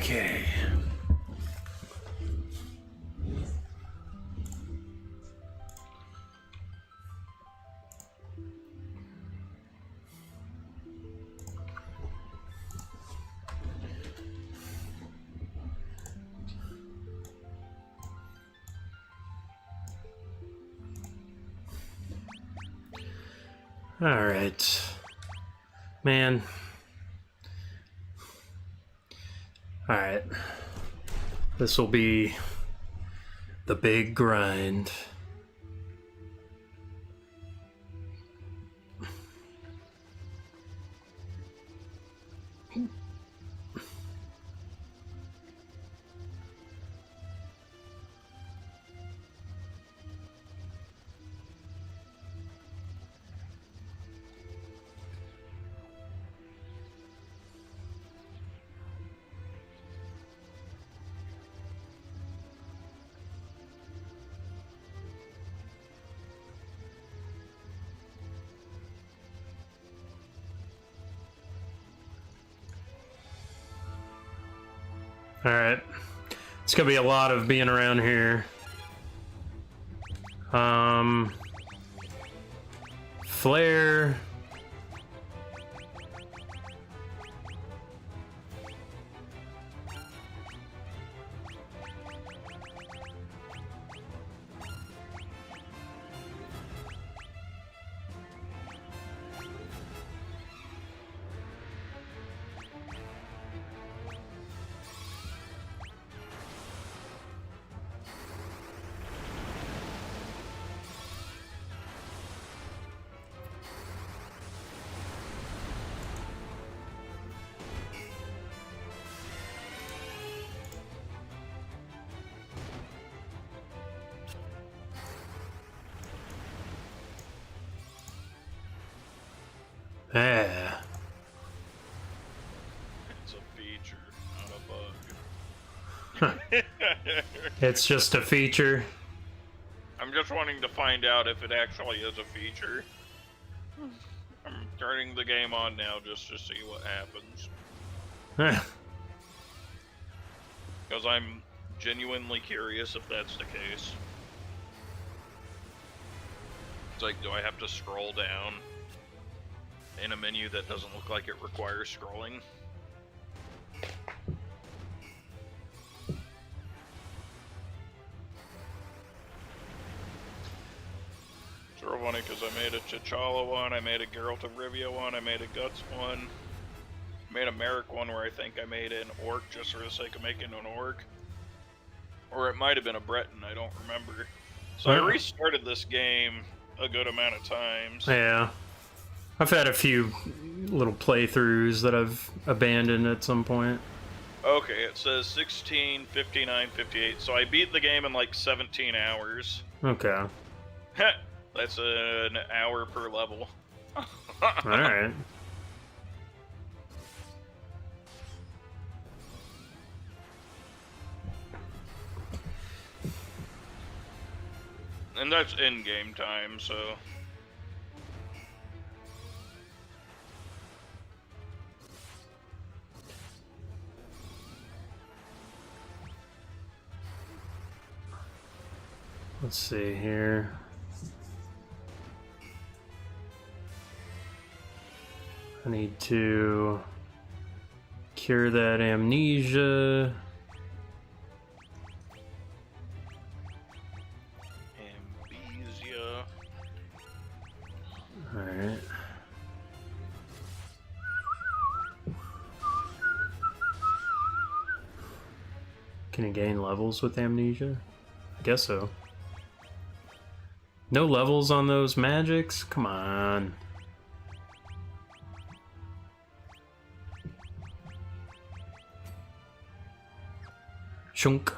Okay. All right, man. All right, this will be the big grind. Alright. It's gonna be a lot of being around here. Flare. Yeah. It's a feature, not a bug. It's just a feature. I'm just wanting to find out if it actually is a feature. I'm turning the game on now just to see what happens. Because I'm genuinely curious if that's the case. It's like, do I have to scroll down in a menu that doesn't look like it requires scrolling? It's real funny because I made a T'Challa one, I made a Geralt of Rivia one, I made a Guts one, I made a Merrick one where I think I made an Orc just for the sake of making an Orc. Or it might have been a Breton, I don't remember. So I restarted this game a good amount of times. Yeah. I've had a few little playthroughs that I've abandoned at some point. Okay, it says 16, 59, 58. So I beat the game in like 17 hours. Okay. That's an hour per level. Alright. And that's in-game time, so... Let's see here. I need to cure that amnesia. Amnesia. Alright. Can you gain levels with amnesia? I guess so. No levels on those magics? Come on. Shunk.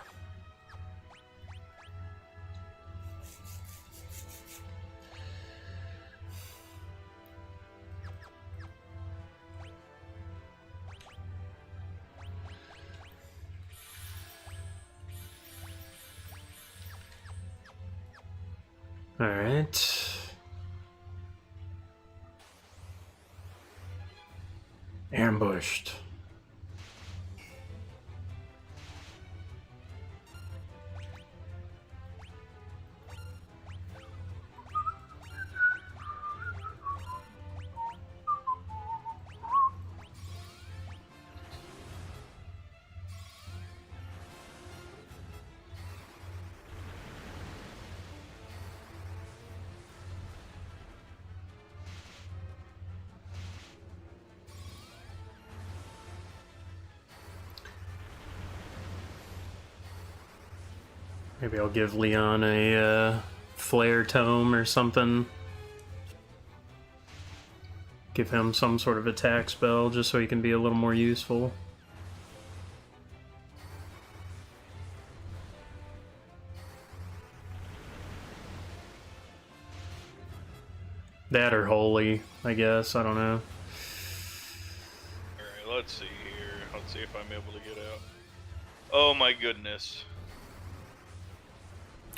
All right. Ambushed. Maybe I'll give Leon a flare tome or something. Give him some sort of attack spell just so he can be a little more useful. That or holy, I guess. I don't know. Alright, let's see here. Let's see if I'm able to get out. Oh my goodness.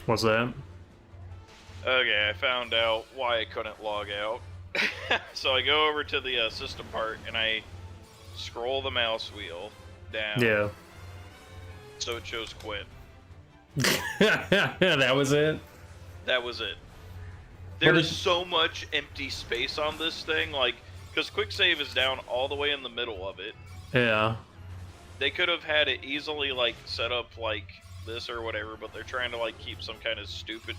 What's that? Okay, I found out why I couldn't log out. So I go over to the system part and I scroll the mouse wheel down. Yeah. So it shows quit. That was it? That was it. There's so much empty space on this thing, like, because quick save is down all the way in the middle of it. Yeah. They could have had it easily, like, set up like this or whatever, but they're trying to, like, keep some kind of stupid,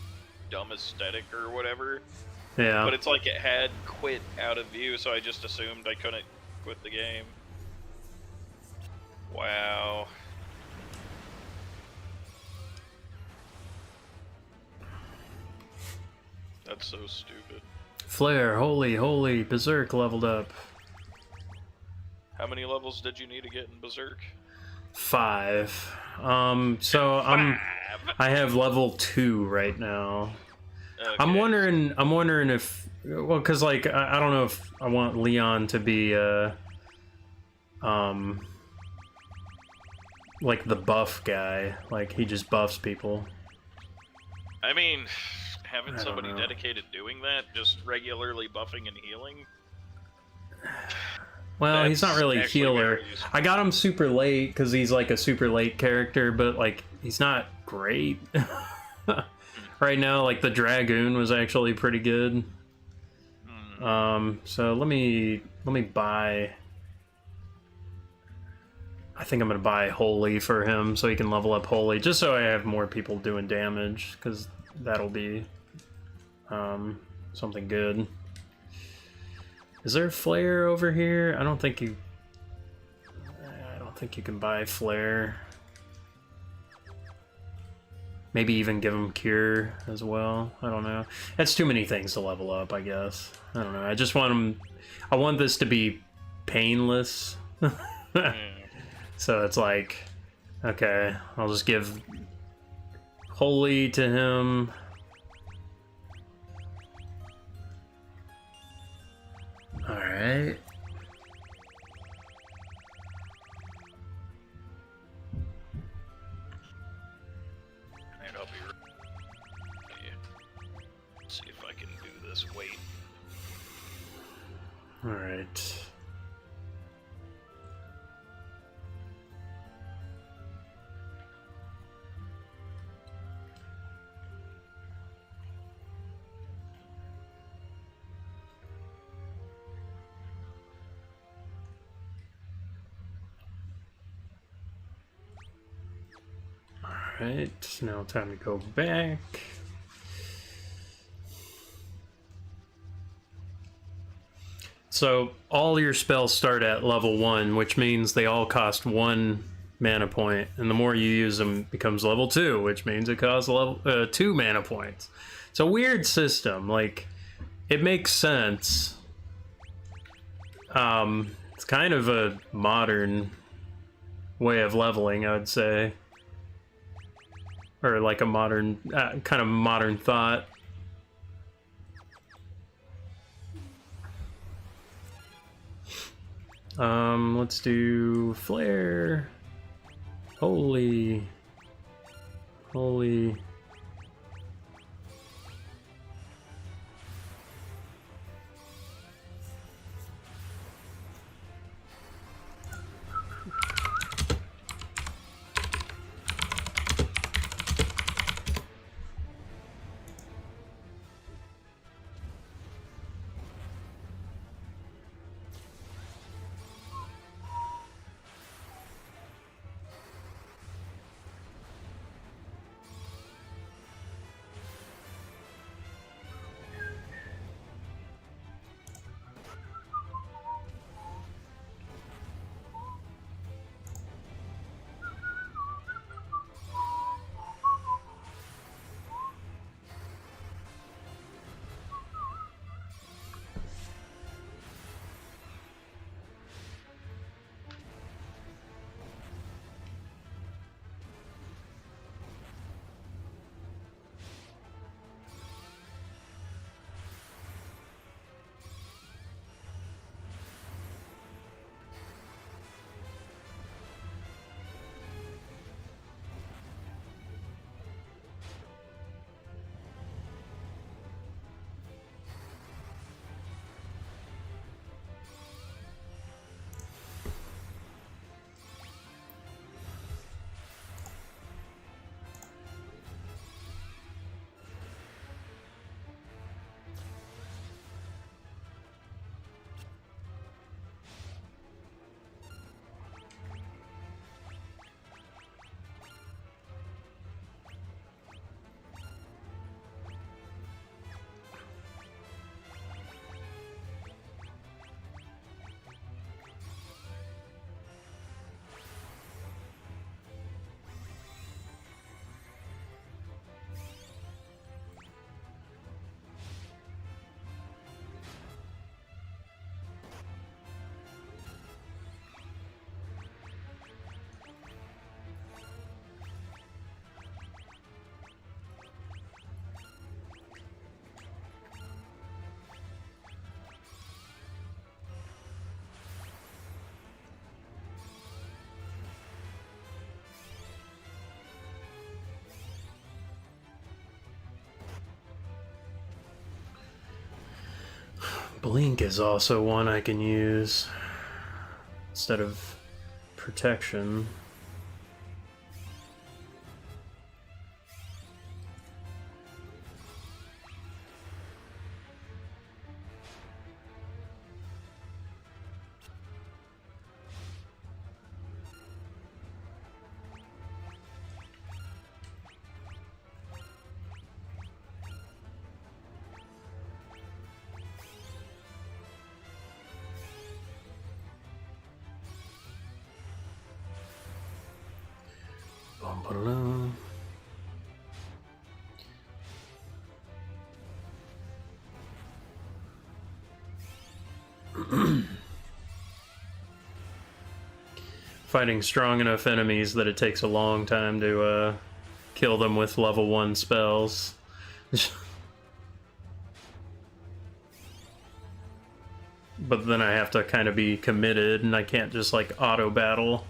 dumb aesthetic or whatever. Yeah. But it's like it had quit out of view, so I just assumed I couldn't quit the game. Wow. That's so stupid. Flare, holy, Berserk leveled up. How many levels did you need to get in Berserk? 5. So I have level 2 right now. Okay. I'm wondering if, well, cause like I don't know if I want Leon to be like the buff guy, like he just buffs people. I mean, having I don't somebody know. dedicated doing that, just regularly buffing and healing. Well, he's not That's really a actually healer. very useful. I got him super late because he's like a super late character, but like he's not great. Right now, like the Dragoon was actually pretty good. So let me buy. I think I'm gonna buy Holy for him so he can level up Holy, just so I have more people doing damage, because that'll be something good. Is there a flare over here? I don't think you can buy flare. Maybe even give him cure as well. I don't know. That's too many things to level up, I guess. I don't know. I just want him. I want this to be painless. So it's like, okay, I'll just give Holy to him. Alright. And I'll be let's see if I can do this. Wait. Alright. Alright, now time to go back. So all your spells start at level 1, which means they all cost 1 mana point, and the more you use them it becomes level 2, which means it costs level 2 mana points. It's a weird system. Like, it makes sense. It's kind of a modern way of leveling, I would say. Or like a modern, kind of modern thought. Let's do flare. Holy. Blink is also one I can use instead of protection. Fighting strong enough enemies that it takes a long time to kill them with level 1 spells. But then I have to kind of be committed, and I can't just like auto battle.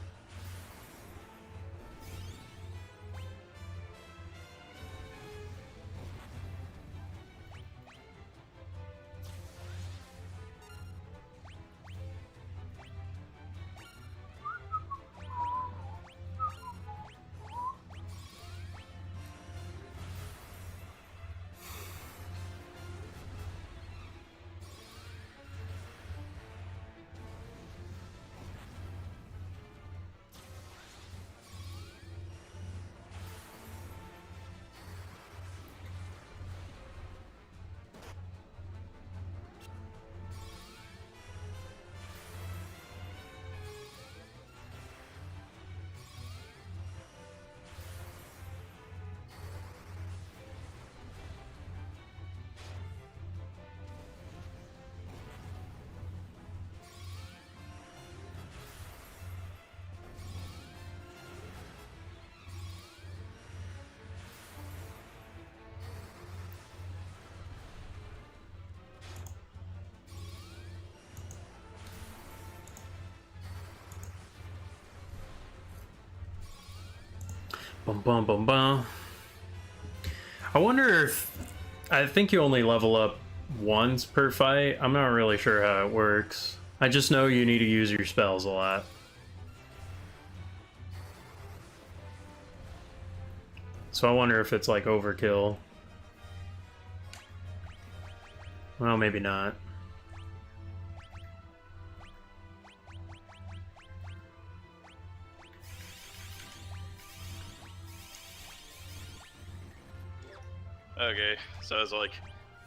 Bum bum bum bum. I wonder if... I think you only level up once per fight. I'm not really sure how it works. I just know you need to use your spells a lot. So I wonder if it's like overkill. Well, maybe not. Okay, so I was like,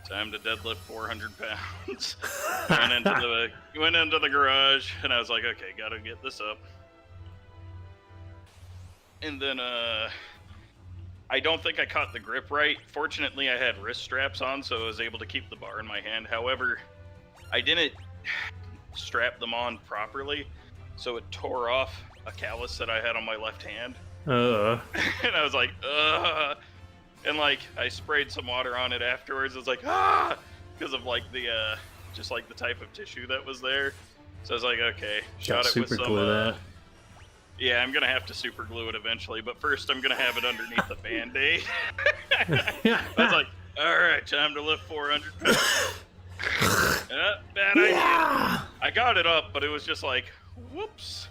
time to deadlift 400 pounds. went into the garage, and I was like, okay, gotta get this up. And then, I don't think I caught the grip right. Fortunately, I had wrist straps on, so I was able to keep the bar in my hand. However, I didn't strap them on properly, so it tore off a callus that I had on my left hand. And I was like, ugh. And like, I sprayed some water on it afterwards. I was like, ah, because of like the, just like the type of tissue that was there. So I was like, okay, shot it with some. Yeah, I'm gonna have to super glue it eventually, but first I'm gonna have it underneath the Band-Aid. I was like, all right, time to lift 400 pounds. Bad idea. I got it up, but it was just like, whoops.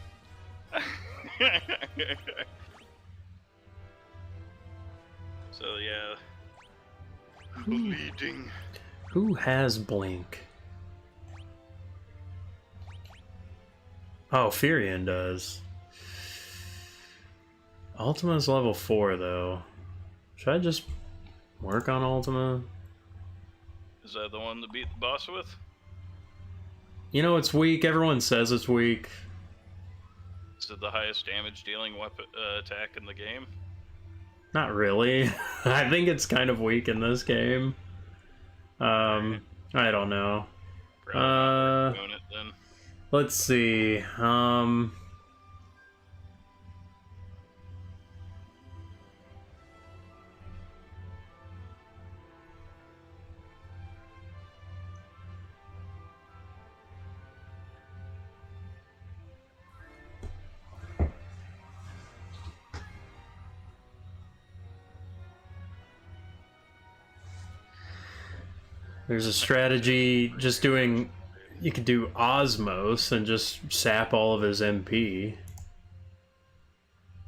So yeah, bleeding. Who has Blink? Oh, Furion does. Ultima's level 4 though. Should I just work on Ultima? Is that the one to beat the boss with? You know, it's weak. Everyone says it's weak. Is it the highest damage dealing weapon attack in the game? Not really. I think it's kind of weak in this game. I don't know. Probably not doing it then. Let's see. There's a strategy just doing... You could do Osmos and just sap all of his MP.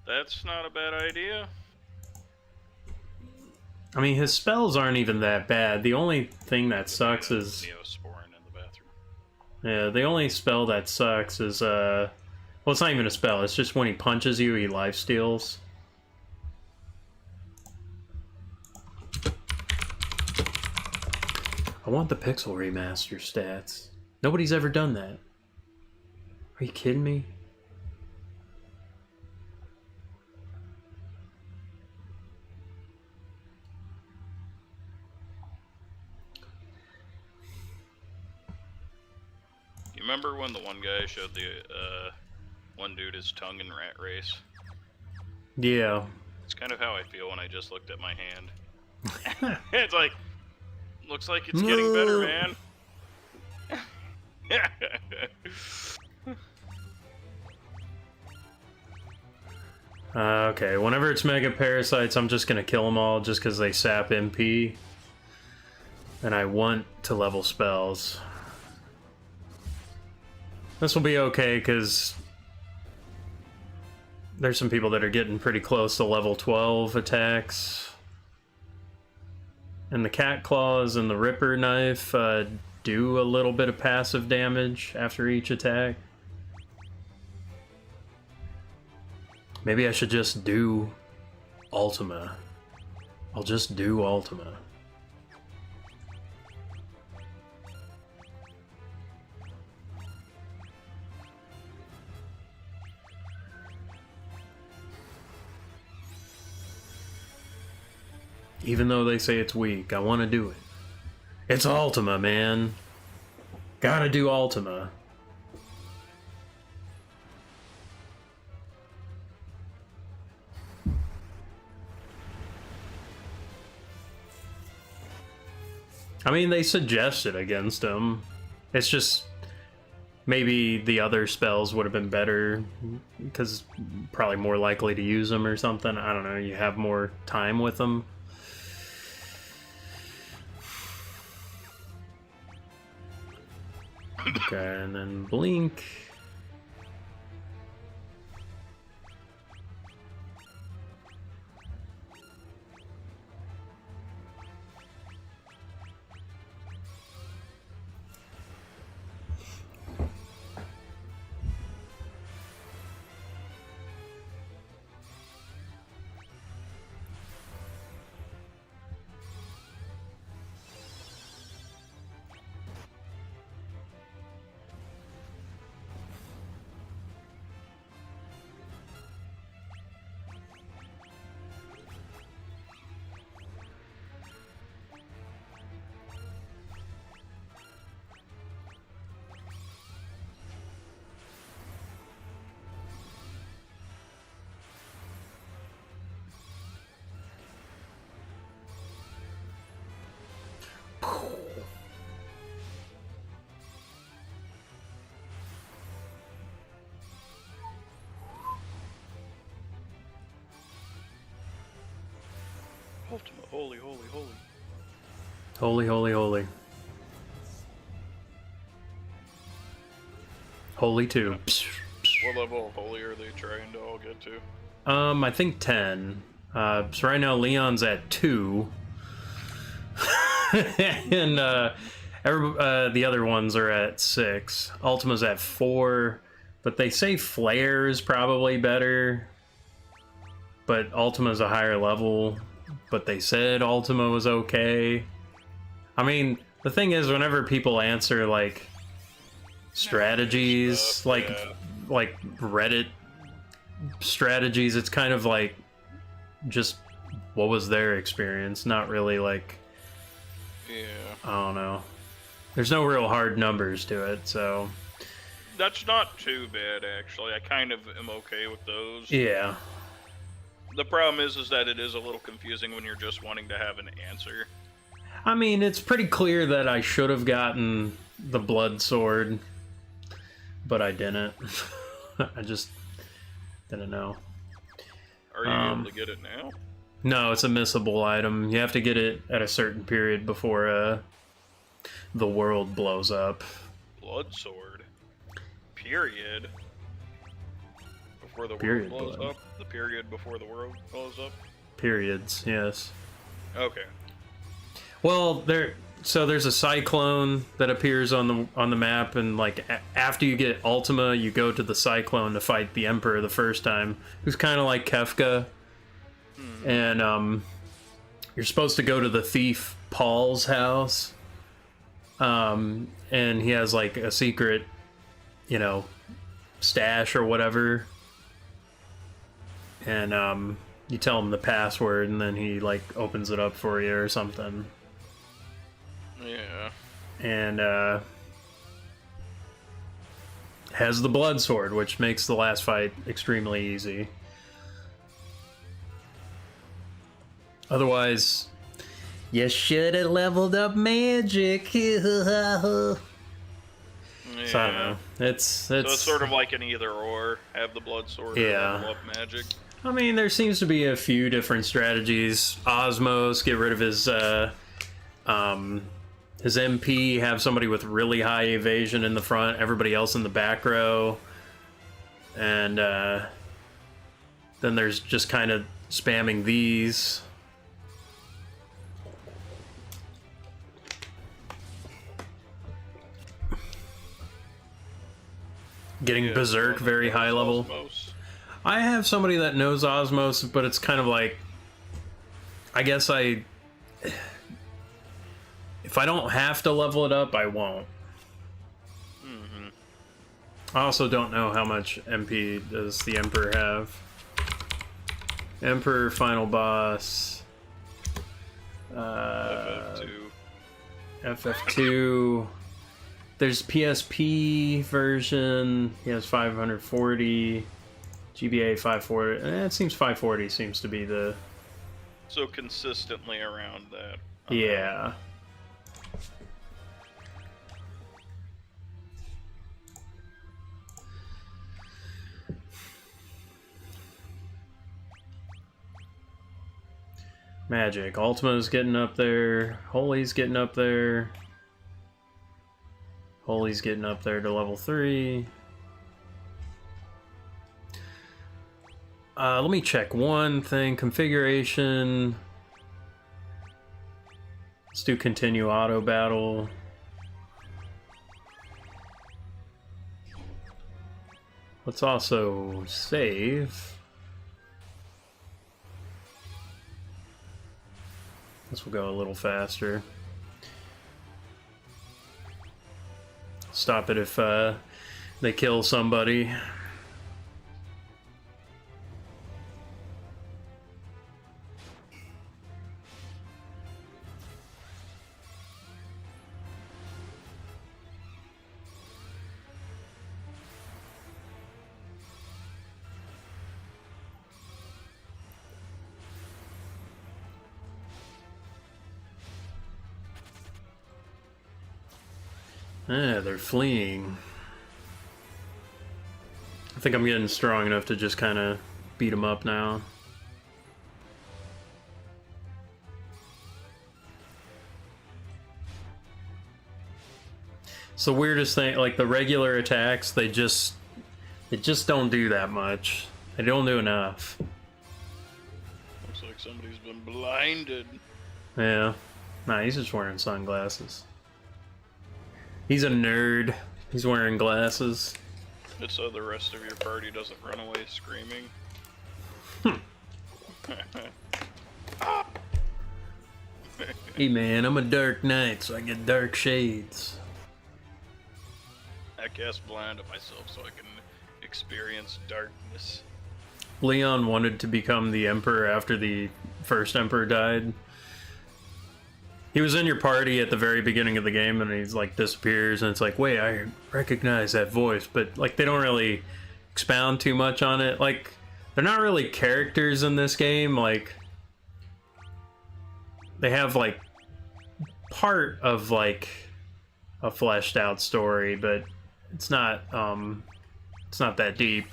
That's not a bad idea. I mean, his spells aren't even that bad. The only thing that sucks is... Neosporin in the bathroom. Yeah, the only spell that sucks is, well, it's not even a spell. It's just when he punches you, he lifesteals. I want the Pixel Remaster stats. Nobody's ever done that. Are you kidding me? You remember when the one guy showed the one dude his tongue in Rat Race? Yeah. It's kind of how I feel when I just looked at my hand. It's like, looks like it's getting better, man. Okay, whenever it's Mega Parasites, I'm just gonna kill them all just because they sap MP. And I want to level spells. This will be okay, because there's some people that are getting pretty close to level 12 attacks. And the Cat Claws and the Ripper Knife do a little bit of passive damage after each attack. Maybe I should just do Ultima. I'll just do Ultima. Even though they say it's weak, I want to do it. It's Ultima, man. Gotta do Ultima. I mean, they suggest it against him. It's just... Maybe the other spells would have been better, because probably more likely to use them or something. I don't know, you have more time with them. Okay, and then Blink. Ultima, holy, holy, holy. Holy, holy, holy. Holy 2. What level of holy are they trying to all get to? I think 10. So right now Leon's at 2. And the other ones are at 6. Ultima's at 4. But they say Flare is probably better. But Ultima's a higher level. But they said Ultima was okay. I mean, the thing is, whenever people answer, like, strategies, like Reddit strategies, it's kind of like, just, what was their experience? Not really, like, Yeah. I don't know. There's no real hard numbers to it, so... That's not too bad, actually. I kind of am okay with those. Yeah. The problem is that it is a little confusing when you're just wanting to have an answer. I mean, it's pretty clear that I should have gotten the Blood Sword, but I didn't. I just didn't know. Are you able to get it now? No, it's a missable item. You have to get it at a certain period before the world blows up. Blood sword. Period. Before the Period world blows blood. up? The period before the world blows up? Periods, yes. Okay. Well, there's a cyclone that appears on the map, and like after you get Ultima, you go to the cyclone to fight the Emperor the first time, who's kind of like Kefka, and you're supposed to go to the thief Paul's house, and he has like a secret, stash or whatever, and you tell him the password, and then he like opens it up for you or something. Yeah. And has the blood sword, which makes the last fight extremely easy. Otherwise, you should have leveled up magic. So I don't know. It's So it's sort of like an either or. Have the blood sword or level up magic. I mean, there seems to be a few different strategies. Osmos, get rid of his MP, have somebody with really high evasion in the front, everybody else in the back row. And then there's just kind of spamming these. Getting Berserk very high level. Osmos. I have somebody that knows Osmos, but it's kind of like, I guess if I don't have to level it up, I won't. I also don't know how much MP does the Emperor have. Emperor, final boss. FF2. FF2. There's PSP version. He has 540. GBA 540. It seems 540 seems to be the... So consistently around that. Yeah. Magic. Ultima's getting up there. Holy's getting up there. Holy's getting up there to level 3. Let me check one thing. Configuration. Let's do continue auto battle. Let's also save. This will go a little faster. Stop it if they kill somebody. Ah, they're fleeing. I think I'm getting strong enough to just kind of beat them up now. It's the weirdest thing, like the regular attacks, they just don't do that much. They don't do enough. Looks like somebody's been blinded. Yeah. Nah, he's just wearing sunglasses. He's a nerd. He's wearing glasses. It's so the rest of your party doesn't run away screaming. Hey man, I'm a dark knight, so I get dark shades. I cast blind on myself so I can experience darkness. Leon wanted to become the Emperor after the first Emperor died. He was in your party at the very beginning of the game, and he's like disappears, and it's like, wait, I recognize that voice, but like they don't really expound too much on it. Like they're not really characters in this game. Like they have like part of like a fleshed out story, but it's not that deep.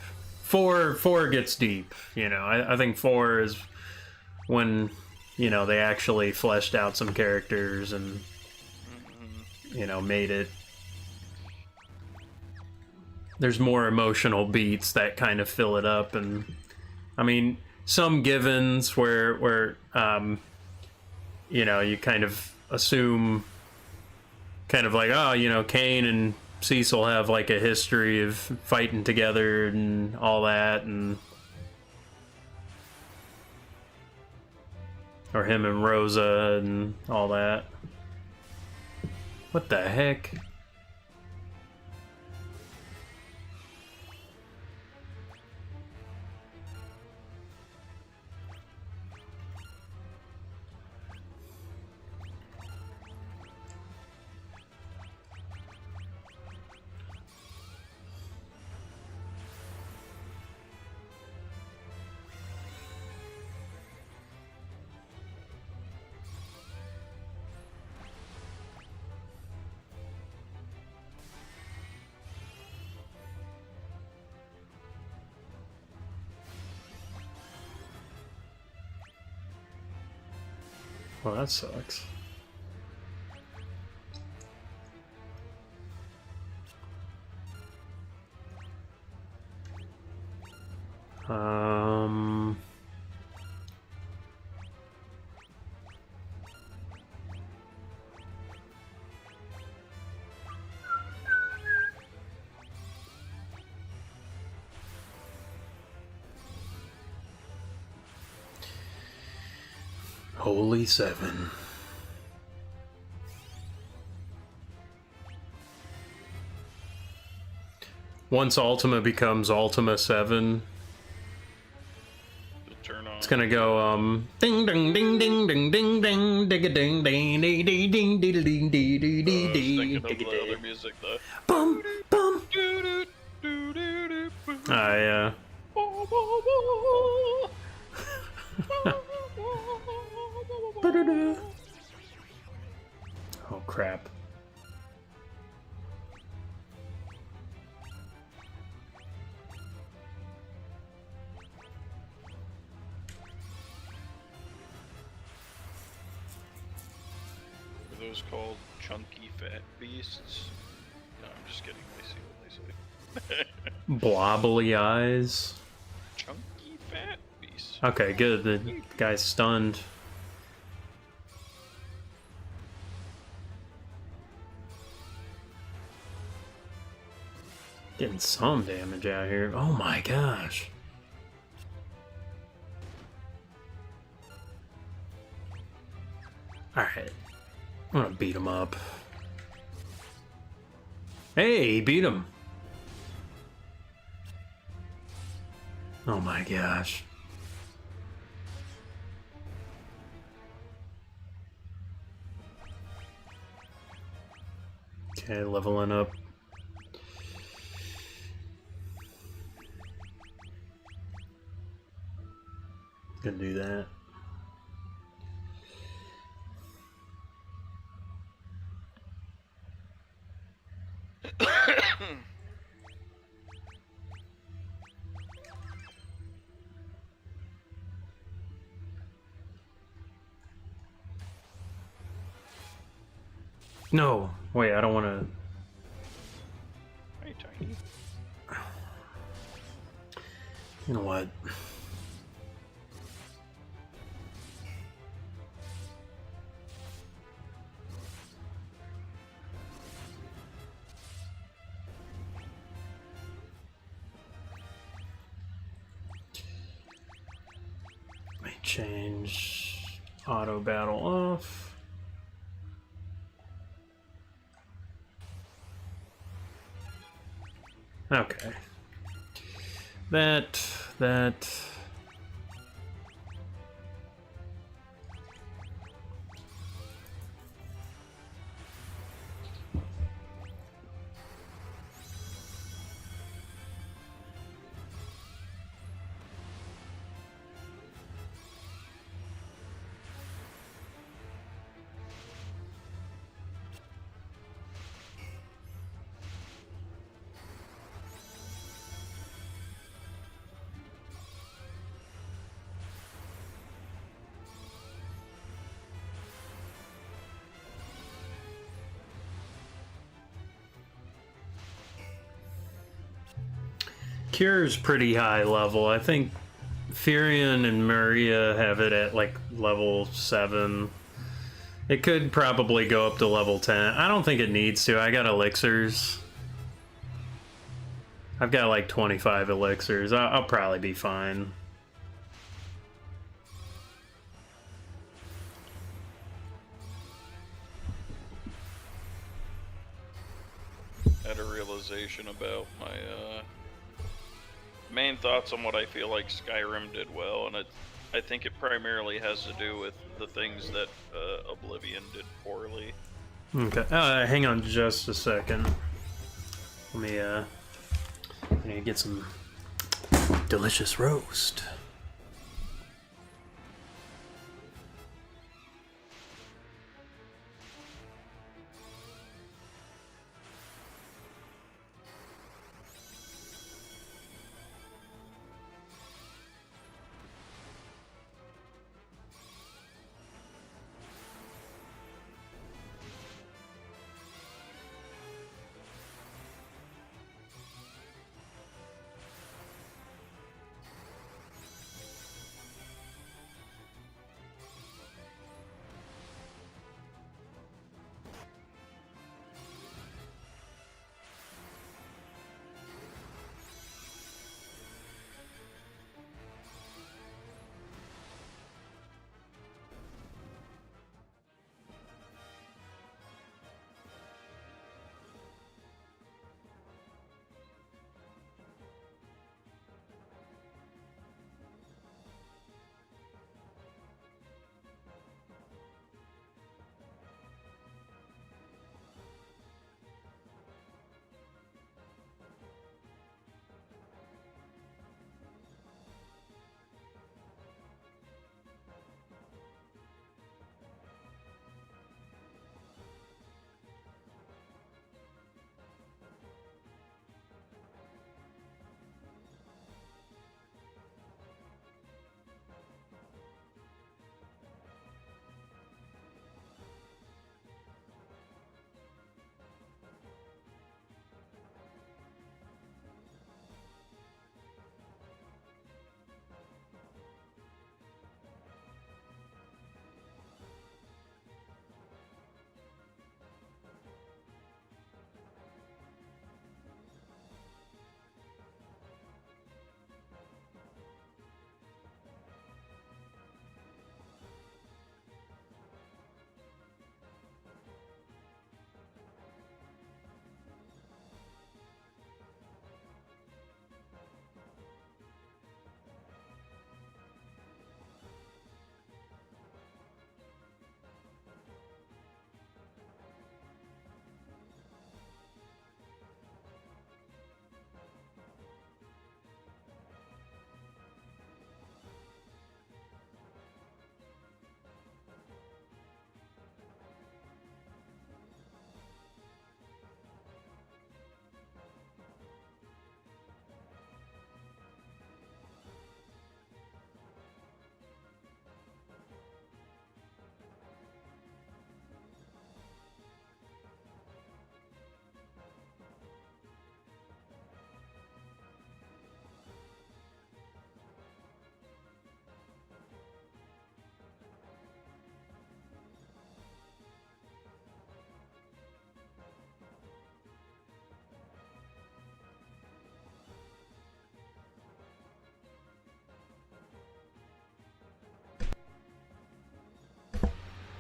Four gets deep, you know. I think 4 is when, you know, they actually fleshed out some characters and you know, made it. There's more emotional beats that kind of fill it up, and I mean, some givens where you know, you kind of assume, kind of like, oh, you know, Kane and Cecil have like a history of fighting together and all that, and or him and Rosa and all that. What the heck? Well, that sucks. Holy Seven. Once Ultima becomes Ultima 7, Turn on. it's gonna go ding ding ding ding ding ding ding ding ding ding ding ding ding ding ding ding ding ding Thinking of ding the other music though. bum bum. Yeah. Oh crap. Are those called chunky fat beasts? No, I'm just kidding. I see what they say. Blobbly eyes. Chunky fat beasts. Okay, good. The guy's stunned. Getting some damage out here. Oh my gosh. Alright. I'm gonna beat him up. Hey, beat him. Oh my gosh. Okay, leveling up. Gonna do that. No, wait, I don't want to. Hey, tiny. You know what? Let me change auto battle off. Okay. That. Cure's pretty high level. I think Furion and Maria have it at like level 7. It could probably go up to level 10. I don't think it needs to. I got elixirs. I've got like 25 elixirs. I'll probably be fine. Had a realization about my main thoughts on what I feel like Skyrim did well, and I think it primarily has to do with the things that Oblivion did poorly. Okay, hang on just a second. Let me, I need to get some delicious roast.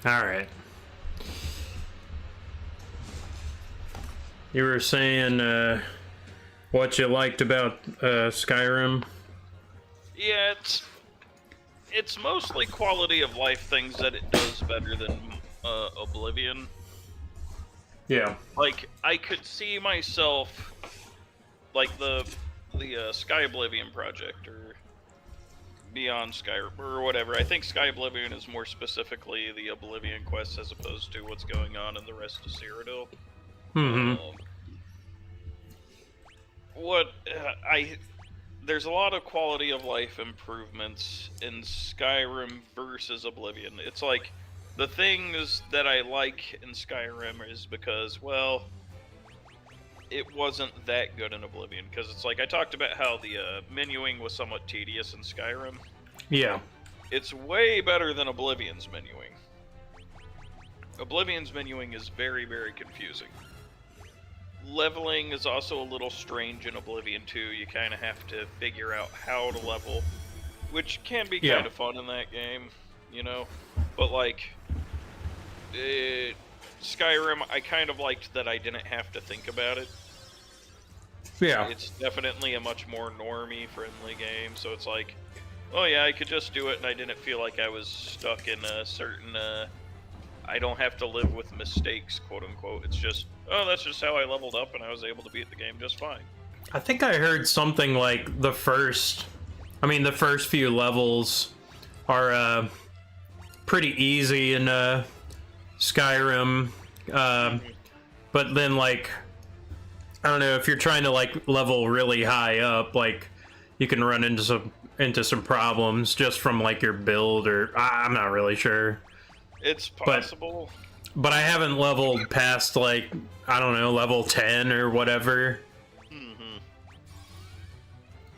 All right. You were saying what you liked about Skyrim? Yeah, it's mostly quality of life things that it does better than Oblivion. Yeah. Like, I could see myself, like the Sky Oblivion project, or Beyond Skyrim, or whatever. I think Sky Oblivion is more specifically the Oblivion quests as opposed to what's going on in the rest of Cyrodiil. Mm-hmm. There's a lot of quality of life improvements in Skyrim versus Oblivion. It's like, the things that I like in Skyrim is because, well, it wasn't that good in Oblivion, because it's like I talked about how the menuing was somewhat tedious in Skyrim. Yeah. It's way better than Oblivion's menuing. Oblivion's menuing is very, very confusing. Leveling is also a little strange in Oblivion too. You kind of have to figure out how to level, which can be kind of fun in that game, you know? But like, Skyrim, I kind of liked that I didn't have to think about it. Yeah. It's definitely a much more normie friendly game, so it's like, oh yeah, I could just do it and I didn't feel like I was stuck in a certain, I don't have to live with mistakes, quote unquote. It's just, oh, that's just how I leveled up and I was able to beat the game just fine. I think I heard something like the first few levels are pretty easy in Skyrim, but then like, I don't know, if you're trying to like level really high up, like you can run into some problems just from like your build, or I'm not really sure. It's possible. But I haven't leveled past like, I don't know, level 10 or whatever.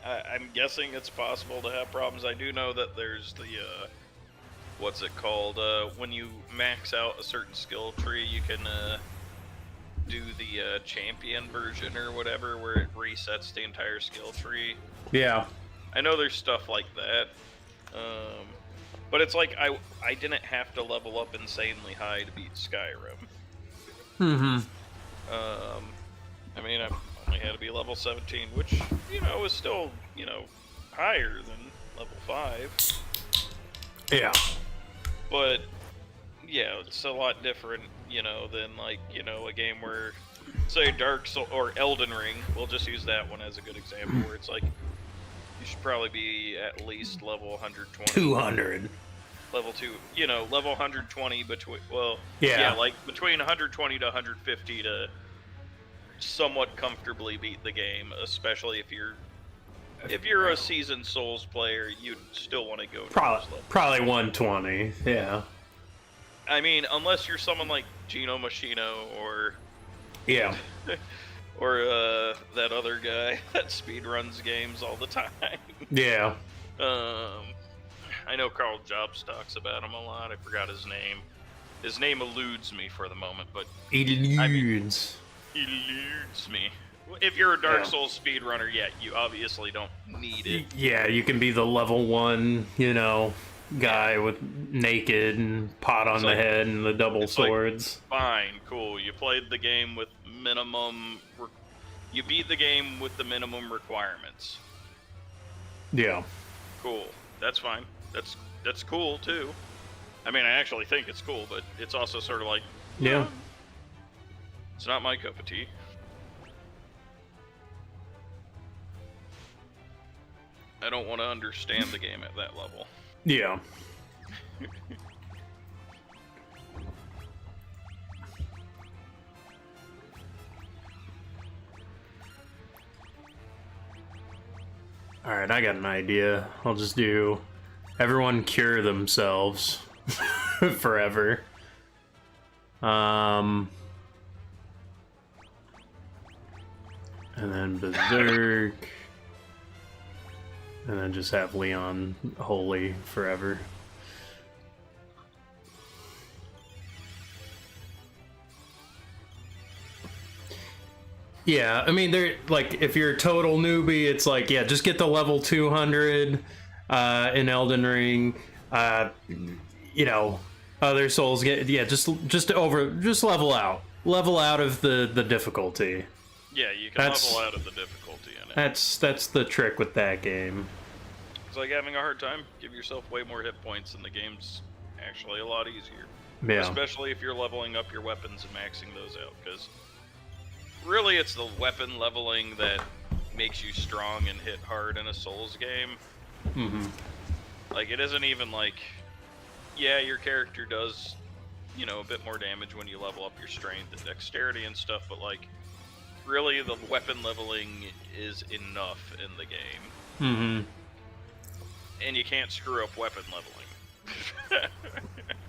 I'm guessing it's possible to have problems. I do know that there's the, what's it called? When you max out a certain skill tree, you can do the champion version or whatever, where it resets the entire skill tree. Yeah. I know there's stuff like that. But it's like I didn't have to level up insanely high to beat Skyrim. I mean, I only had to be level 17, which, you know, is still, you know, higher than level 5. Yeah. But, yeah, it's a lot different, you know, than, like, you know, a game where, say, Dark Souls, or Elden Ring, we'll just use that one as a good example, where it's like, you should probably be at least level 120. 200. Level 2, you know, level 120 between, well, yeah, like between 120 to 150 to somewhat comfortably beat the game, especially if you're a seasoned Souls player, you'd still want to go to those levels. Probably 120, yeah. I mean, unless you're someone like Gino Machino or... Yeah. or that other guy that speedruns games all the time. Yeah. I know Carl Jobs talks about him a lot. I forgot his name. His name eludes me for the moment, but... Eludes me. If you're a Dark Souls speedrunner, yeah, you obviously don't need it. Yeah, you can be the level 1, you know, guy with naked and pot on the head and the double swords. Like, fine, cool. You played the game with minimum... You beat the game with the minimum requirements. Yeah. Cool. That's fine. That's cool, too. I mean, I actually think it's cool, but it's also sort of like... Yeah. It's not my cup of tea. I don't want to understand the game at that level. Yeah. Alright, I got an idea. I'll just do everyone cure themselves forever. And then Berserk. And then just have Leon holy forever. Yeah, I mean, they're like, if you're a total newbie, it's like, yeah, just get the level 200 in Elden Ring. You know, other Souls get, yeah, just level out of the difficulty. Yeah, you can level out of the difficulty in it. That's the trick with that game. It's like having a hard time. Give yourself way more hit points, and the game's actually a lot easier. Yeah. Especially if you're leveling up your weapons and maxing those out, because really it's the weapon leveling that makes you strong and hit hard in a Souls game. Mm-hmm. Like, it isn't even like, yeah, your character does, you know, a bit more damage when you level up your strength and dexterity and stuff, but like, really the weapon leveling is enough in the game. Mm-hmm. And you can't screw up weapon leveling.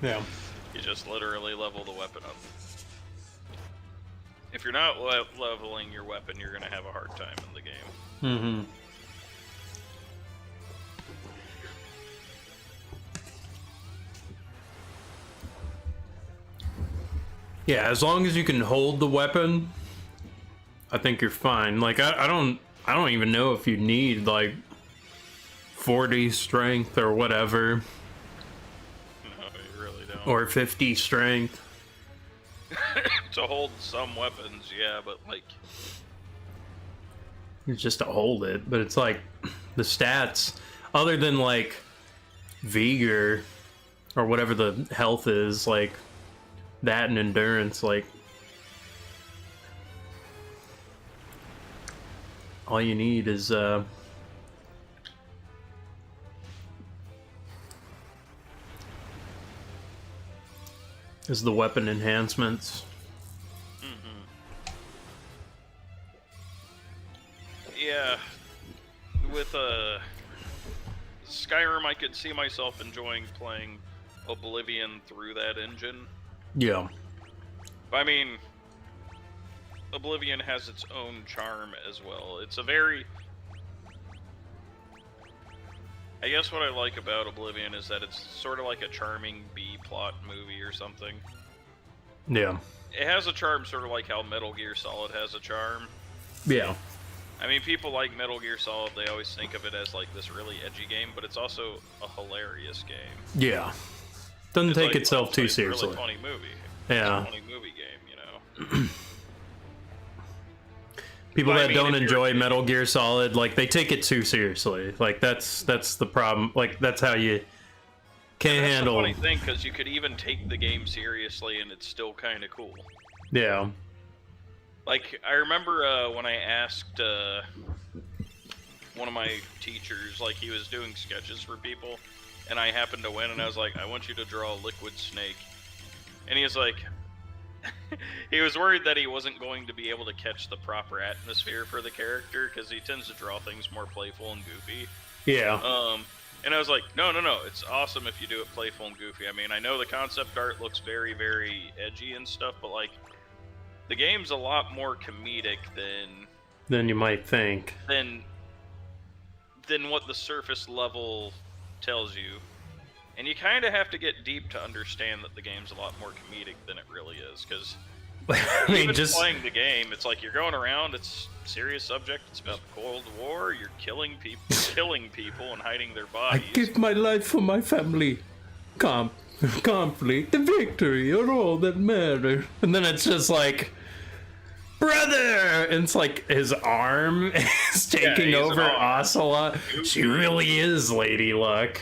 Yeah. You just literally level the weapon up. If you're not leveling your weapon, you're gonna have a hard time in the game. Mm-hmm. Yeah, as long as you can hold the weapon, I think you're fine. Like I don't even know if you need like 40 strength or whatever. No, you really don't. Or 50 strength. To hold some weapons, yeah, but like It's just to hold it, but it's like the stats, other than like vigor or whatever the health is, like that and endurance, like all you need is the weapon enhancements. Yeah, with Skyrim, I could see myself enjoying playing Oblivion through that engine. Yeah. I mean, Oblivion has its own charm as well. It's a very... I guess what I like about Oblivion is that it's sort of like a charming B-plot movie or something. Yeah. It has a charm sort of like how Metal Gear Solid has a charm. Yeah. I mean, people like Metal Gear Solid, they always think of it as like this really edgy game, but it's also a hilarious game. Yeah. Doesn't take like, itself too it's a seriously. really funny movie. Yeah. It's a funny movie game, you know? People But I that mean, don't if you're- enjoy Metal Gear Solid, like they take it too seriously. Like that's the problem. Like that's how you can't That's handle. the funny thing, because you could even take the game seriously and it's still kind of cool. Yeah. Like, I remember when I asked one of my teachers, like, he was doing sketches for people, and I happened to win, and I was like, I want you to draw a liquid snake. And he was like, he was worried that he wasn't going to be able to catch the proper atmosphere for the character, because he tends to draw things more playful and goofy. Yeah. And I was like, no, it's awesome if you do it playful and goofy. I mean, I know the concept art looks very, very edgy and stuff, but, like, the game's a lot more comedic Than you might think. than what the surface level tells you. And you kind of have to get deep to understand that the game's a lot more comedic than it really is, because I mean, even just playing the game, it's like you're going around, it's a serious subject, it's about the Cold War, you're killing people and hiding their I bodies. give my life for my family. Conflict, the victory are all that matter. And then it's just like, brother! And it's like his arm is taking he's over an arm. Ocelot. She really is Lady Luck.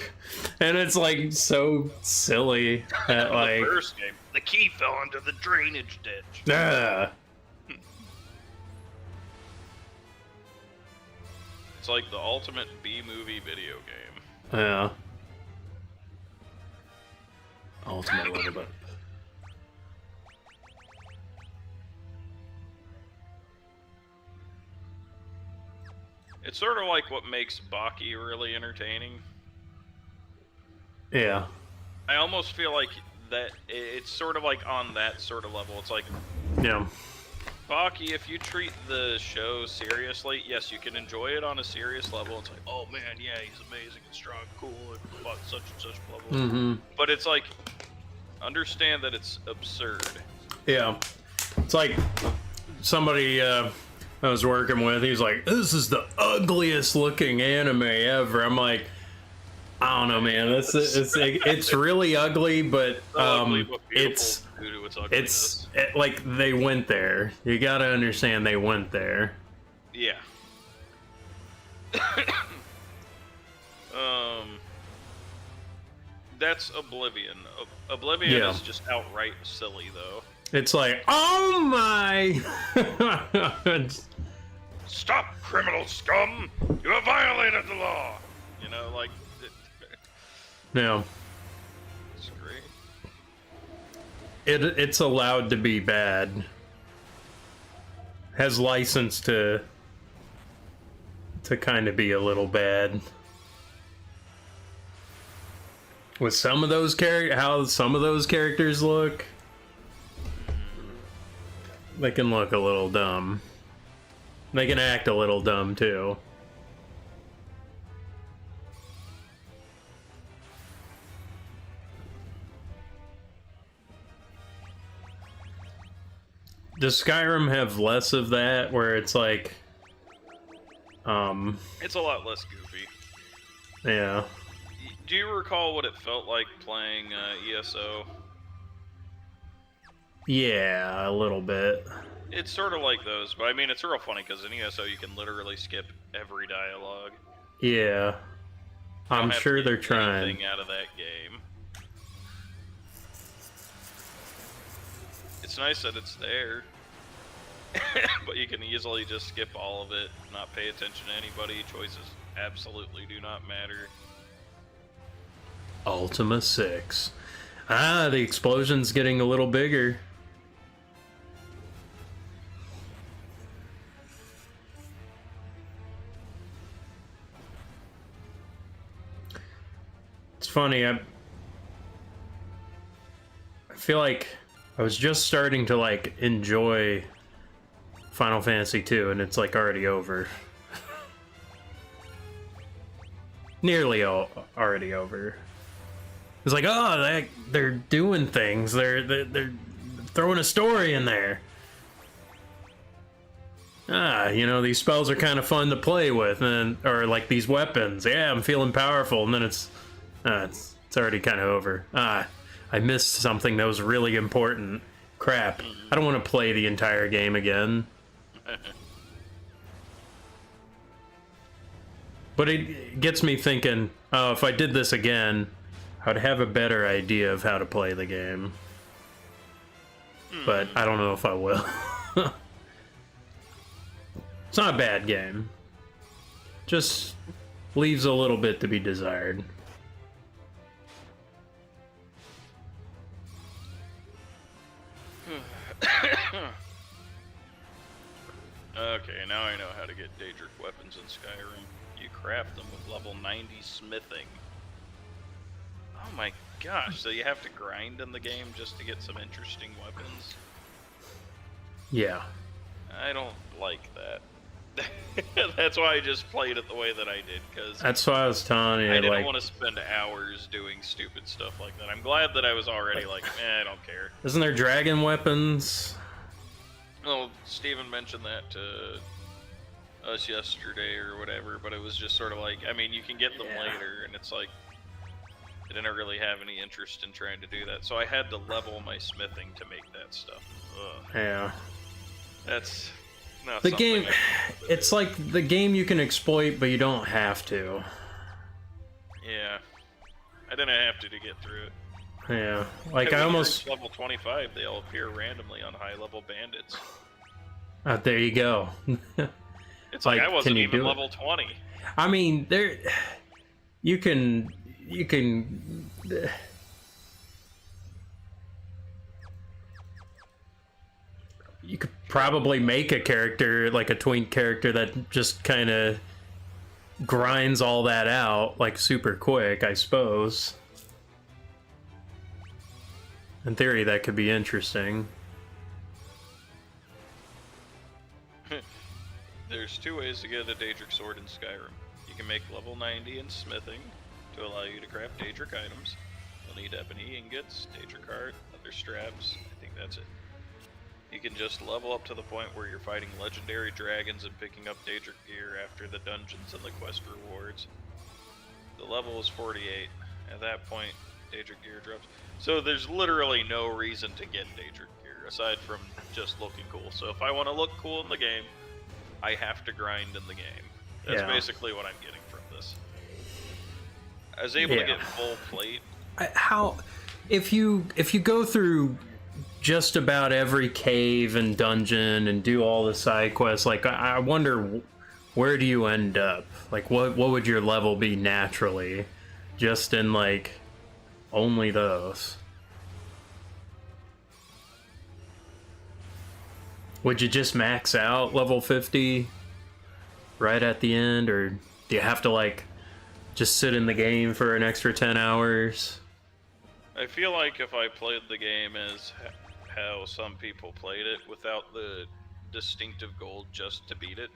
And it's like so silly that like, The first game, the key fell into the drainage ditch. ah. It's like the ultimate B-movie video game. Yeah. Ultimate little bit. It's sort of like what makes Baki really entertaining. Yeah. I almost feel like that it's sort of like on that sort of level. It's like, Yeah. Baki, if you treat the show seriously, yes, you can enjoy it on a serious level. It's like, oh man, yeah, he's amazing and strong, cool, and fought such and such, blah, blah, blah. Mm-hmm. But it's like, understand that it's absurd. Yeah. It's like somebody I was working with, he was like, this is the ugliest looking anime ever. I'm like, I don't know, man. It's really ugly, but Ugly, but beautiful it's due to its ugliness. like they went there. You gotta understand they went there. Yeah. That's Oblivion. Oblivion Yeah. is just outright silly, though. It's like, oh my! Stop, criminal scum! You have violated the law! You know, like... No, It's great. it's allowed to be bad. Has license to kind of be a little bad. With some of those how some of those characters look. they can look a little dumb. They can act a little dumb too. Does Skyrim have less of that, where it's like, It's a lot less goofy. yeah. Do you recall what it felt like playing ESO? Yeah, a little bit. It's sort of like those, but I mean, it's real funny because in ESO you can literally skip every dialogue. Yeah. You don't I'm have to sure get they're trying. anything out of that game. It's nice that it's there, but you can easily just skip all of it, not pay attention to anybody. Choices absolutely do not matter. Ultima 6. Ah, the explosion's getting a little bigger. It's funny, I feel like I was just starting to like enjoy Final Fantasy 2 and it's like already over. Nearly already over. It's like, oh, they're doing things. They're throwing a story in there. Ah, you know, these spells are kind of fun to play with, or like these weapons. Yeah, I'm feeling powerful, and then it's already kind of over. Ah, I missed something that was really important. Crap, I don't want to play the entire game again. But it gets me thinking, oh, if I did this again, I'd have a better idea of how to play the game. But I don't know if I will. It's not a bad game. Just leaves a little bit to be desired. Okay, now I know how to get Daedric weapons in Skyrim. You craft them with level 90 smithing. Oh my gosh, so you have to grind in the game just to get some interesting weapons? Yeah. I don't like that. That's why I just played it the way that I did, because That's why I was telling you, I didn't like, want to spend hours doing stupid stuff like that. I'm glad that I was already like, I don't care. isn't there dragon weapons? Well, Steven mentioned that to us yesterday or whatever, but it was just sort of like, I mean, you can get them Yeah. later, and it's like, I didn't really have any interest in trying to do that, so I had to level my smithing to make that stuff. Ugh. Yeah. That's not The something game, I can do. it's like the game you can exploit, but you don't have to. Yeah. I didn't have to get through it. Yeah. Like, When I you almost... reach level 25, they all appear randomly on high-level bandits. there you go. It's like, Like, I wasn't can you even do it? level 20. I mean, there... You can... You could probably make a character, like a twink character, that just kind of grinds all that out, like, super quick, I suppose. In theory, that could be interesting. There's two ways to get a Daedric sword in Skyrim. You can make level 90 in smithing to allow you to craft Daedric items. You'll need ebony ingots, Daedric heart, leather straps. I think that's it. You can just level up to the point where you're fighting legendary dragons and picking up Daedric gear after the dungeons and the quest rewards. The level is 48. At that point, Daedric gear drops. So there's literally no reason to get Daedric gear aside from just looking cool. So if I want to look cool in the game, I have to grind in the game. That's Yeah. basically what I'm getting from this. I was able to get full plate. If you go through just about every cave and dungeon and do all the side quests, like, I wonder, where do you end up? Like, what would your level be naturally, just in like only those? Would you just max out level 50 right at the end, or do you have to like just sit in the game for an extra 10 hours? I feel like if I played the game as how some people played it without the distinctive gold just to beat it.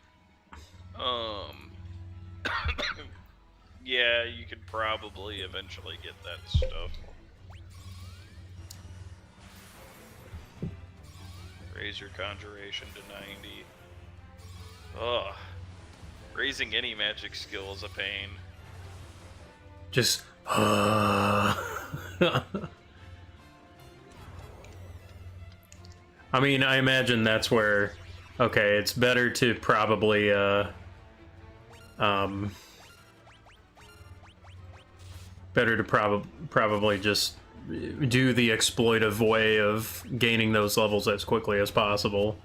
Yeah, you could probably eventually get that stuff. Raise your conjuration to 90. Ugh. Raising any magic skill is a pain. Just... I mean, I imagine that's where... Okay, it's better to probably, better to probably just do the exploitive way of gaining those levels as quickly as possible.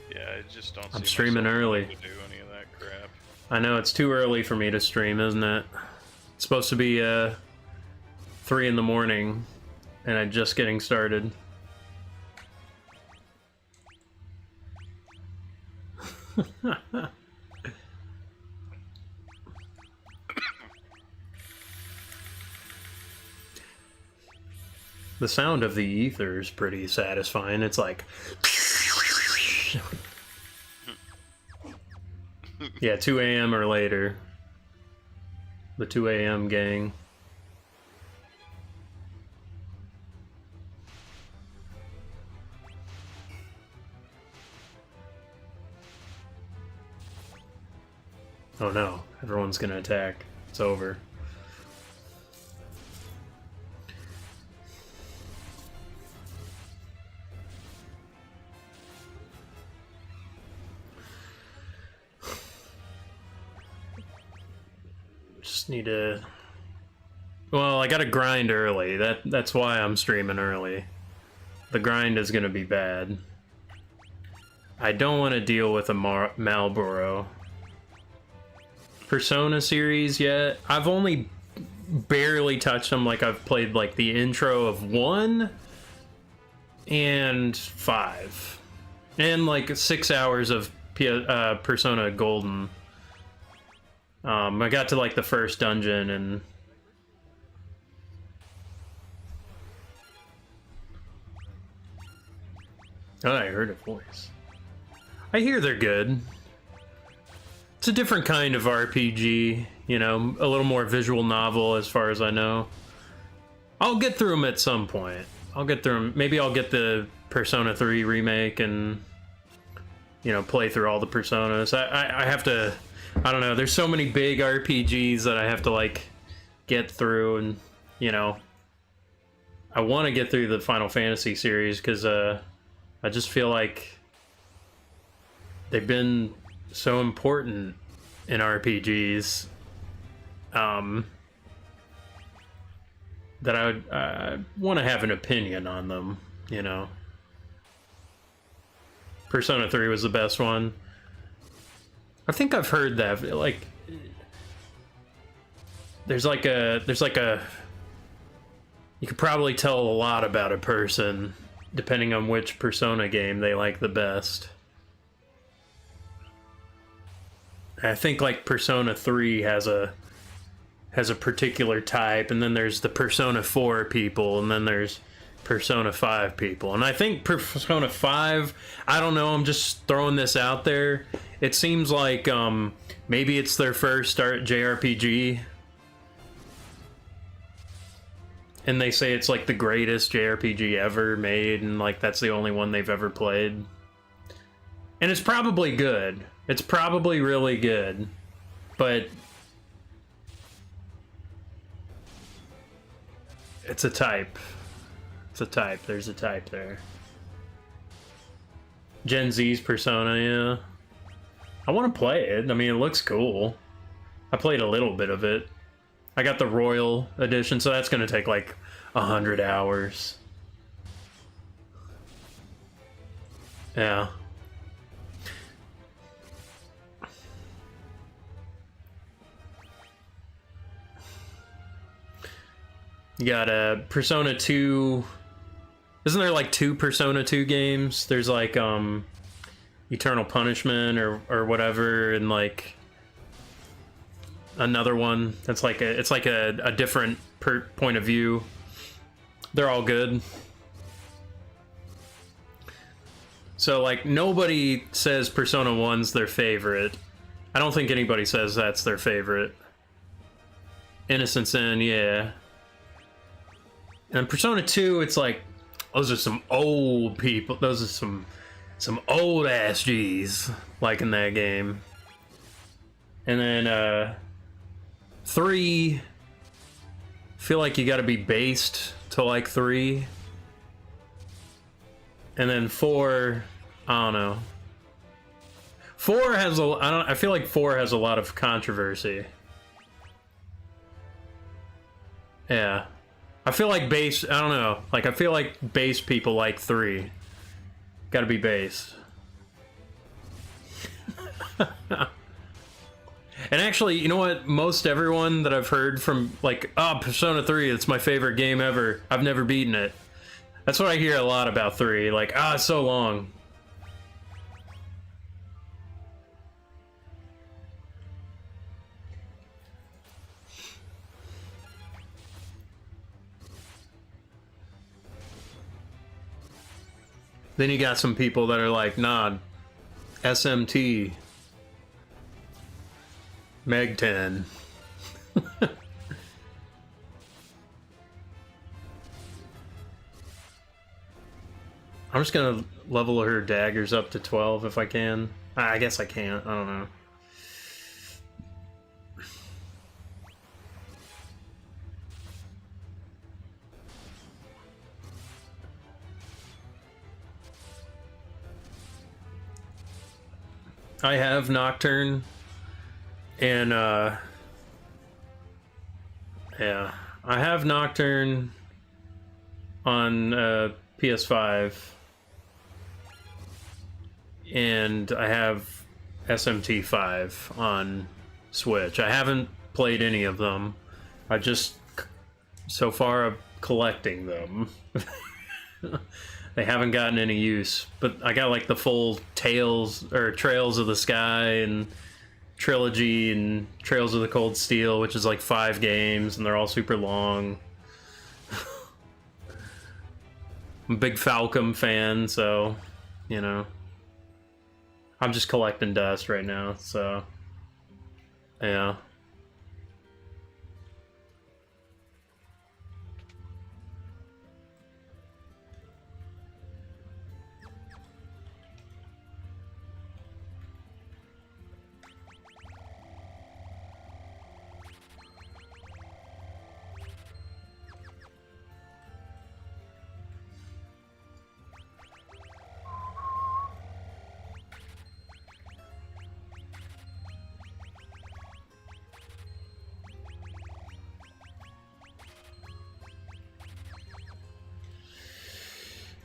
Yeah, I just don't I'm see streaming myself early. able to do any of that crap. I know, it's too early for me to stream, isn't it? It's supposed to be, 3 in the morning, and I'm just getting started. The sound of the ether is pretty satisfying. It's like... Yeah, 2 a.m. or later. The 2 a.m. gang. Oh no, everyone's gonna attack. It's over. Just need to... Well, I gotta grind early. That's why I'm streaming early. The grind is gonna be bad. I don't want to deal with a Marlboro. Persona series yet. I've only barely touched them. Like, I've played like the intro of 1 and 5 and like 6 hours of Persona Golden. I got to like the first dungeon and oh, I heard a voice. I hear they're good. It's a different kind of RPG, you know, a little more visual novel as far as I know. I'll get through them at some point. I'll get through them. Maybe I'll get the Persona 3 remake and, you know, play through all the Personas. I have to, I don't know, there's so many big RPGs that I have to, like, get through and, you know, I want to get through the Final Fantasy series because I just feel like they've been so important in RPGs that I would want to have an opinion on them, you know. Persona 3 was the best one. I think I've heard that, like, there's like a you could probably tell a lot about a person depending on which Persona game they like the best. I think like Persona 3 has a particular type, and then there's the Persona 4 people, and then there's Persona 5 people. And I think Persona 5, I don't know, I'm just throwing this out there. It seems like maybe it's their first start JRPG. And they say it's like the greatest JRPG ever made, and like that's the only one they've ever played. And it's probably good. It's probably really good. But it's a type. It's a type. There's a type there. Gen Z's Persona, yeah. I want to play it. I mean, it looks cool. I played a little bit of it. I got the Royal Edition, so that's going to take like 100 hours. Yeah. You got a Persona 2. Isn't there like 2 Persona 2 games? There's like Eternal Punishment or whatever, and like another one that's like it's like a different point of view. They're all good. So, like, nobody says Persona 1's their favorite. I don't think anybody says that's their favorite. Innocent Sin, yeah. And Persona 2, it's like, those are some old people. Those are some old ass G's like in that game. And then 3, feel like you got to be based to like 3. And then 4, I don't know. 4 has I feel like 4 has a lot of controversy. Yeah. I feel like base, I don't know. Like, I feel like base people like 3. Gotta be base. And actually, you know what? Most everyone that I've heard from, like, oh, Persona 3, it's my favorite game ever. I've never beaten it. That's what I hear a lot about 3. Like, ah, it's so long. Then you got some people that are like, nah, SMT, Meg 10. I'm just gonna level her daggers up to 12 if I can. I guess I can't, I don't know. I have Nocturne, and yeah, I have Nocturne on PS5, and I have SMT5 on Switch. I haven't played any of them. I just, so far, I'm collecting them. They haven't gotten any use, but I got like the full Trails of the Sky and trilogy and Trails of the Cold Steel, which is like 5 games, and they're all super long. I'm a big Falcom fan, so, you know. I'm just collecting dust right now, so, yeah.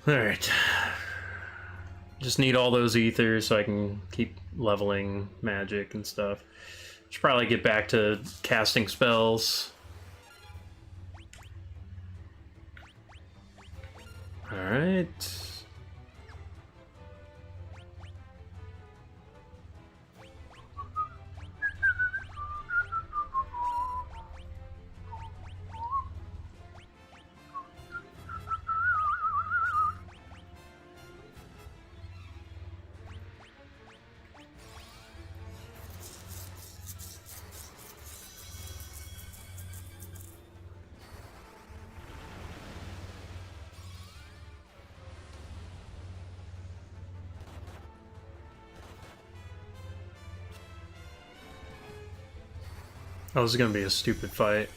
Alright. Just need all those ethers so I can keep leveling magic and stuff. Should probably get back to casting spells. Alright. Oh, this is gonna be a stupid fight.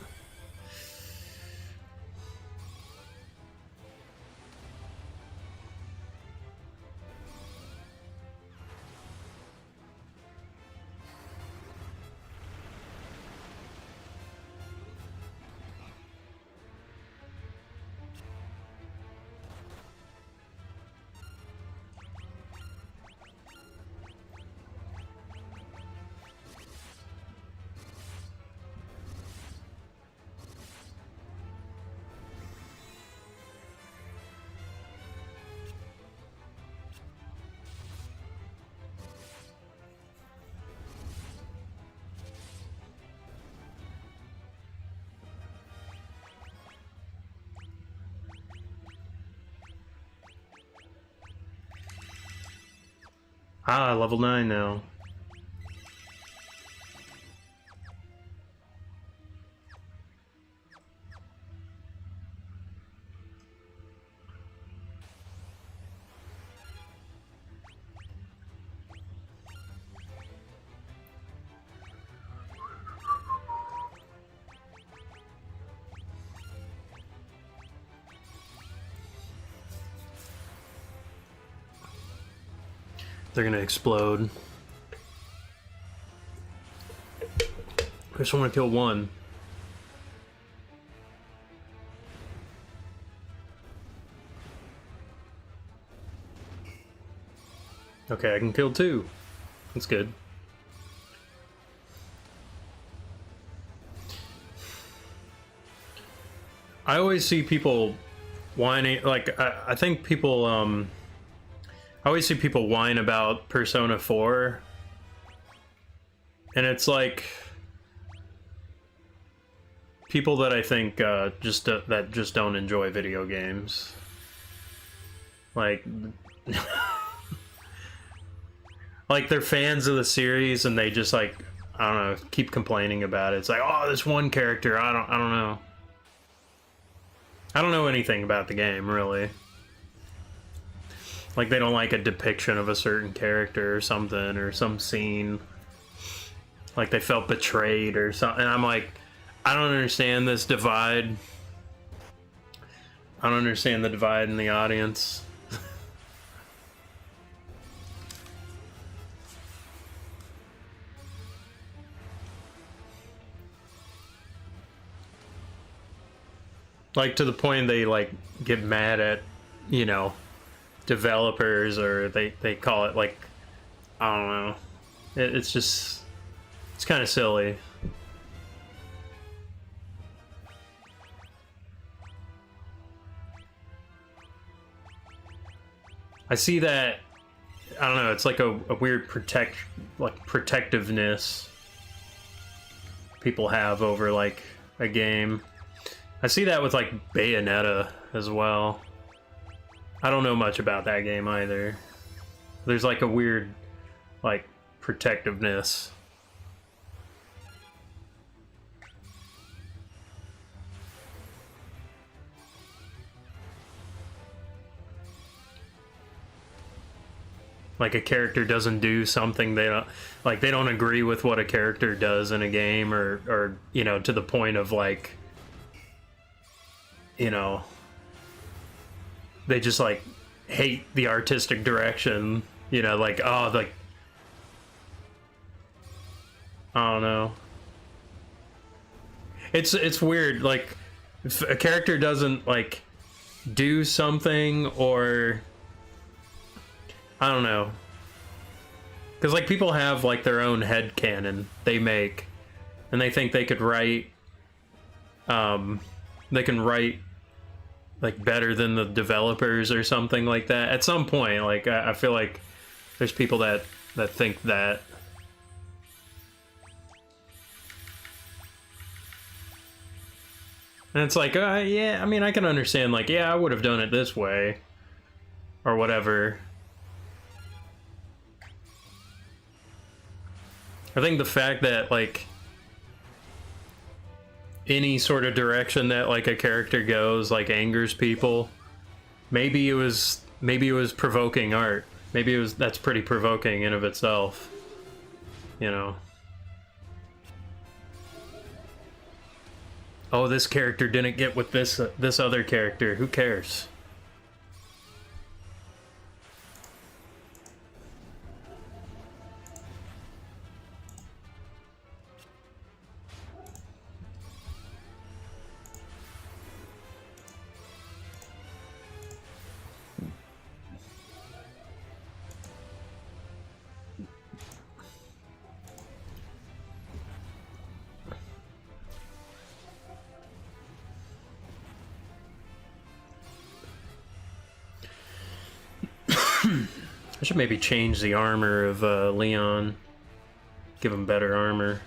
Ah, level 9 now. They're gonna explode. I just want to kill one. Okay, I can kill two. That's good. I always see people whining, like, I think people, I always see people whine about Persona 4. And it's like, people that I think that just don't enjoy video games. Like, like they're fans of the series and they just like, I don't know, keep complaining about it. It's like, oh, this one character, I don't know. I don't know anything about the game, really. Like, they don't like a depiction of a certain character or something, or some scene. Like, they felt betrayed or something. And I'm like, I don't understand this divide. I don't understand the divide in the audience. Like, to the point they, like, get mad at, you know, developers, or they call it, like, I don't know. It's just, it's kind of silly. I see that, I don't know, it's like a weird protectiveness people have over, like, a game. I see that with, like, Bayonetta as well. I don't know much about that game either. There's, like, a weird, like, protectiveness. Like, a character doesn't do something, they don't agree with what a character does in a game, or you know, to the point of, like, you know, they just, like, hate the artistic direction, you know, like, oh, like, I don't know. It's weird, like, if a character doesn't, like, do something, or I don't know, because, like, people have, like, their own headcanon they make, and they think they could write, they can write, like, better than the developers or something like that. At some point, like, I feel like there's people that think that. And it's like, yeah, I mean, I can understand, like, yeah, I would have done it this way, or whatever. I think the fact that, like, any sort of direction that, like, a character goes, like, angers people. Maybe it was provoking art. Maybe that's pretty provoking in of itself. You know. Oh, this character didn't get with this other character. Who cares? I should maybe change the armor of Leon. Give him better armor.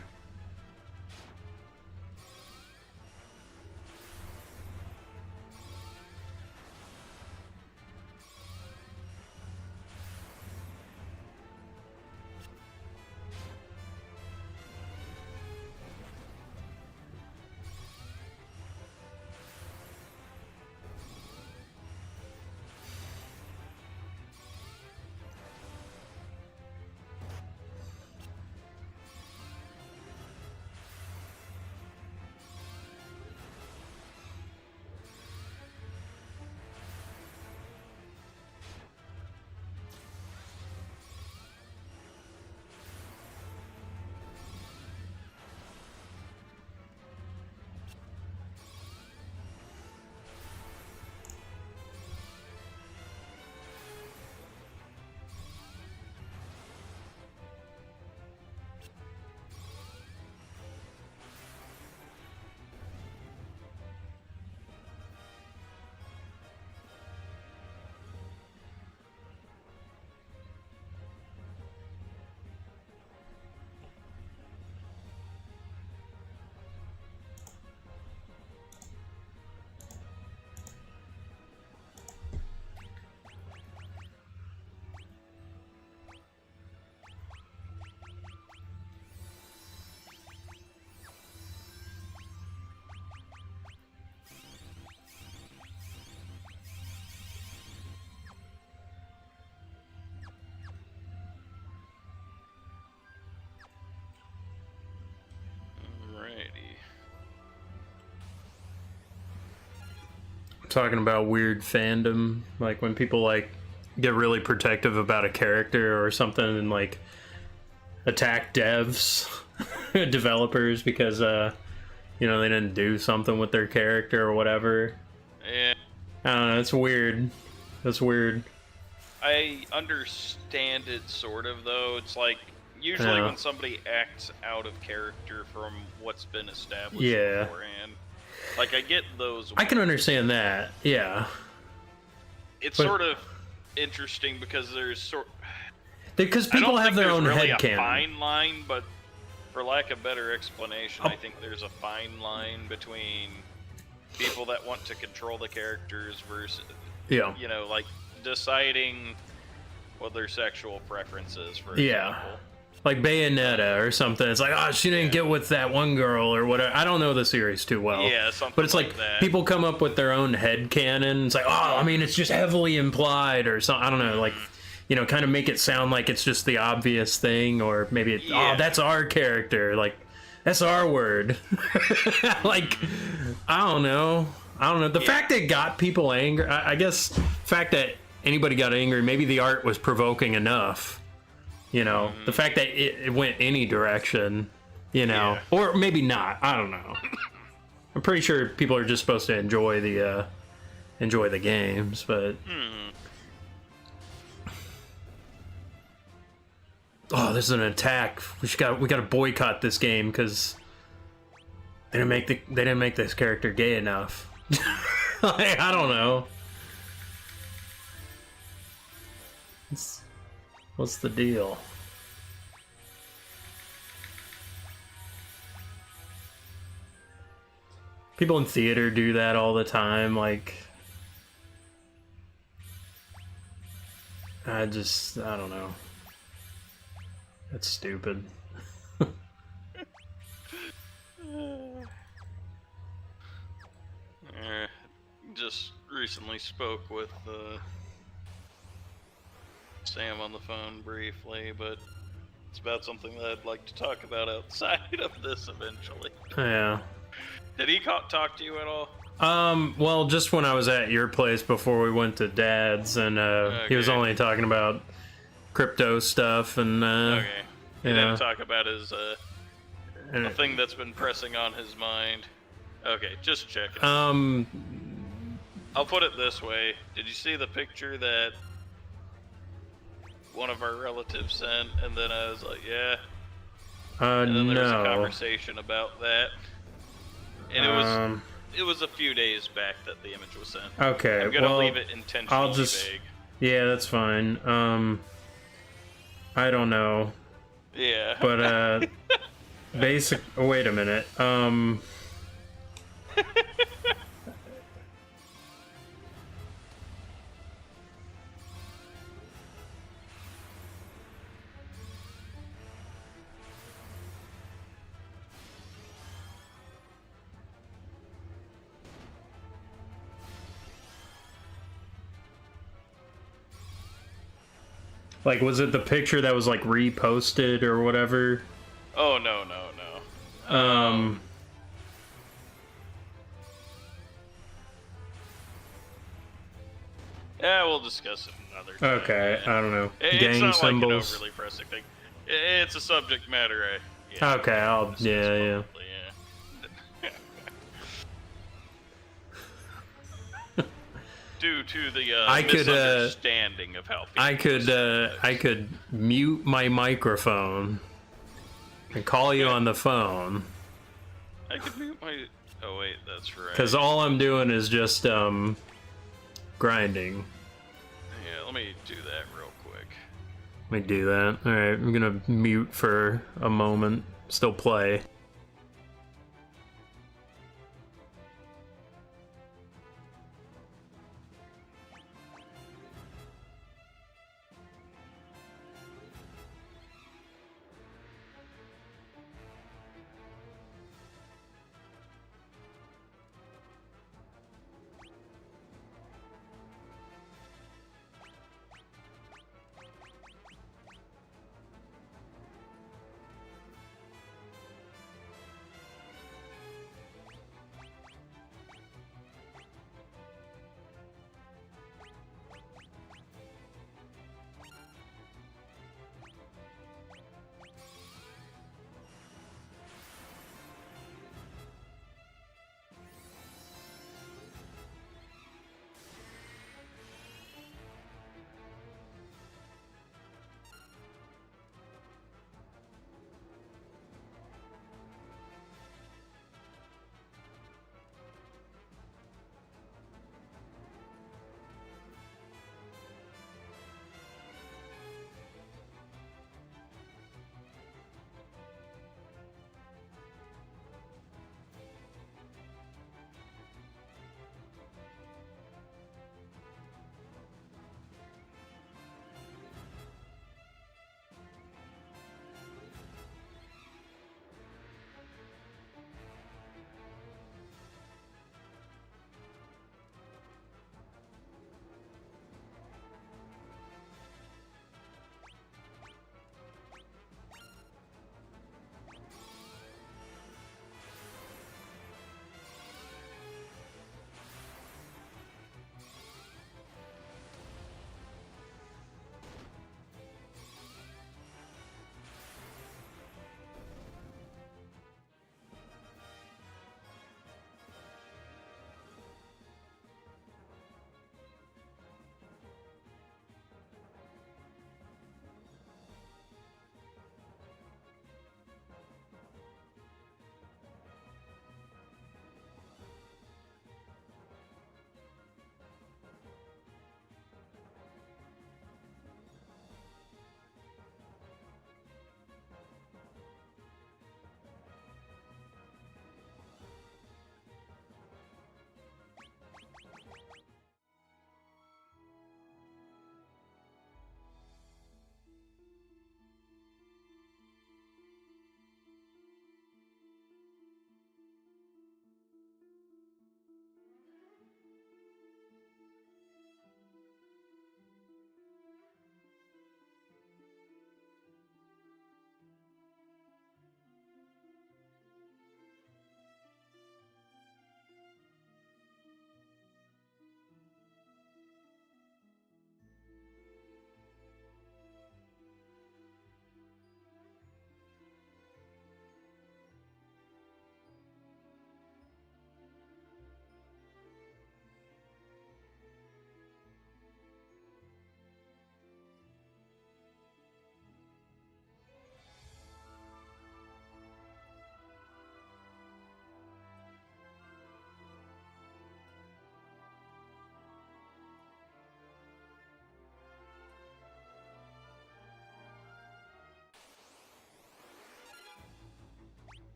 talking about weird fandom, like when people like get really protective about a character or something and like attack devs, developers because you know, they didn't do something with their character or whatever. Yeah. I don't know, it's weird. That's weird. I understand it sort of, though. It's like, usually when somebody acts out of character from what's been established beforehand. Like, I get those. I can understand that, yeah. It's sort of interesting because there's because people have their own really headcanon. A fine line, but for lack of better explanation, I think there's a fine line between people that want to control the characters versus, you know, like deciding what their sexual preferences, for example. Like Bayonetta or something. It's like, oh, she didn't get with that one girl or whatever. I don't know the series too well. Yeah, something but it's like that. People come up with their own headcanon. It's like, oh, I mean, it's just heavily implied or something. I don't know, like, you know, kind of make it sound like it's just the obvious thing, or maybe it, oh, that's our character. Like, that's our word. Like, I don't know. The fact that it got people angry, I guess, the fact that anybody got angry, maybe the art was provoking enough. You know, the fact that it went any direction, you know, or maybe not. I don't know. I'm pretty sure people are just supposed to enjoy the games, but oh, this is an attack. We got to boycott this game because they didn't make this character gay enough. Like, I don't know. What's the deal? People in theater do that all the time, like... I don't know. That's stupid. Just recently spoke with Sam on the phone briefly, but it's about something that I'd like to talk about outside of this eventually. Yeah. Did he talk to you at all? Well, just when I was at your place before we went to Dad's, and he was only talking about crypto stuff, and He didn't talk about his a thing that's been pressing on his mind. Okay, just checking. I'll put it this way. Did you see the picture that one of our relatives sent? And then I was like, yeah. And then there was a conversation about that. And it was a few days back that the image was sent. Okay, I'm gonna leave it intentionally vague. Yeah, that's fine. I don't know. Yeah. But wait a minute. Like, was it the picture that was, like, reposted or whatever? Oh, no. Yeah, we'll discuss it another time. Okay, I don't know. It's Gang not symbols. like an overly pressing thing. It's a subject matter. Okay, I'll... Yeah. Due to the misunderstanding of how I could mute my microphone and call you on the phone. I could mute my... Oh wait, that's right. Because all I'm doing is just grinding. Yeah, let me do that real quick. Let me do that. Alright, I'm gonna mute for a moment. Still play.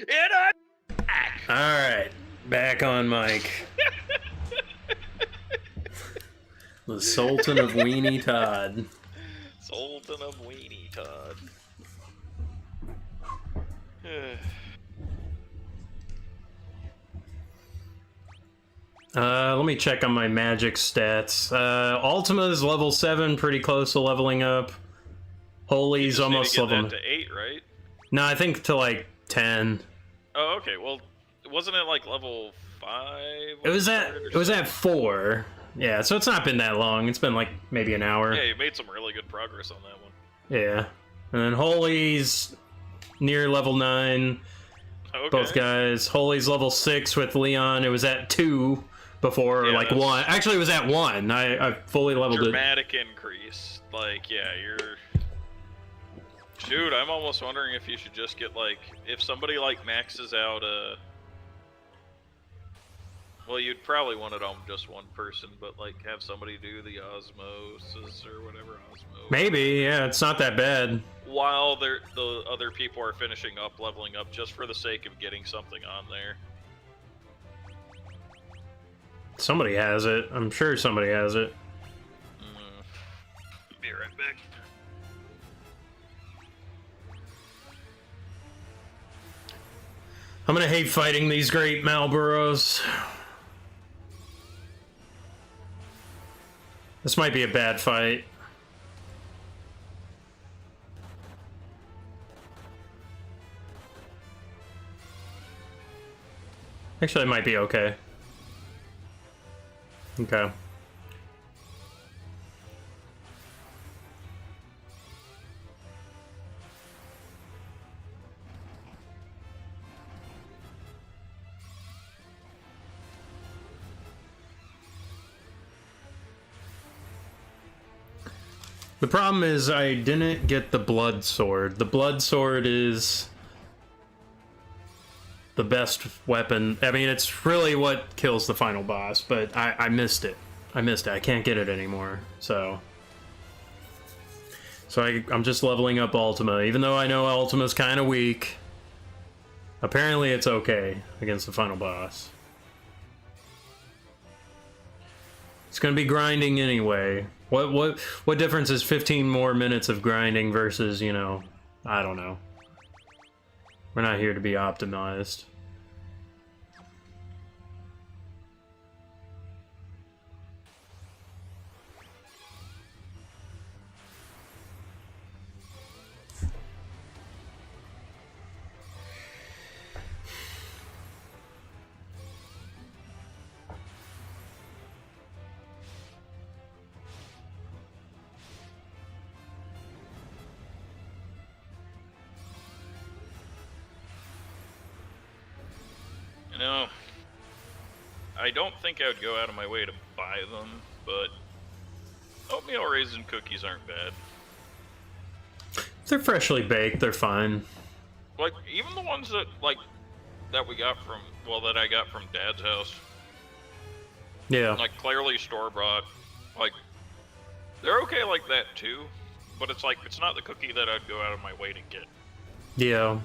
And I'm back! Alright, back on mic. The Sultan of Weenie Todd. Sultan of Weenie Todd. Let me check on my magic stats. Ultima is level 7, pretty close to leveling up. Holy's almost level... to 8, right? No, I think to like 10. Oh, okay. Well, wasn't it like level 5? It was at 4. Yeah, so it's not been that long. It's been like maybe an hour. Yeah, you made some really good progress on that one. Yeah. And then Holy's near level 9. Okay. Both guys. Holy's level 6 with Leon. It was at 2 before, yeah, like 1. Actually, it was at 1. I fully leveled dramatic increase. Like, yeah, you're... Dude, I'm almost wondering if you should just get, like... If somebody, like, maxes out, well, you'd probably want it on just one person, but, like, have somebody do the osmosis or whatever osmosis. Maybe, yeah, it's not that bad. While the other people are finishing up, leveling up, just for the sake of getting something on there. Somebody has it. I'm sure somebody has it. Be right back. I'm gonna hate fighting these great Malboros. This might be a bad fight. Actually, it might be okay. Okay. The problem is I didn't get the blood sword. The blood sword is the best weapon. I mean, it's really what kills the final boss, but I missed it. I missed it. I can't get it anymore. So I'm just leveling up Ultima, even though I know Ultima's kind of weak. Apparently it's okay against the final boss. It's gonna be grinding anyway. What difference is 15 more minutes of grinding versus, you know, I don't know. We're not here to be optimized. No, I don't think I would go out of my way to buy them, but oatmeal raisin cookies aren't bad. If they're freshly baked, they're fine. Like, even the ones that, like, that we got from, well, that I got from Dad's house. Yeah. Like, clearly store-bought. Like, they're okay like that, too, but it's like, it's not the cookie that I'd go out of my way to get. Yeah.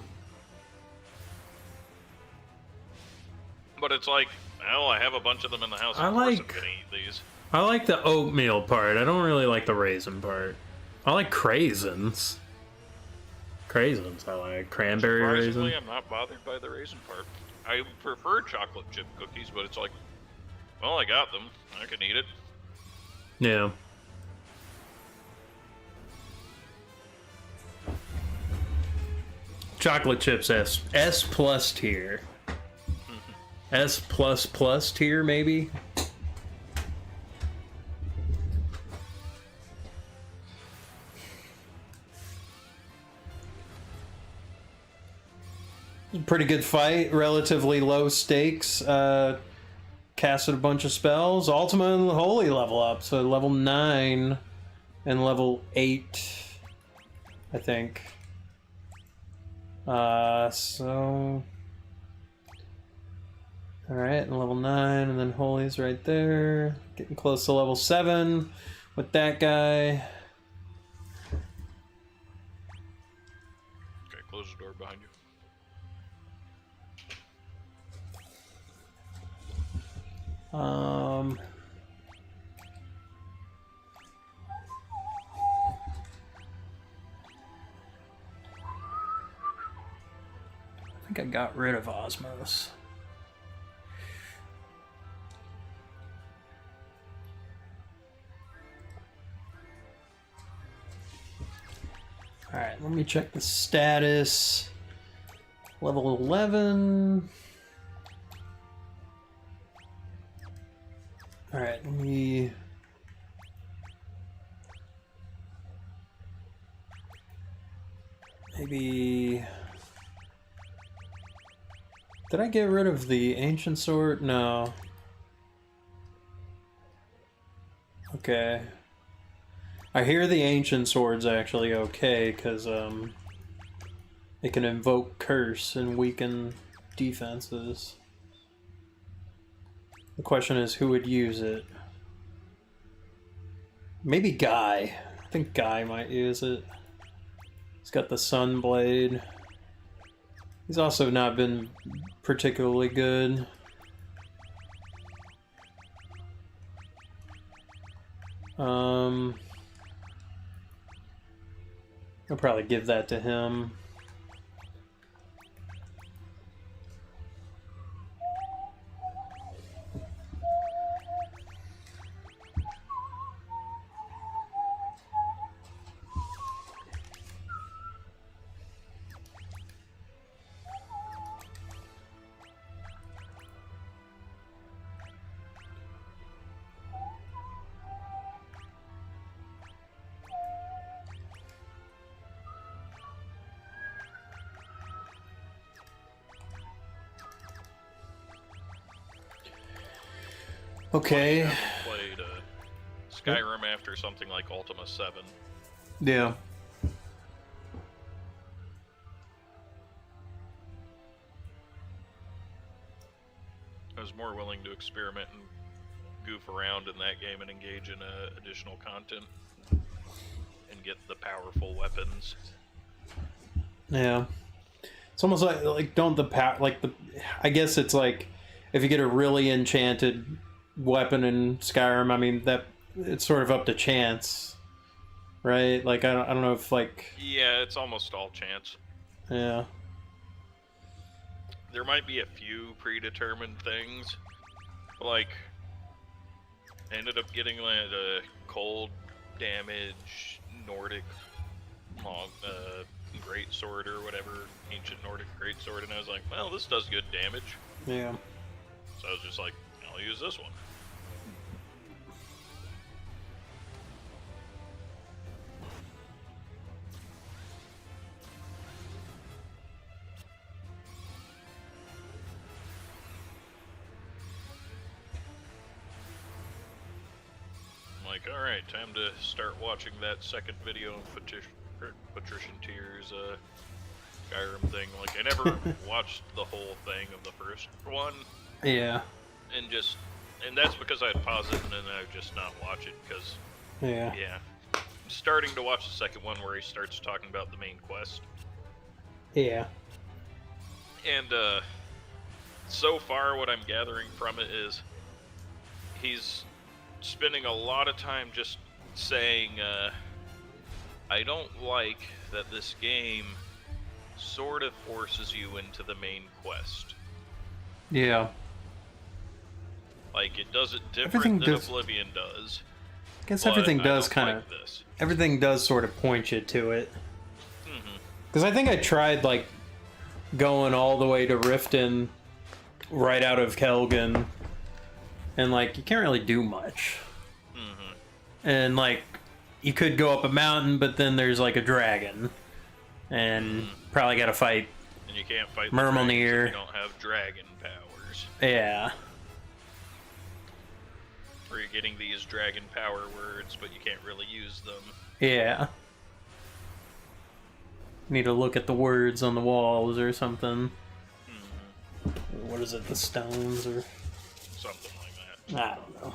But it's like, well, I have a bunch of them in the house. Of course I'm gonna eat these. I like the oatmeal part. I don't really like the raisin part. I like craisins. Craisins, I like. Cranberry raisin. I'm not bothered by the raisin part. I prefer chocolate chip cookies, but it's like, well, I got them. I can eat it. Yeah. Chocolate chips S plus tier. S plus plus tier, maybe? Pretty good fight, relatively low stakes. Casted a bunch of spells. Ultima and Holy level up, so level 9 and level 8, I think. So... Alright, and level 9, and then Holy's right there. Getting close to level 7 with that guy. Okay, close the door behind you. Um, I think I got rid of Osmos. Alright, let me check the status. Level 11. Alright, let me... Maybe... Did I get rid of the ancient sword? No. Okay. I hear the ancient sword's actually okay, because, it can invoke curse and weaken defenses. The question is, who would use it? Maybe Guy. I think Guy might use it. He's got the Sun Blade. He's also not been particularly good. I'll probably give that to him. Okay. I haven't played Skyrim after something like Ultima 7. Yeah. I was more willing to experiment and goof around in that game and engage in additional content and get the powerful weapons. Yeah. It's almost like don't the I guess it's like if you get a really enchanted weapon in Skyrim, I mean that it's sort of up to chance, right? Like I don't know if like Yeah, it's almost all chance. yeah. There might be a few predetermined things, like I ended up getting like a cold damage Nordic long great sword or whatever, ancient Nordic great sword, and I was like, well, this does good damage. Yeah. So I was just like, I'll use this one. I'm like, alright, time to start watching that second video of Patrician Tears Skyrim thing. Like, I never watched the whole thing of the first one. Yeah. And that's because I'd pause it and then I'd just not watch it, because, Yeah. I'm starting to watch the second one where he starts talking about the main quest. Yeah. And, so far what I'm gathering from it is he's spending a lot of time just saying, I don't like that this game sort of forces you into the main quest. Yeah. Like, it does it different than Oblivion does. I guess everything does kind of... this. Everything does sort of point you to it. Mm-hmm. Because I think I tried, like, going all the way to Riften right out of Kelgan. And, like, you can't really do much. Mm-hmm. And, like, you could go up a mountain, but then there's, like, a dragon. And probably gotta fight... And you can't fight Myrmilnir. the dragons if you don't have dragon powers. Yeah. Or you're getting these dragon power words, but you can't really use them. Yeah. Need to look at the words on the walls or something. Mm-hmm. What is it, the stones or... Something like that. I don't know.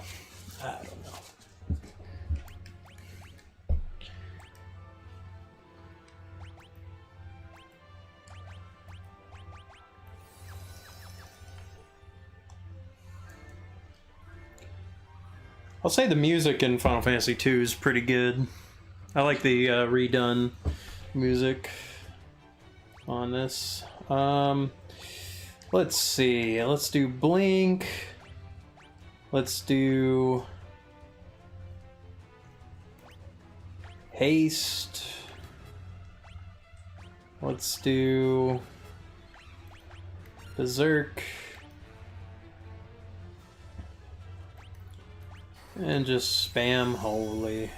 I'll say the music in Final Fantasy 2 is pretty good. I like the redone music on this. Let's see. Let's do Blink. Let's do Haste. Let's do Berserk. And just spam Holy.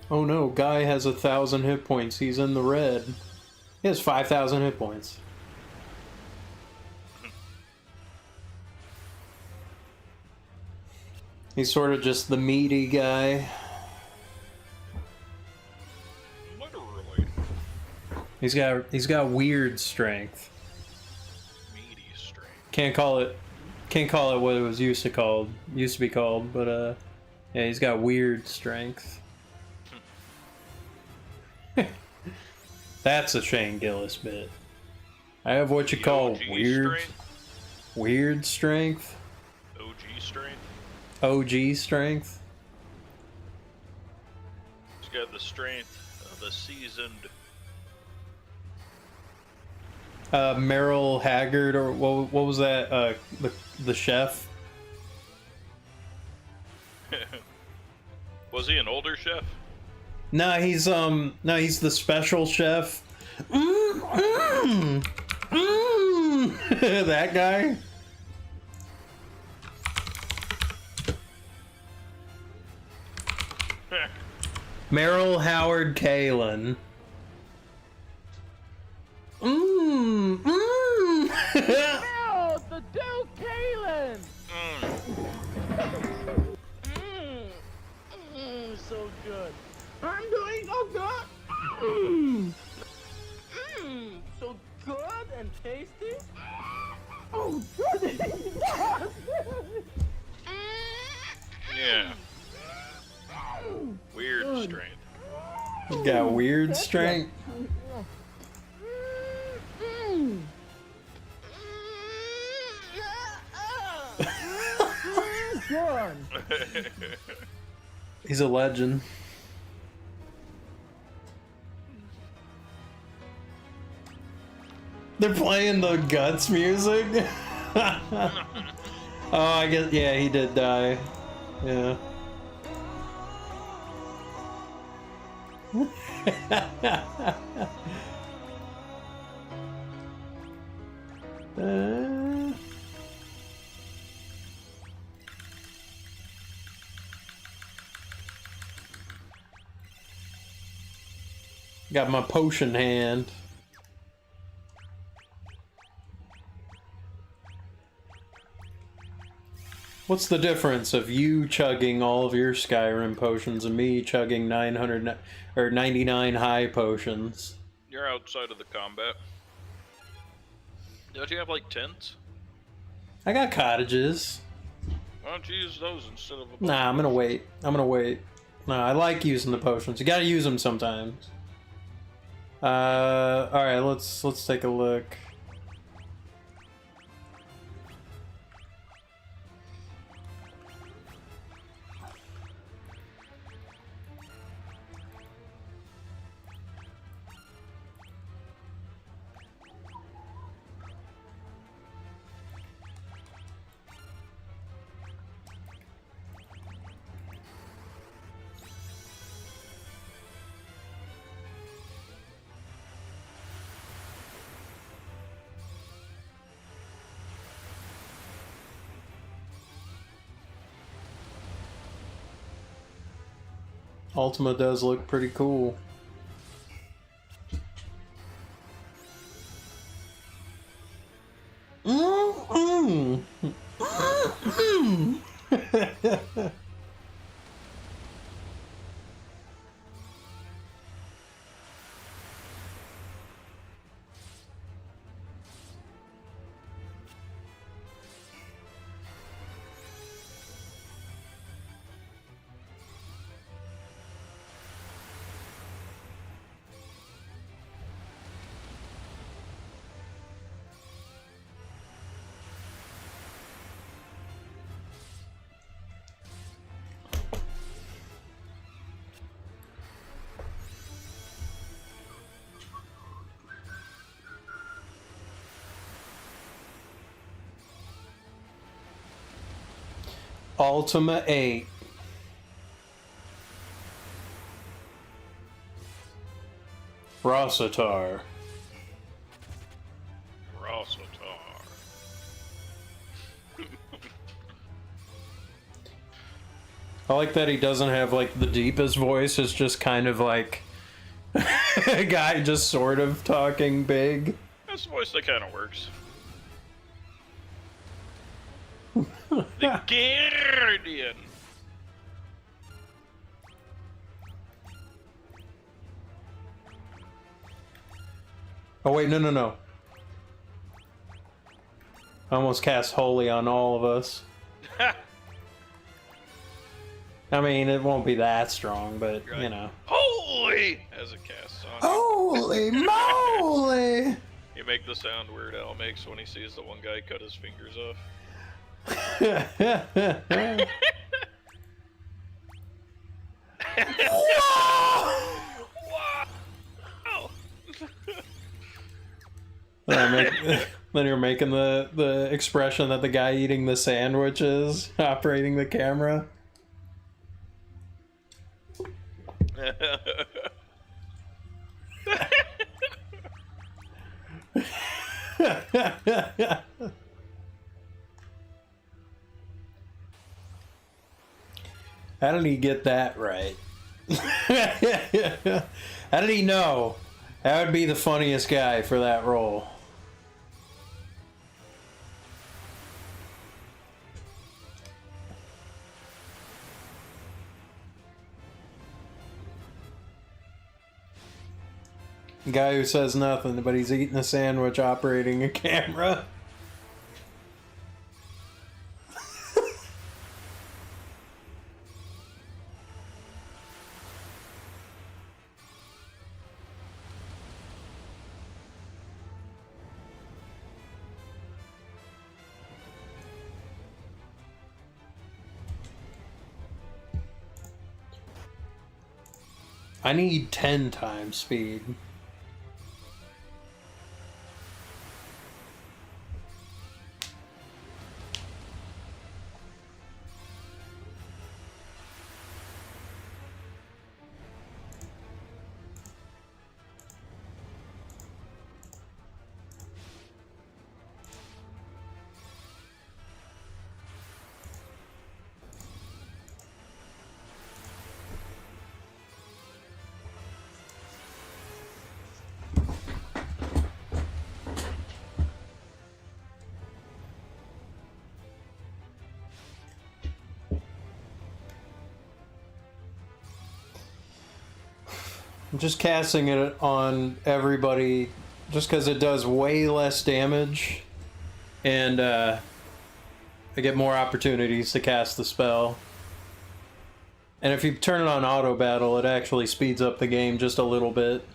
Oh no, Guy has 1,000 hit points. He's in the red. He has 5,000 hit points. He's sort of just the meaty guy. Literally. He's got weird strength. Meaty strength. Can't call it what it was used to be called, but yeah, he's got weird strength. That's a Shane Gillis bit. I have what you call weird strength. OG strength. OG strength. He's got the strength of a seasoned. Merrill Haggard, or what was that? The chef. Was he an older chef? No, he's the special chef. That guy. Merrill Howard Kalin. No, the Duke Kalin. So good. I'm doing so good. So good and tasty. Oh, good. Yeah. Weird strength. He's got weird strength. He's a legend. They're playing the Guts music? Oh, I guess, yeah, he did die. Yeah. Got my potion hand. What's the difference of you chugging all of your Skyrim potions and me chugging 900 or 99 high potions? You're outside of the combat. Don't you have like tents? I got cottages. Why don't you use those instead of a Nah, I'm gonna wait. Nah, I like using the potions. You gotta use them sometimes. Alright, let's take a look. Ultima does look pretty cool. Ultima 8. Rossiter. Rossiter. I like that he doesn't have like the deepest voice. It's just kind of like a guy just sort of talking big. That's the voice that kind of works. The Guardian. Oh wait, no. I almost cast Holy on all of us. I mean, it won't be that strong, but Right. you know. Holy! As it casts on. Holy moly! You make the sound Weird Al makes when he sees the one guy cut his fingers off. Wow! Then you're making the expression that the guy eating the sandwich is operating the camera. How did he get that right? How did he know? That would be the funniest guy for that role. Guy who says nothing, but he's eating a sandwich operating a camera. I need 10 times speed. I'm just casting it on everybody just because it does way less damage and I get more opportunities to cast the spell. And if you turn it on auto battle, it actually speeds up the game just a little bit.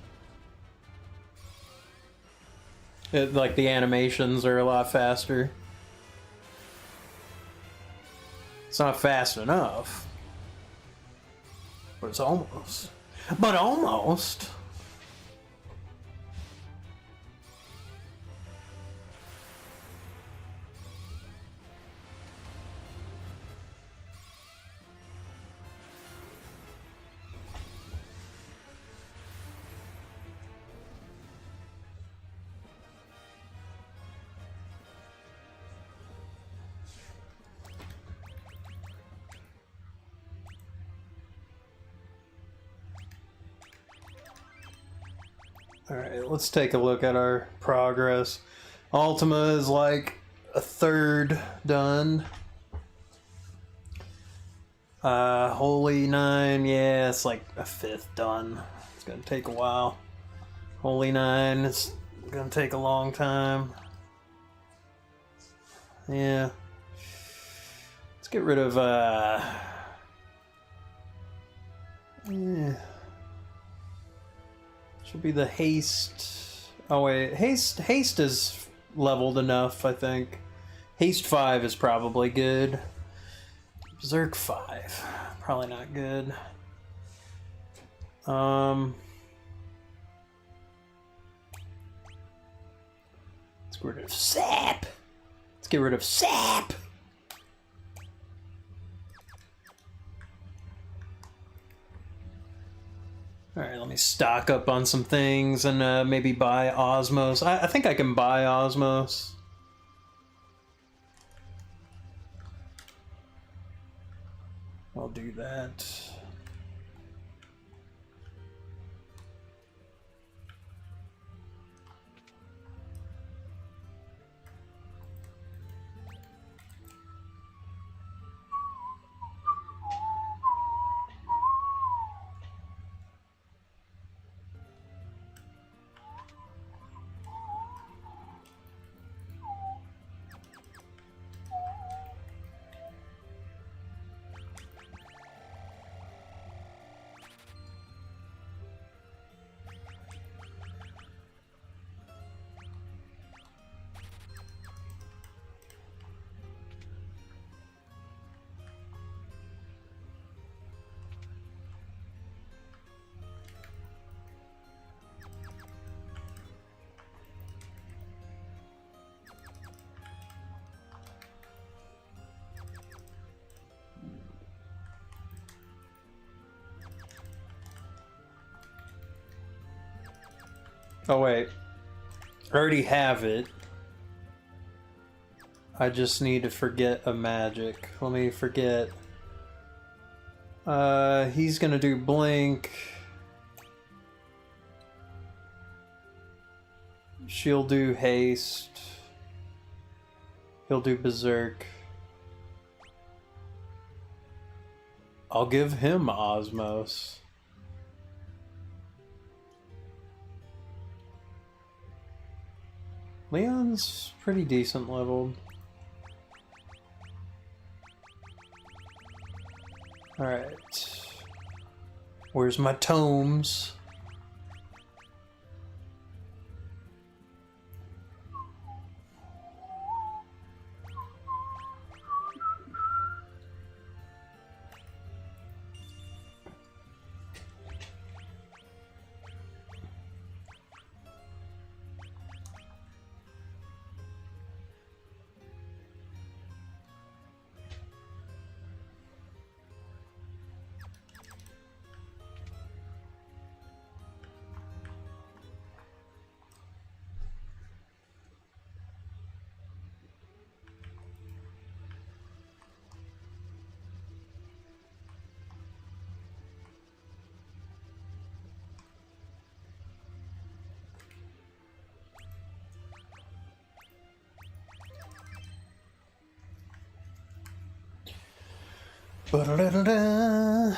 Like the animations are a lot faster. It's not fast enough, but it's almost. But almost. Alright, let's take a look at our progress. Ultima is like a third done. Holy 9, yeah, it's like a 5th done. It's gonna take a while. Holy 9, it's gonna take a long time. Yeah. Let's get rid of, yeah. Should be the haste. Oh wait, haste is leveled enough, I think. Haste 5 is probably good. Berserk 5, probably not good. Let's get rid of sap. Let's get rid of sap. Alright, let me stock up on some things and maybe buy Osmos. I think I can buy Osmos. I'll do that. Oh wait, I already have it. I just need to forget a magic. Let me forget. He's gonna do blink. She'll do haste. He'll do berserk. I'll give him Osmos. Leon's pretty decent leveled. Alright. Where's my tomes? Ba-da-da-da-da.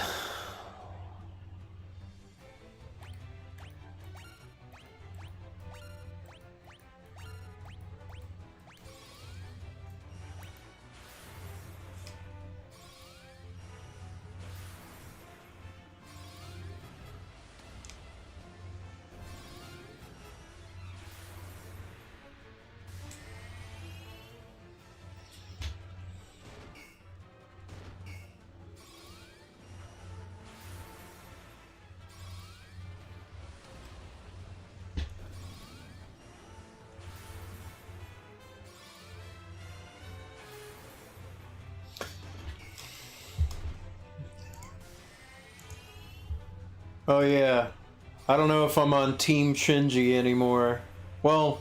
Oh yeah, I don't know if I'm on Team Shinji anymore. Well,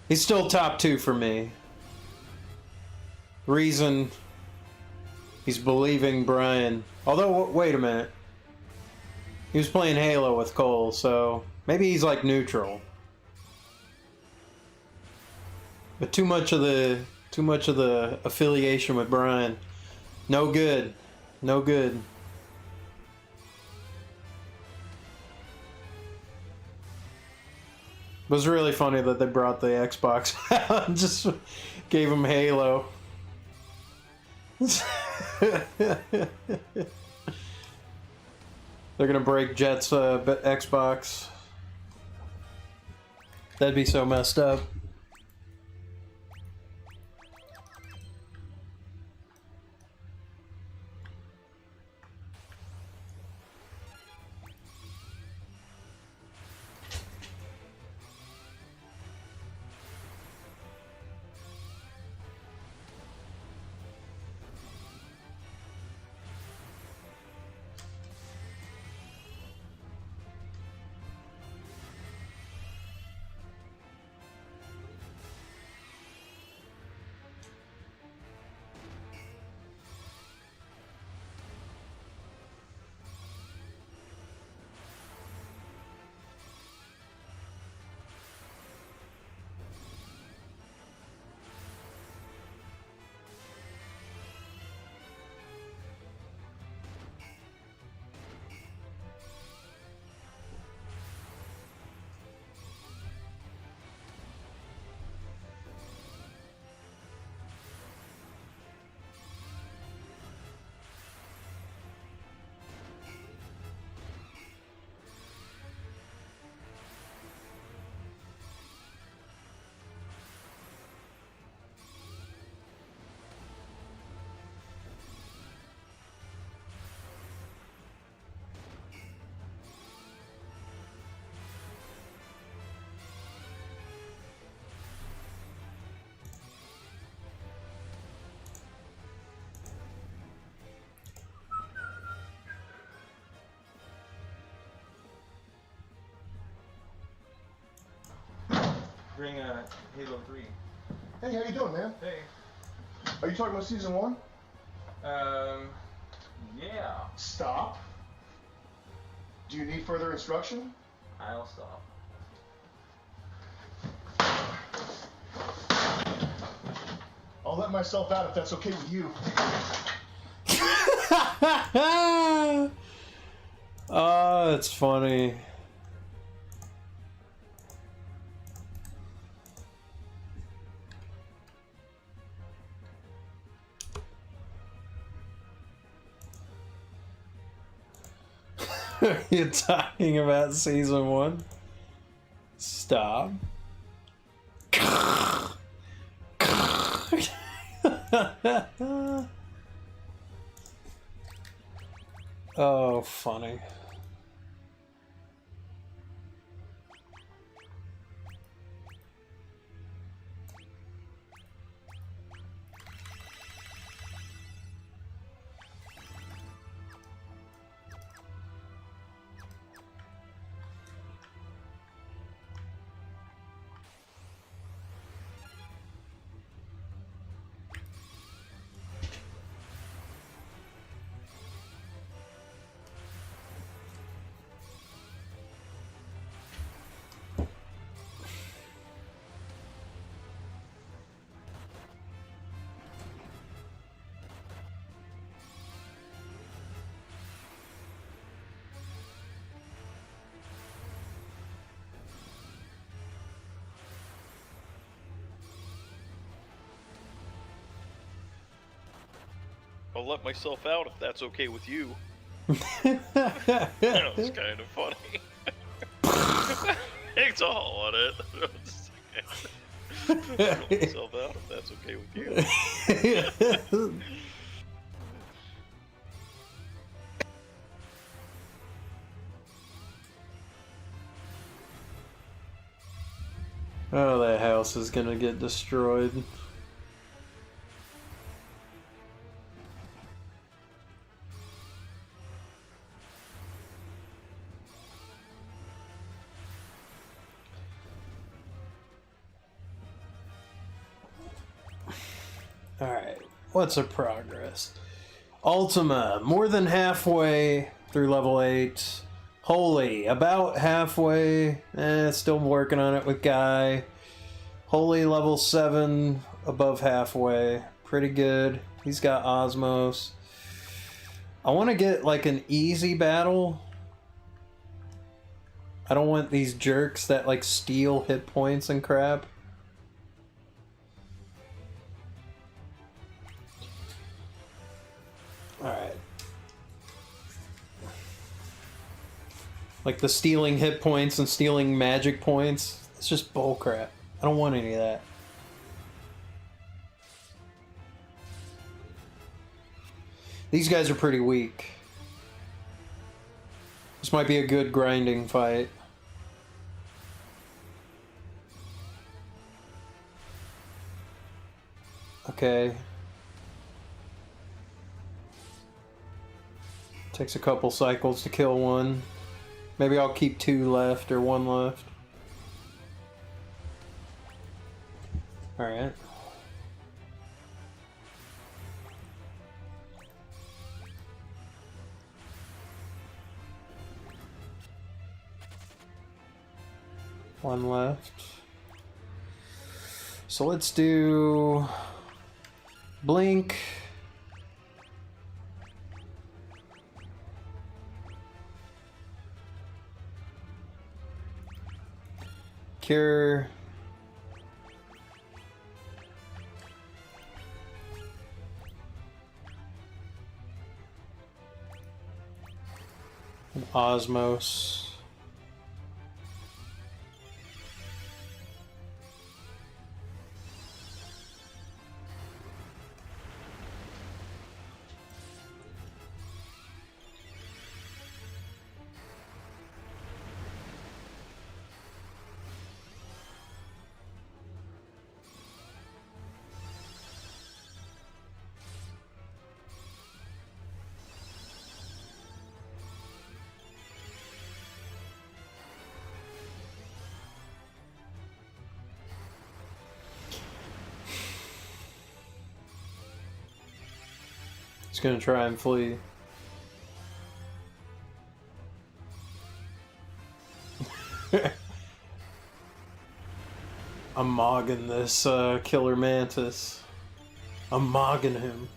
he's still top 2 for me. Reason, he's believing Brian. Although, wait a minute. He was playing Halo with Cole, so maybe he's like neutral. But too much of the affiliation with Brian, no good. No good. It was really funny that they brought the Xbox out and just gave him Halo. They're gonna break Jet's Xbox. That'd be so messed up. Bring Halo 3. Hey, how you doing, man? Hey. Are you talking about season 1? Yeah. Stop. Do you need further instruction? I'll stop. I'll let myself out if that's okay with you. Oh, it's funny. You're talking about season 1? Stop. Oh, funny. I'll let myself out if that's okay with you. That was kind of funny. It's all on it. I'll let myself out if that's okay with you. Oh, that house is gonna get destroyed. Alright, what's our progress? Ultima, more than halfway through level 8. Holy, about halfway. Still working on it with Guy. Holy, level 7, above halfway. Pretty good. He's got Osmos. I want to get like an easy battle. I don't want these jerks that like steal hit points and crap. Alright. Like the stealing hit points and stealing magic points. It's just bullcrap. I don't want any of that. These guys are pretty weak. This might be a good grinding fight. Okay. Takes a couple cycles to kill one. Maybe I'll keep 2 left or 1 left. Alright. One left. So let's do blink. Cure. And Osmos. He's gonna try and flee. I'm mogging this killer mantis. I'm mogging him.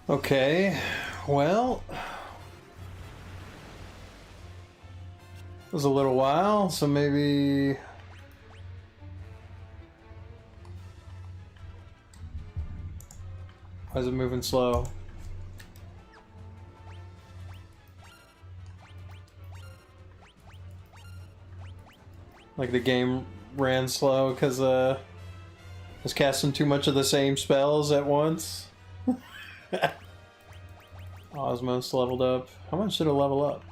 Okay, well, it was a little while, so maybe Why is it moving slow? Like the game ran slow because I was casting too much of the same spells at once. Osmos leveled up. How much did it level up?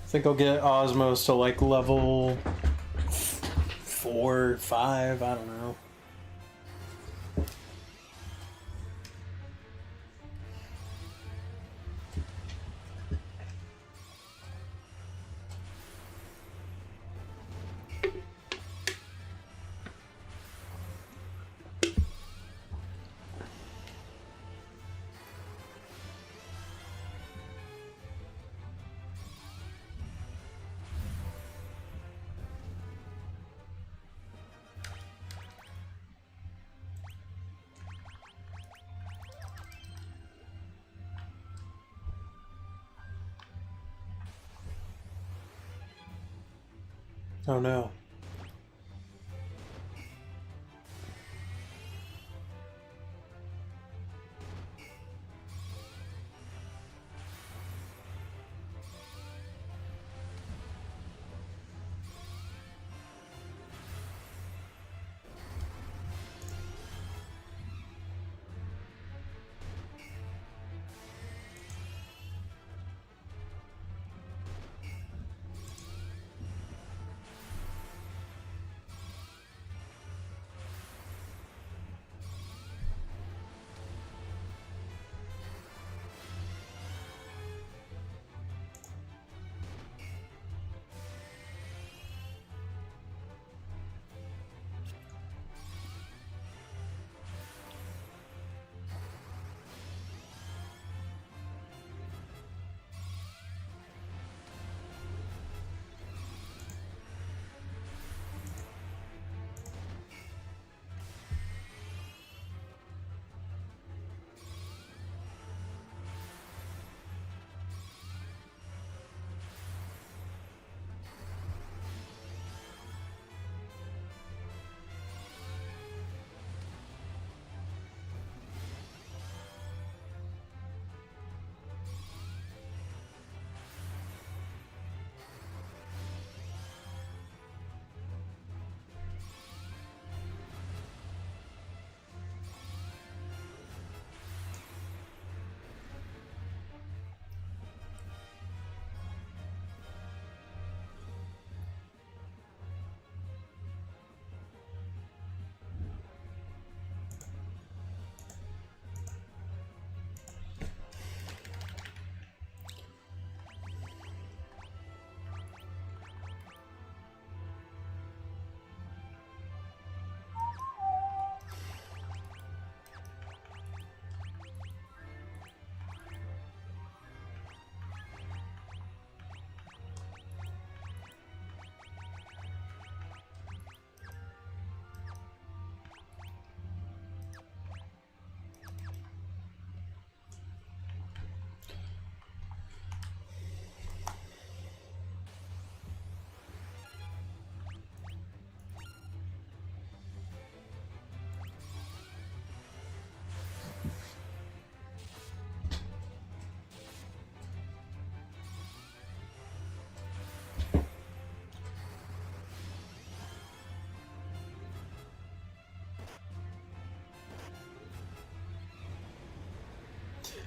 I think I'll get Osmos to like level 4, 5, I don't know. Oh no.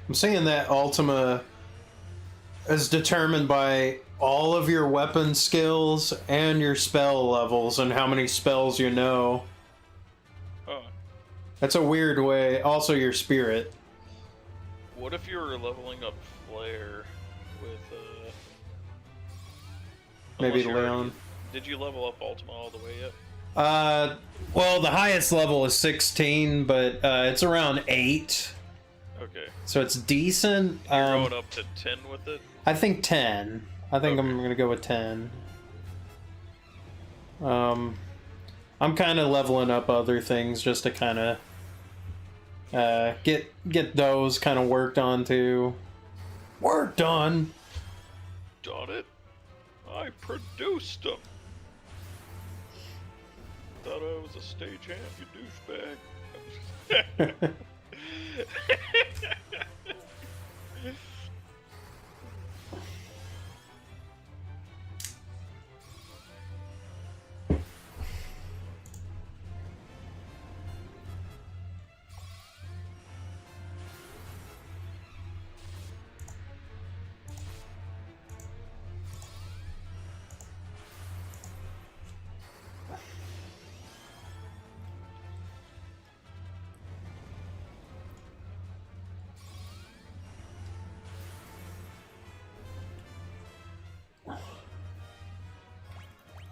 I'm saying that Ultima is determined by all of your weapon skills and your spell levels and how many spells you know. Huh. That's a weird way. Also, your spirit. What if you were leveling up Flare with, Maybe unless you're Leon. Did you level up Ultima all the way yet? Well, the highest level is 16, but it's around 8. Okay. So it's decent. You're going up to 10 with it? I think 10. I think I'm Okay. gonna go with 10. I'm kind of leveling up other things just to kind of get those kind of worked on too. Worked on. Done it. I produced them. Thought I was a stagehand, you douchebag.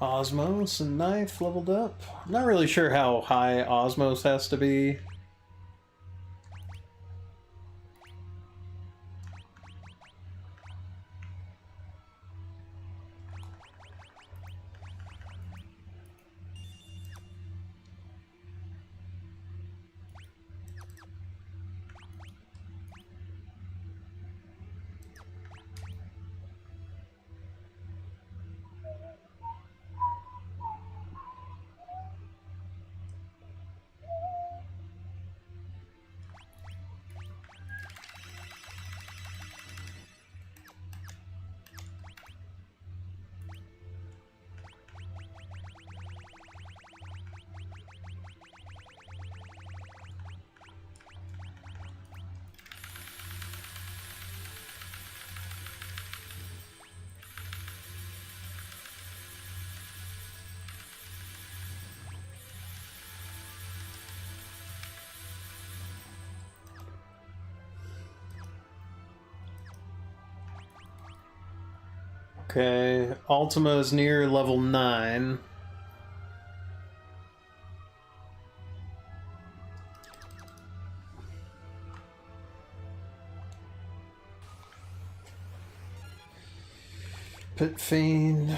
Osmos and Knife leveled up. I'm not really sure how high Osmos has to be. Okay, Ultima is near level 9. Pit Fiend.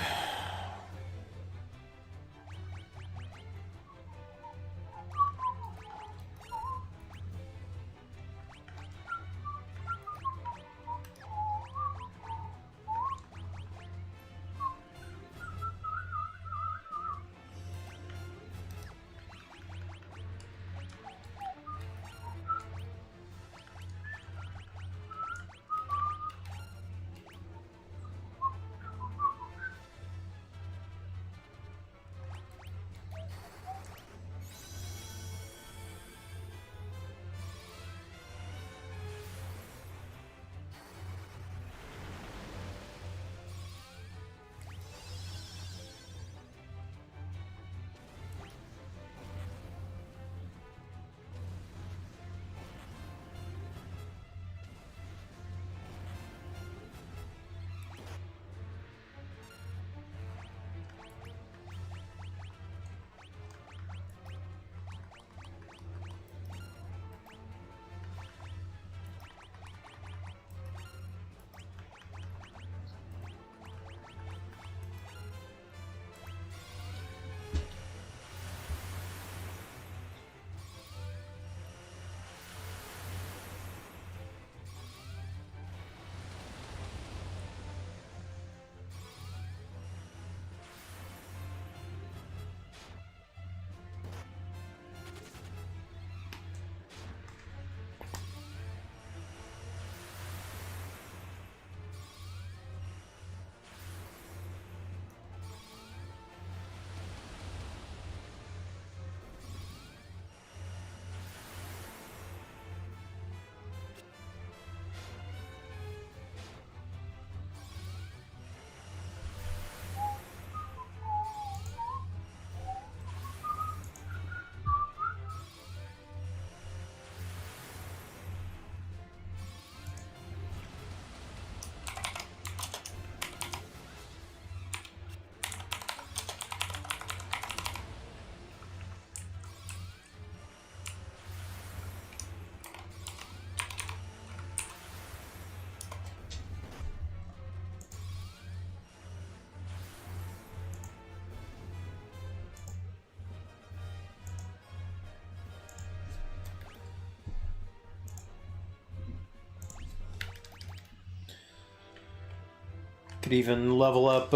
Could even level up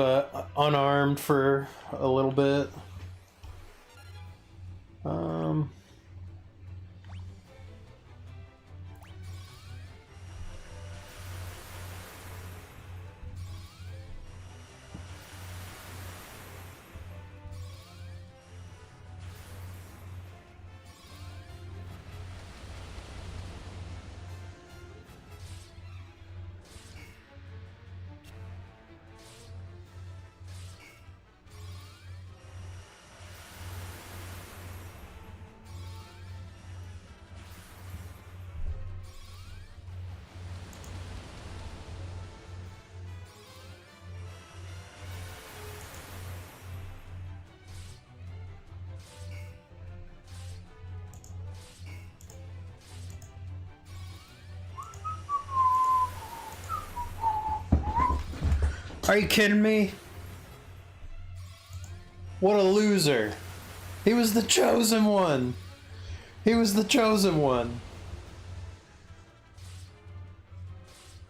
unarmed for a little bit. Are you kidding me? What a loser. He was the chosen one. He was the chosen one.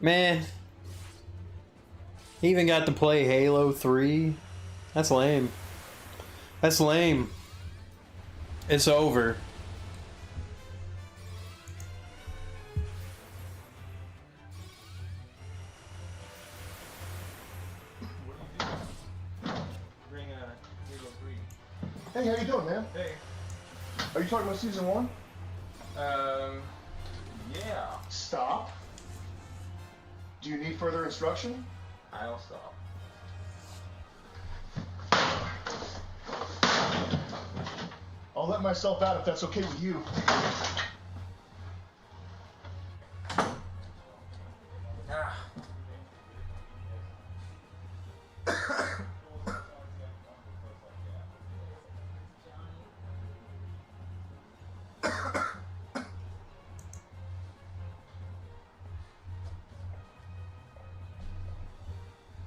Man. He even got to play Halo 3. That's lame. That's lame. It's over. Bring a Halo 3. Hey, how you doing, man? Hey. Are you talking about season 1? Yeah. Stop. Do you need further instruction? I'll stop. I'll let myself out if that's okay with you. Ah.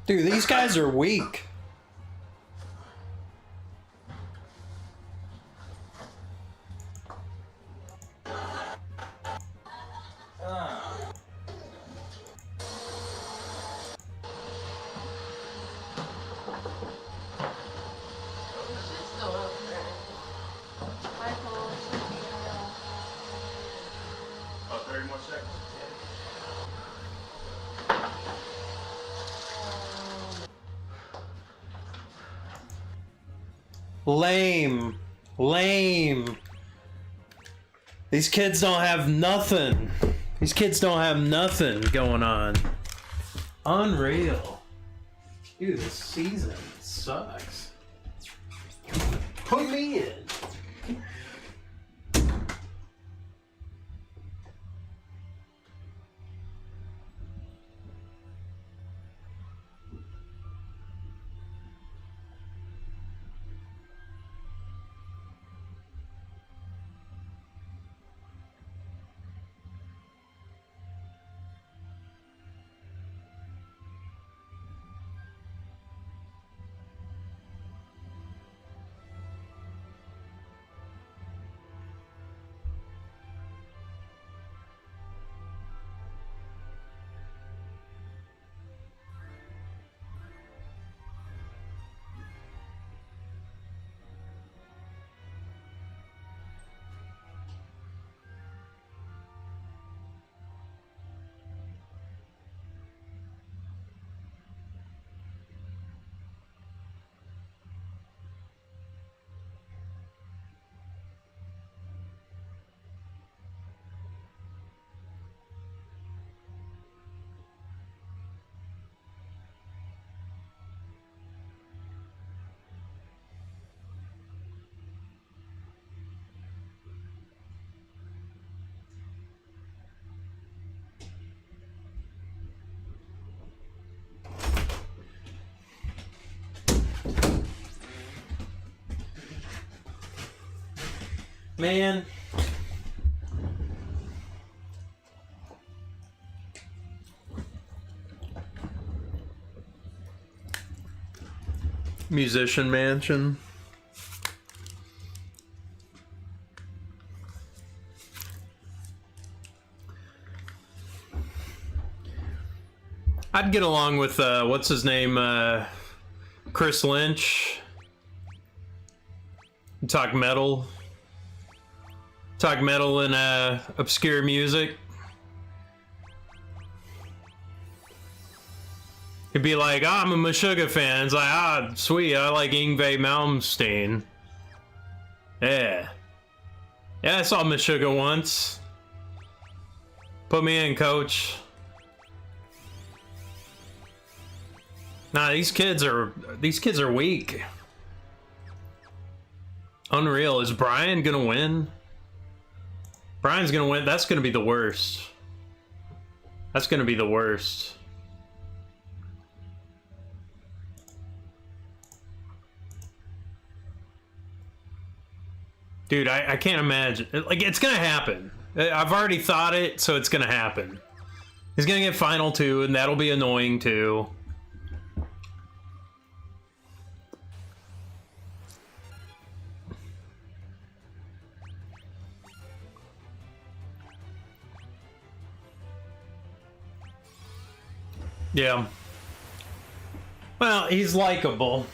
Dude, these guys are weak. About 30 more seconds. Lame. Lame. These kids don't have nothing. These kids don't have nothing going on. Unreal. Dude, this season sucks. Put me in. Man. Musician Mansion. I'd get along with what's his name, Chris Lynch. Talk metal and obscure music. He'd be like, oh, I'm a Meshuggah fan. It's like, sweet, I like Yngwie Malmsteen. Yeah, I saw Meshuggah once. Put me in, coach. Nah, these kids are weak. Unreal. Is Brian gonna win? Brian's gonna win. That's gonna be the worst. That's gonna be the worst. Dude, I can't imagine. Like, it's gonna happen. I've already thought it, so it's gonna happen. He's gonna get Final 2, and that'll be annoying too. Yeah. Well, he's likable.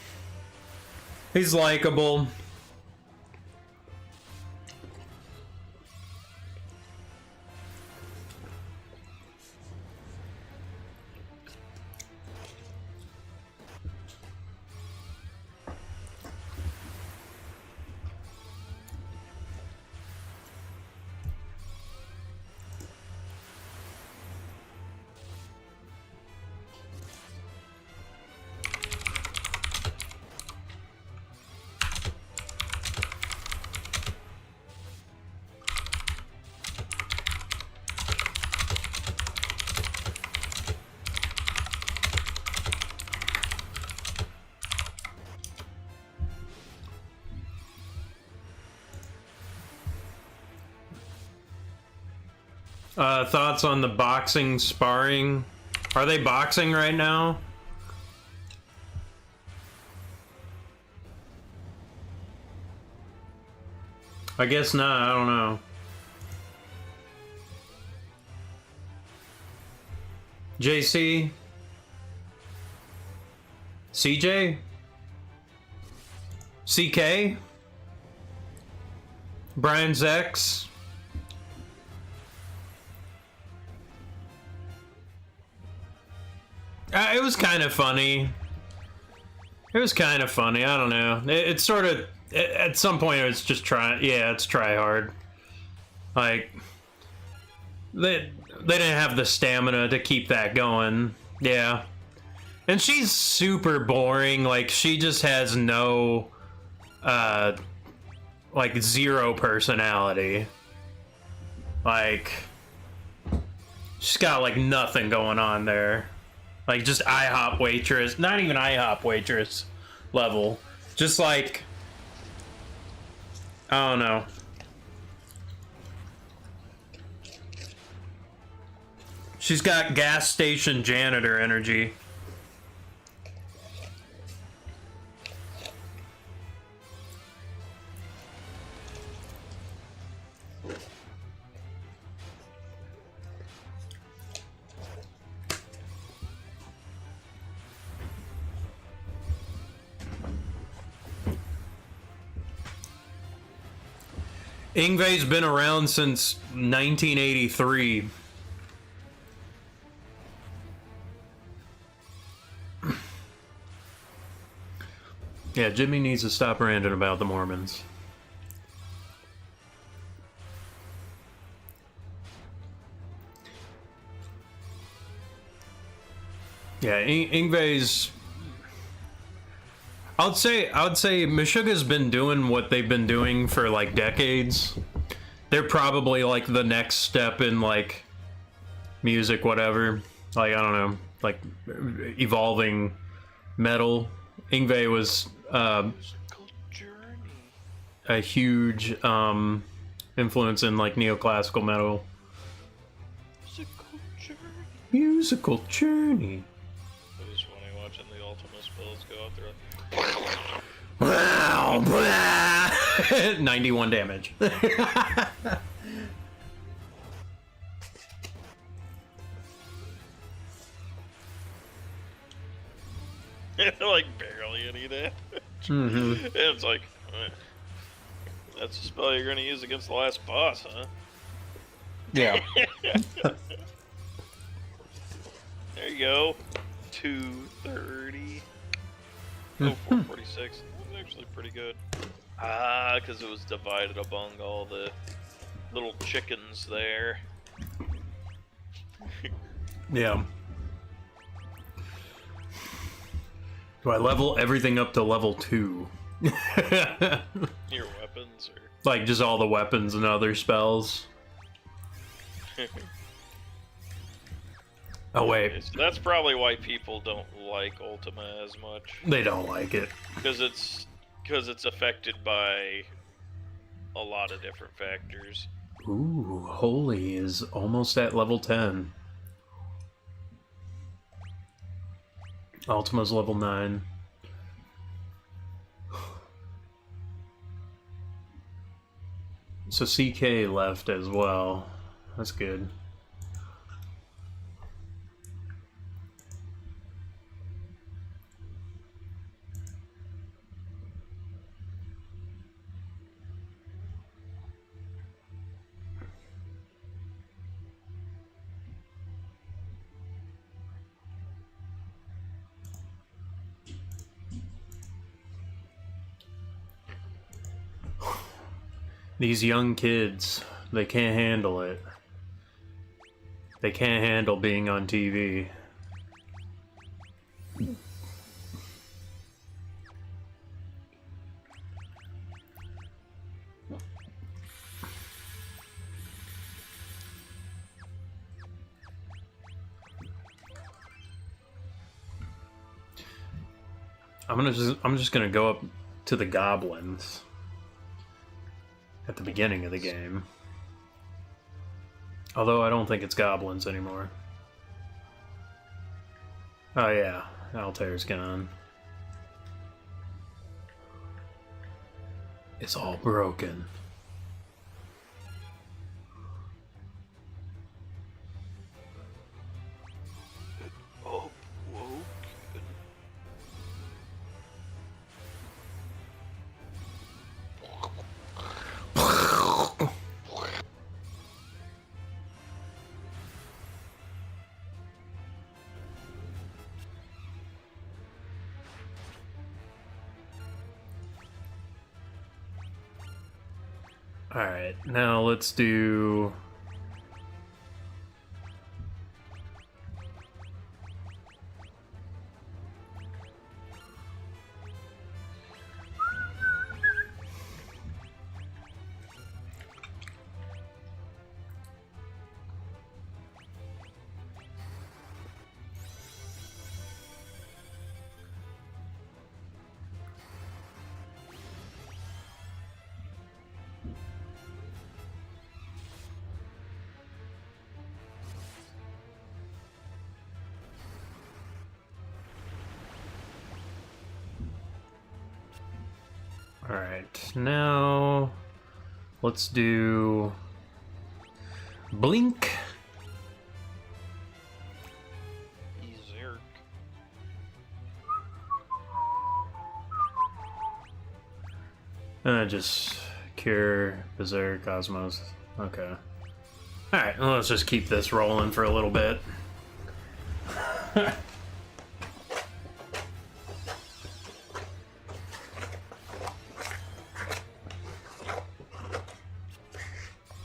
He's likable. Thoughts on the boxing sparring? Are they boxing right now? I guess not, I don't know. JC? CJ? CK? Brian Zex? It was kind of funny. It was kind of funny. I don't know. It's sort of at some point it's just it's try hard. Like they didn't have the stamina to keep that going. Yeah. And she's super boring. Like she just has no like zero personality. Like she's got like nothing going on there. Like, just IHOP waitress. Not even IHOP waitress level. Just like... I don't know. She's got gas station janitor energy. Yngwie's been around since 1983. Yeah, Jimmy needs to stop ranting about the Mormons. Yeah, Yngwie's... I would say Meshuggah's been doing what they've been doing for like decades. They're probably like the next step in like music, whatever. Like I don't know, like evolving metal. Yngwie was a huge influence in like neoclassical metal. Musical journey. It was funny watching the Ultimate spells go out there. Wow, 91 damage. Like barely any damage. Mm-hmm. It's like, that's a spell you're gonna use against the last boss, huh? Yeah. There you go. 230. Oh, 446. That was actually pretty good. Ah, because it was divided among all the little chickens there. Yeah. Do I level everything up to level 2? Your weapons, or Like just all the weapons and other spells? Oh wait, so that's probably why people don't like Ultima as much, they don't like it. because it's affected by a lot of different factors. Ooh, Holy is almost at level 10. Ultima's level 9. So CK left as well. That's good. These young kids, they can't handle it. They can't handle being on TV. I'm just gonna go up to the goblins at the beginning of the game. Although I don't think it's goblins anymore. Oh yeah, Altair's gone. It's all broken. Oh, whoa. Alright, now let's do... Alright, now let's do Blink. Ezerk. Just Cure, Berserk, Cosmos. Okay. Alright, well, let's just keep this rolling for a little bit.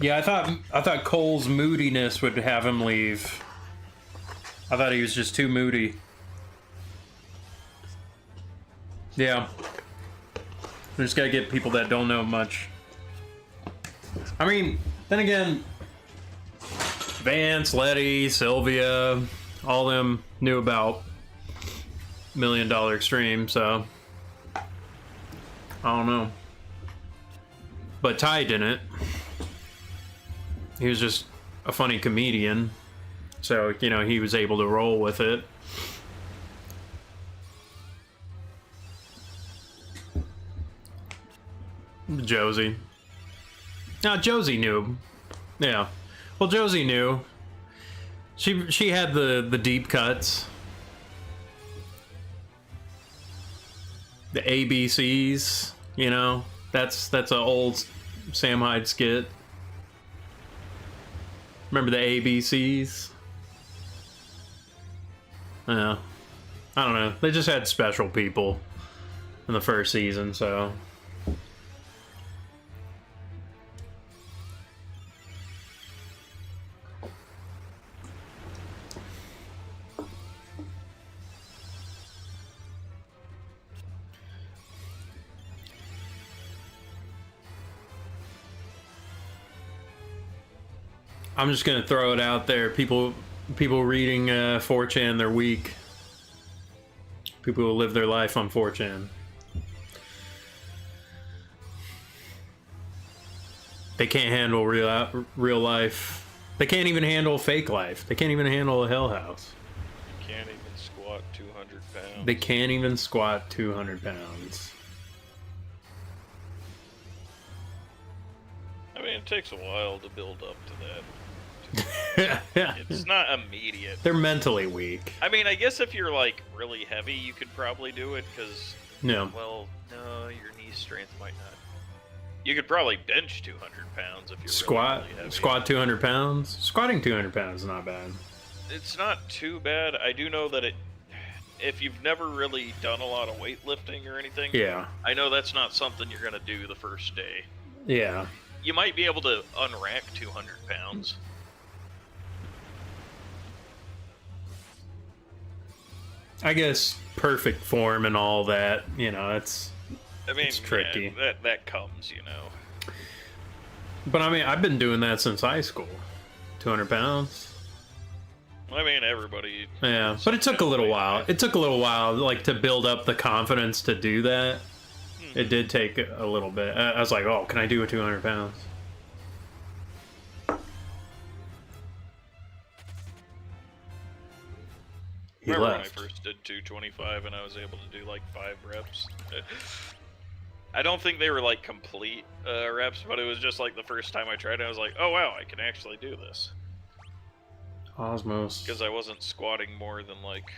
Yeah, I thought Cole's moodiness would have him leave. I thought he was just too moody. Yeah. We just gotta get people that don't know much. I mean, then again, Vance, Letty, Sylvia, all them knew about $1 Million Extreme, so I don't know. But Ty didn't. He was just a funny comedian, so, you know, he was able to roll with it. Josie. Now, Josie knew. Yeah. Well, Josie knew. She had the deep cuts. The ABCs, you know, that's an old Sam Hyde skit. Remember the ABCs? Yeah. I don't know. They just had special people in the first season, so. I'm just gonna throw it out there. People reading 4chan, they're weak. People who live their life on 4chan. They can't handle real life. They can't even handle fake life. They can't even handle a hell house. You can't even squat 200 pounds. They can't even squat 200 pounds. I mean, it takes a while to build up to that. It's not immediate. They're mentally weak. I mean, I guess if you're like really heavy, you could probably do it because, No. well, no, your knee strength might not. You could probably bench 200 pounds if you're really heavy. Squat 200 pounds. Squatting 200 pounds is not bad. It's not too bad. I do know that if you've never really done a lot of weightlifting or anything, Yeah. I know that's not something you're gonna do the first day. Yeah. You might be able to unrack 200 pounds. I guess perfect form and all that, you know, it's tricky. Yeah, that comes, you know. But I mean, I've been doing that since high school. 200 pounds. I mean, everybody. Yeah, but it took a little while. It took a little while, like, to build up the confidence to do that. It did take a little bit. I was like, oh, can I do a 200 pounds? He Remember left. when I first did 225 and I was able to do like 5 reps? I don't think they were like complete reps, but it was just like the first time I tried it, I was like, oh wow, I can actually do this. Osmos. Because I wasn't squatting more than like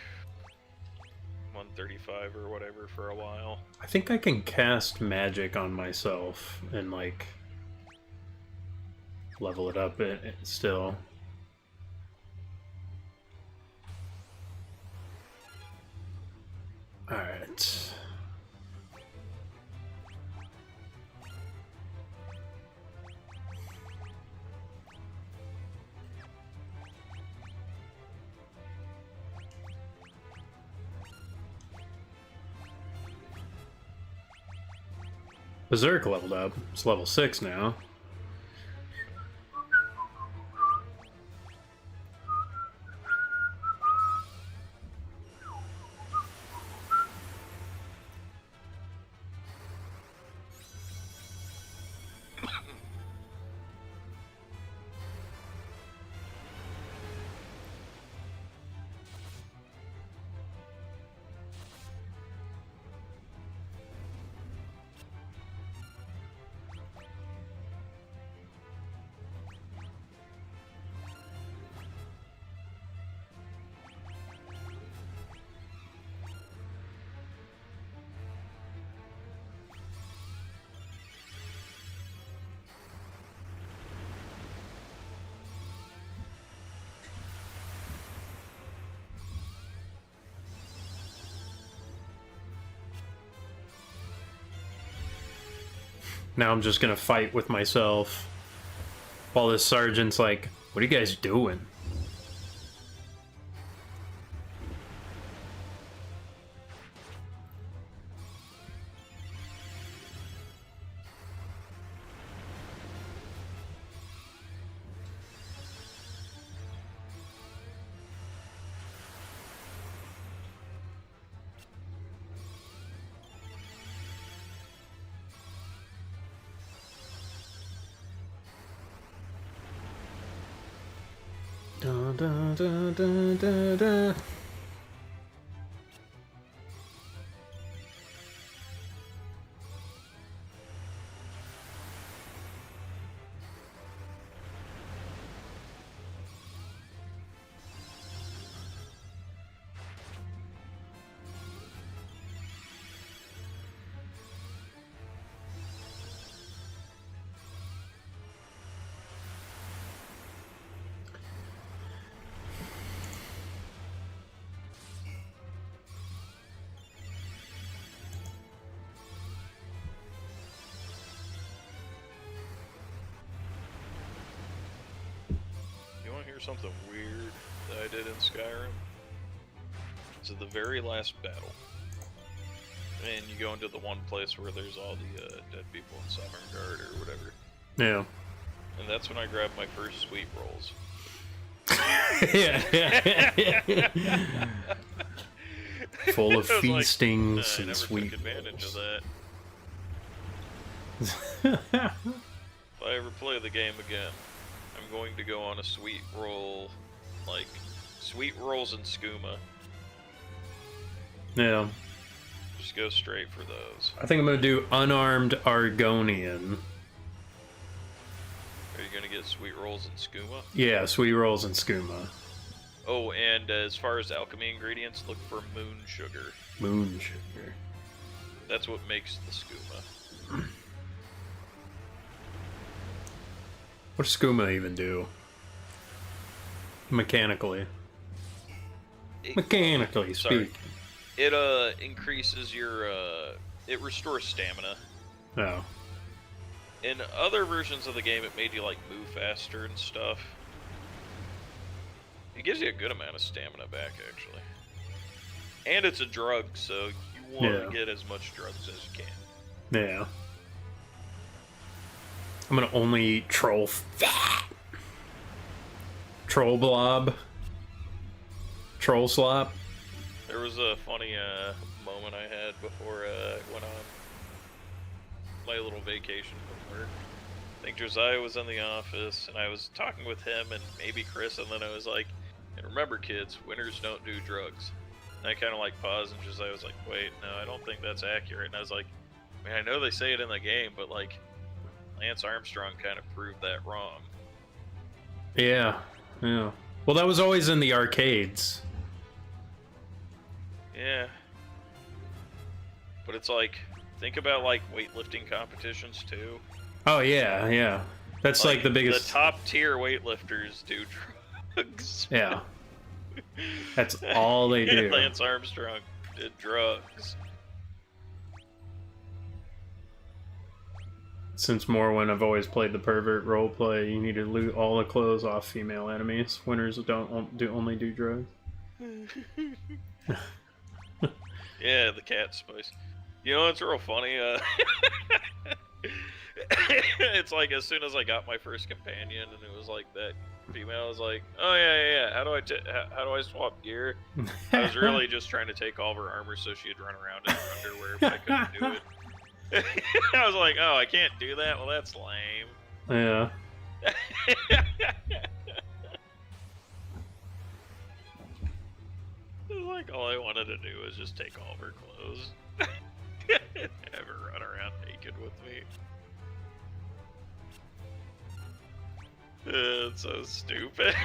135 or whatever for a while. I think I can cast magic on myself and, like, level it up still. Alright. Berserk leveled up. It's level 6 now. Now I'm just gonna fight with myself while this sergeant's like, what are you guys doing? Da, da, da, da, da, da. hear something weird that I did in Skyrim? It's at the very last battle. And you go into the one place where there's all the dead people in Sovngarde or whatever. Yeah. And that's when I grabbed my first sweet rolls. Yeah. Full of I was like, feastings I and never sweet took advantage of rolls. that. If I ever play the game again, I'm going to go on a sweet roll, like sweet rolls and skooma. Yeah. Just go straight for those. I think I'm gonna do unarmed Argonian. Are you gonna get sweet rolls and skooma? Yeah, sweet rolls and skooma. Oh, and as far as alchemy ingredients, look for moon sugar. Moon sugar. That's what makes the skooma. What does skooma even do? Mechanically. Mechanically Sorry. speaking. It increases your it restores stamina. Oh. In other versions of the game, it made you like move faster and stuff. It gives you a good amount of stamina back, actually. And it's a drug, so you want to get as much drugs as you can. Yeah. I'm gonna only eat troll fat. Troll blob. Troll slop. There was a funny moment I had before I went on my little vacation from work. I think Josiah was in the office, and I was talking with him and maybe Chris, and then I was like, and remember kids, winners don't do drugs. And I kind of like paused, and Josiah was like, wait, no, I don't think that's accurate. And I was like, man, I know they say it in the game, but like, Lance Armstrong kind of proved that wrong. Yeah. Yeah. Well, that was always in the arcades. Yeah. But it's like, think about like weightlifting competitions too. Oh yeah, yeah. That's like the biggest. The top tier weightlifters do drugs. Yeah. That's all they do. Lance Armstrong did drugs. Since Morrowind, I've always played the pervert roleplay. You need to loot all the clothes off female enemies. Winners only do drugs. Yeah, the cat spice. You know what's real funny? It's like as soon as I got my first companion, and it was like that female, I was like, "Oh yeah. How do I swap gear?" I was really just trying to take all of her armor so she'd run around in her underwear, but I couldn't do it. I was like, "Oh, I can't do that. Well, that's lame." Yeah. It was like all I wanted to do was just take all of her clothes, have her run around naked with me. It's so stupid.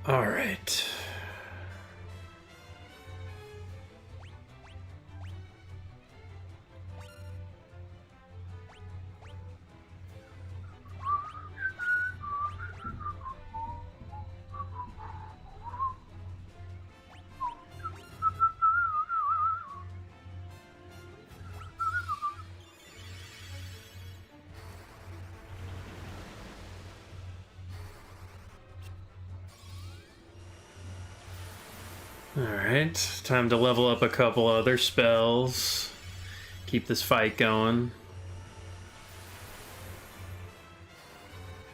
All right. Alright, time to level up a couple other spells. Keep this fight going.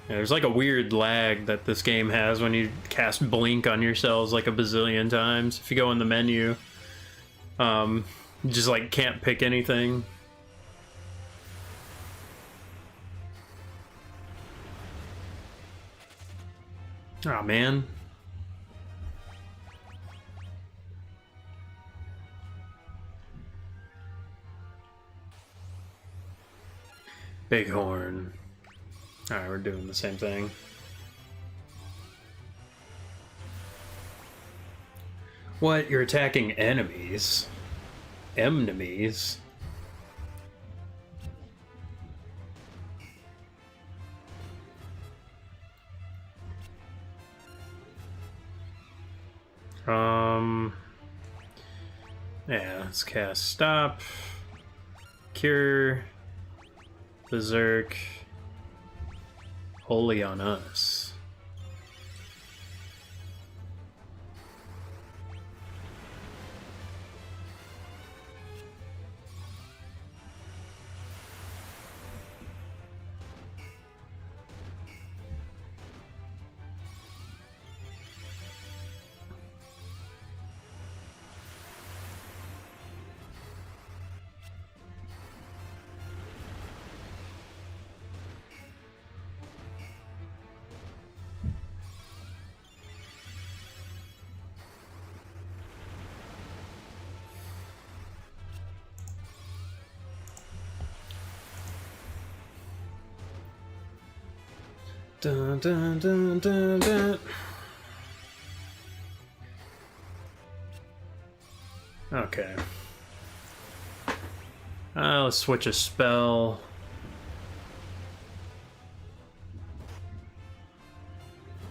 Yeah, there's like a weird lag that this game has when you cast Blink on yourselves like a bazillion times. If you go in the menu, you just like can't pick anything. Aw, man. Bighorn. Alright, we're doing the same thing. What? You're attacking enemies? Enemies. Yeah, let's cast Stop, Cure, Berserk, Holy on Us. Dun, dun, dun, dun, dun. Okay. Let's switch a spell.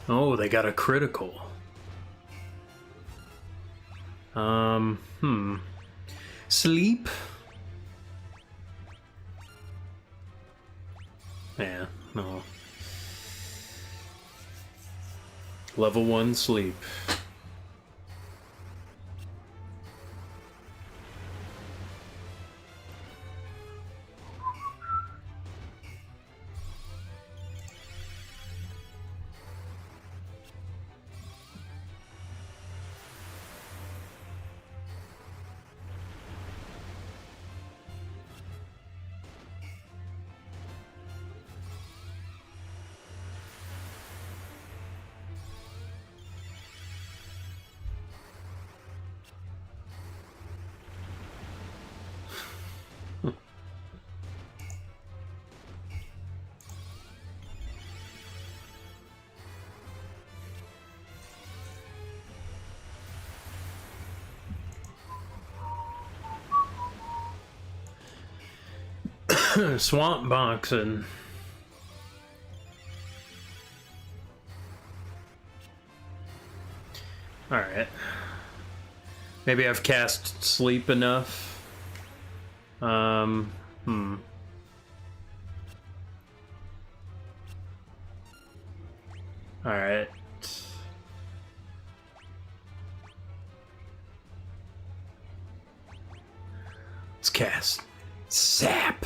Oh, they got a critical. Sleep? Yeah, no. Level 1 sleep. Swamp boxing. Alright. Maybe I've cast sleep enough. Alright. Let's cast Zap.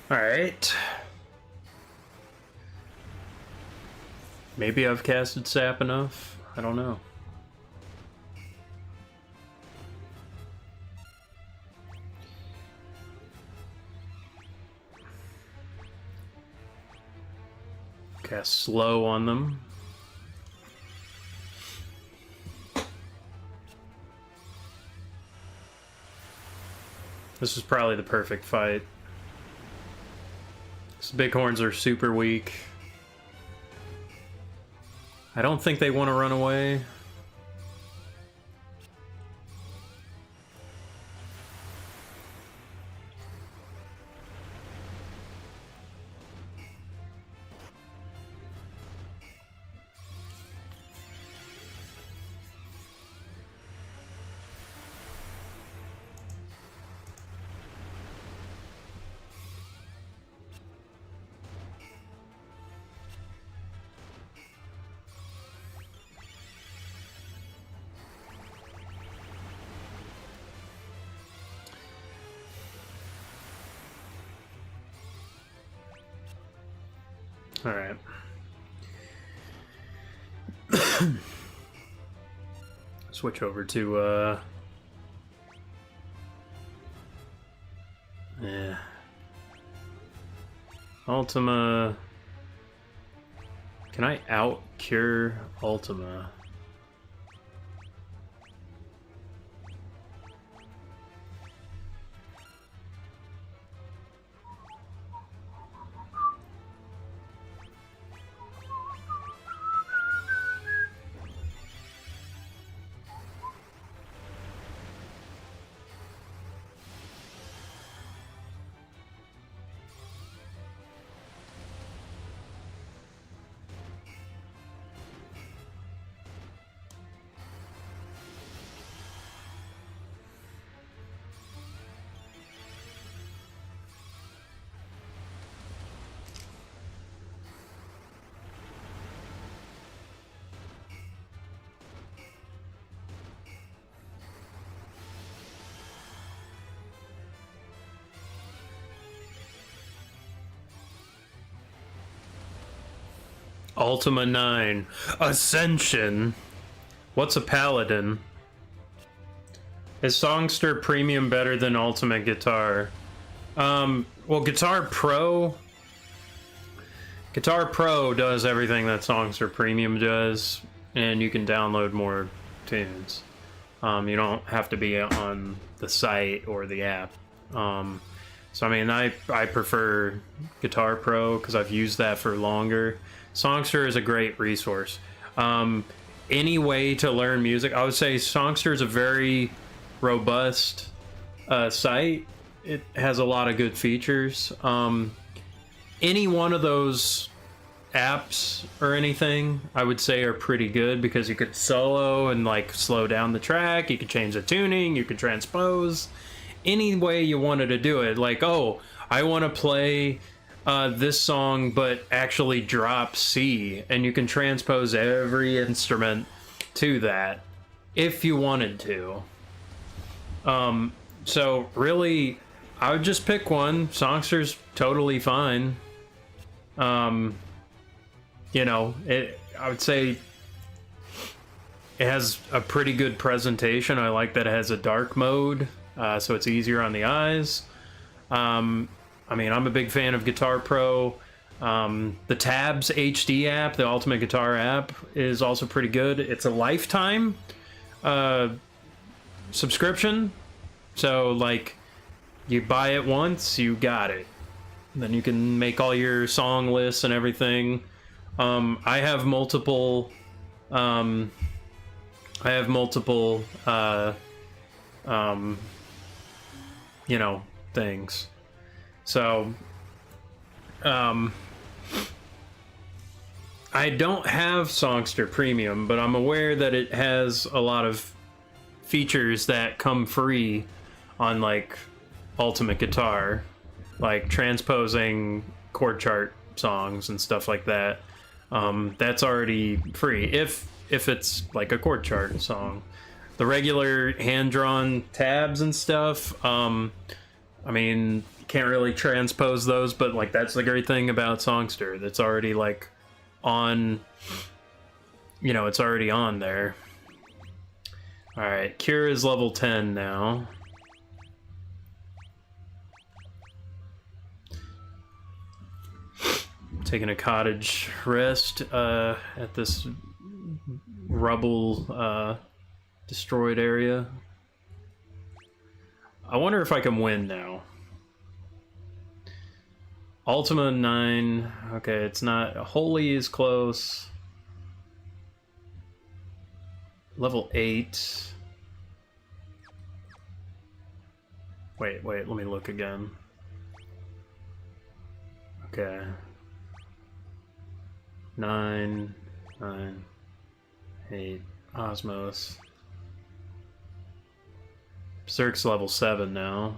Alright. Maybe I've casted Sap enough. I don't know. Cast Slow on them. This is probably the perfect fight. These bighorns are super weak. I don't think they want to run away. All right. Switch over to yeah. Ultima. Can I out cure Ultima? Ultima 9. Ascension. What's a paladin? Is Songster Premium better than Ultimate Guitar? Well, Guitar Pro does everything that Songster Premium does, and you can download more tunes. You don't have to be on the site or the app. So I mean, I prefer Guitar Pro because I've used that for longer. Songster is a great resource. Any way to learn music, I would say Songster is a very robust site. It has a lot of good features. Any one of those apps or anything, I would say, are pretty good because you could solo and like slow down the track. You could change the tuning. You could transpose. Any way you wanted to do it. Like, oh, I want to play this song but actually drop C, and you can transpose every instrument to that if you wanted to. So really, I would just pick one. Songster's totally fine. You know, I would say it has a pretty good presentation. I like that it has a dark mode, so it's easier on the eyes. I mean, I'm a big fan of Guitar Pro. The Tabs HD app, the Ultimate Guitar app, is also pretty good. It's a lifetime subscription. So, like, you buy it once, you got it. Then you can make all your song lists and everything. I have multiple you know, things. So, I don't have Songster Premium, but I'm aware that it has a lot of features that come free on, like, Ultimate Guitar, like transposing chord chart songs and stuff like that. That's already free if it's like a chord chart song. The regular hand-drawn tabs and stuff, I mean, can't really transpose those, but like that's the great thing about Songster. That's already like on, you know, it's already on there. All right, Cure is level 10 now. Taking a cottage rest at this rubble destroyed area. I wonder if I can win now. Ultima 9. Okay, it's not. Holy is close. Level 8. Wait, let me look again. Okay. 9, 8, Osmos. Berserk's level 7 now.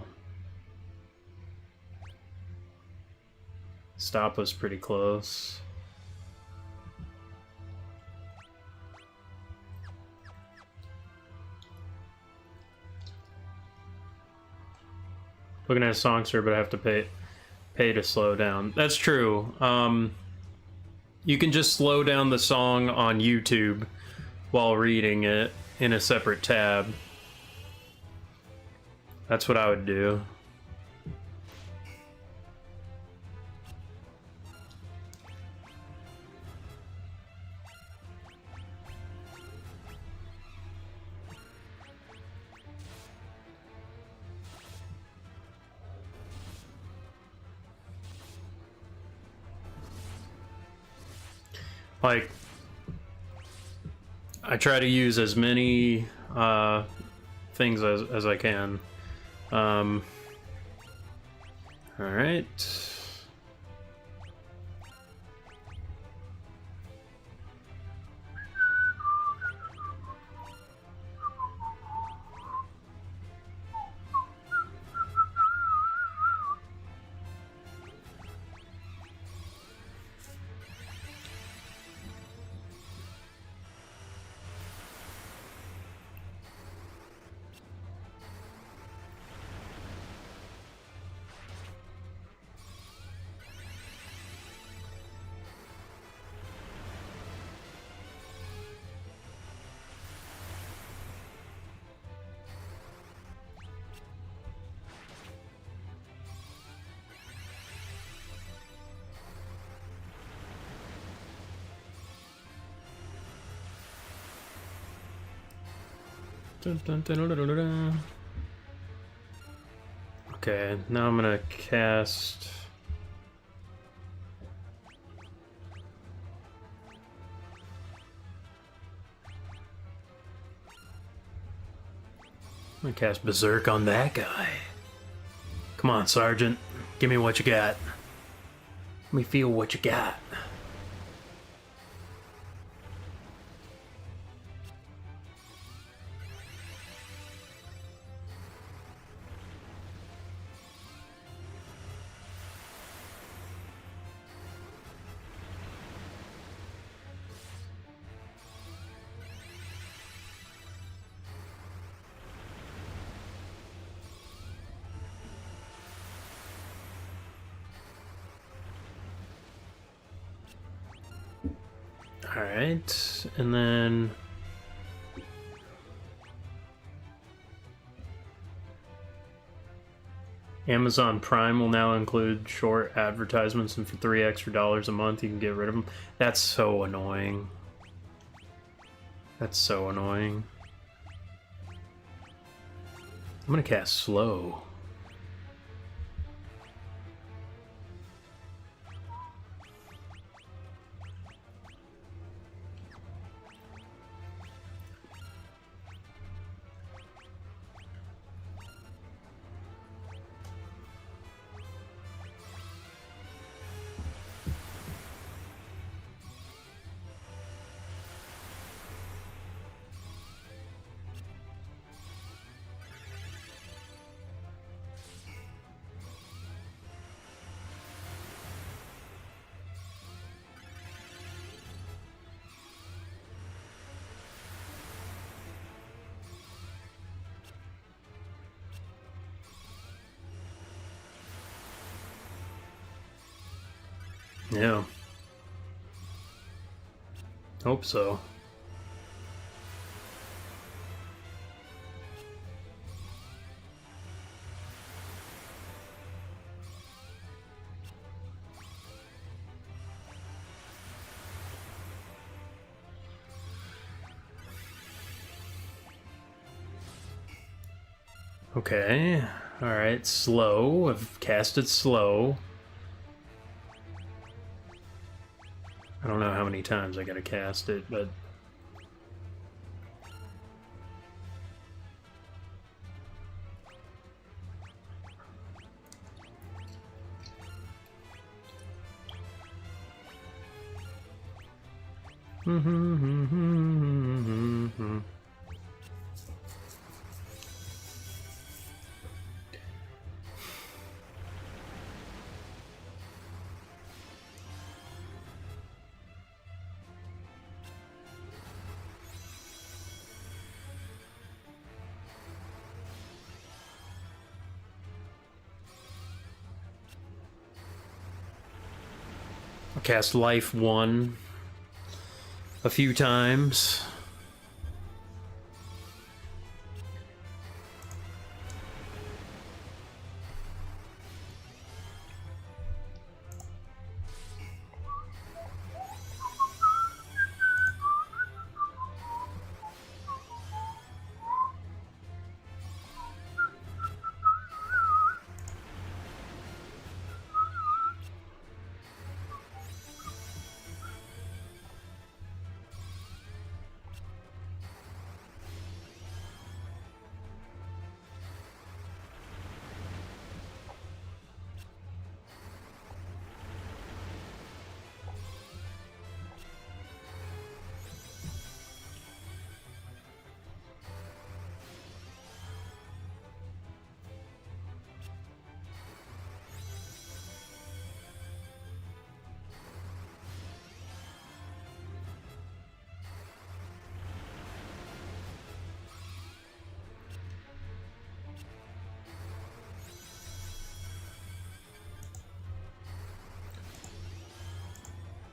Stop was pretty close. Looking at a Songster, but I have to pay to slow down. That's true. You can just slow down the song on YouTube while reading it in a separate tab. That's what I would do. Like, I try to use as many things as I can. All right. Okay, now I'm gonna cast. I'm gonna cast Berserk on that guy. Come on, Sergeant. Give me what you got. Let me feel what you got. Alright, and then Amazon Prime will now include short advertisements, and for $3 extra a month you can get rid of them. That's so annoying. That's so annoying. I'm gonna cast Slow. Yeah. Hope so. Okay. Alright, Slow. I've casted Slow. I don't know how many times I gotta cast it, but... cast Life 1 a few times.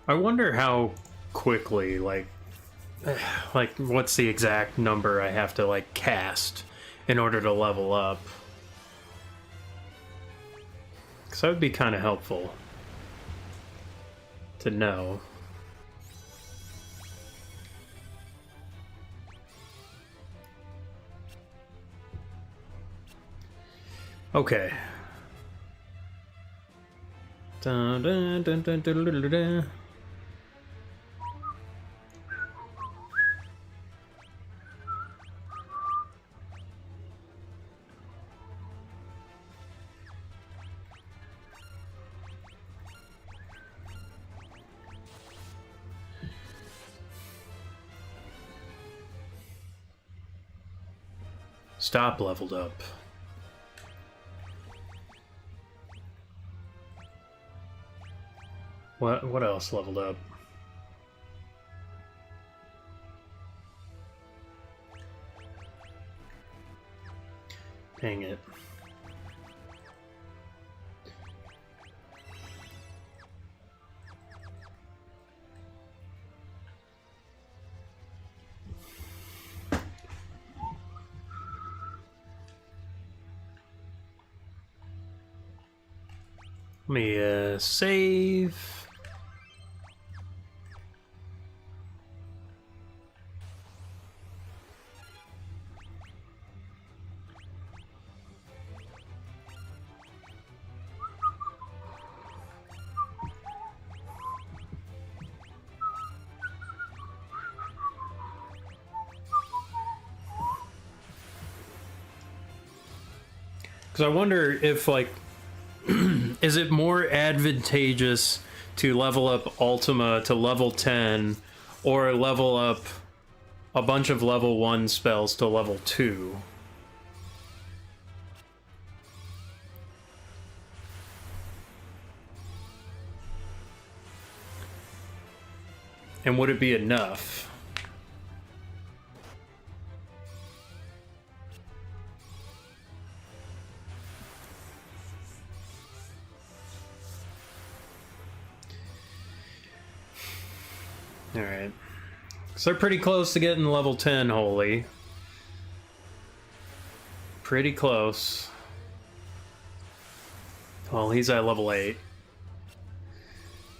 I wonder how quickly, like what's the exact number I have to, like, cast in order to level up? Because that would be kind of helpful to know. Okay. Dun, dun, dun, dun, dun, dun, dun, dun. Stop leveled up. What else leveled up? Dang it. Let me save. Because I wonder if, like, is it more advantageous to level up Ultima to level 10 or level up a bunch of level 1 spells to level 2? And would it be enough? Alright. So they're pretty close to getting level 10 holy. Pretty close. Well, he's at level 8.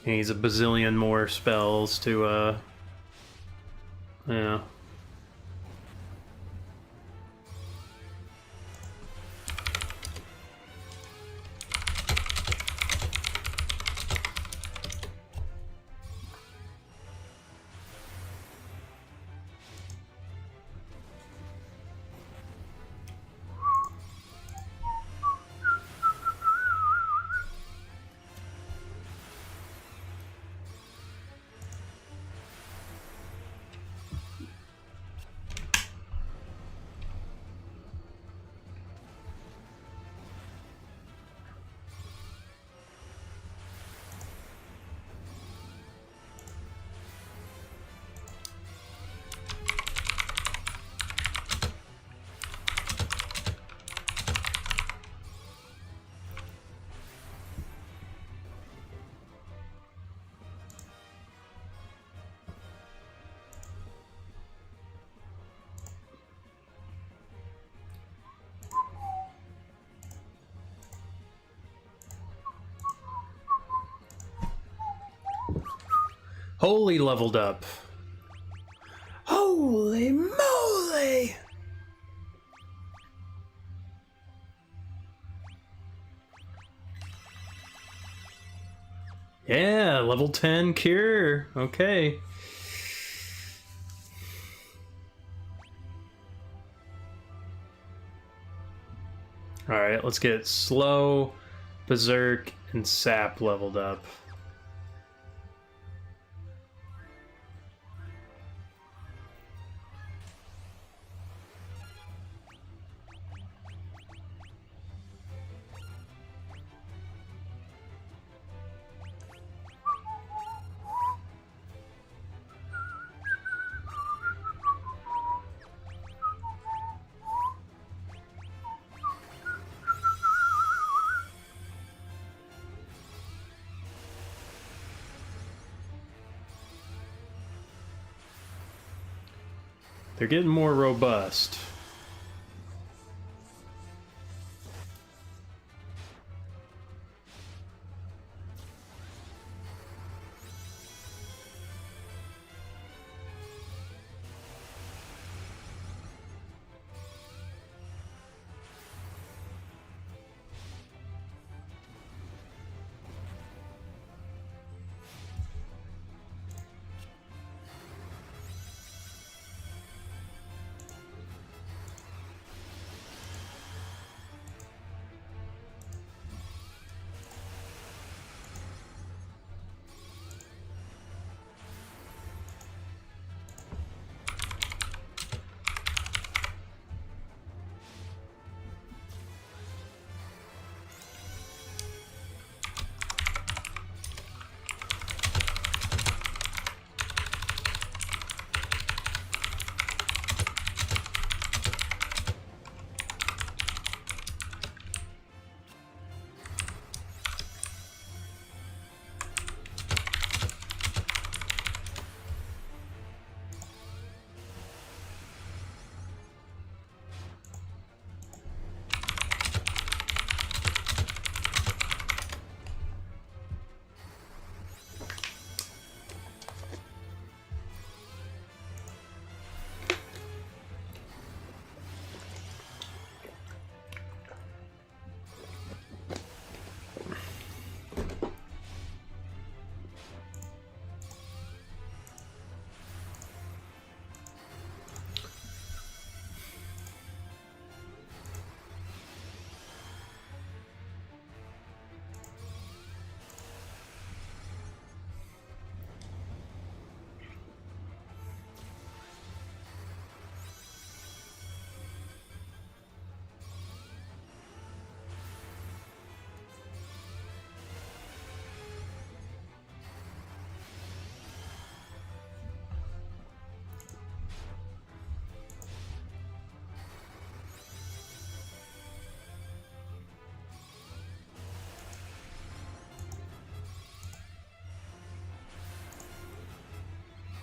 He needs a bazillion more spells to, yeah. Holy leveled up. Holy moly! Yeah, level 10 cure. Okay. Alright, let's get slow, berserk, and sap leveled up. They're getting more robust.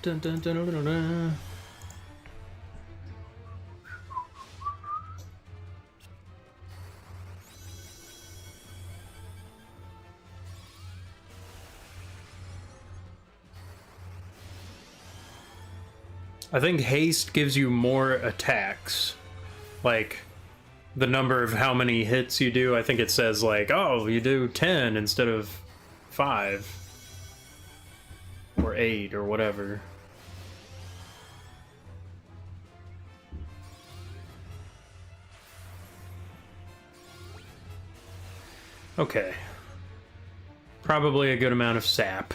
Dun, dun, dun, dun, dun, dun. I think haste gives you more attacks. Like, the number of how many hits you do, I think it says like, oh, you do 10 instead of 5. Or 8 or whatever. Okay. Probably a good amount of sap.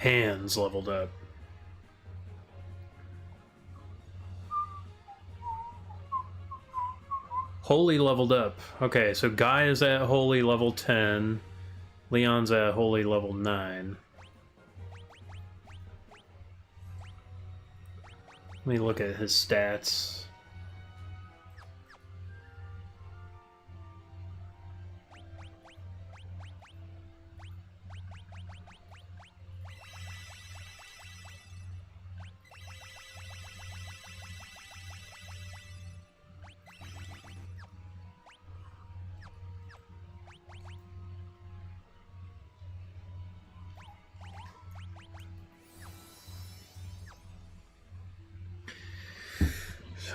Hands leveled up. Holy leveled up. Okay, so Guy is at Holy level 10. Leon's at Holy level 9. Let me look at his stats.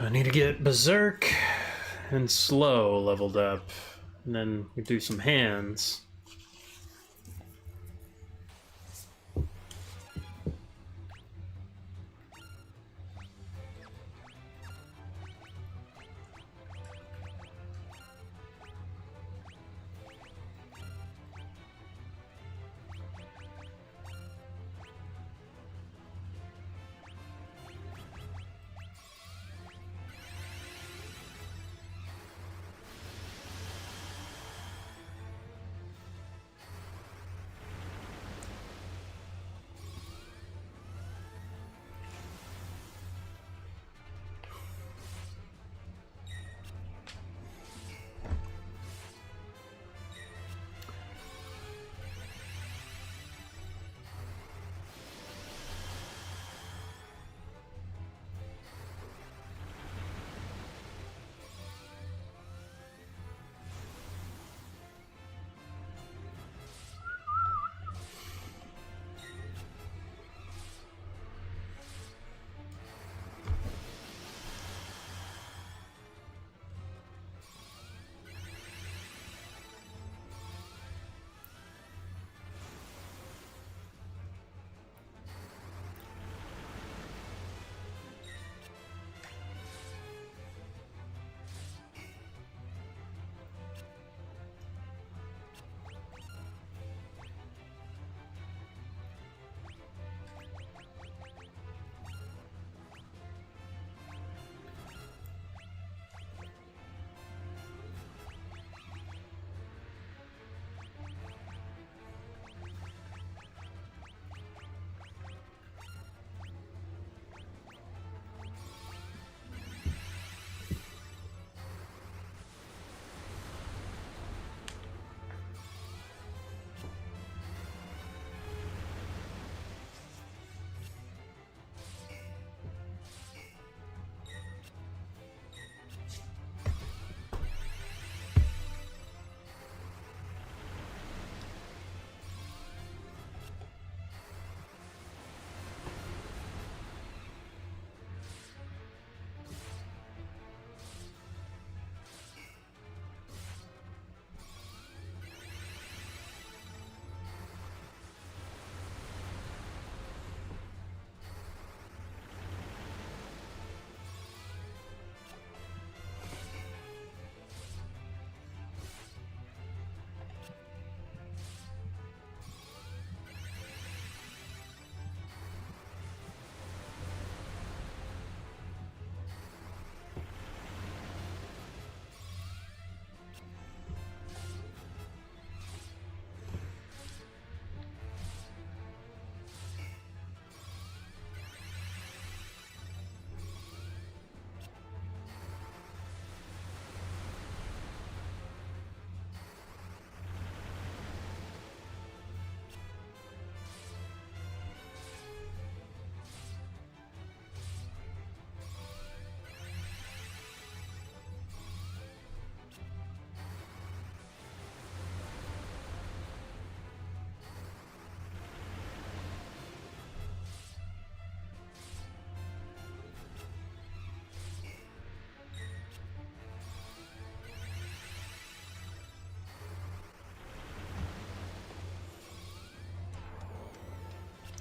So I need to get Berserk and Slow leveled up, and then we do some hands.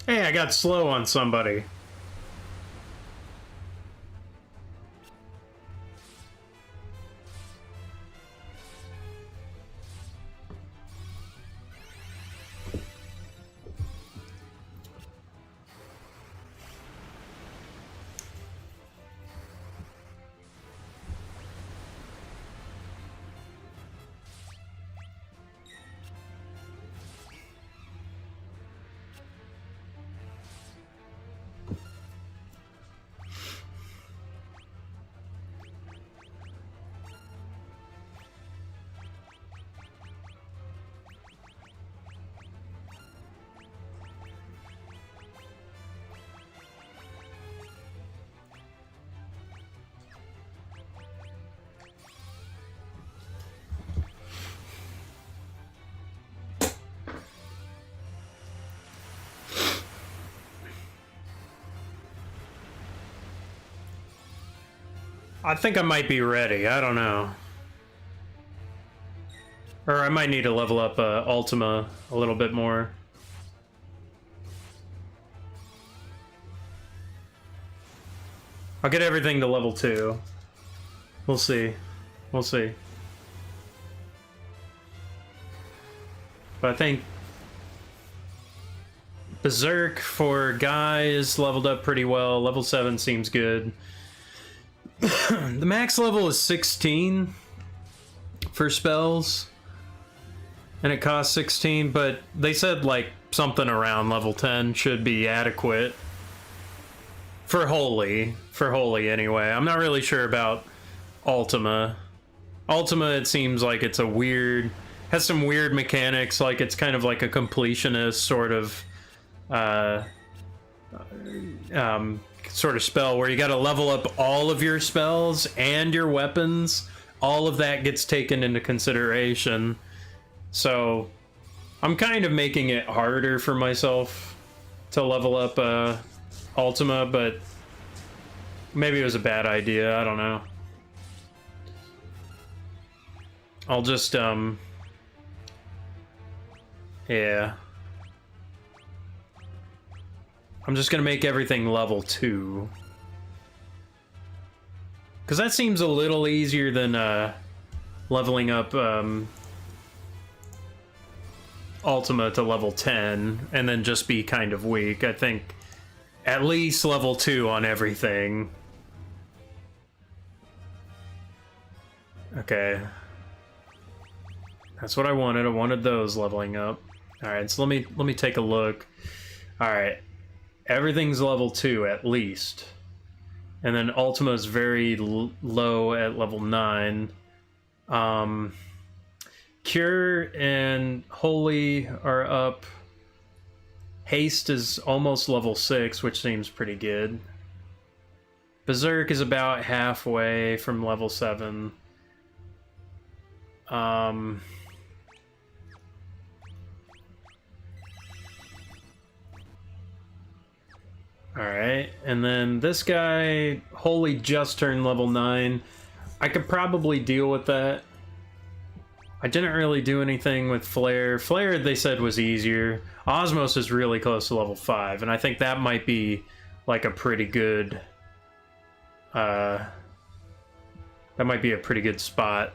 Hey, I got slow on somebody. I think I might be ready. I don't know. Or I might need to level up Ultima a little bit more. I'll get everything to level 2. We'll see. We'll see. But I think Berserk for Guy is leveled up pretty well. Level 7 seems good. The max level is 16 for spells. And it costs 16, but they said like something around level 10 should be adequate. For Holy. For Holy anyway. I'm not really sure about Ultima. Ultima, it seems like it's a weird... has some weird mechanics, like it's kind of like a completionist sort of sort of spell where you gotta level up all of your spells and your weapons. All of that gets taken into consideration. So I'm kind of making it harder for myself to level up Ultima, but maybe it was a bad idea, I don't know. I'll just yeah. I'm just gonna make everything level 2. Because that seems a little easier than leveling up Ultima to level 10 and then just be kind of weak. I think at least level 2 on everything. Okay. That's what I wanted. I wanted those leveling up. Alright, so let me take a look. Alright. Everything's level 2 at least. And then Ultima's very low at level 9. Cure and Holy are up. Haste is almost level 6, which seems pretty good. Berserk is about halfway from level 7. Alright, and then this guy, Holy just turned level 9. I could probably deal with that. I didn't really do anything with Flare. Flare, they said, was easier. Osmos is really close to level 5, and I think that might be like a pretty good... that might be a pretty good spot.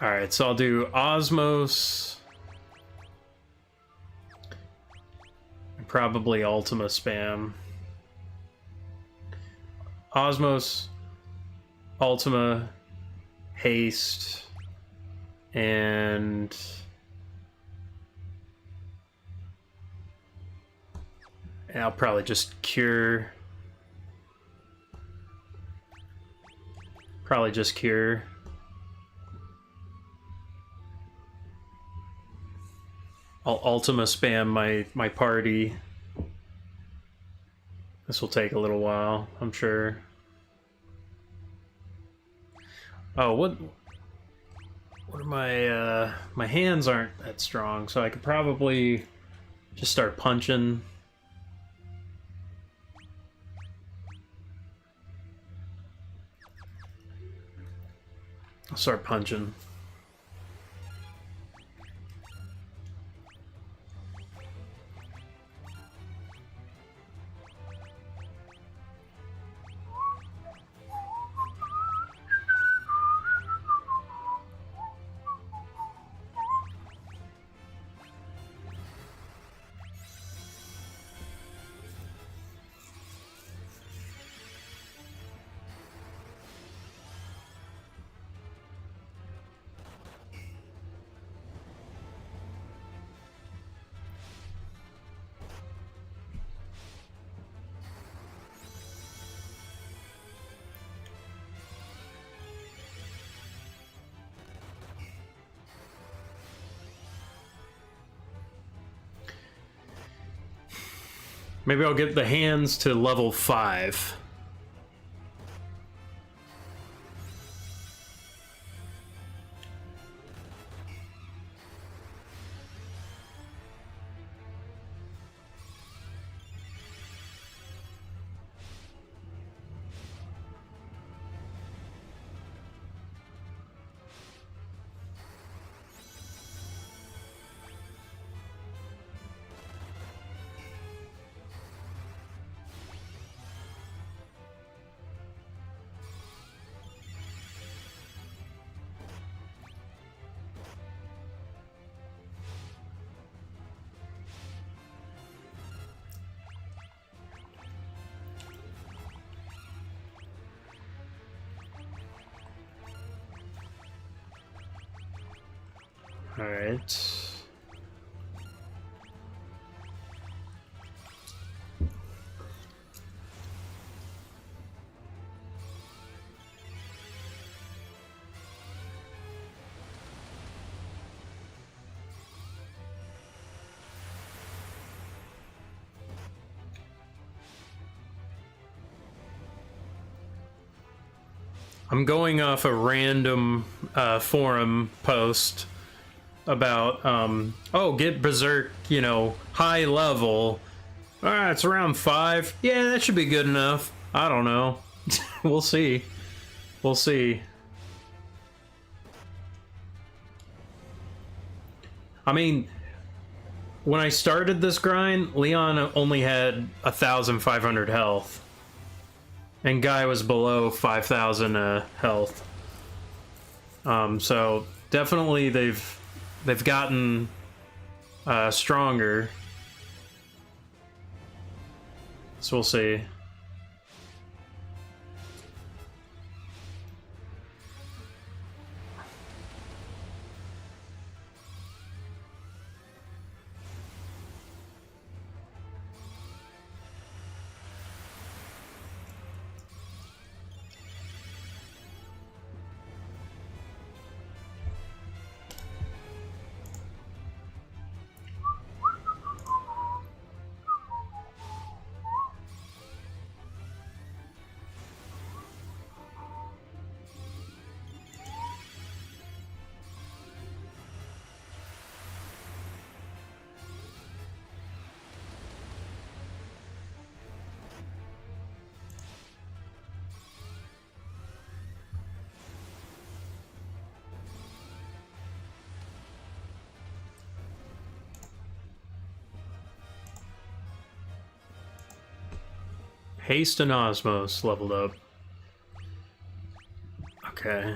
Alright, so I'll do Osmos... probably Ultima spam. Osmos, Ultima, Haste, and I'll probably just Cure. Probably just Cure. I'll Ultima spam my party. This will take a little while, I'm sure. Oh, what are my hands aren't that strong, so I could probably just start punching. I'll start punching. Maybe I'll get the hands to level 5. All right. I'm going off a random forum post about, oh, get Berserk, you know, high level. It's around 5. Yeah, that should be good enough. I don't know. We'll see. We'll see. I mean, when I started this grind, Leon only had 1,500 health. And Guy was below 5,000 health. So definitely they've gotten stronger. So we'll see. Haste and Osmos leveled up. Okay.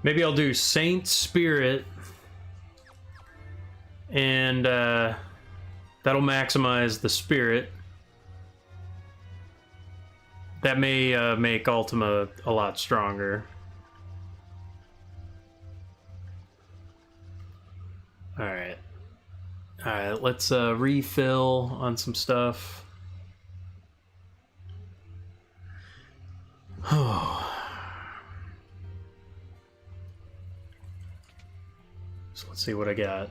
Maybe I'll do Saint Spirit, and that'll maximize the spirit. That may make Ultima a lot stronger. Alright. Alright, let's refill on some stuff. So let's see what I got.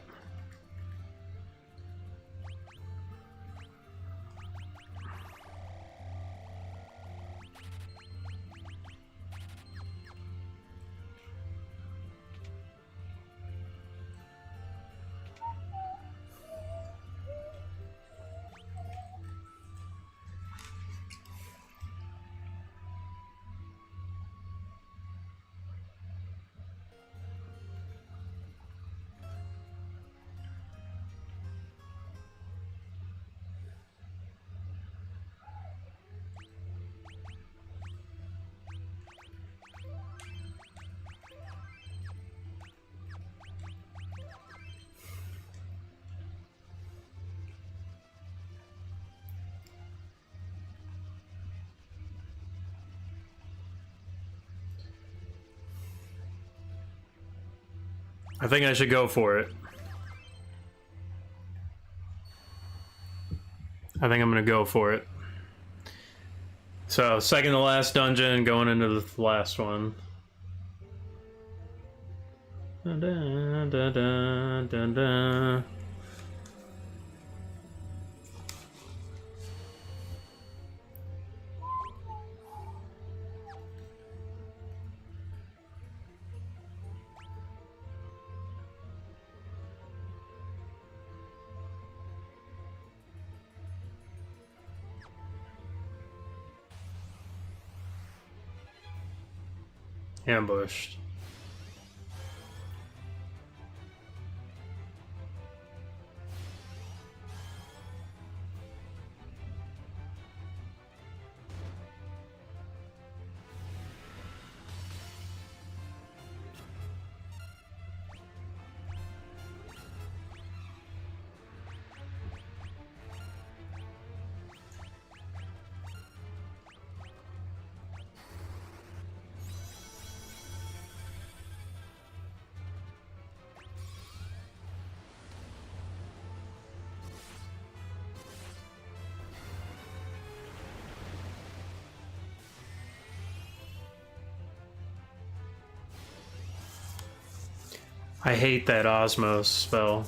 I think I should go for it. I think I'm gonna go for it. So, second to last dungeon, going into the last one. Dun, dun, dun, dun, dun, dun. Ambushed. I hate that Osmos spell.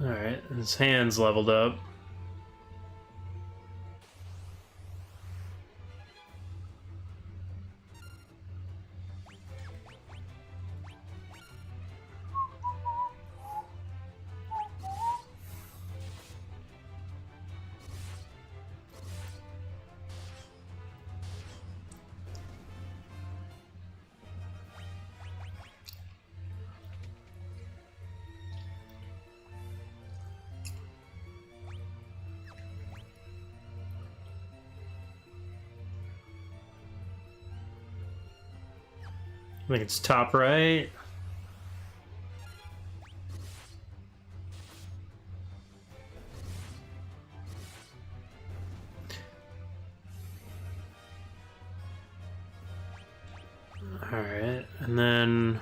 Alright, his hand's leveled up. I think it's top right. Alright, and then...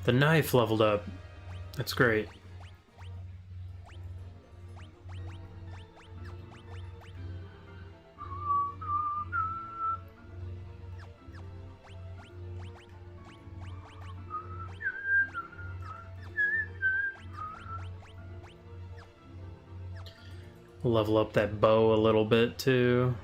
The knife leveled up. That's great. Level up that bow a little bit too.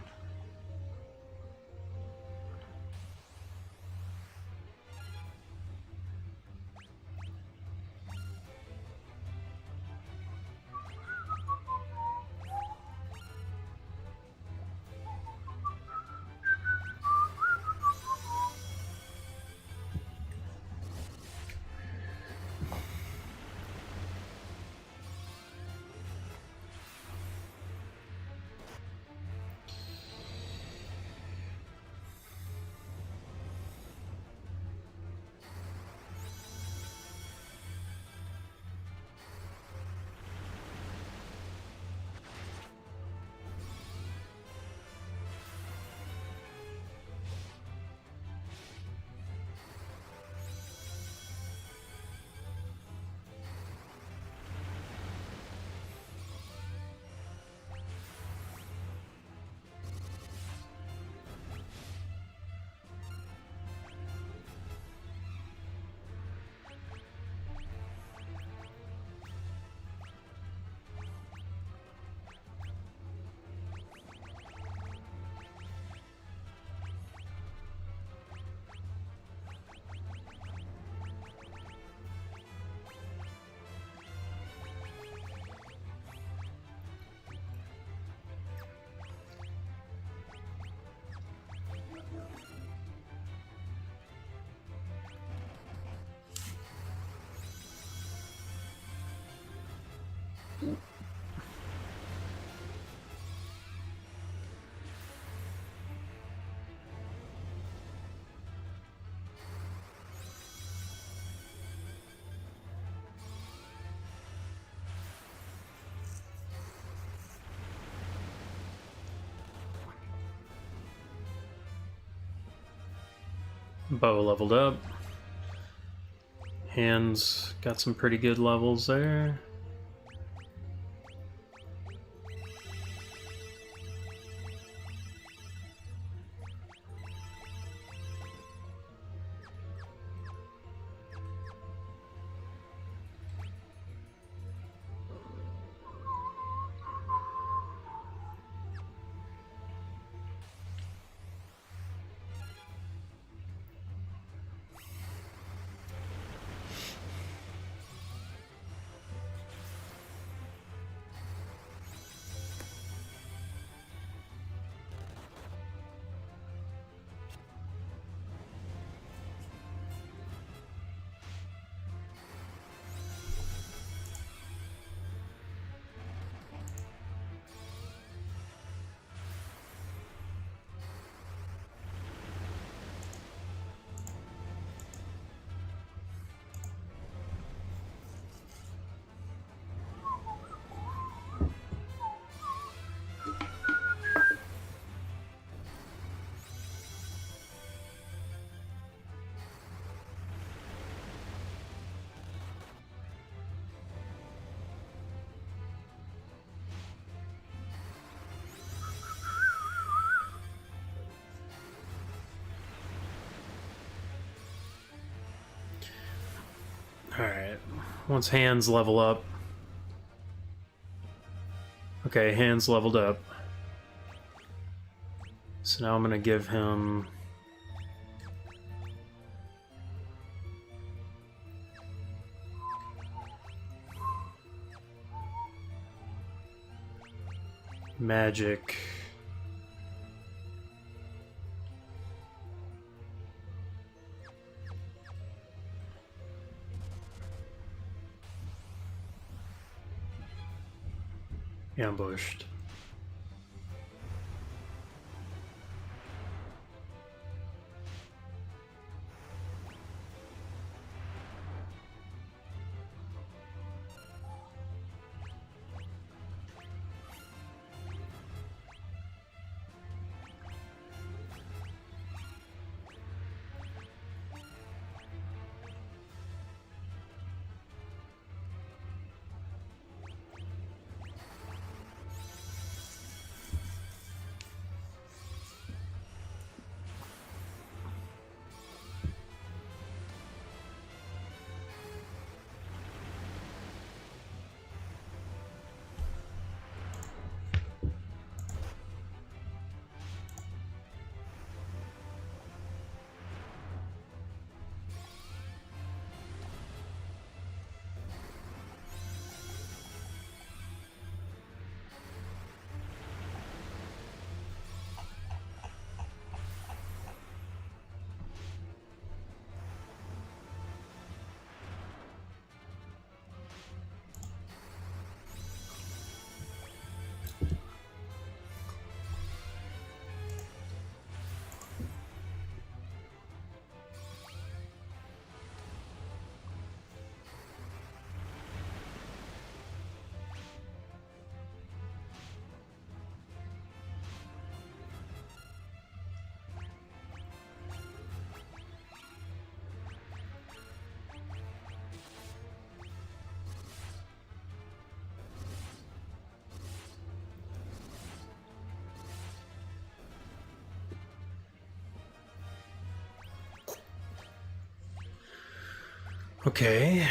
Bow leveled up. Hands got some pretty good levels there. Alright, once hands level up. Okay, hands leveled up. So now I'm gonna give him... magic. Ambushed. Okay.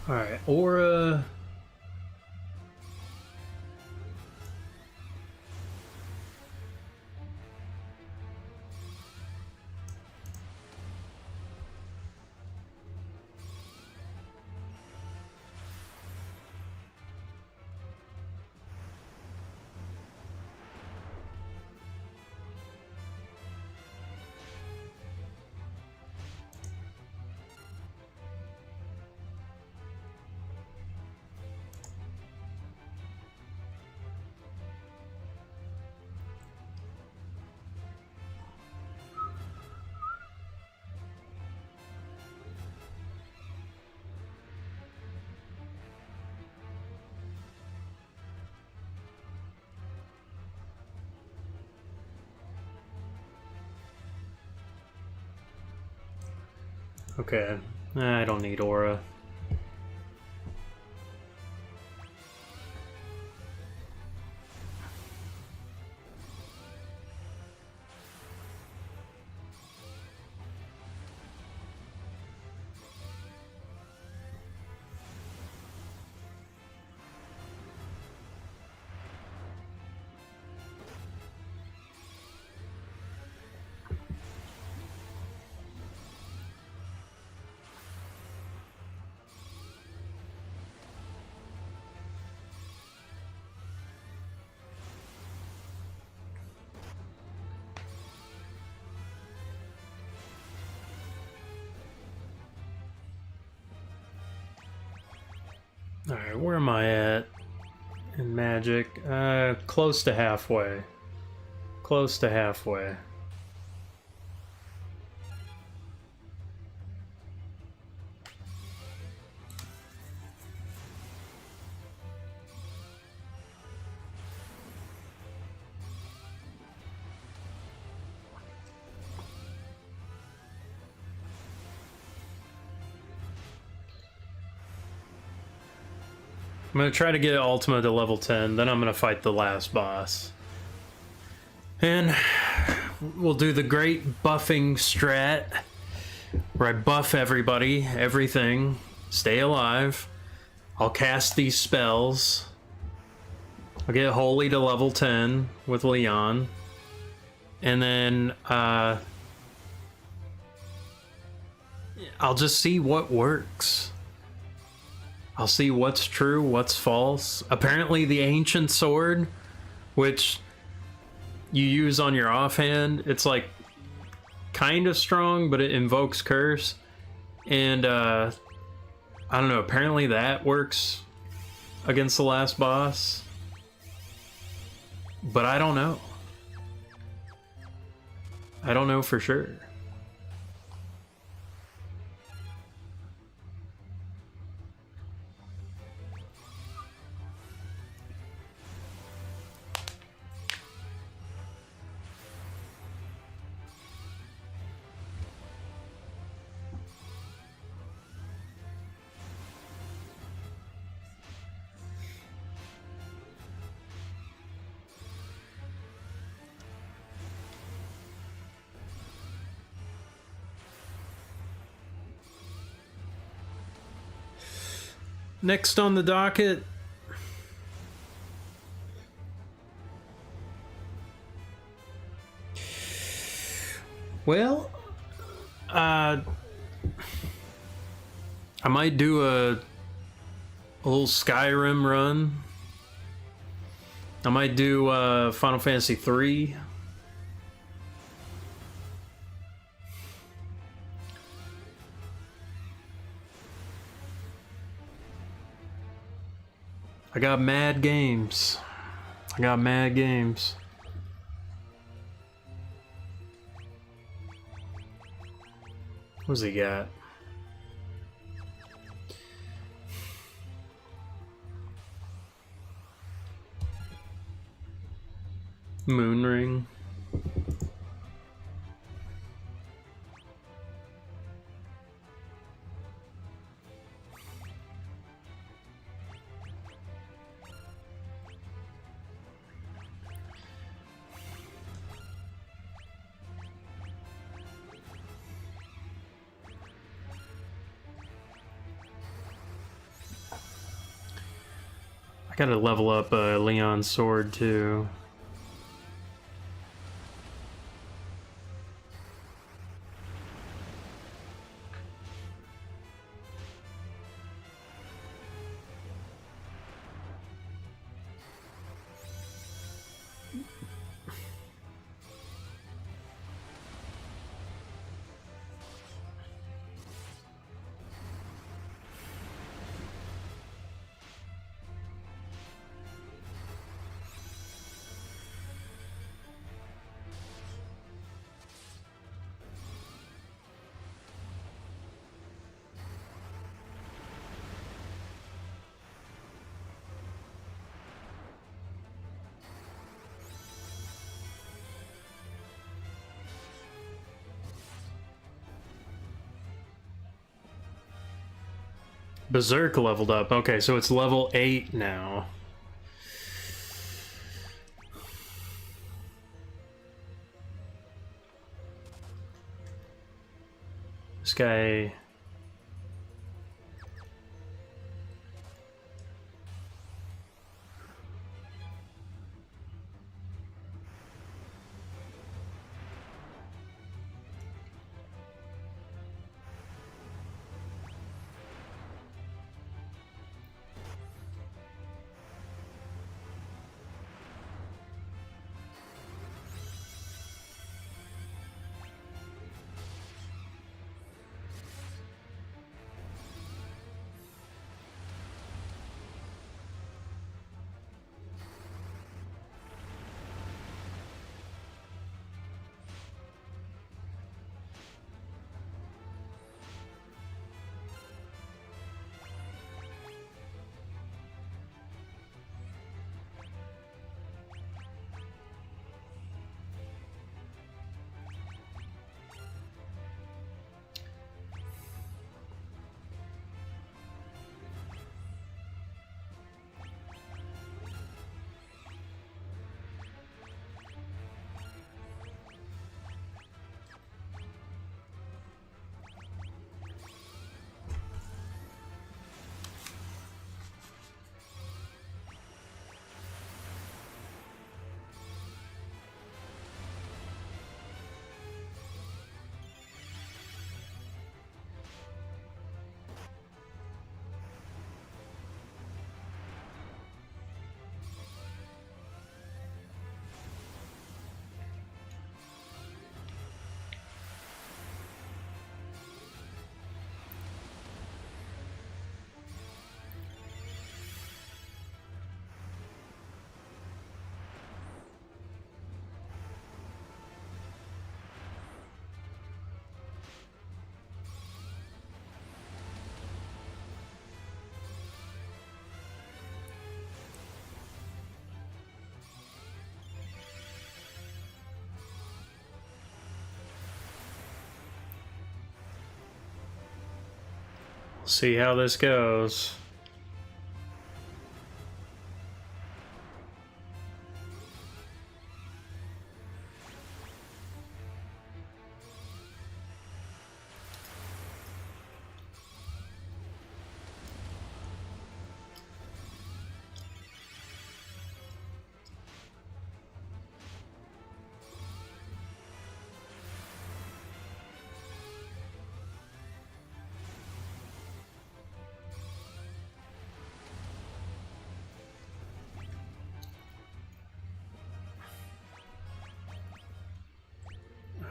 Alright, Aura. Okay, I don't need Aura. Alright, where am I at in Magic? Close to halfway. Close to halfway. I'm gonna try to get Ultima to level 10, then I'm gonna fight the last boss. And we'll do the great buffing strat, where I buff everybody, everything, stay alive. I'll cast these spells. I'll get Holy to level 10 with Leon. And then, I'll just see what works. I'll see what's true, what's false. Apparently the Ancient Sword, which you use on your offhand, it's like kind of strong, but it invokes Curse. And, I don't know, apparently that works against the last boss. But I don't know. I don't know for sure. Next on the docket, well, I might do a little Skyrim run. I might do Final Fantasy 3. I got mad games. I got mad games. What's he got? Moon Ring. I gotta level up Leon's sword too. Berserk leveled up. Okay, so it's level 8 now. This guy... See how this goes.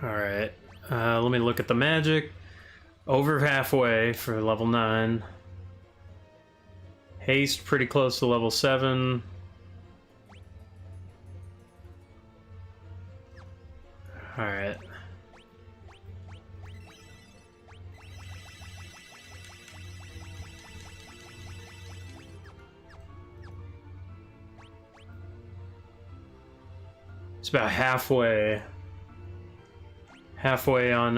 Alright, let me look at the magic. Over halfway for level 9. Haste pretty close to level 7. Alright. It's about halfway. Halfway on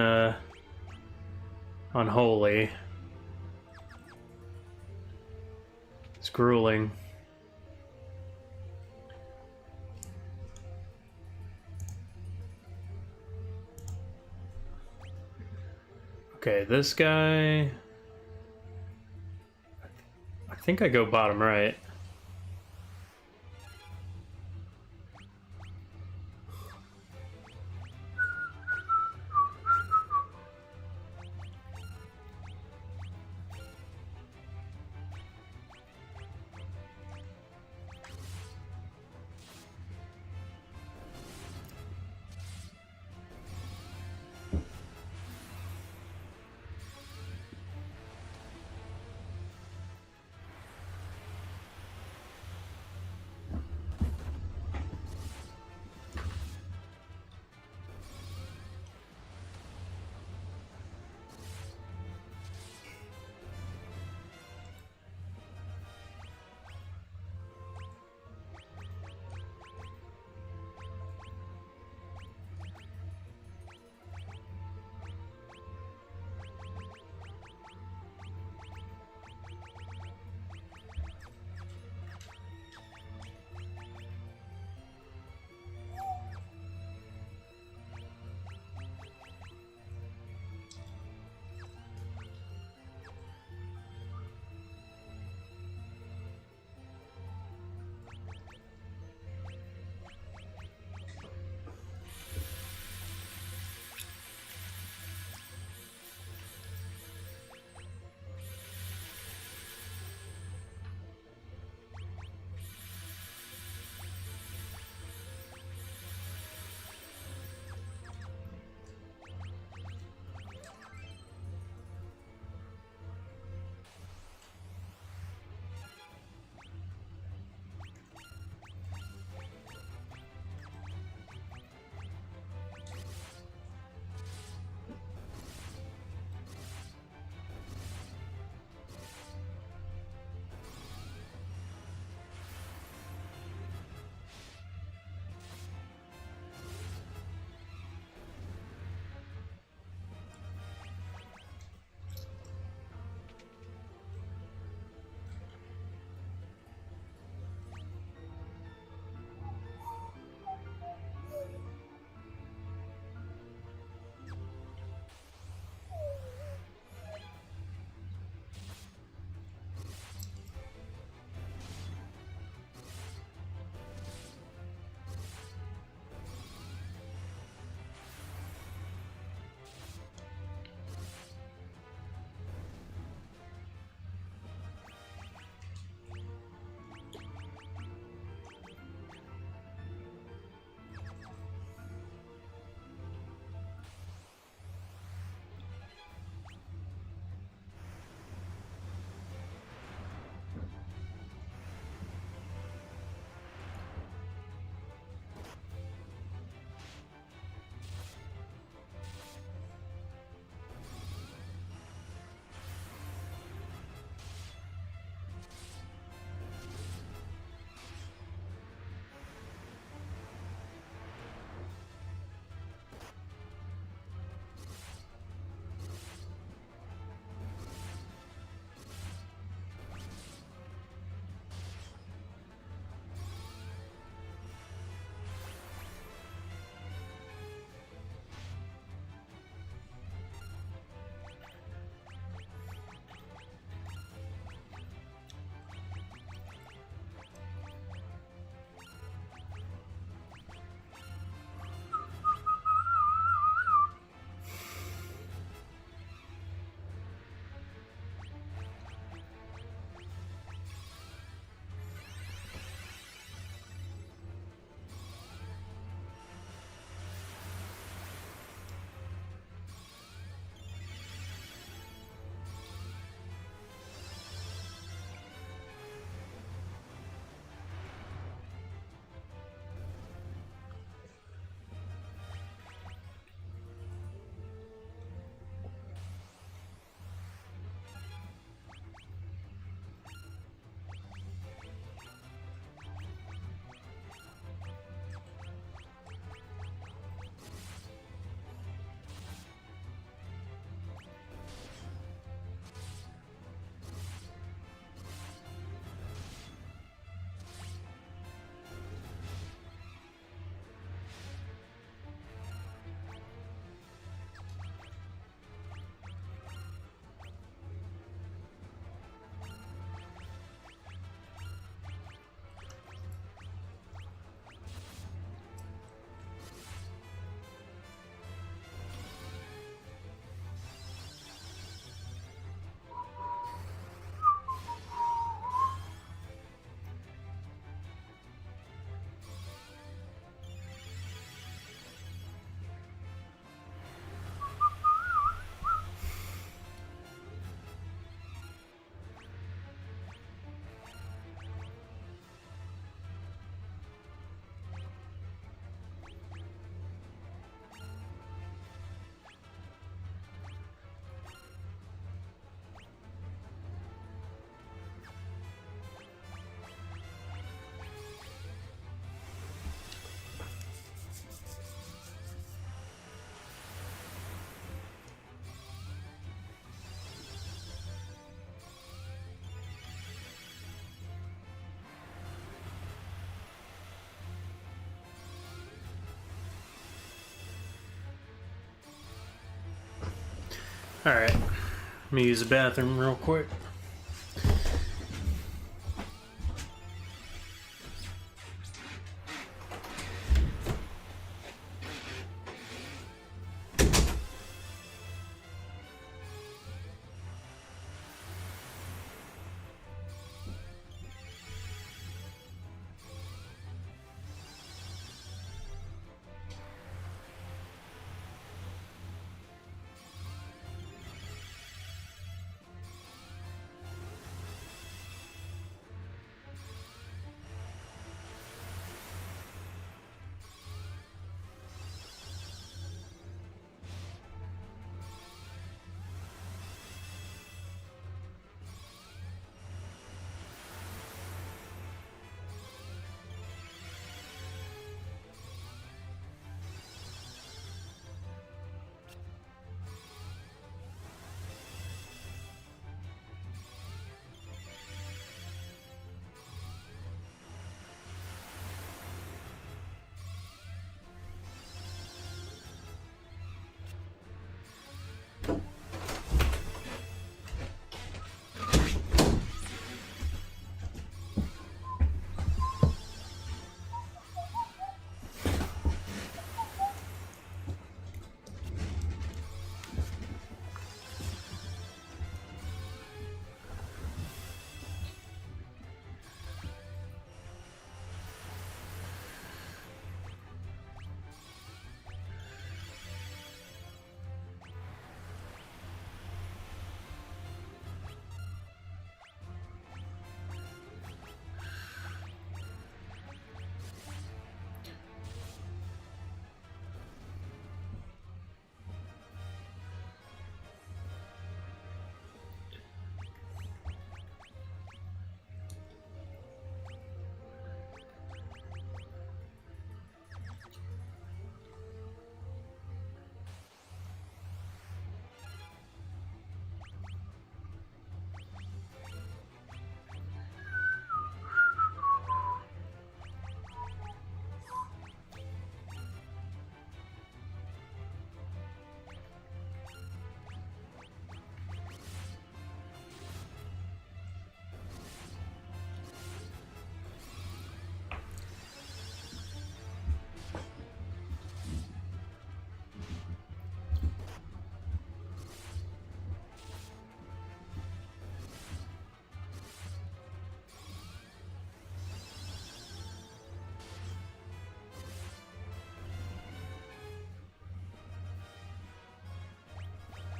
holy. It's grueling. Okay, this guy. I think I go bottom right. Alright. Let me use the bathroom real quick.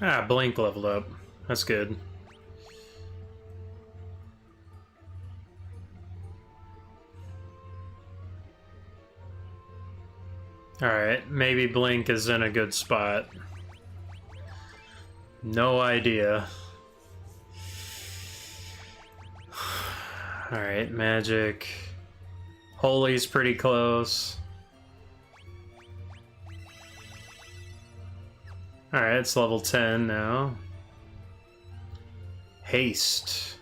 Ah, Blink leveled up. That's good. Alright, maybe Blink is in a good spot. No idea. Alright, Magic. Holy's pretty close. Alright, it's level 10 now. Haste.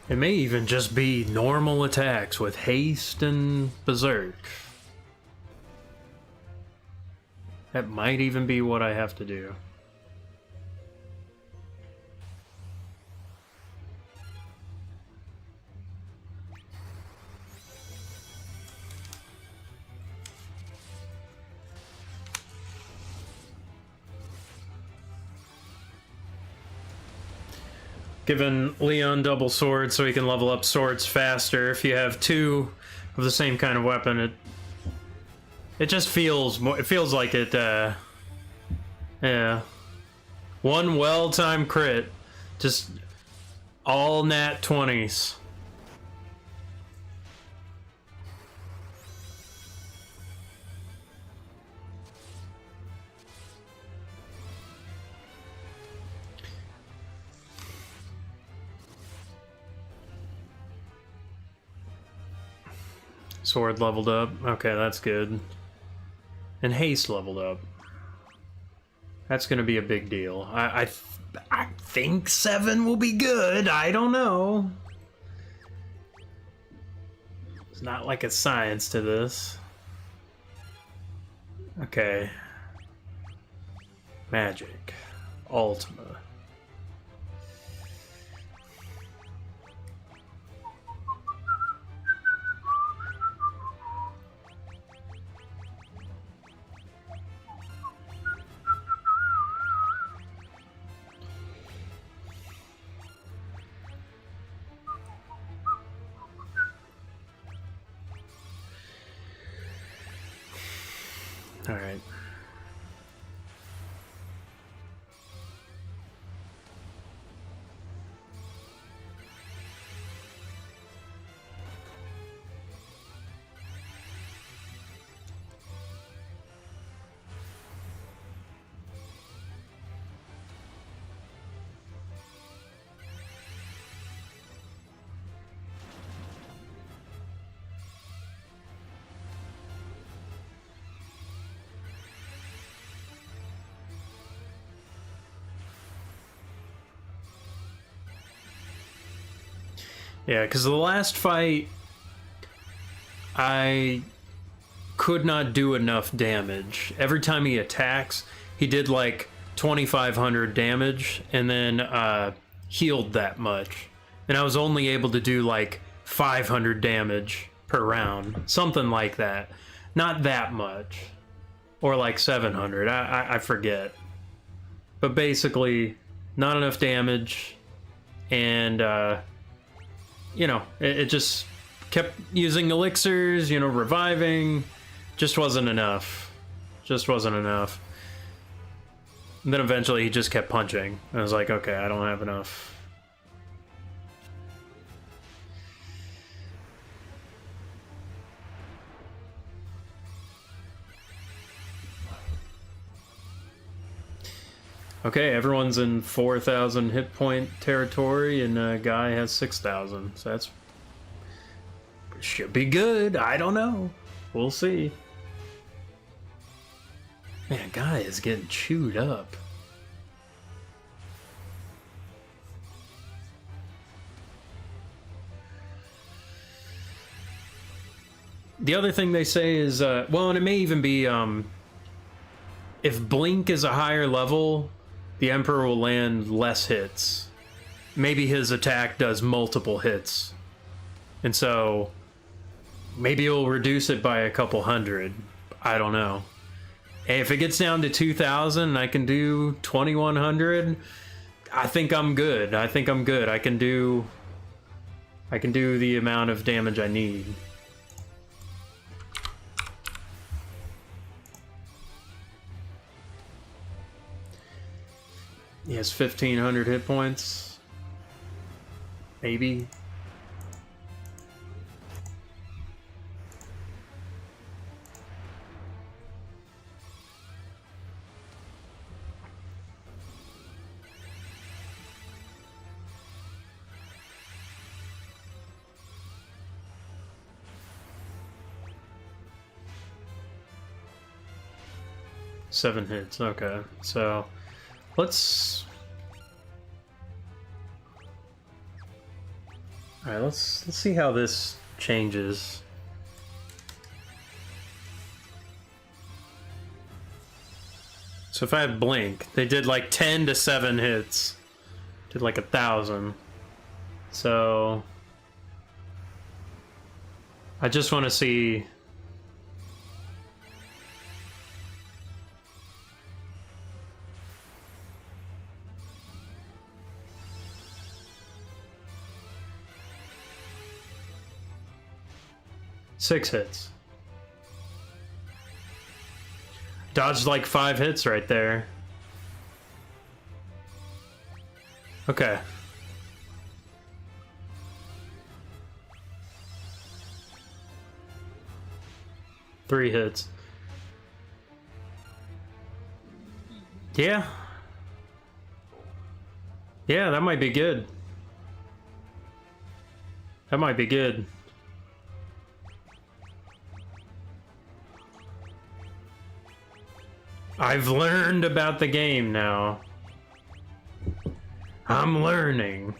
It may even just be normal attacks with haste and berserk. That might even be what I have to do. Giving Leon double swords so he can level up swords faster. If you have two of the same kind of weapon, it just feels more. It feels like it. Yeah. One well-timed crit, just all nat 20s. Sword leveled up. Okay, that's good. And haste leveled up. That's gonna be a big deal. I think 7 will be good. I don't know. It's not like a science to this. Okay. Magic. Ultima. All right. Yeah, because the last fight, I could not do enough damage. Every time he attacks, he did like 2,500 damage and then healed that much. And I was only able to do like 500 damage per round. Something like that. Not that much. Or like 700. I forget. But basically, not enough damage. And, you know, it just kept using elixirs, you know, reviving. Just wasn't enough. Just wasn't enough. And then eventually he just kept punching. I was like, okay, I don't have enough. Okay, everyone's in 4,000 hit point territory, and Guy has 6,000. So that's should be good. I don't know. We'll see. Man, Guy is getting chewed up. The other thing they say is, well, and it may even be, if Blink is a higher level, the Emperor will land less hits. Maybe his attack does multiple hits. And so maybe it'll reduce it by a couple hundred. I don't know. If it gets down to 2,000 and I can do 2,100, I think I'm good. I think I'm good. I can do the amount of damage I need. He has 1,500 hit points. Maybe. Seven hits, okay. So let's... All right, let's see how this changes. So if I have blink, they did like 10 to 7 hits. Did like 1,000. So I just want to see. Six hits. Dodged like 5 hits right there. Okay. Three hits. Yeah. Yeah, that might be good. That might be good. I've learned about the game now. I'm learning.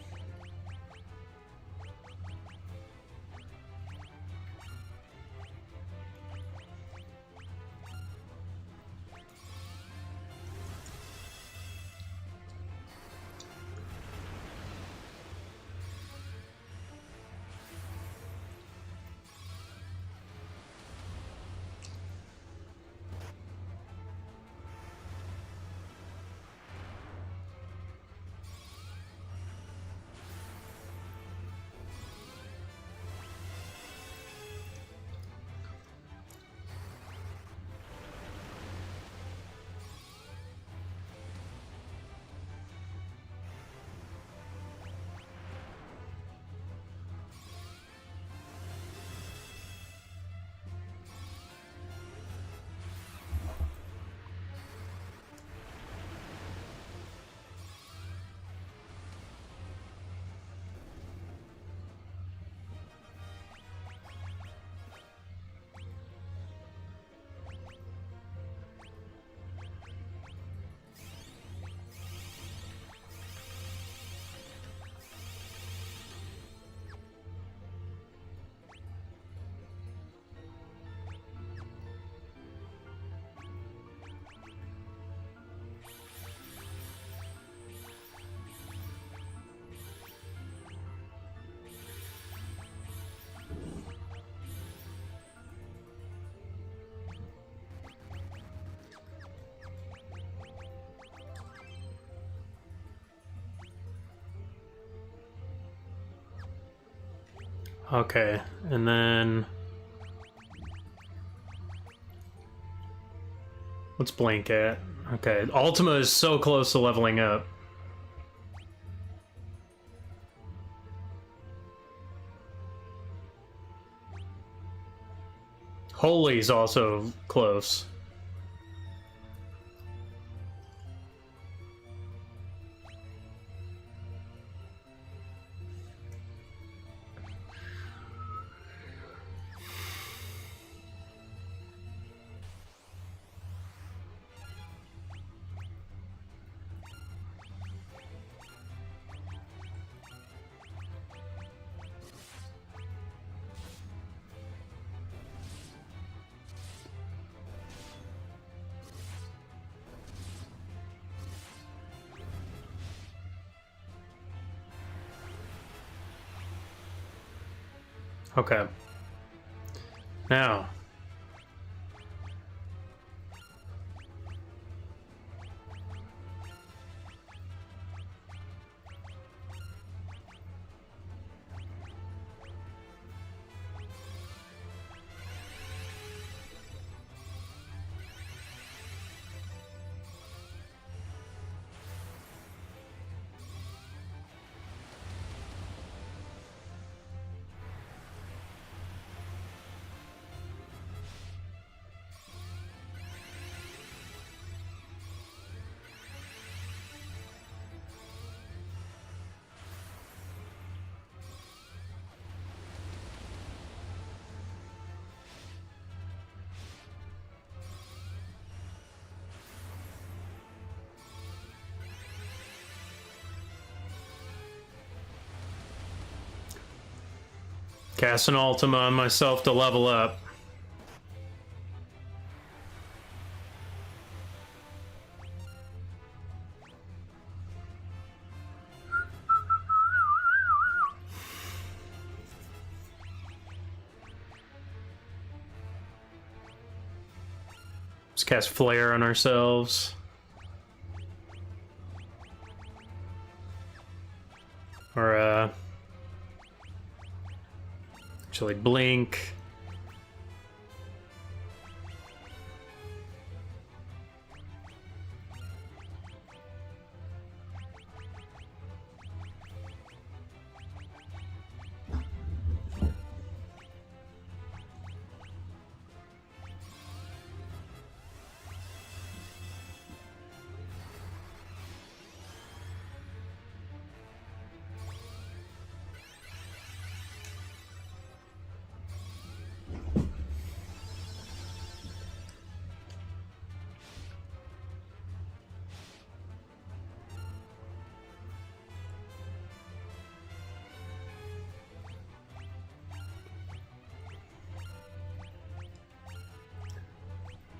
Okay, and then what's Blink at? Okay, Ultima is so close to leveling up. Holy's also close. Okay. Now. Cast an Ultima on myself to level up. Let's cast Flare on ourselves. Or, actually Blink.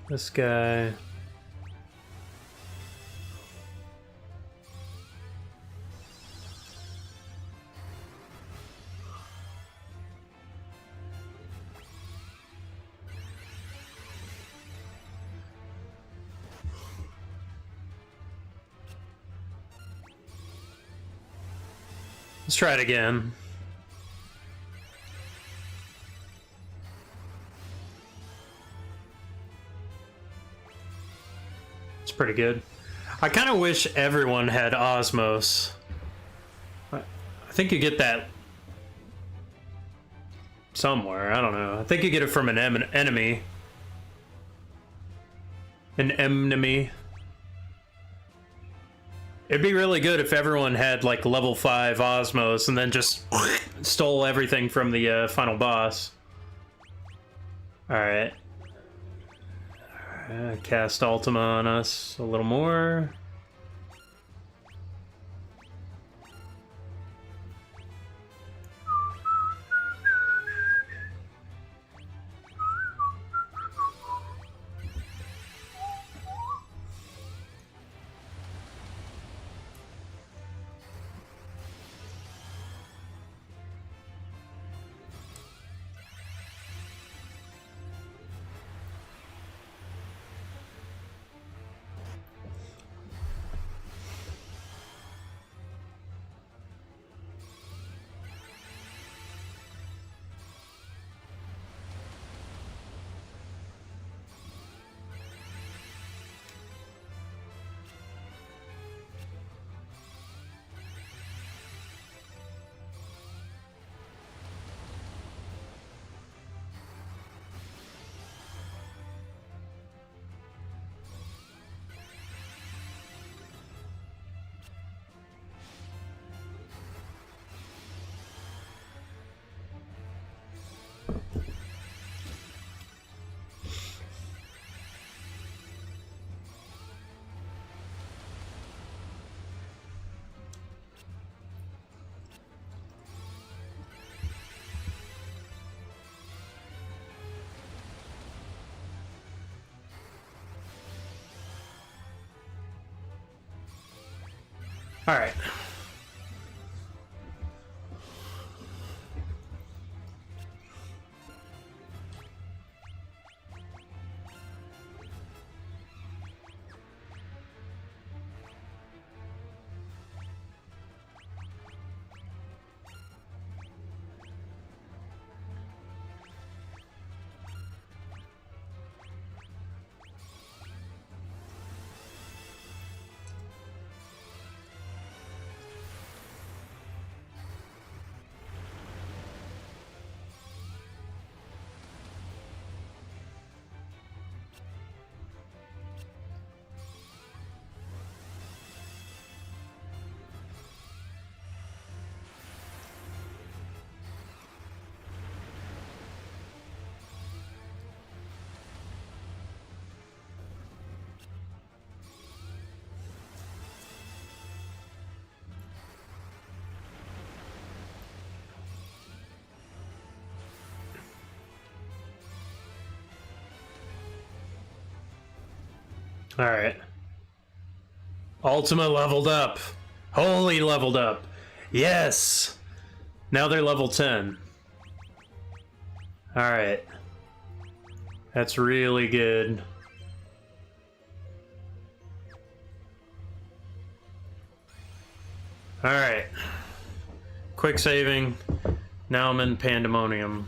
This guy. Let's try it again. It's pretty good. I kind of wish everyone had Osmos. I think you get that somewhere. I don't know. I think you get it from an enemy. An enemy. It'd be really good if everyone had like level 5 Osmos and then just stole everything from the final boss. Alright. Cast Ultima on us a little more. All right. Alright. Ultima leveled up. Holy leveled up. Yes! Now they're level 10. Alright. That's really good. Alright. Quick saving. Now I'm in Pandemonium.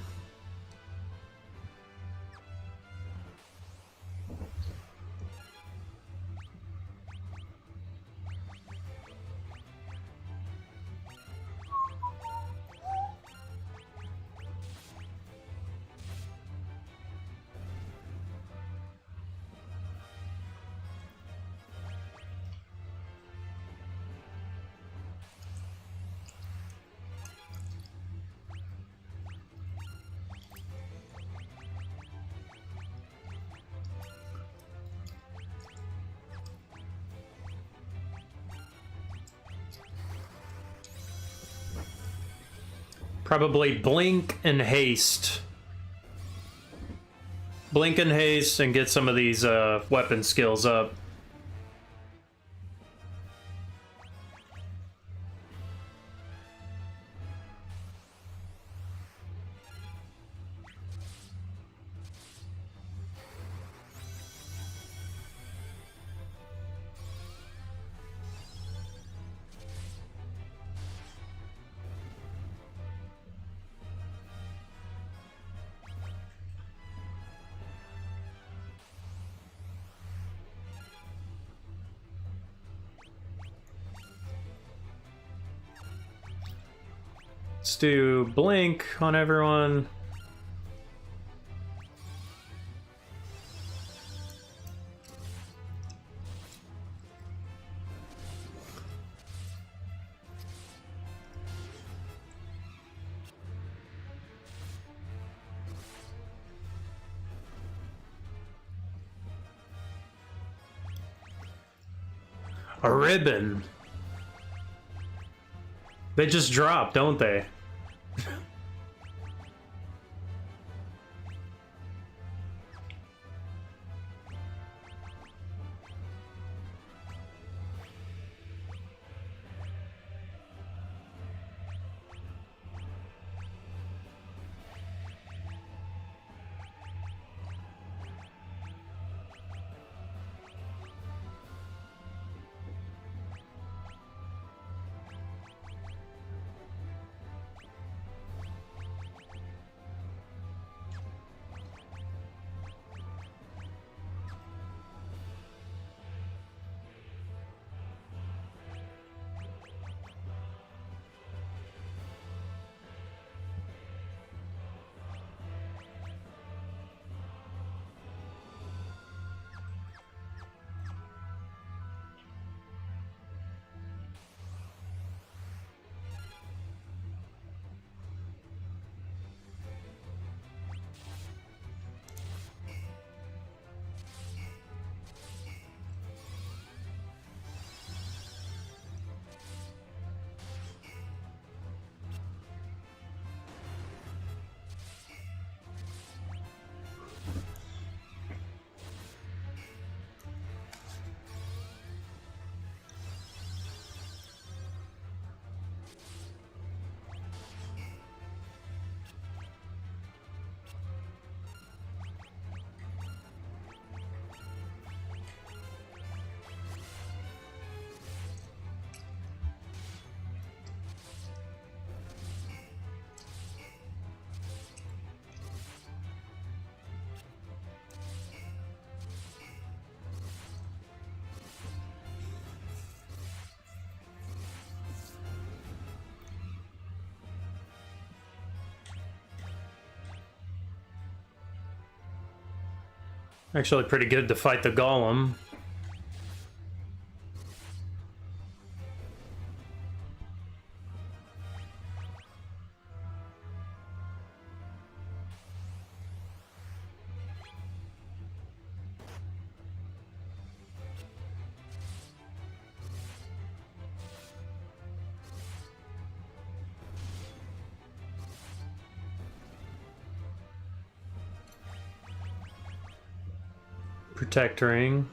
Probably blink and haste. Blink and haste and get some of these weapon skills up. Let's do blink on everyone. A ribbon. They just drop, don't they? Actually pretty good to fight the golem. Protect ring.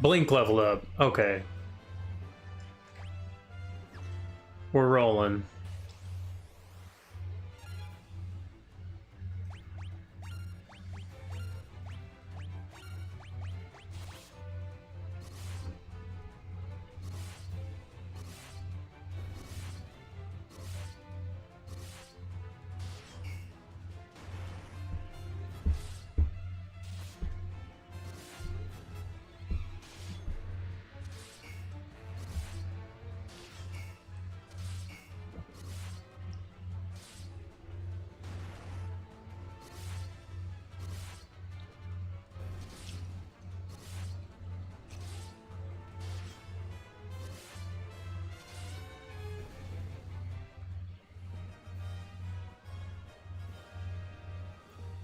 Blink leveled up. Okay. We're rolling.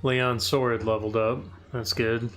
Leon's sword leveled up. That's good.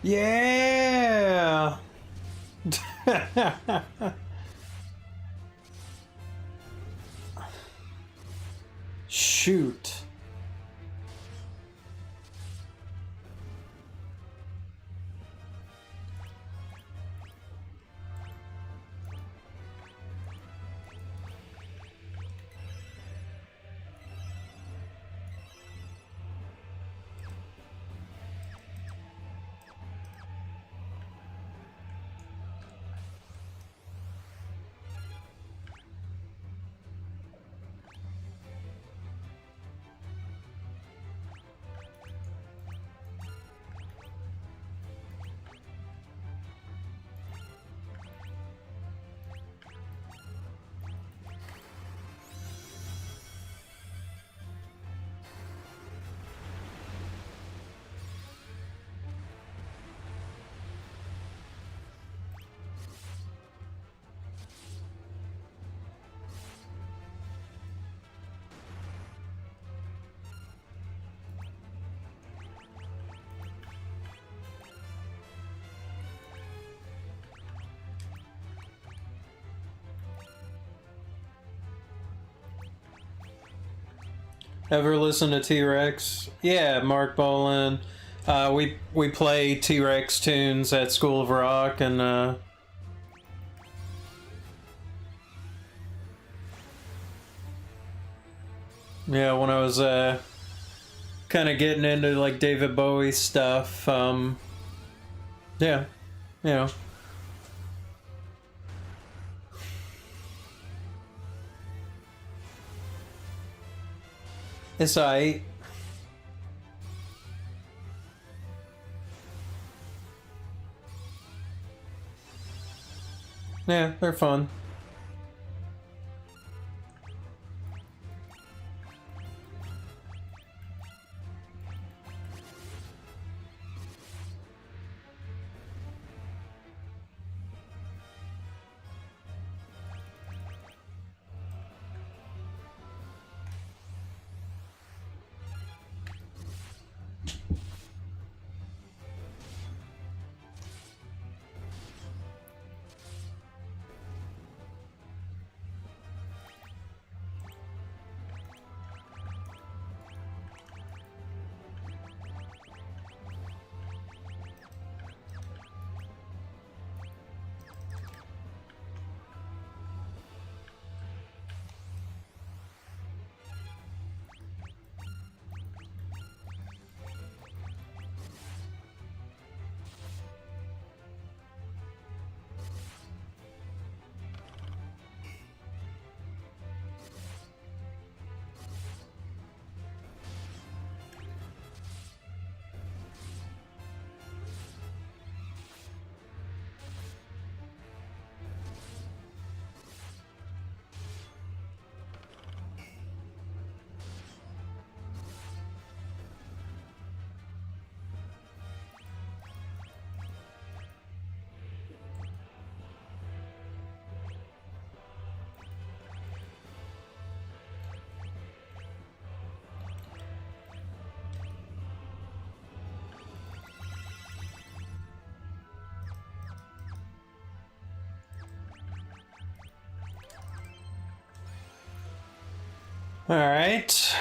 Yeah. Shoot. Ever listen to T-Rex? Yeah, Mark Bolan. We play T-Rex tunes at School of Rock, and yeah, when I was kind of getting into like David Bowie stuff, yeah, you know. It's aight. Yeah, they're fun. All right.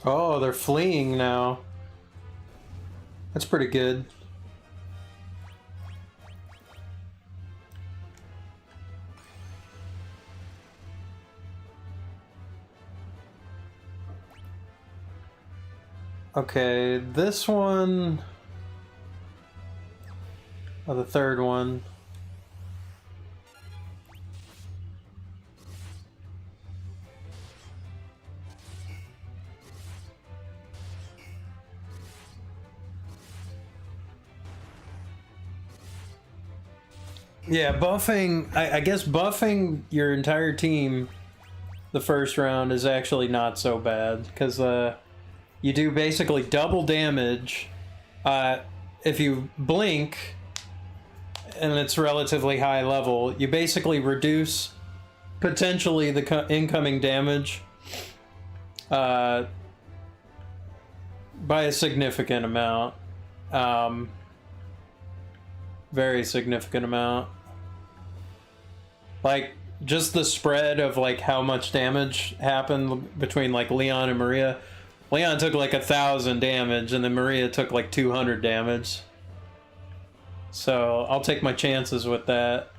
Oh, they're fleeing now. That's pretty good. Okay, this one... Oh, the third one. Yeah, buffing... I guess buffing your entire team the first round is actually not so bad, because you do basically double damage. If you blink, and it's relatively high level, you basically reduce potentially the incoming damage by a significant amount. Very significant amount. Like, just the spread of like how much damage happened between like Leon and Maria. Leon took like 1,000 damage, and then Maria took like 200 damage. So I'll take my chances with that.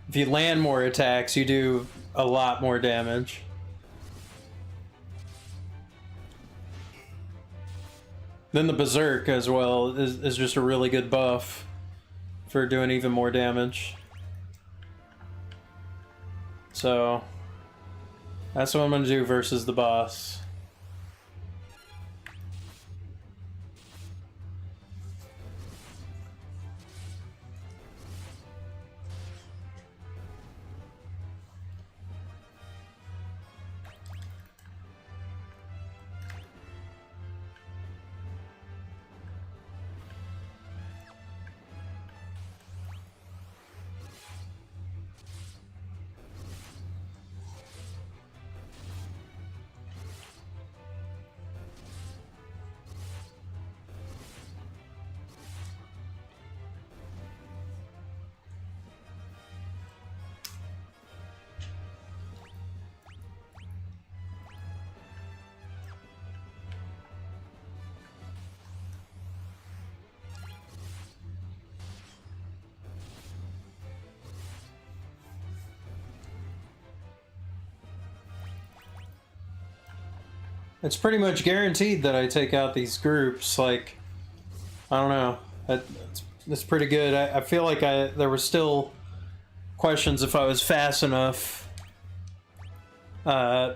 If you land more attacks, you do a lot more damage. Then the Berserk as well is just a really good buff for doing even more damage. So that's what I'm gonna do versus the boss. It's pretty much guaranteed that I take out these groups. Like, I don't know. That's pretty good. I feel like there were still questions if I was fast enough the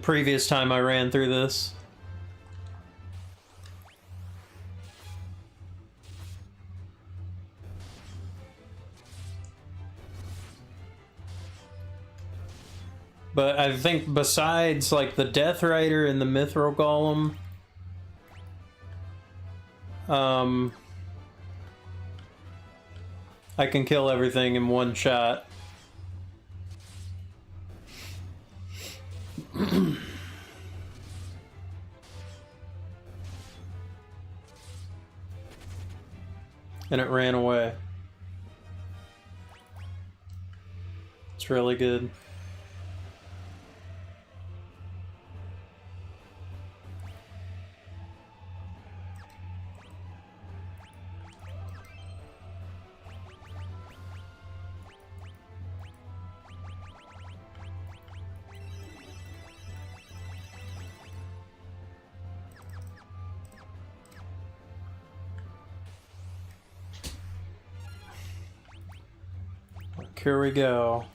previous time I ran through this. But I think besides like the Death Rider and the Mithril Golem, I can kill everything in one shot. And it ran away. It's really good. Here we go.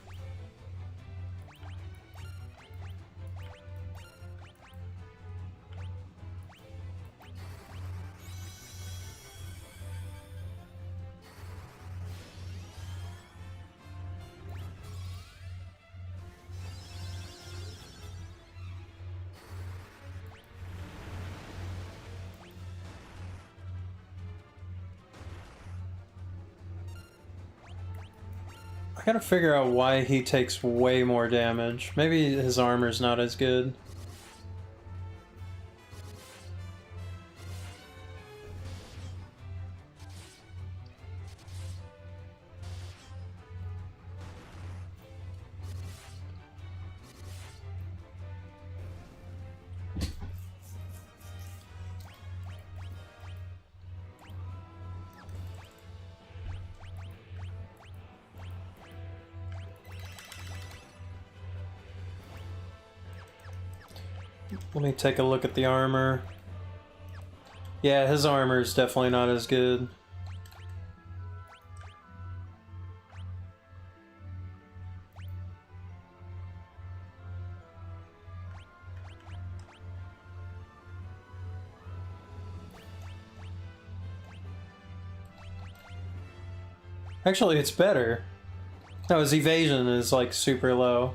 I gotta figure out why he takes way more damage. Maybe his armor's not as good. Let me take a look at the armor. Yeah, his armor is definitely not as good. Actually, it's better. No, his evasion is like super low.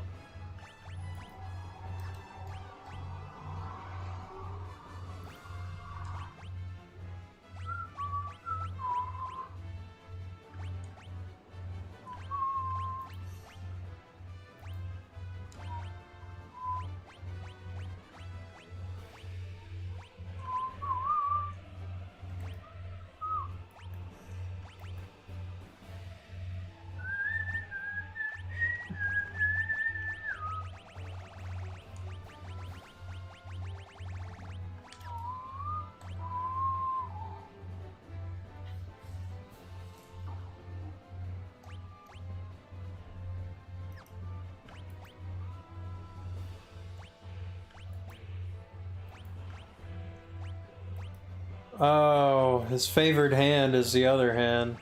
Oh, his favored hand is the other hand.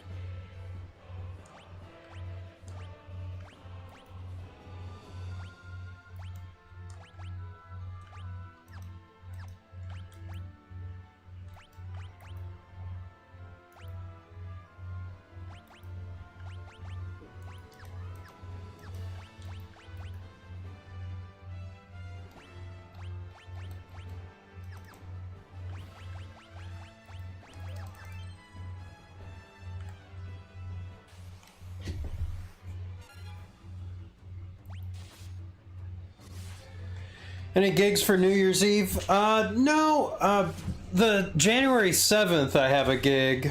Any gigs for New Year's Eve? No. The January 7th I have a gig.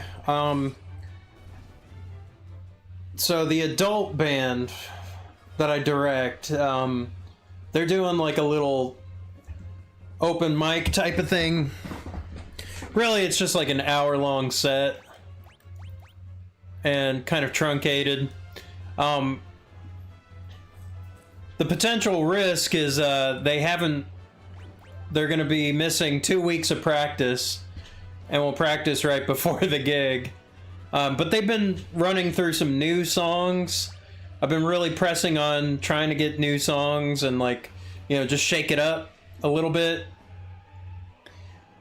So the adult band that I direct, they're doing like a little open mic type of thing. Really, it's just like an hour-long set and kind of truncated. The potential risk is they're going to be missing 2 weeks of practice, and we'll practice right before the gig. But they've been running through some new songs. I've been really pressing on trying to get new songs and, like, you know, just shake it up a little bit.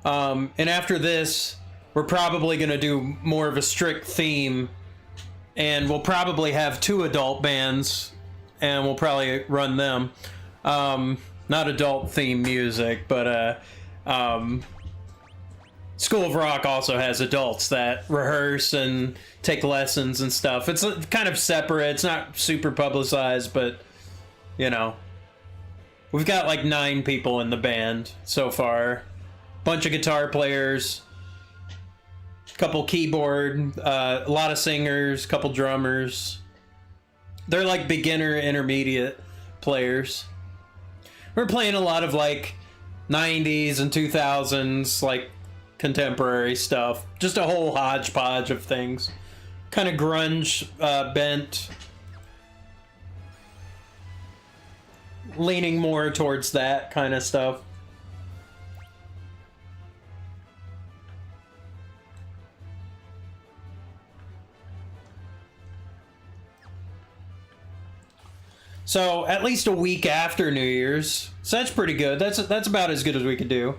And after this, we're probably going to do more of a strict theme, and we'll probably have 2 adult bands, and we'll probably run them. Not adult theme music, but School of Rock also has adults that rehearse and take lessons and stuff. It's kind of separate. It's not super publicized, but, you know. We've got like 9 people in the band so far. Bunch of guitar players, couple keyboard, a lot of singers, couple drummers. They're like beginner, intermediate players. We're playing a lot of like 90s and 2000s, like contemporary stuff. Just a whole hodgepodge of things. Kind of grunge bent. Leaning more towards that kind of stuff. So at least a week after New Year's. So that's pretty good. That's about as good as we could do.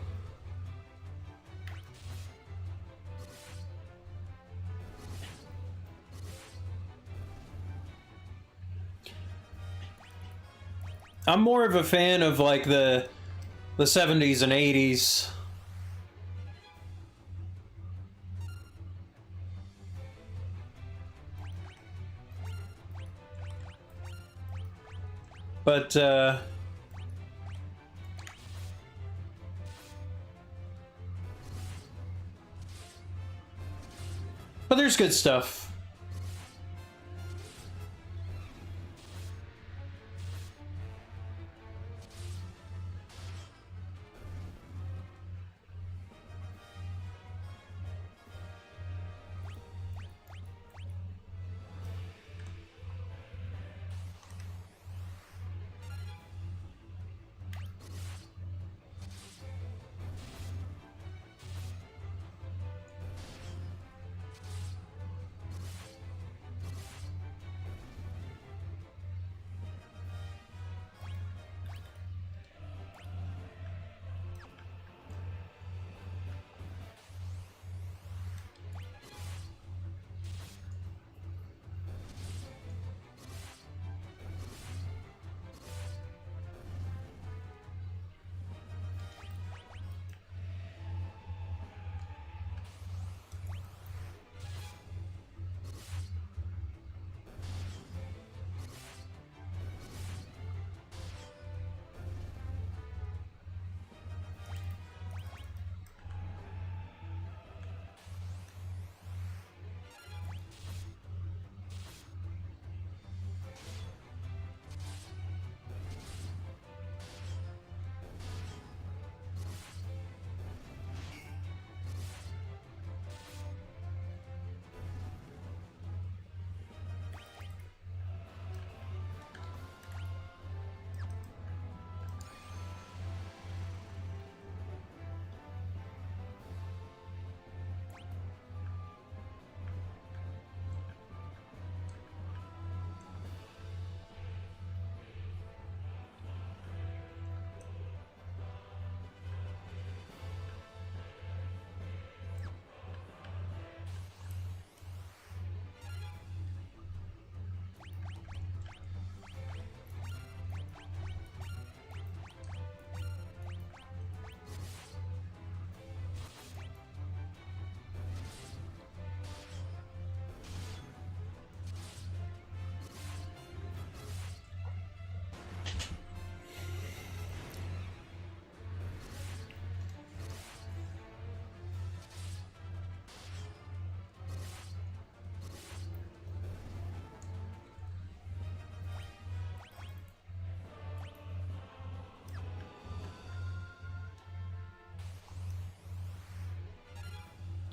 I'm more of a fan of like the 70s and 80s. But there's good stuff.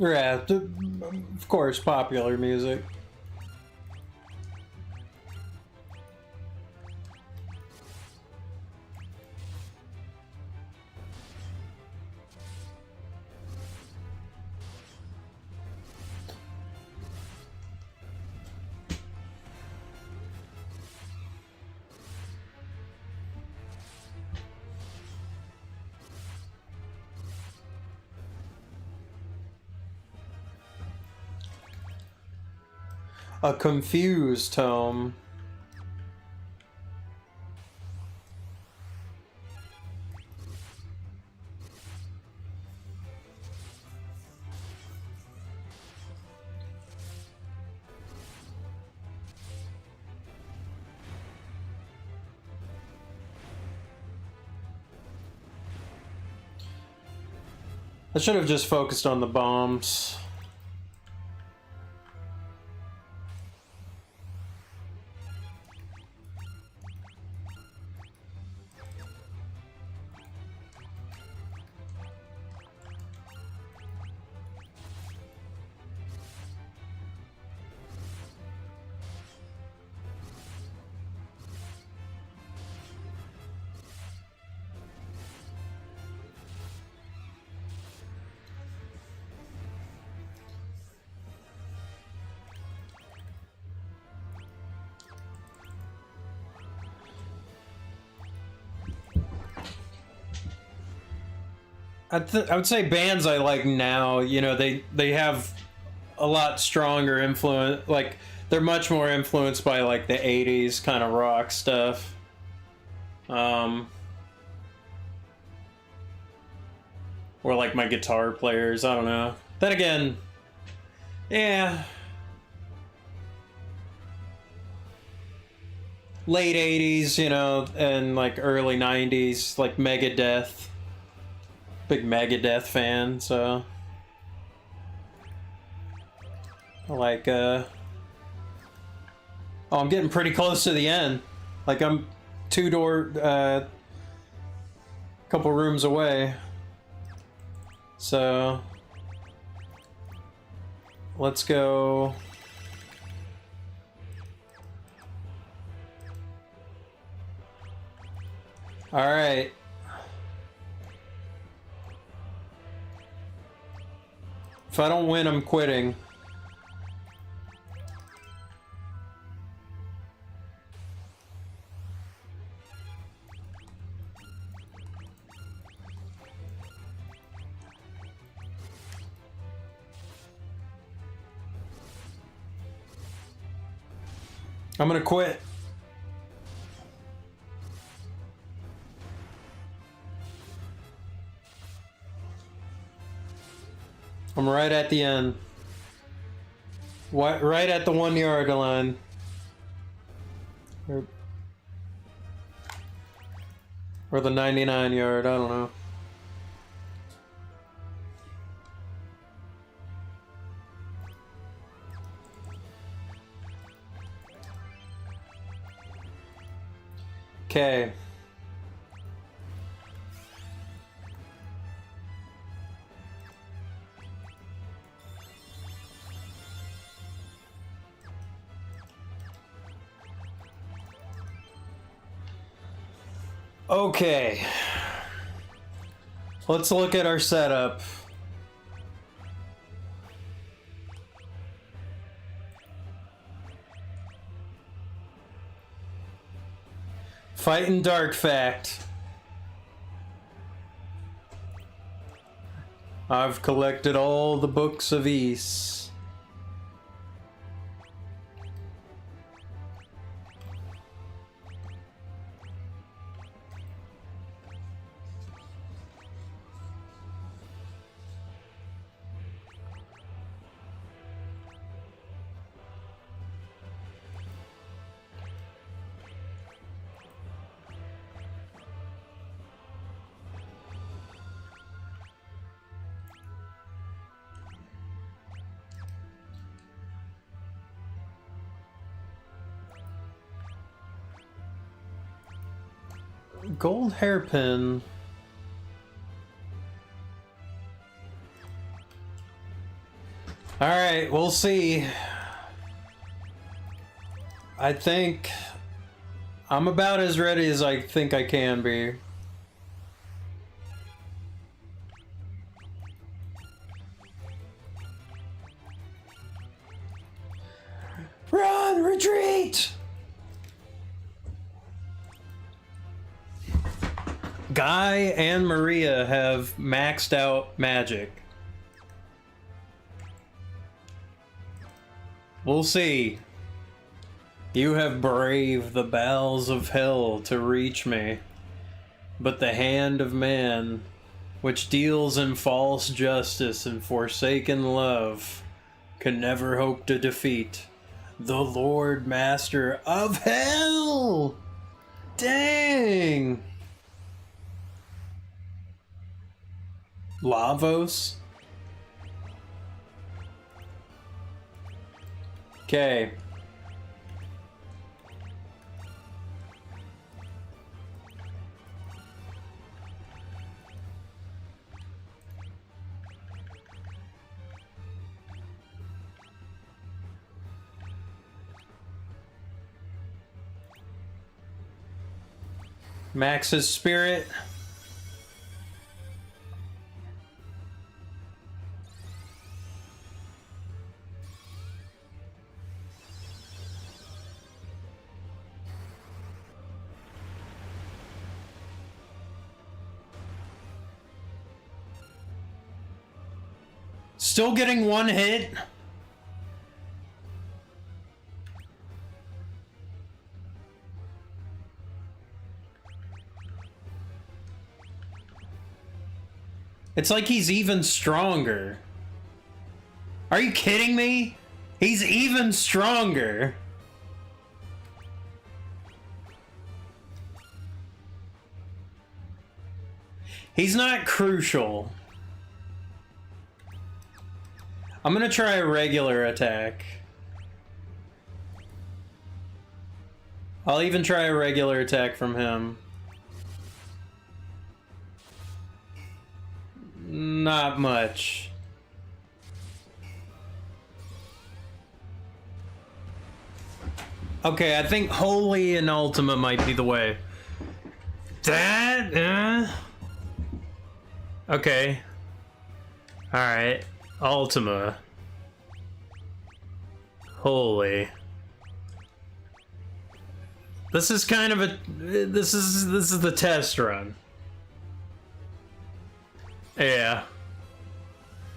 Yeah, of course, popular music. A confused tome. I should have just focused on the bombs. I would say bands I like now, you know, they have a lot stronger influence. Like, they're much more influenced by, like, the 80s kind of rock stuff. Or, like, my guitar players, I don't know. Then again, yeah. Late 80s, you know, and, like, early 90s, like, Megadeth. Big Megadeth fan, so like oh, I'm getting pretty close to the end. Like, I'm couple rooms away. So let's go. All right. If I don't win, I'm quitting. I'm gonna quit. I'm right at the end. Right at the 1 yard line. Or the 99 yard, I don't know. Okay. Okay. Let's look at our setup. Fighting Dark Fact. I've collected all the books of Ys. Gold hairpin. Alright, we'll see. I think I'm about as ready as I think I can be. Run! Retreat! Guy and Maria have maxed out magic. We'll see. You have braved the bowels of hell to reach me, but the hand of man, which deals in false justice and forsaken love, can never hope to defeat the Lord Master of Hell! Dang! Lavos? Okay. Max's spirit. Still getting one hit. It's like he's even stronger. Are you kidding me? He's even stronger. He's not crucial. I'm gonna try a regular attack. I'll even try a regular attack from him. Not much. Okay, I think Holy and Ultima might be the way. That, okay. Alright. Ultima. Holy. This is kind of a... This is the test run. Yeah.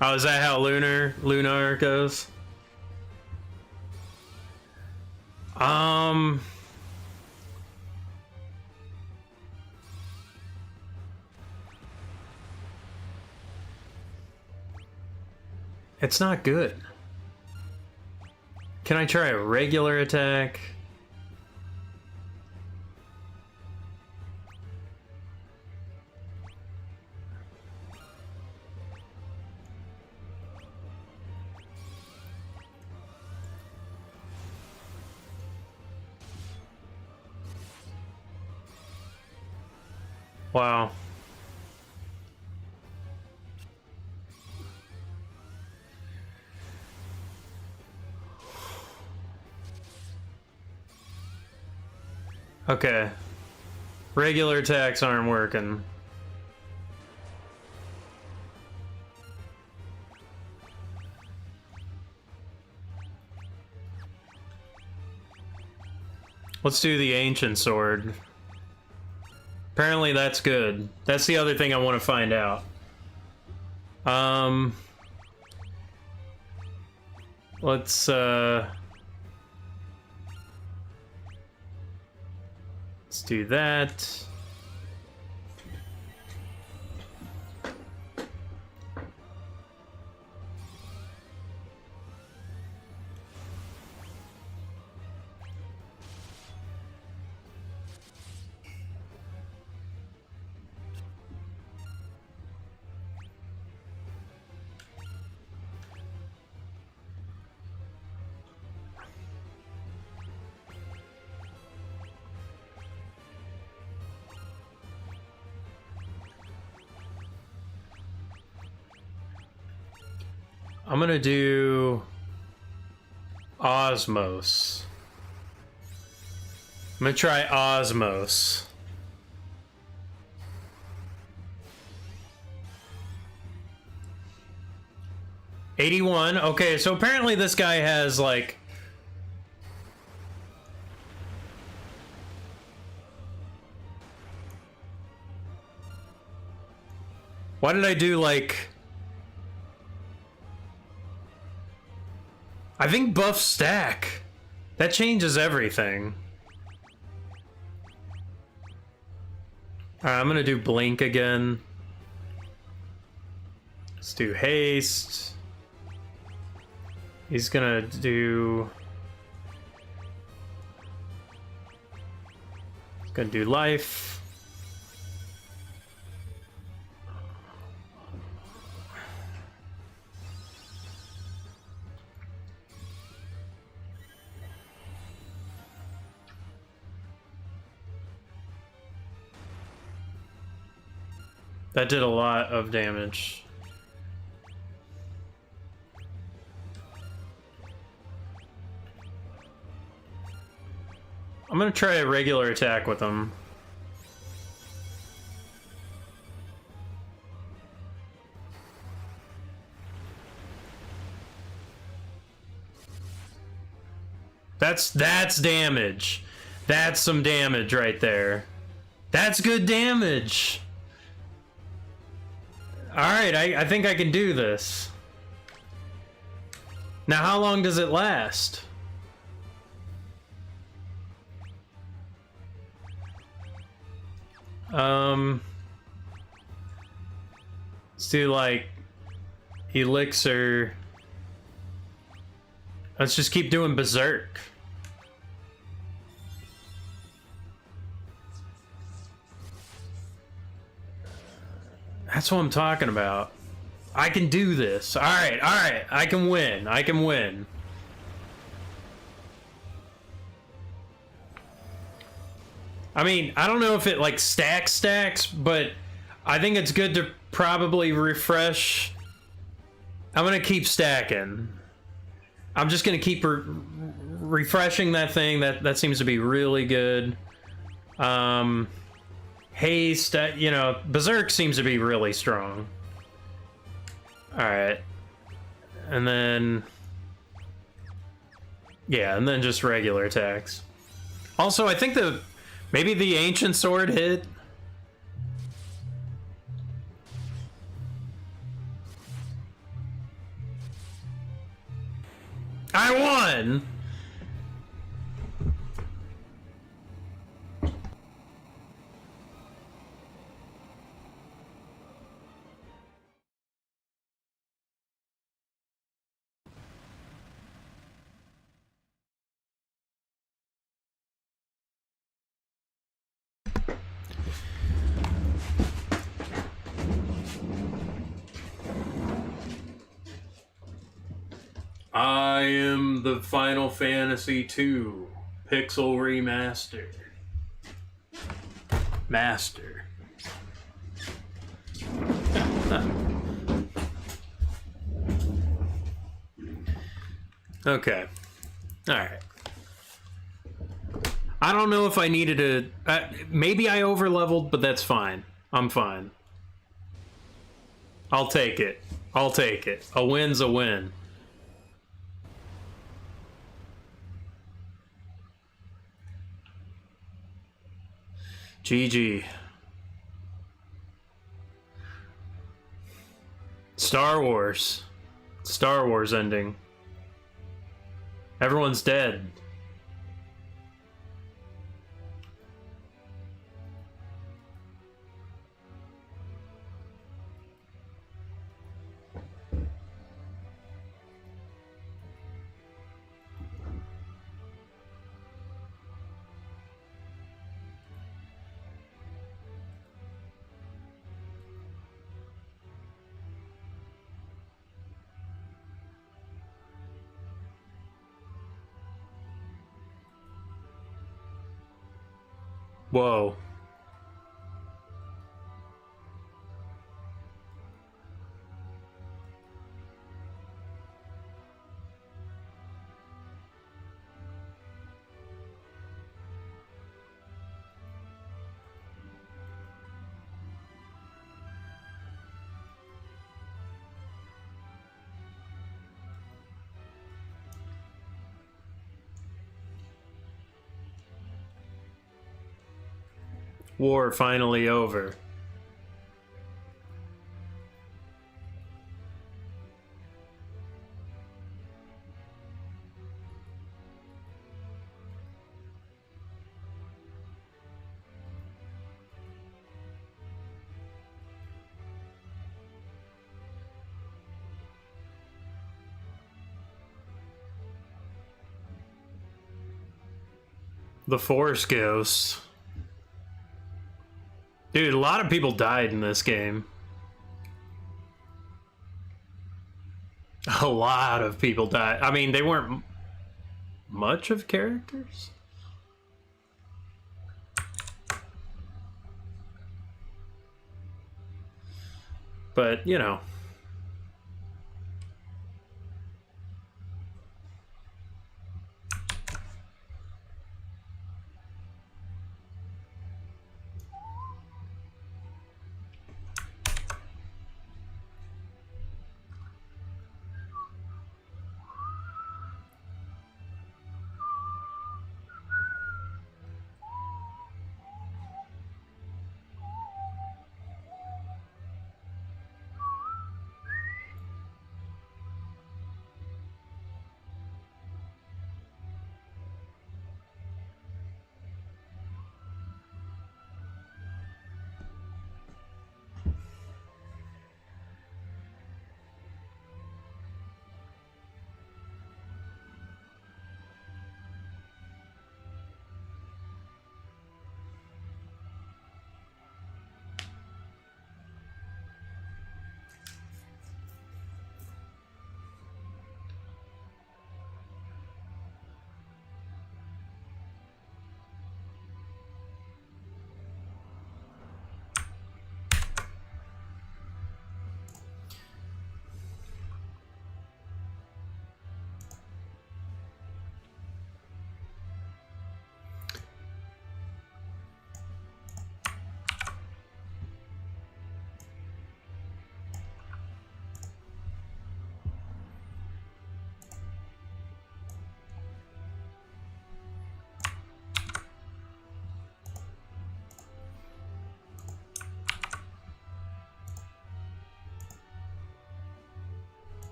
Oh, is that how Lunar goes? It's not good. Can I try a regular attack? Wow. Okay. Regular attacks aren't working. Let's do the ancient sword. Apparently that's good. That's the other thing I want to find out. Let's do that. I'm gonna do Osmos. I'm gonna try Osmos. $81. Okay, so apparently this guy has like... Why did I do like... I think buff stack. That changes everything. Alright, I'm gonna do blink again. Let's do haste. He's gonna do... He's gonna do life. That did a lot of damage. I'm gonna try a regular attack with him. That's damage. That's some damage right there. That's good damage. Alright, I think I can do this. Now, how long does it last? Let's do like elixir. Let's just keep doing berserk. That's what I'm talking about. I can do this. All right, I can win. I can win. I mean, I don't know if it like stacks, but I think it's good to probably refresh. I'm gonna keep stacking. I'm just gonna keep refreshing that thing. That seems to be really good. Haste, you know, berserk seems to be really strong. Alright. And then... Yeah, and then just regular attacks. Also, I think maybe the ancient sword hit. I won! I am the Final Fantasy II Pixel Remastered. Master. Okay. Alright. I don't know if I needed to... maybe I over-leveled, but that's fine. I'm fine. I'll take it. I'll take it. A win's a win. GG. Star Wars. Star Wars ending. Everyone's dead. Whoa. war finally over? The Force Ghost. Dude, a lot of people died in this game. A lot of people died. I mean, they weren't much of characters. But, you know.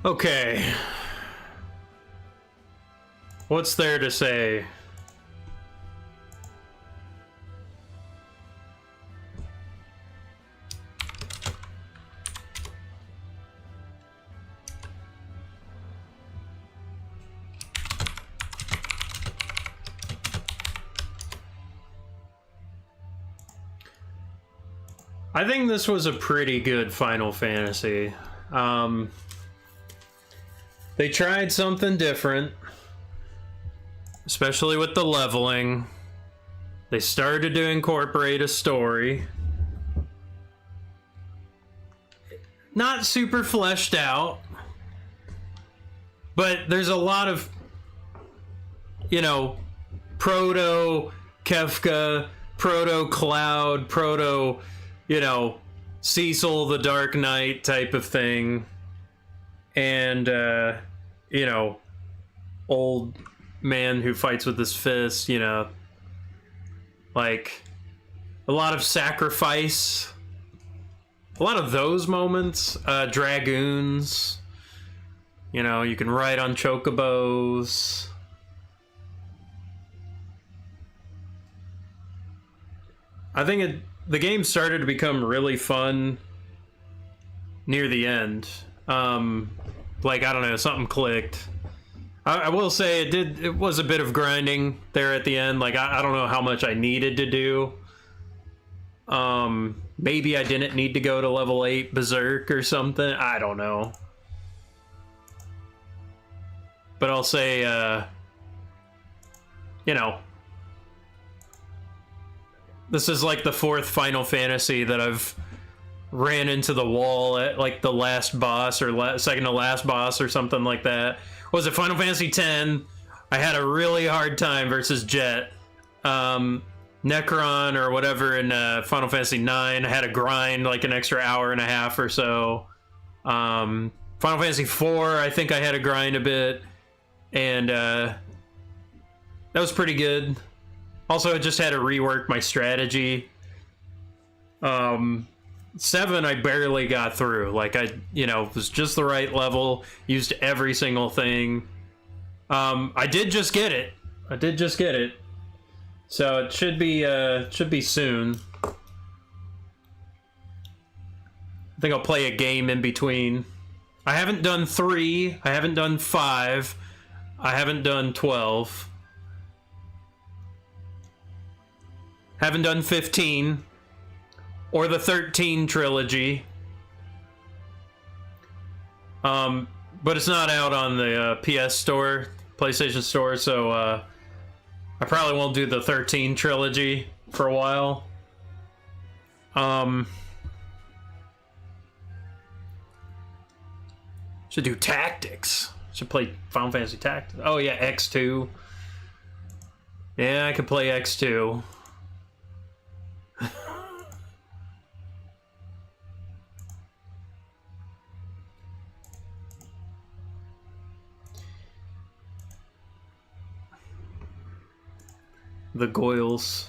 Okay. What's there to say? I think this was a pretty good Final Fantasy. They tried something different, especially with the leveling. They started to incorporate a story. Not super fleshed out, but there's a lot of, you know, proto Kefka, proto Cloud, proto, you know, Cecil the Dark Knight type of thing. And, you know, old man who fights with his fists, you know, like a lot of sacrifice, a lot of those moments, dragoons, you know, you can ride on chocobos. I think the game started to become really fun near the end. Like, I don't know, something clicked. I will say it was a bit of grinding there at the end. Like, I don't know how much I needed to do. Maybe I didn't need to go to level 8 Berserk or something. I don't know. But I'll say, you know, this is like the 4th Final Fantasy that I've ran into the wall at, like, the last boss or second to last boss or something like that. Was it Final Fantasy X? I had a really hard time versus Jet. Necron or whatever in Final Fantasy IX, I had to grind like an extra hour and a half or so. Final Final Fantasy IV, I think I had to grind a bit, and that was pretty good. Also, I just had to rework my strategy. 7, I barely got through. Like, I, was just the right level, used every single thing. I did just get it. So it should be soon. I think I'll play a game in between. I haven't done 3. I haven't done 5. I haven't done 12. Haven't done 15. Or the 13 trilogy. But it's not out on the PS Store, PlayStation Store, so I probably won't do the 13 trilogy for a while. Should do Tactics. Should play Final Fantasy Tactics. Oh yeah, X2. Yeah, I could play X2. The Goyles.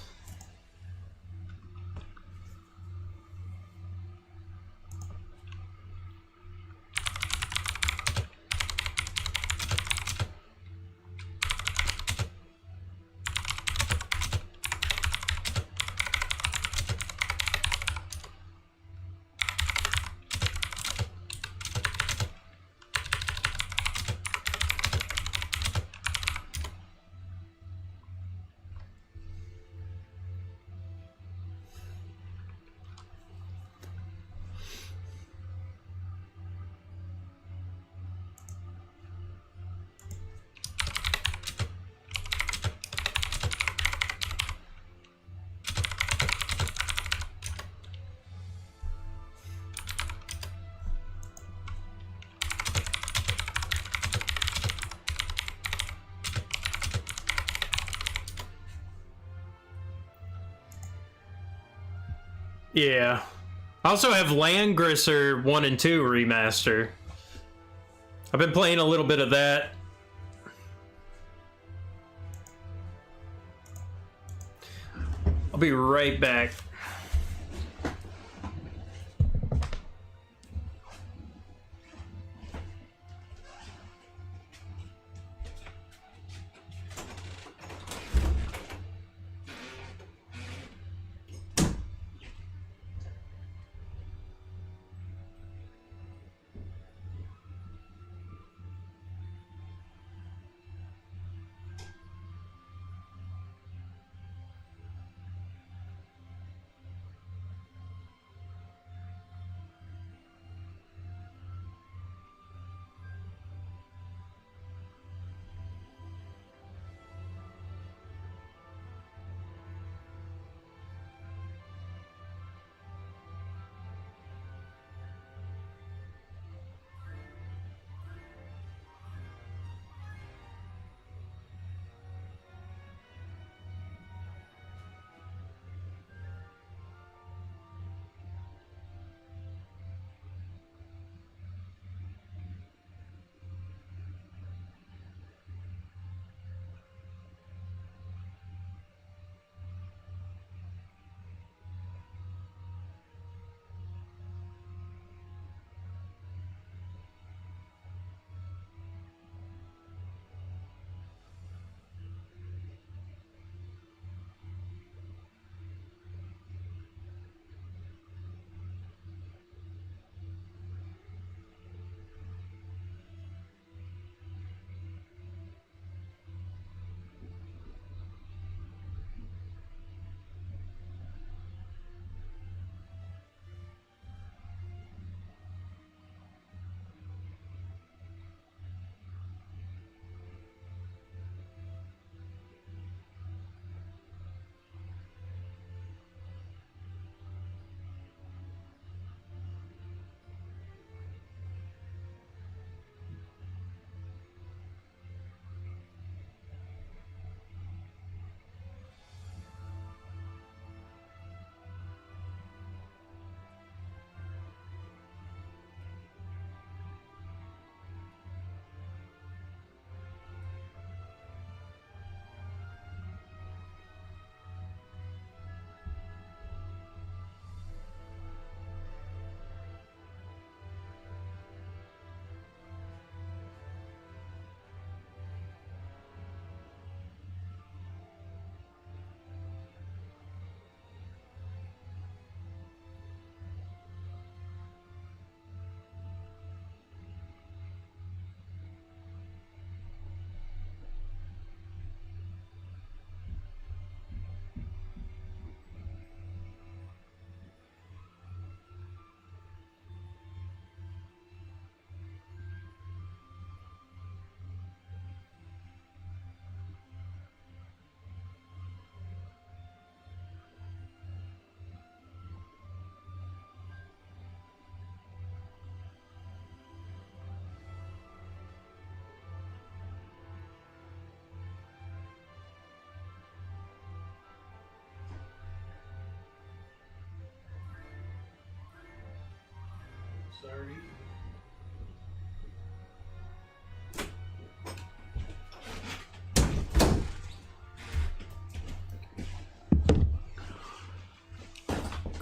Yeah. I also have Landgrisser 1 and 2 remaster. I've been playing a little bit of that. I'll be right back. Sorry.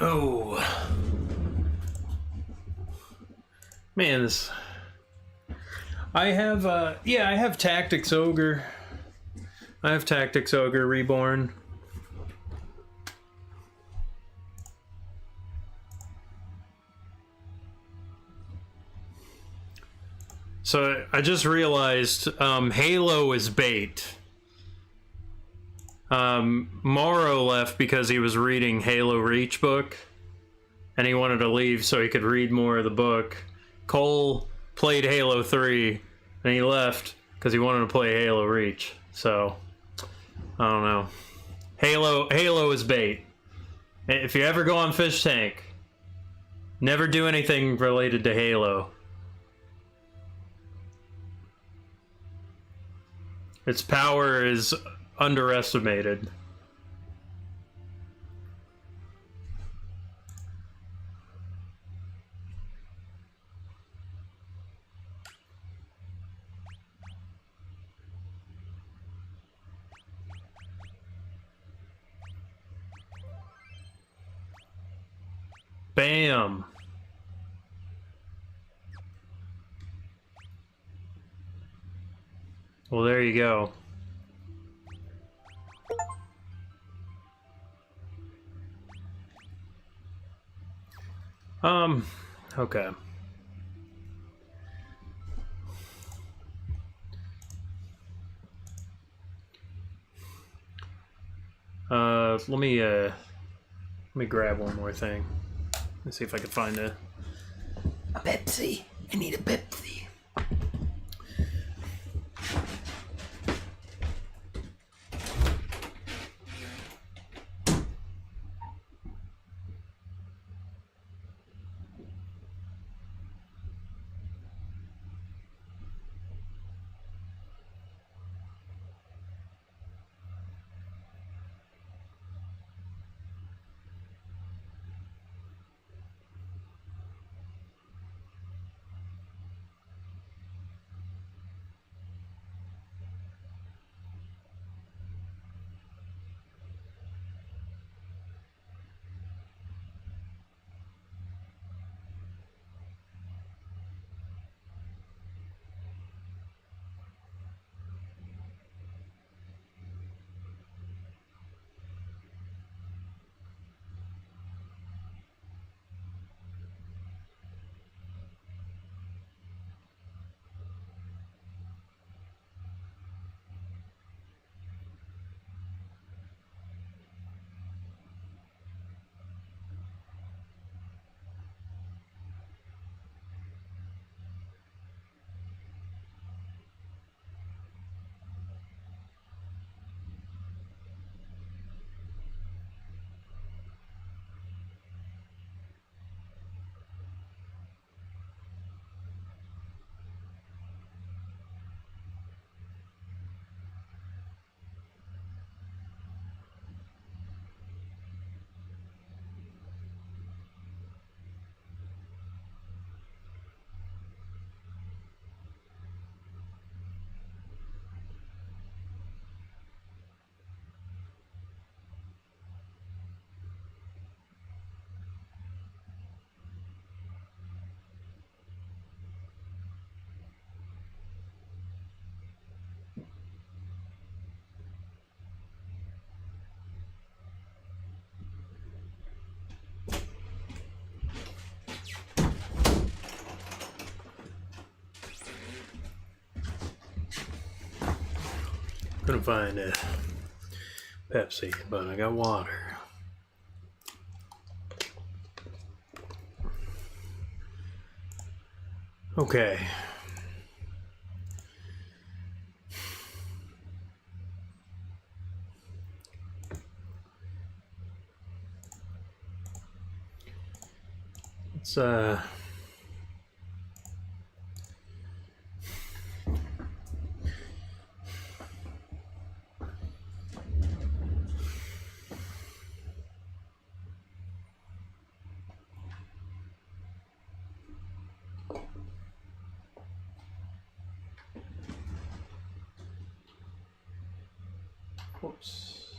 Oh. Man, this... I have, yeah, I have Tactics Ogre. I have Tactics Ogre Reborn. So I just realized Halo is bait. Morrow left because he was reading Halo Reach book, and he wanted to leave so he could read more of the book. Cole played Halo 3, and he left because he wanted to play Halo Reach. So, I don't know. Halo is bait. If you ever go on Fish Tank, never do anything related to Halo. Its power is underestimated. Bam! Well, there you go. Okay. Let me grab one more thing. Let's see if I can find a Pepsi. I need a Pepsi. Couldn't find a Pepsi, but I got water. Okay. Let's course.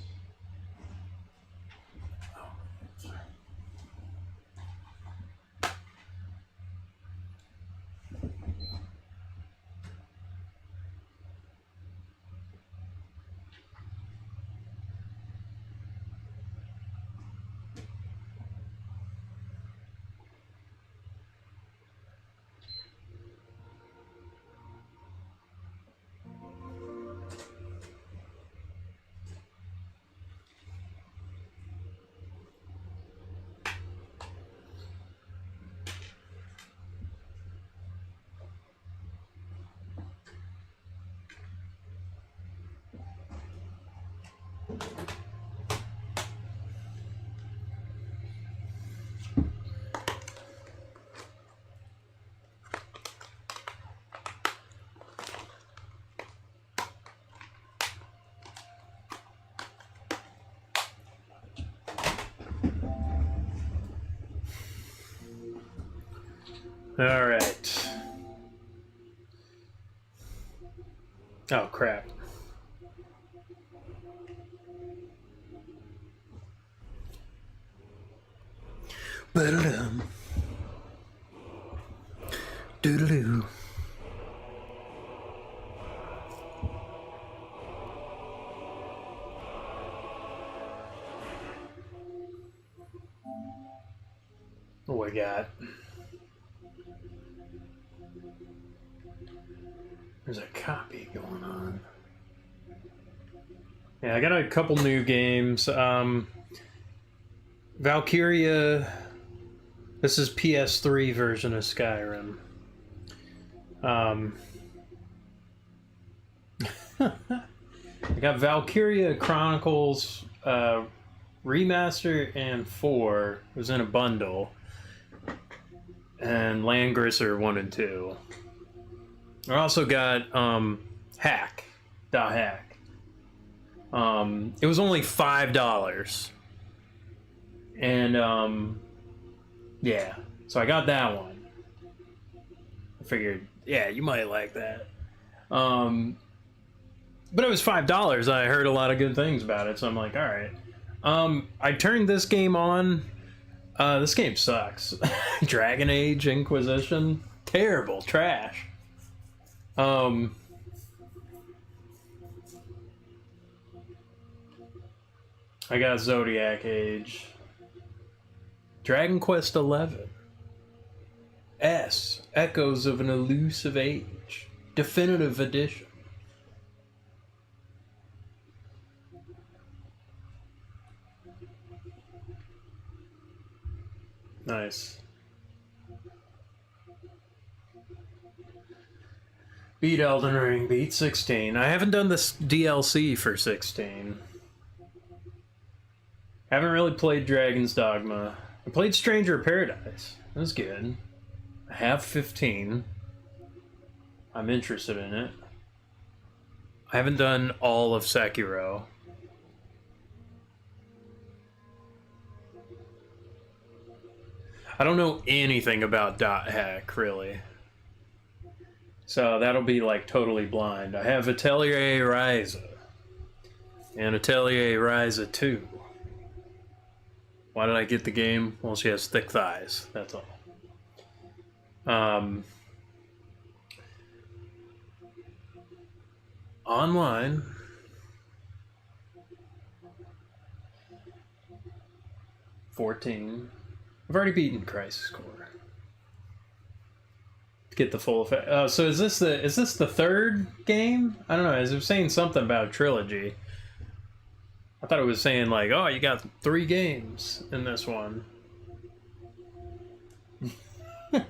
Oh, sorry. All right. Oh, crap. Ba-da-dum. Doodle-doo. What we got? There's a copy going on. Yeah, I got a couple new games. Valkyria. This is PS3 version of Skyrim. I got Valkyria Chronicles Remaster and 4. It was in a bundle. And Landgrisser 1 and 2. I also got Hack. Hack. It was only $5. And yeah, so I got that one. I figured, yeah, you might like that. But it was $5. I heard a lot of good things about it, so I'm like, all right. I turned this game on. This game sucks. Dragon Age Inquisition, terrible trash. I got Zodiac Age, Dragon Quest XI, S, Echoes of an Elusive Age, Definitive Edition. Nice. Beat Elden Ring, beat 16. I haven't done this DLC for 16. Haven't really played Dragon's Dogma. I played Stranger of Paradise. That was good. I have 15. I'm interested in it. I haven't done all of Sekiro. I don't know anything about .hack, really. So that'll be like totally blind. I have Atelier Ryza. And Atelier Ryza 2. Why did I get the game? Well, she has thick thighs. That's all. Online. $14. I've already beaten Crisis Core. To get the full effect. So is this the third game? I don't know. It was saying something about a trilogy. I thought it was saying like, oh, you got 3 games in this one. I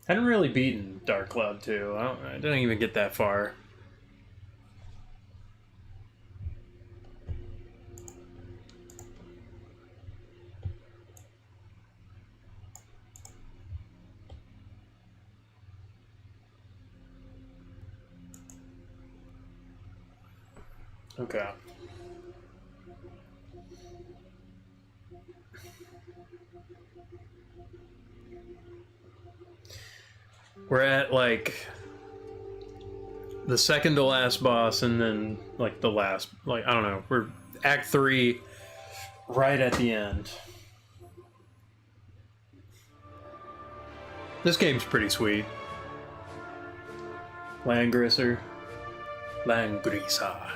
hadn't really beaten Dark Cloud 2. I didn't even get that far. Okay. We're at like the second to last boss, and then like the last, like, I don't know, we're Act 3 right at the end. This game's pretty sweet. Langrisser. Langrisa.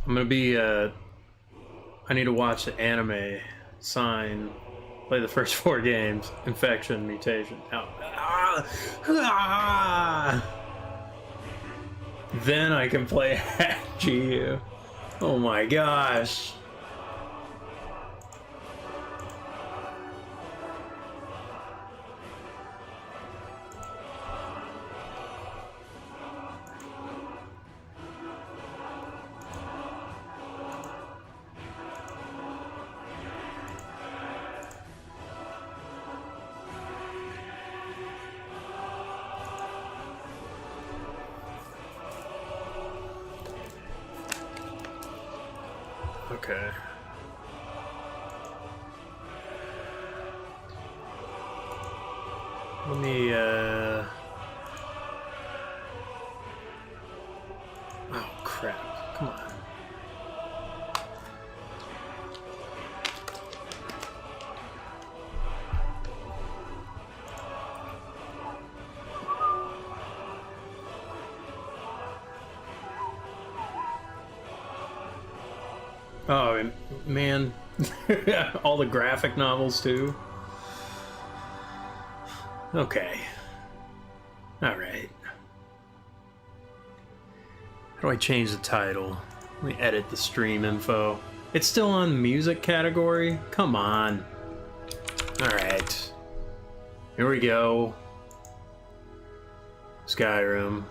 I'm gonna be, I need to watch the anime, sign, play the first 4 games, infection, mutation. Then I can play GU. Oh my gosh. Okay. Let me, oh, crap. Come on. Oh, man. All the graphic novels, too. Okay. Alright. How do I change the title? Let me edit the stream info. It's still on music category? Come on. Alright. Here we go. Skyrim.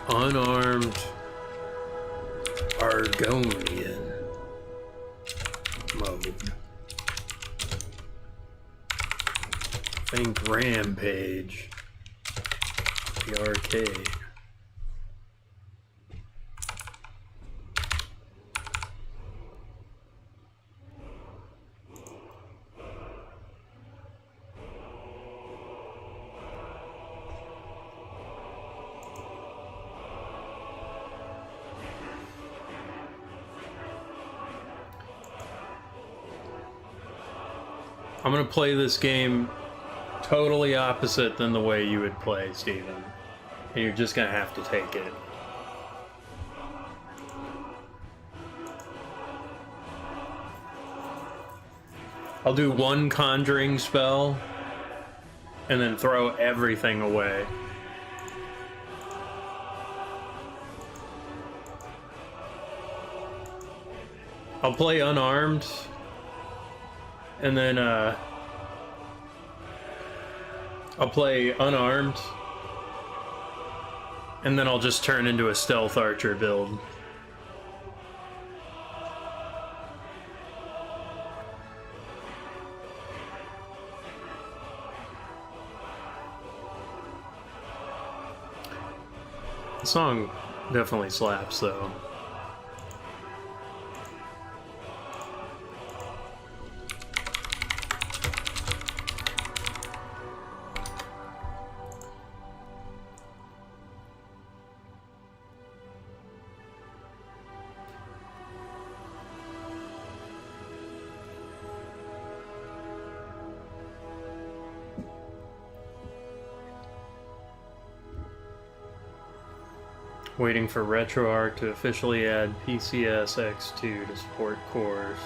Unarmed Argonian mode. Think Rampage. The arcade. I'm gonna play this game totally opposite than the way you would play, Steven. And you're just gonna have to take it. I'll do one conjuring spell and then throw everything away. I'll play unarmed, and then I'll play unarmed, and then I'll just turn into a stealth archer build. The song definitely slaps, though. Waiting for RetroArch to officially add PCS X2 to support cores.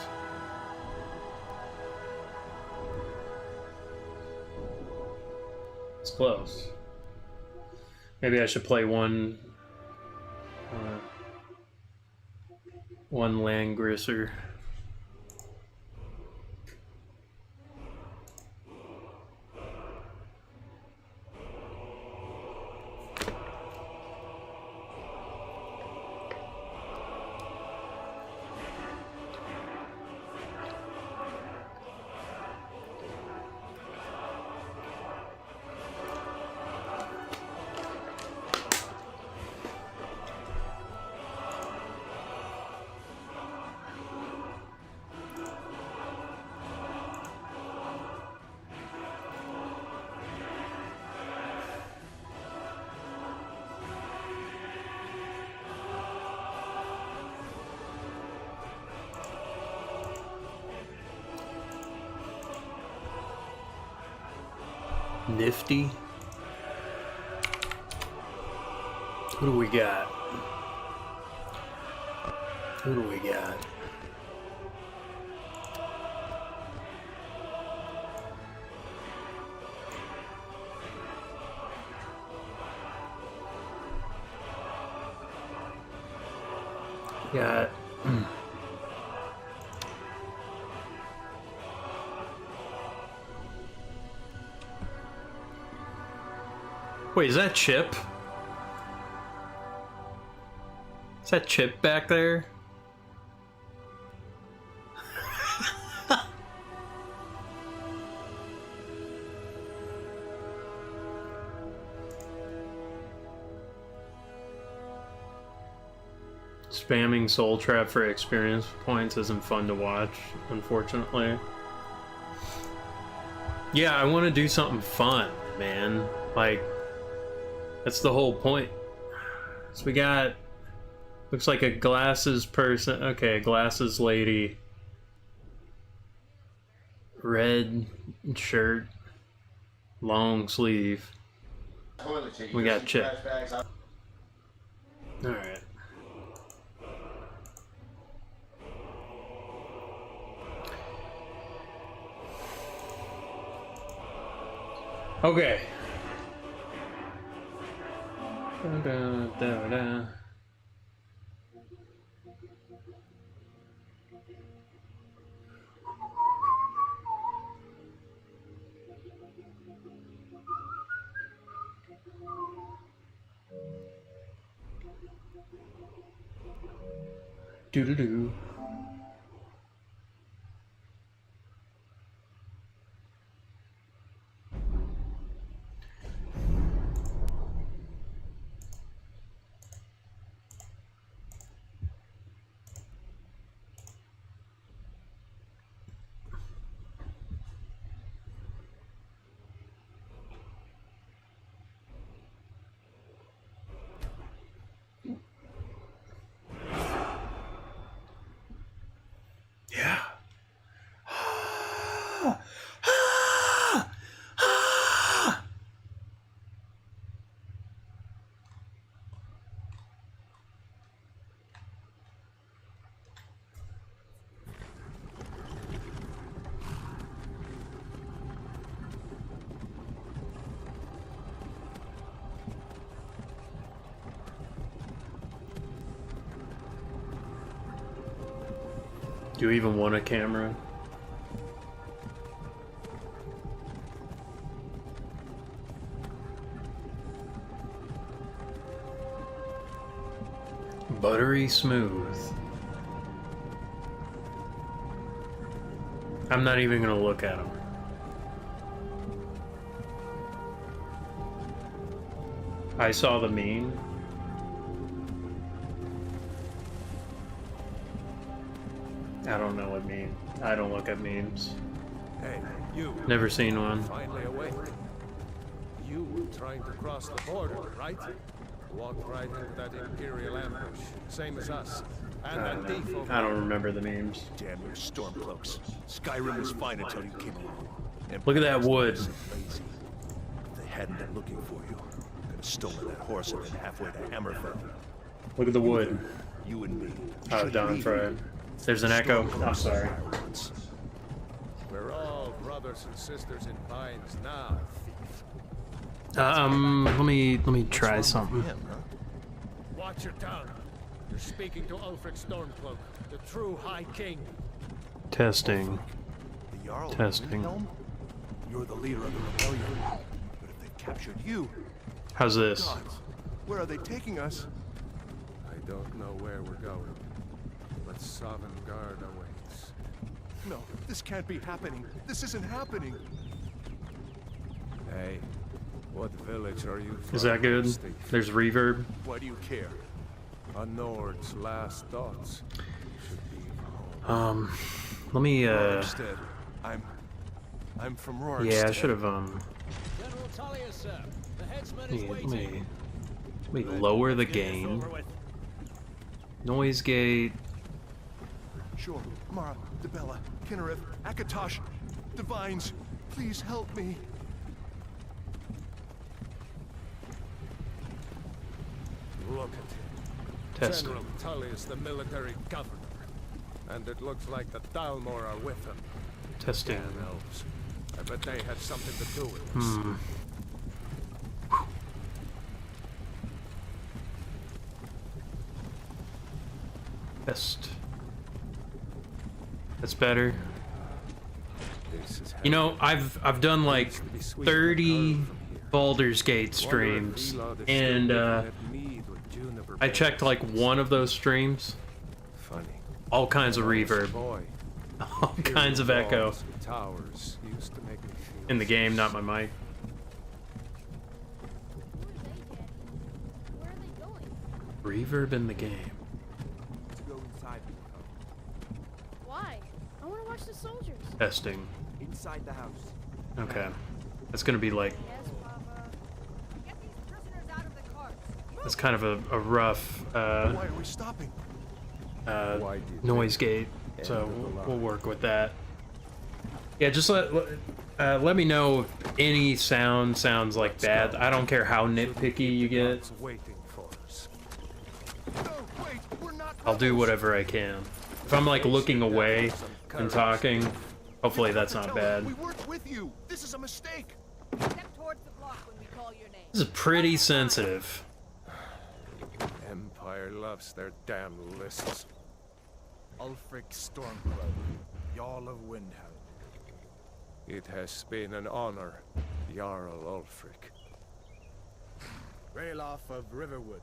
It's close. Maybe I should play one Langrisser. Nifty. Who do we got? Who do we got? Got Wait, is that Chip? Is that Chip back there? Spamming Soul Trap for experience points isn't fun to watch, unfortunately. Yeah, I want to do something fun, man. Like, that's the whole point. So we got, looks like a glasses person. Okay, glasses lady. Red shirt, long sleeve. We got Chip. Alright. Okay. Da-da-da-da. Do-do-do. Yeah. Do you even want a camera? Buttery smooth. I'm not even gonna look at them. I saw the meme. I don't know what meme. I don't look at memes. Hey, you. Never seen one. Finally awake. You were trying to cross the border, right? Walked right into that Imperial ambush, same as us. And I don't that thief know. over I don't remember the memes. Damn your stormcloaks. Skyrim was fine until you came along. Look at that wood. Lazy. If they hadn't been looking for you, could have stolen that horse and been halfway to Hammerfell. Look at the wood. You and me. Oh, should Don leave Fried. There's an echo. I'm Stormcloaks sorry. once. We're all brothers and sisters in binds now, thief. Let me try something. Him, huh? Watch your tongue. You're speaking to Ulfric Stormcloak, the true High King. Testing. The Jarl of Testing. Windhelm? You're the leader of the rebellion. But if they've captured you, How's this? gods, where are they taking us? I don't know where we're going, but Sovngarde awaits. No, this can't be happening. This isn't happening. Hey, what village are you from? Is that good? Steve? There's reverb. Why do you care? A Nord's last thoughts should be home. Let me Rorikstead. I'm from Rorikstead. yeah, I should have General Tullius, sir. The headsman is let waiting. me lower the gain. Noise gate. Sure, Mara, Debella, Kinnereth, Akatosh, Divines, please help me. Look at him. Testing. General Tully is the military governor. And it looks like the Dalmor are with him. Testing. Damn elves. I bet they had something to do with this. Test. That's better. This is You know, I've done like 30 Baldur's Gate streams, and I checked like one of those streams. Funny. All kinds of reverb, Boy, all kinds of echo towers used to make me feel in the game, not my mic. Where are they going? Reverb in the game. Go inside the house. Why? I want to watch the soldiers. Testing. Inside the house. Okay. That's gonna be like, Yes, Papa. Get these prisoners out of the carts. that's kind of a rough Why are we stopping? Why did noise gate, so we'll work with that. Yeah, just let me know if any sound sounds like bad. I don't care how nitpicky you get. It's waiting for us. No, wait, we're not I'll do whatever I can. If I'm like looking away and talking, hopefully that's not bad. We weren't with you. This is a mistake. Step towards the block when we call your name. This is pretty sensitive. Empire loves their damn lists. Ulfric Stormcloak, Jarl of Windhelm. It has been an honor, Jarl Ulfric. Ralof of Riverwood.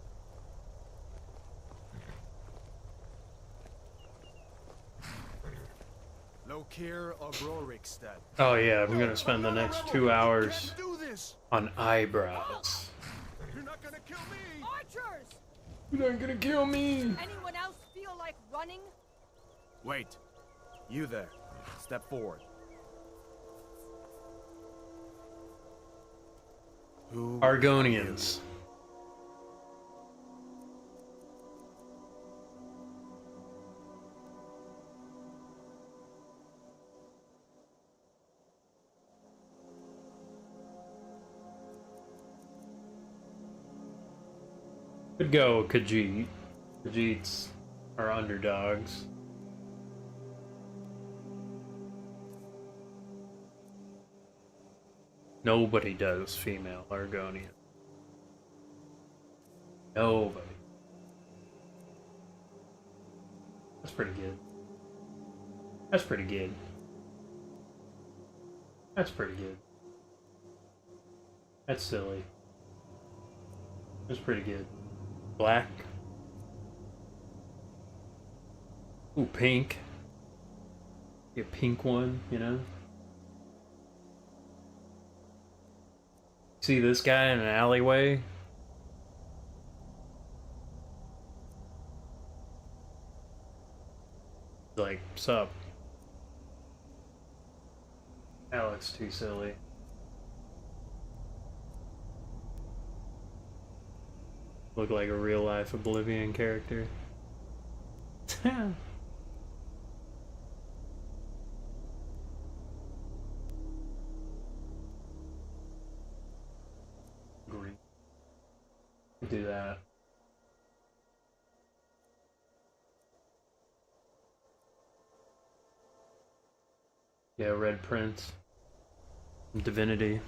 Lokir of Rorikstead. Oh yeah, I'm gonna spend the next 2 hours Can't do this. on eyebrows. You're not gonna kill me. Archers! You're not gonna kill me. Anyone else feel like running? Wait. You there. Step forward. Who Argonians. Could go Khajiit. Khajiits are underdogs. Nobody does female Argonian. Nobody. That's pretty good. That's pretty good. That's pretty good. That's silly. That's pretty good. Black. Ooh, pink. Be a pink one, you know? See this guy in an alleyway? Like, sup? That looks too silly. Look like a real life Oblivion character. Green. Do that. Yeah, Red Prince. Divinity.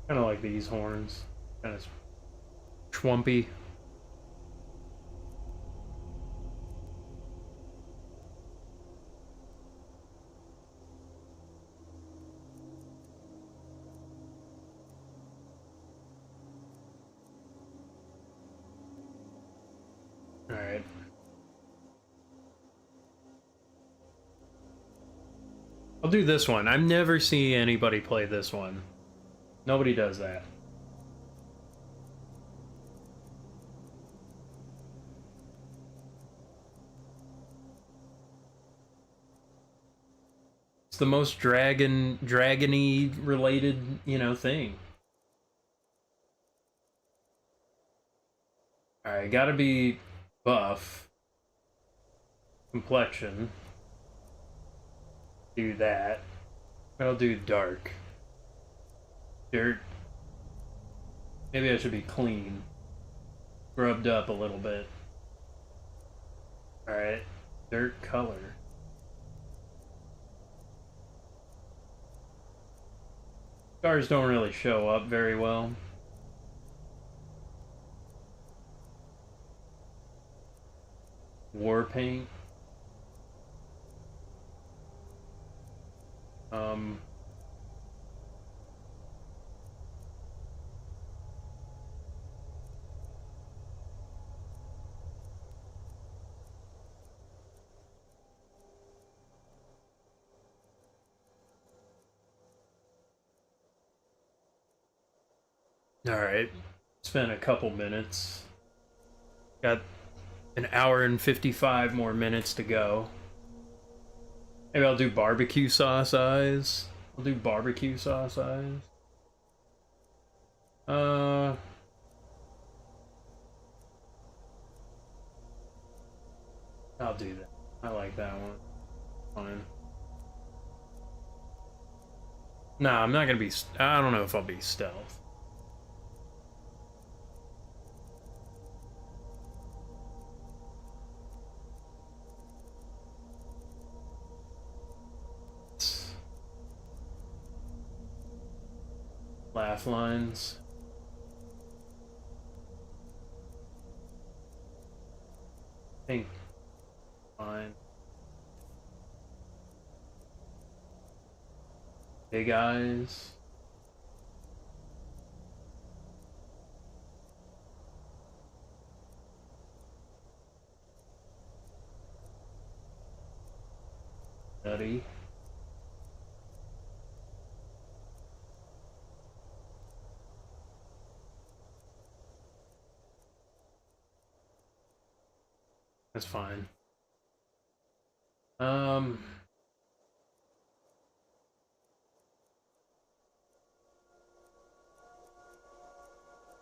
Kind of like these horns. Kind of schwumpy. Alright. I'll do this one. I've never seen anybody play this one. Nobody does that. It's the most dragony related, you know, thing. Alright, gotta be buff. Complexion. Do that. I'll do dark. Dirt. Maybe I should be clean. Rubbed up a little bit. Alright. Dirt color. Scars don't really show up very well. War paint. Alright, spent a couple minutes. Got an hour and 55 more minutes to go. Maybe I'll do barbecue sauce eyes. I'll do barbecue sauce eyes. I'll do that. I like that one. Fine. Nah, I'm not gonna be. I don't know if I'll be stealth. Laugh lines. I think fine. Big eyes. Nutty. That's fine.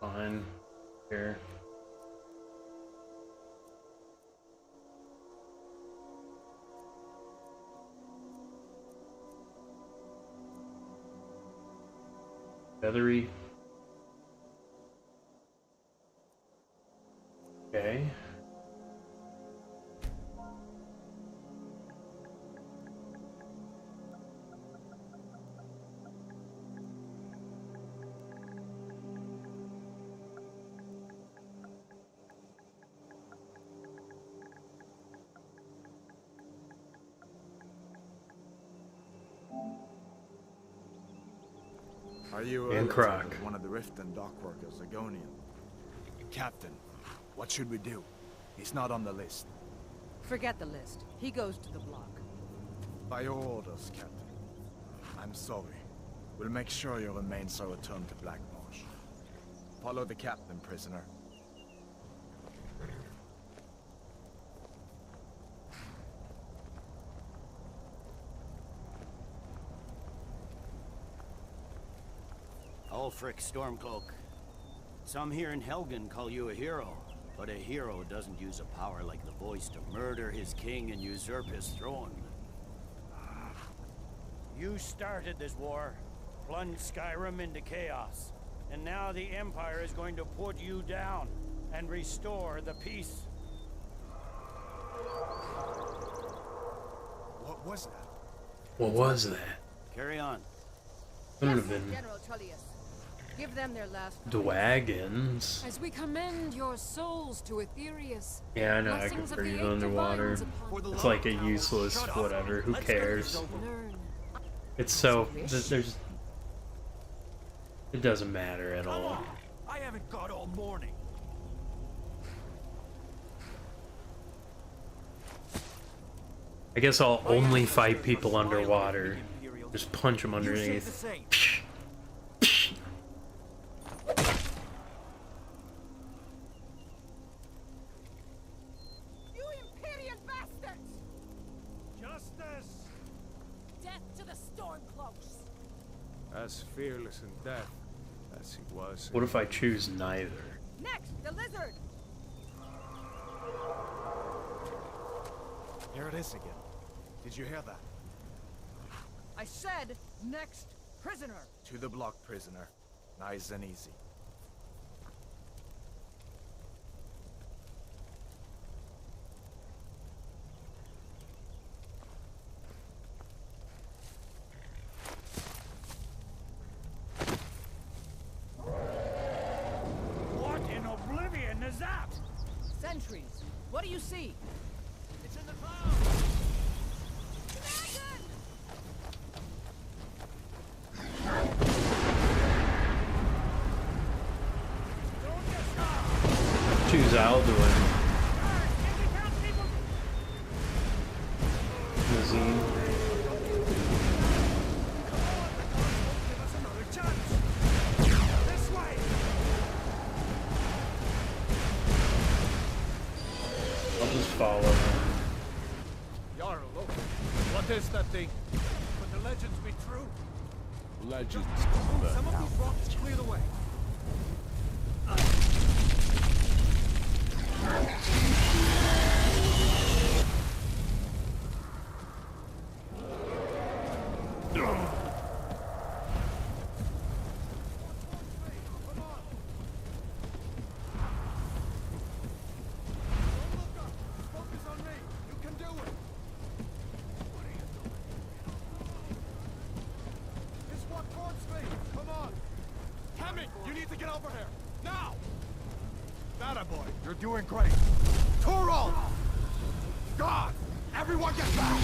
Fine. Here. Feathery. Okay. Are you And Croc. one of the Riften dock workers, Zagonian? Captain, what should we do? He's not on the list. Forget the list. He goes to the block. By your orders, Captain. I'm sorry. We'll make sure your remains are returned to Blackmarsh. Follow the captain, prisoner. Ulfric Stormcloak. Some here in Helgen call you a hero, but a hero doesn't use a power like the voice to murder his king and usurp his throne. You started this war, plunged Skyrim into chaos, and now the Empire is going to put you down and restore the peace. What was that? What was that? Carry on. Couldn't have been General Tullius. Give them their last. dragons. As we commend your souls to Aetherius. Yeah, I know I can blessings of the breathe eight underwater. divines upon It's like a useless whatever. Who cares? learn. It's so there's. It doesn't matter at all. I haven't got all morning. I guess I'll only fight people underwater. Just punch them underneath. You Imperial bastards! Justice! Death to the Stormcloaks. As fearless in death as he was. What if I choose neither? Next, the lizard! Here it is again. Did you hear that? I said, Next prisoner. To the block, prisoner. Nice and easy. What in oblivion is that? Sentries. What do you see? It's in the clouds. Choose Alduin. Nazim. Give us another chance. This way. I'll just follow him. Jarl, look. What is that thing? Could the legends be true? Legends. Some of these rocks clear the way. You're doing great. Torol! God! Everyone get back!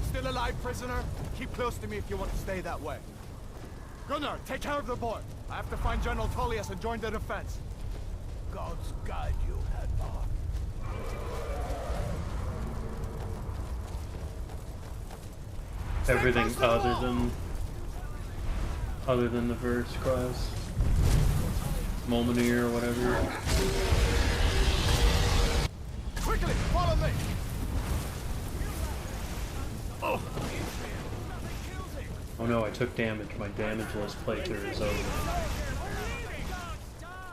Still alive, prisoner? Keep close to me if you want to stay that way. Gunnar, take care of the boy. I have to find General Tullius and join the defense. Gods guide you, Hadvar. Everything other than the first class. Molmenir or whatever. Quickly, follow me! Oh no, I took damage. My damageless playthrough is over.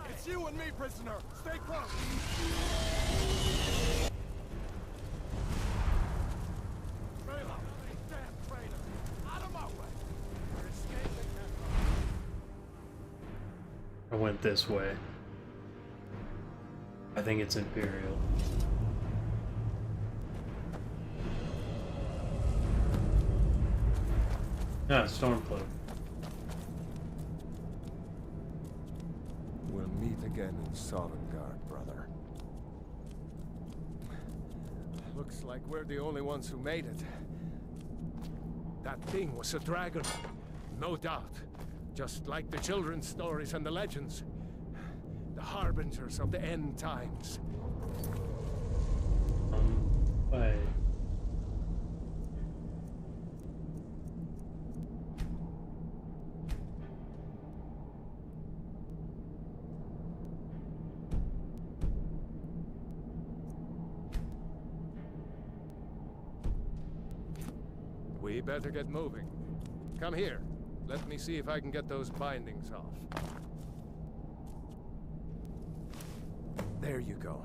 It's you and me, prisoner. Stay close. Rayla, damn traitor. Out of my way. You're escaping now. I went this way. I think it's Imperial. Ah, Stormcloak. We'll meet again in Sovngarde, brother. Looks like we're the only ones who made it. That thing was a dragon. No doubt. Just like the children's stories and the legends. The harbingers of the end times. Wait. We better get moving. Come here. Let me see if I can get those bindings off. There you go.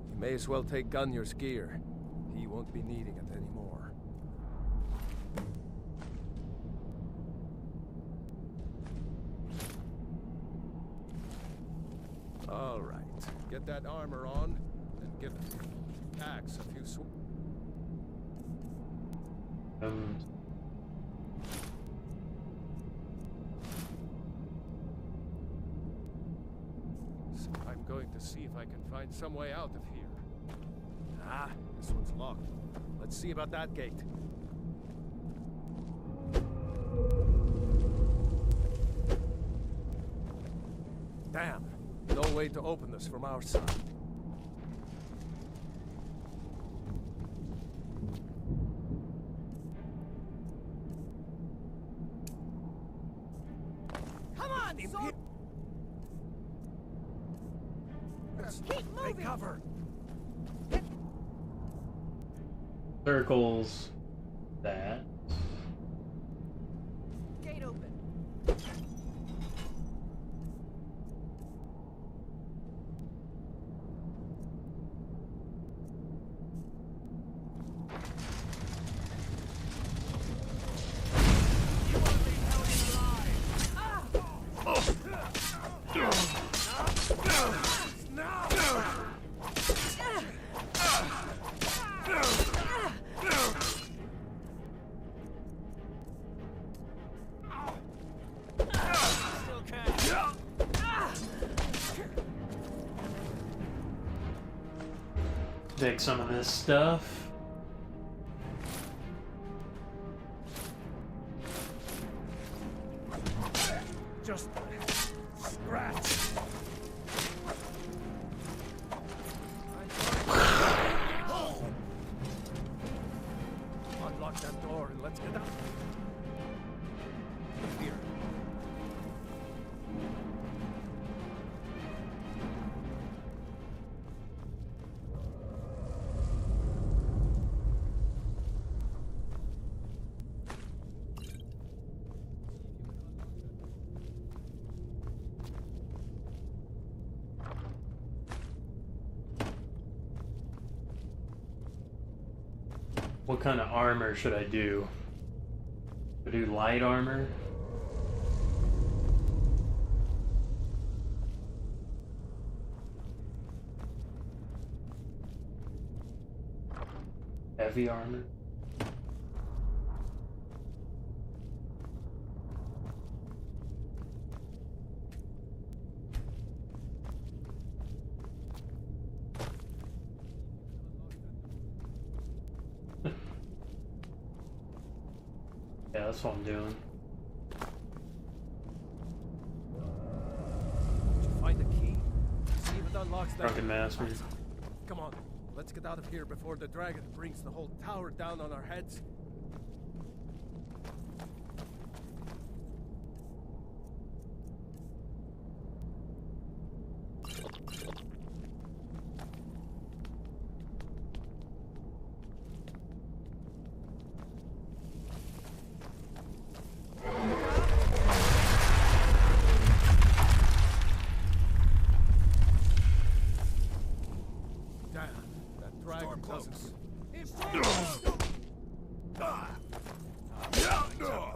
You may as well take Gunnar's gear. He won't be needing it anymore. All right. Get that armor on, and give the axe a few swings. So I'm going to see if I can find some way out of here. Ah, this one's locked. Let's see about that gate. Damn, no way to open this from our side. Come on, sword! Keep moving! Take cover. Circles that. Gate open. Take some of this stuff. Just scratch. Unlock that door and let's get out. Here. What kind of armor should I do? Should I do light armor? Heavy armor? Yeah, that's what I'm doing. Did you find the key? See if it unlocks that. Drunken Master. Come on, let's get out of here before the dragon brings the whole tower down on our heads. Damn, that dragon doesn't.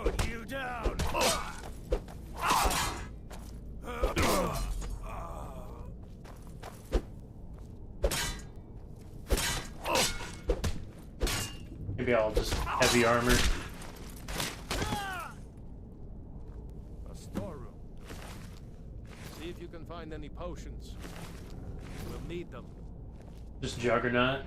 Put you down. Maybe I'll just heavy armor. A storeroom. See if you can find any potions. We'll need them. Just Juggernaut.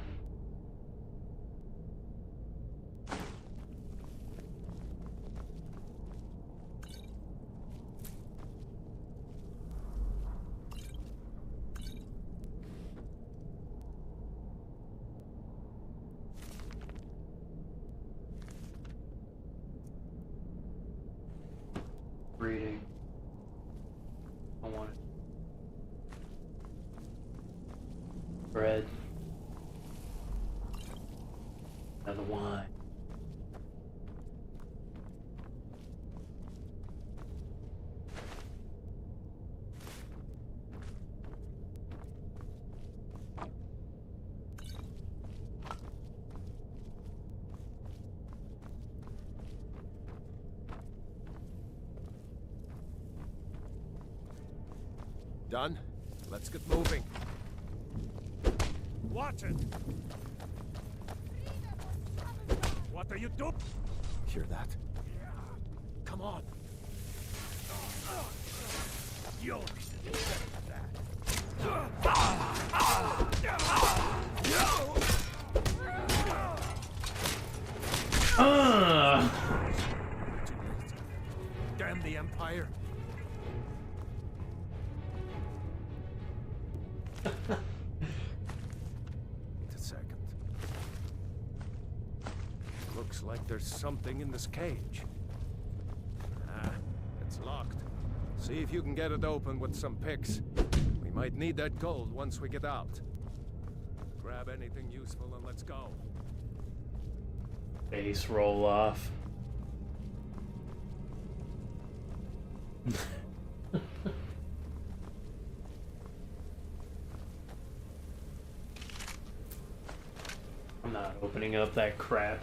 Reading. I want it. Bread. Another wine. Done? Let's get moving. Watch it! What are you doing? Hear that? Come on! You'll be Too late. Damn the Empire! Wait a second. Looks like there's something in this cage. Ah, it's locked. See if you can get it open with some picks. We might need that gold once we get out. Grab anything useful and let's go. Base roll off. I'm not opening up that crap.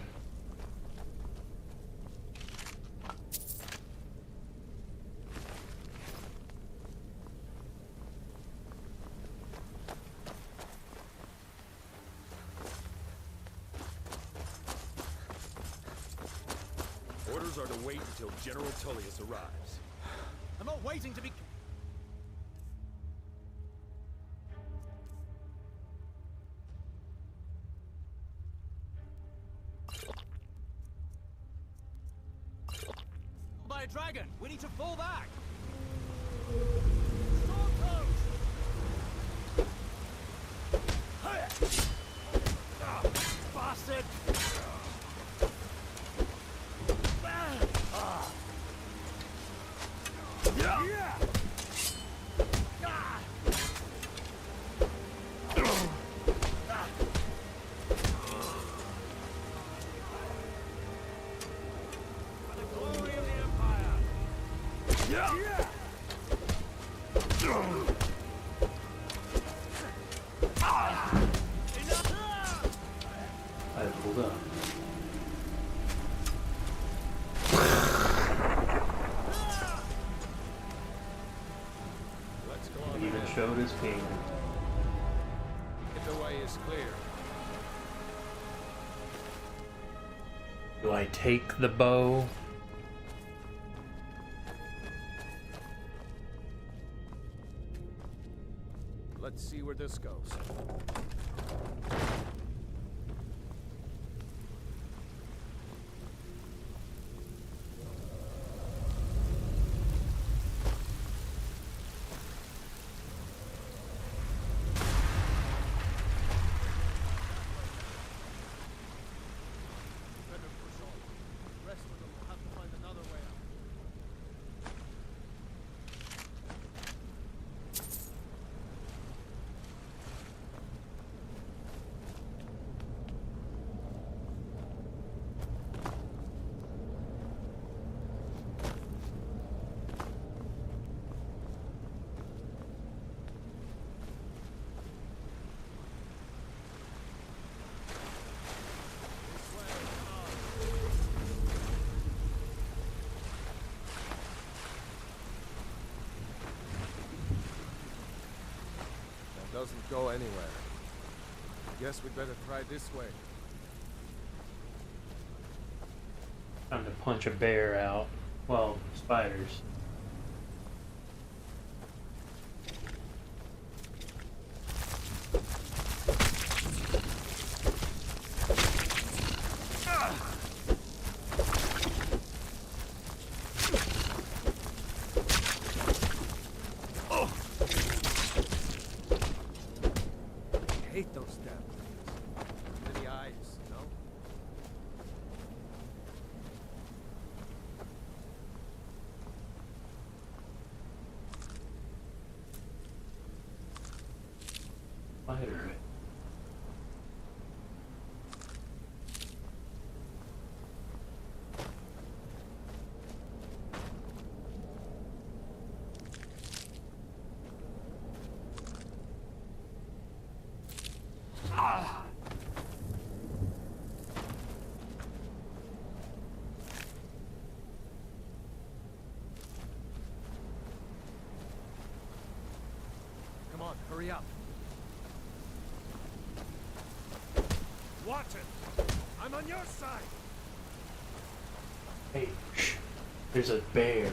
are to wait until General Tullius arrives. I'm not waiting to be... by a dragon! We need to fall back! Sword close! Bastard! Yeah! For the glory of the Empire! Yeah! I pulled up. Let's go on. He even showed his king. If the way is clear. Do I take the bow? Let's see where this goes. Better push on. The rest of them will have to find another way out. This way, come on. That doesn't go anywhere. Guess we'd better try this way. Time to punch a bear out. Well, spiders. I hate those stab wounds. To the eyes, you know? Spider. Come on, hurry up. Watch it! I'm on your side! Hey, shh. There's a bear.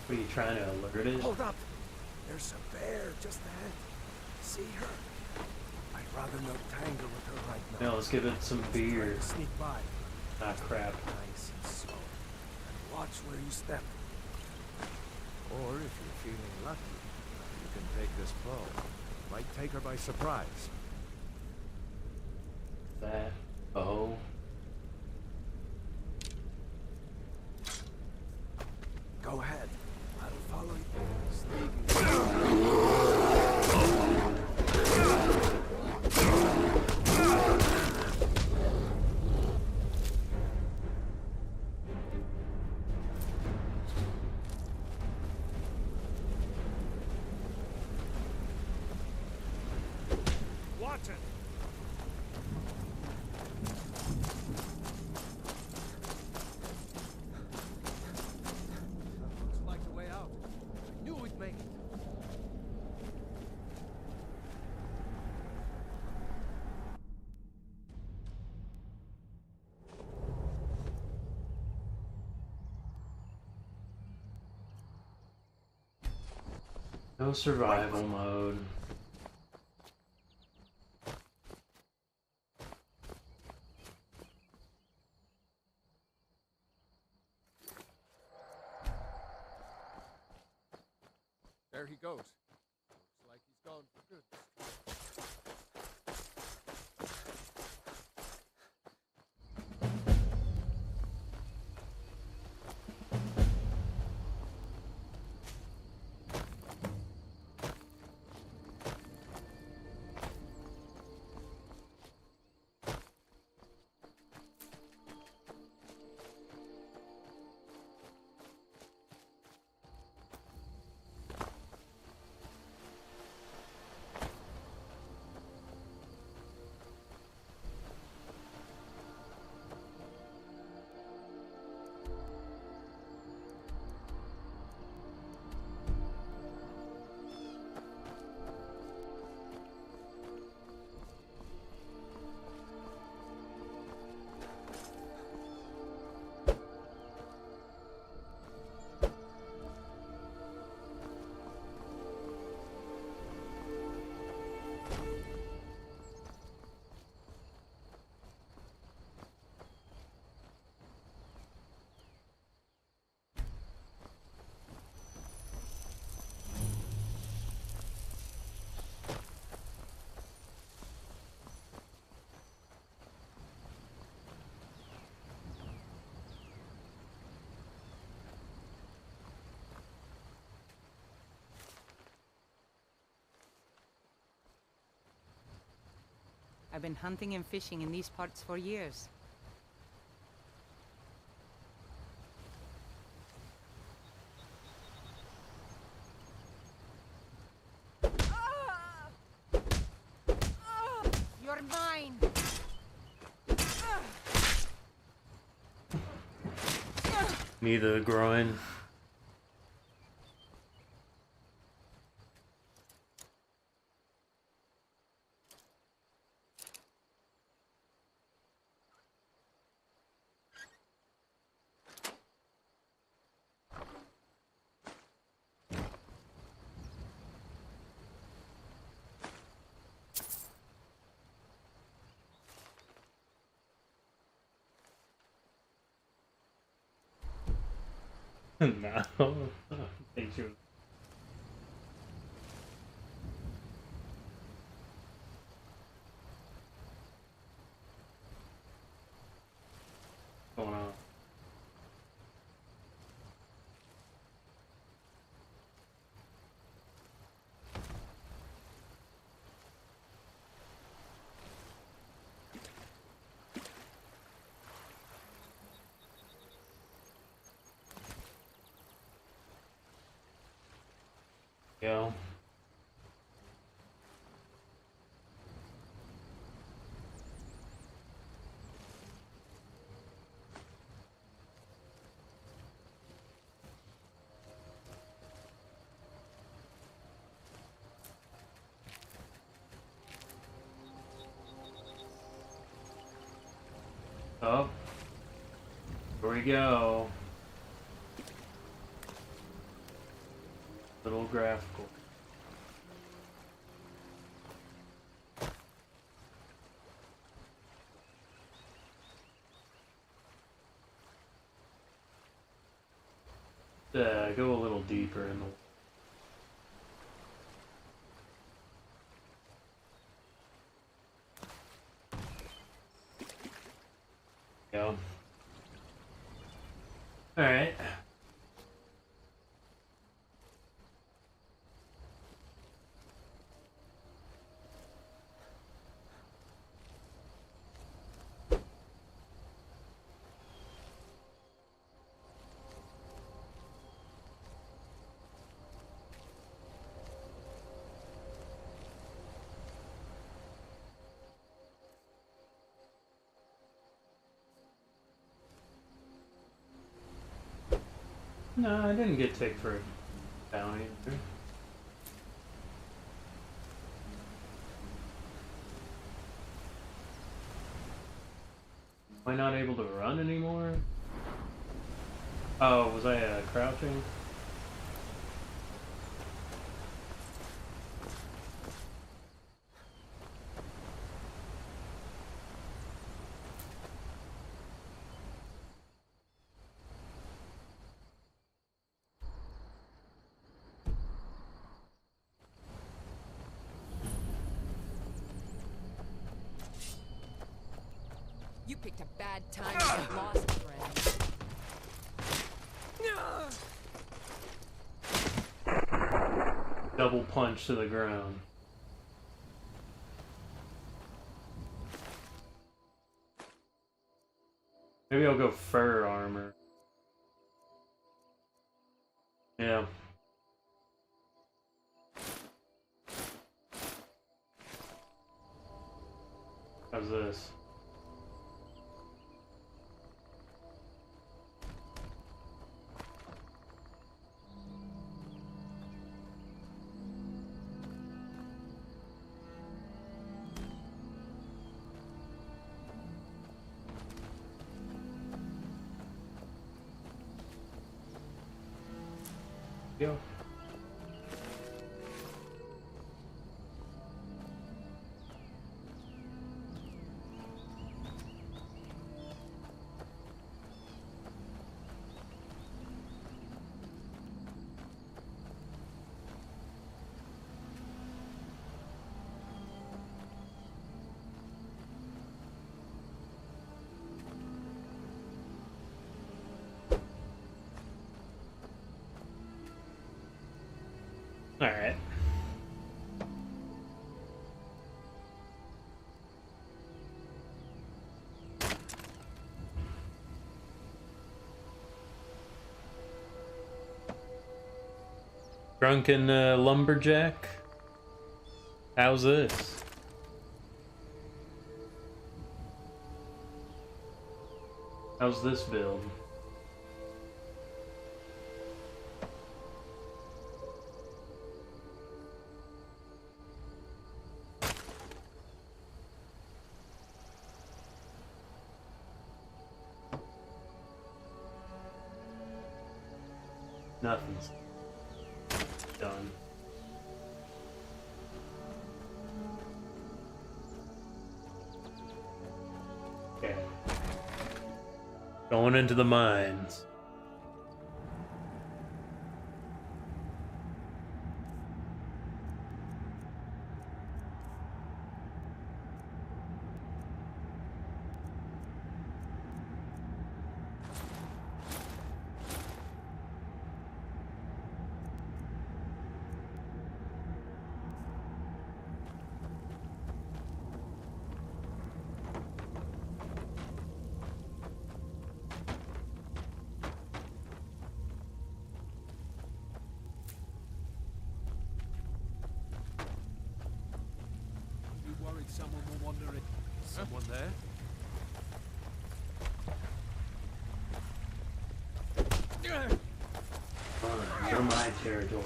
What are you trying to alert it? Hold up! There's a bear just ahead. See her? I'd rather not tangle with her right now. No, let's give it some beer. Try to sneak by. Ah, crap. Nice and slow. And watch where you step. Or if you're feeling lucky, you can take this bow. Might take her by surprise. That bow. Go ahead. I'll follow you. Sneaking. Watch it! Looks like the way out. I knew we'd make it. No survival mode. There he goes. Looks like he's gone for good. I've been hunting and fishing in these parts for years. You're mine! Me the groin. No. Thank you. Going on. Go. Oh, here we go. Little graphical. Go a little deeper in the. Go. All right. No, I didn't get ticked for a bounty. Am I not able to run anymore? Oh, was I crouching? You picked a bad time to get lost, friend. Double punch to the ground. Maybe I'll go fur armor. Yeah. How's this? Go. All right. Drunken lumberjack. How's this? How's this build? Nothing's done. Okay. Going into the mines. Someone will wander in. Someone there? You're my territory.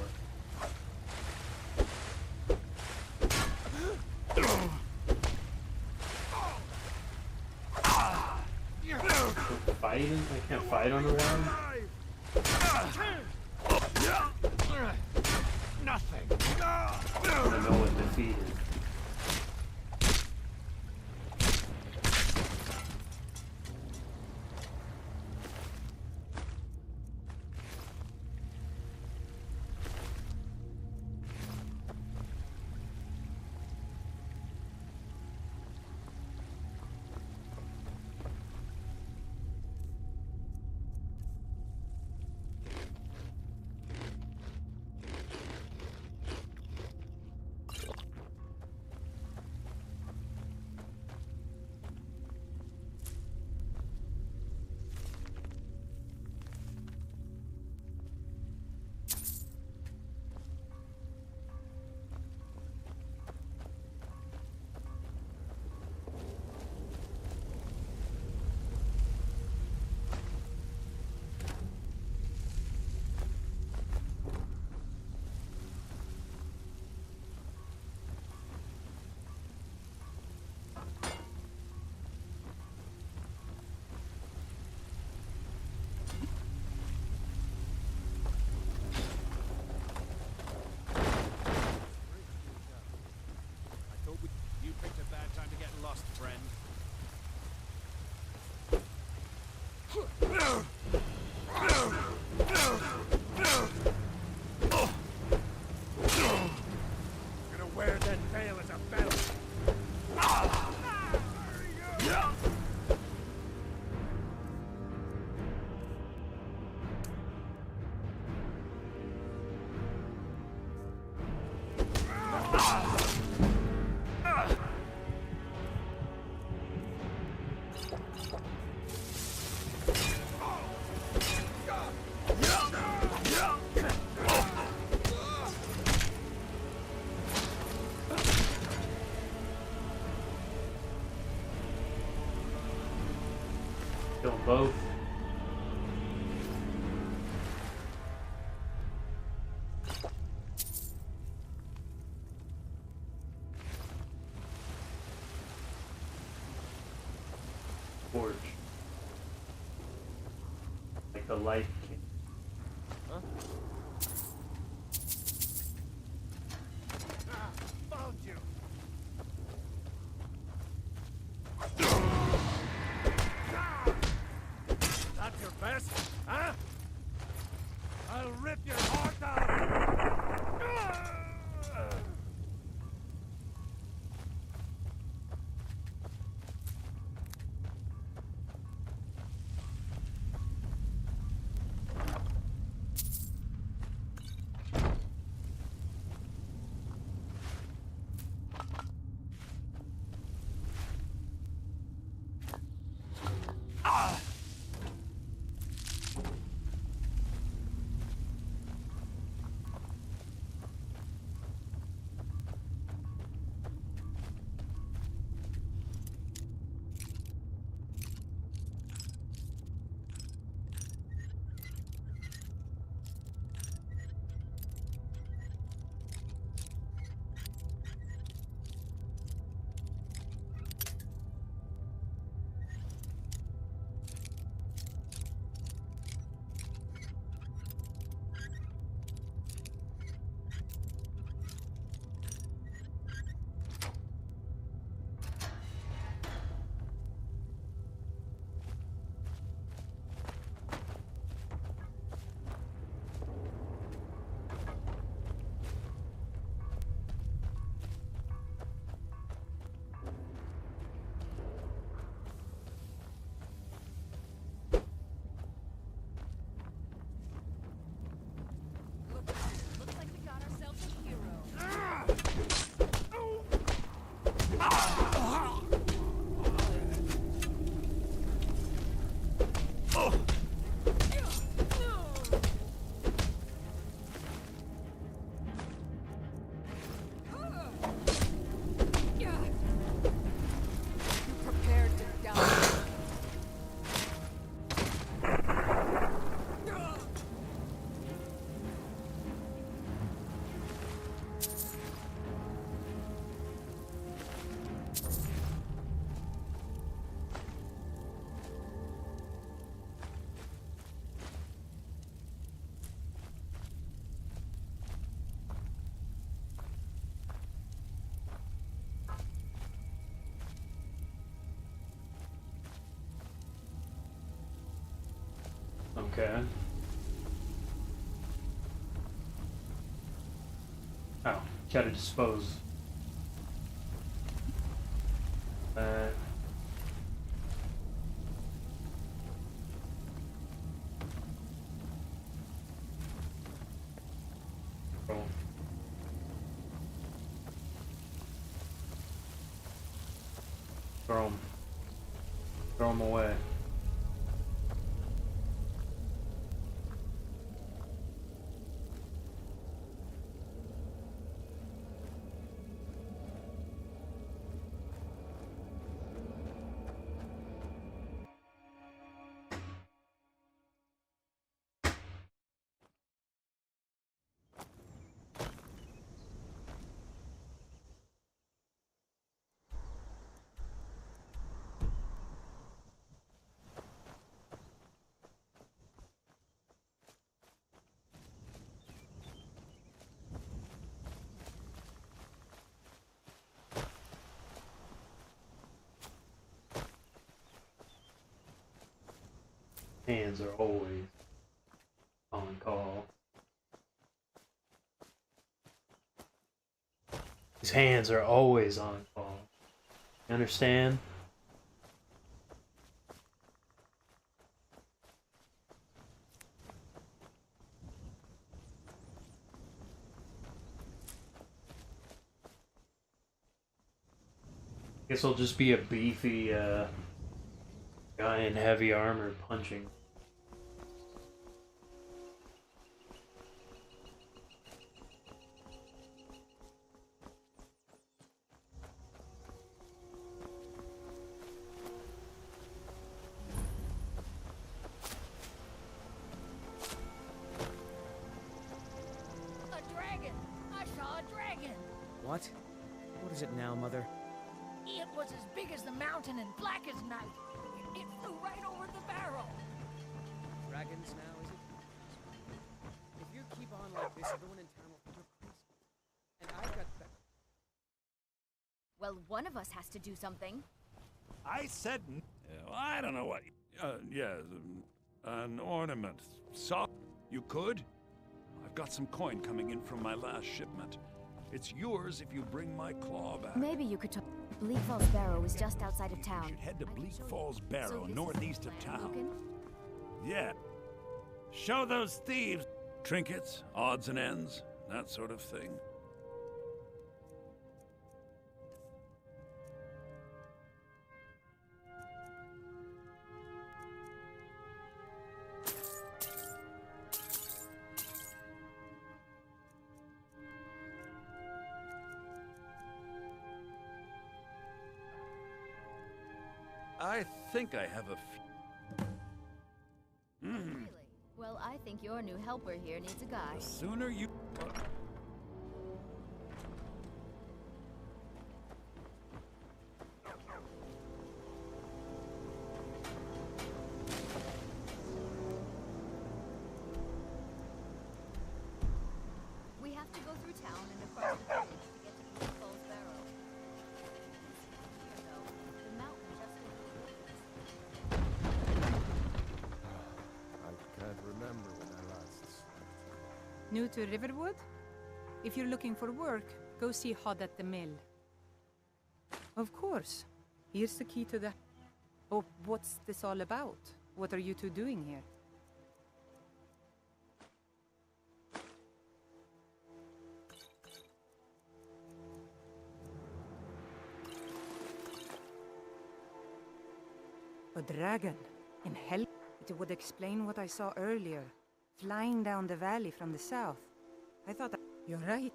Fighting? I can't fight on the ground? Nothing. I don't know what defeated. You picked a bad time to get lost, friend. Gonna wear that veil as a belt. both. Forge. Like the light king. Huh? Found you. That's your best, huh? I'll rip your heart out. Looks like we got ourselves a hero. You prepared to die. Okay. Oh, gotta dispose. Roll. Throw 'em. Throw 'em away. Hands are always on call. His hands are always on call. You understand? Guess I'll just be a beefy guy in heavy armor punching. What? What is it now, Mother? It was as big as the mountain and black as night. It flew right over the barrel. Dragons now, is it? If you keep on like this, everyone in town will think you're crazy. And I've got that. Well, one of us has to do something. I said, I don't know what. An ornament. So, you could? I've got some coin coming in from my last shipment. It's yours if you bring my claw back. Maybe you could talk. Bleak Falls Barrow is just outside of You town. should head to I can Bleak show you. Falls Barrow, So this is northeast the of plan, town. Logan? Yeah. Show those thieves trinkets, odds and ends, that sort of thing. I think I have a few. Really? Well, I think your new helper here needs a guy. The sooner you... We have to go through town and across the village to get to Bleak Falls Barrow. Here, though, the mountain just I can't remember when I last slept. New to Riverwood? If you're looking for work, go see Hod at the mill. Of course. Here's the key to the... Oh, what's this all about? What are you two doing here? A dragon. In hell? It would explain what I saw earlier. Flying down the valley from the south. I thought You're right.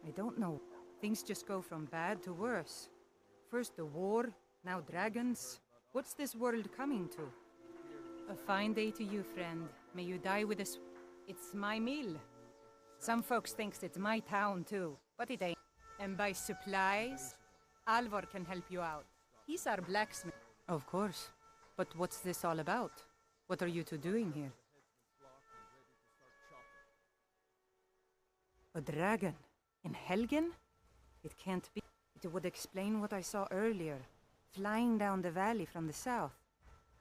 I don't know. Things just go from bad to worse. First the war, now dragons. What's this world coming to? A fine day to you, friend. May you die with us. It's my mill. Some folks thinks it's my town too, but it ain't. And by supplies, Alvor can help you out. He's our blacksmith. Of course. But what's this all about? What are you two doing here? A dragon? In Helgen? It can't be. It would explain what I saw earlier. Flying down the valley from the south.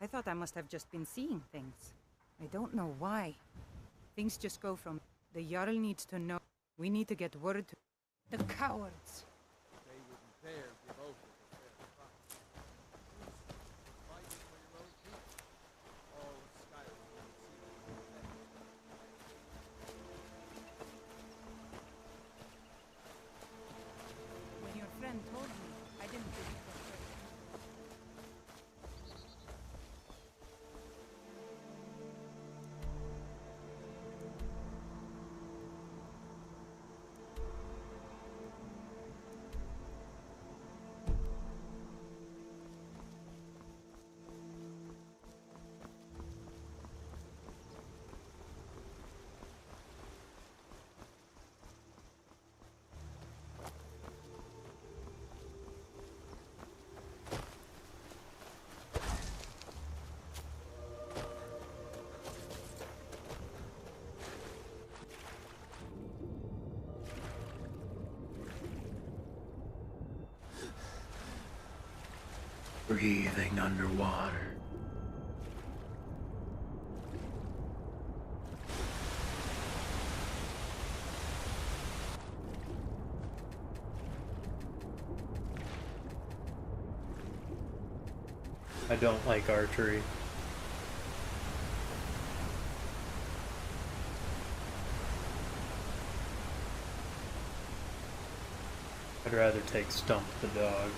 I thought I must have just been seeing things. I don't know why. Things just go from... The Jarl needs to know. We need to get word to... The cowards! They wouldn't dare give over the fair price. Fighting for your own people. All of Skyrim would see When your friend told me, I didn't believe it. Breathing underwater. I don't like archery. I'd rather take Stump the dog.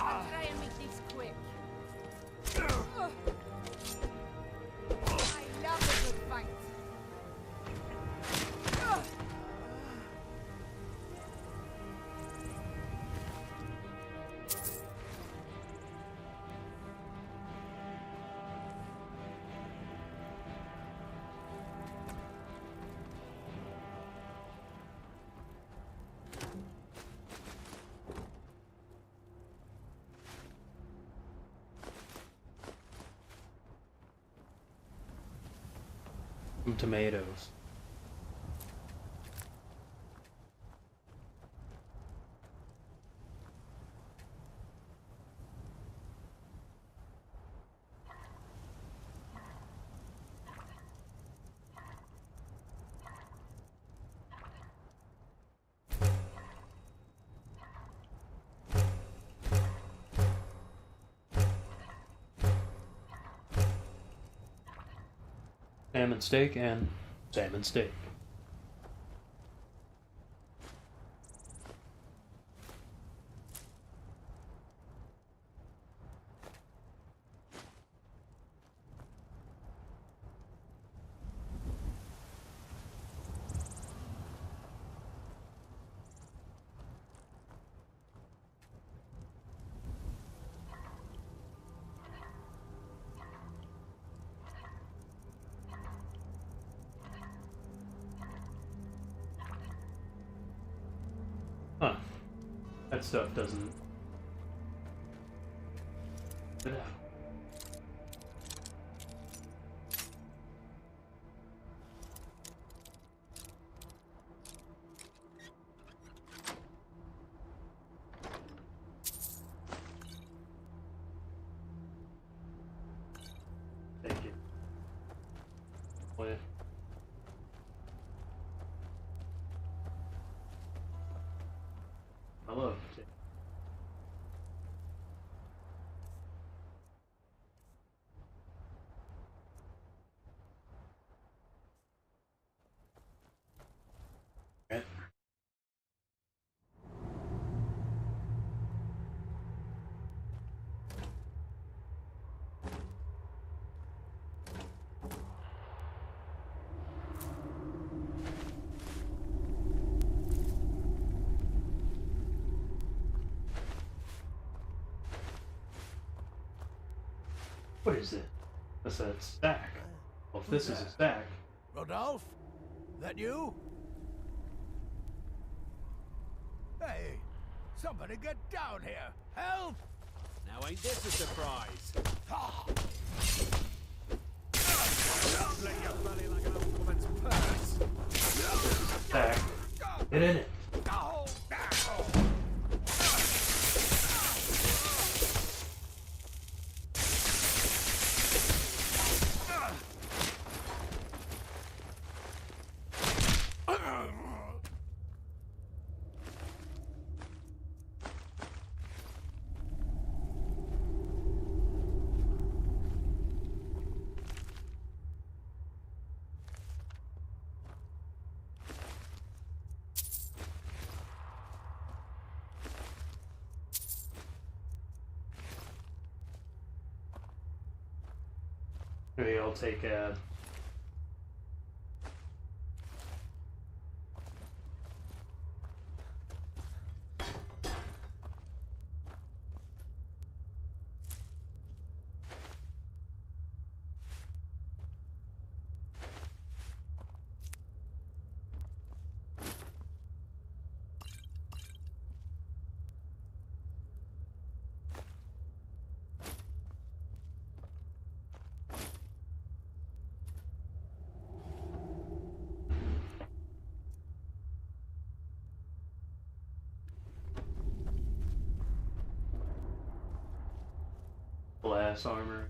I'll try and make this quick. I love a good fight. Some tomatoes. Salmon steak and salmon steak. Huh. That stuff doesn't... Thank you. Boy. I love it. Right. What is it? That's a stack. Well, if this is a stack. Rodolphe? That you? Hey, somebody get down here! Help! Now ain't this a surprise? Let your belly like an old woman's purse! Stack. Get in it. Maybe I'll take a... glass armor.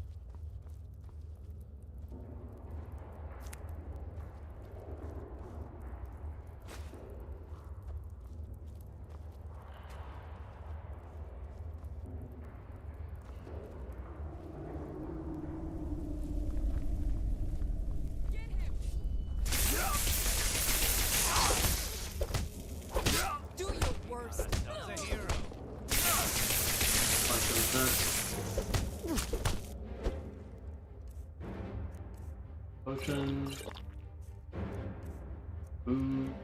Do your worst. That's a hero. Punch Potion. Food.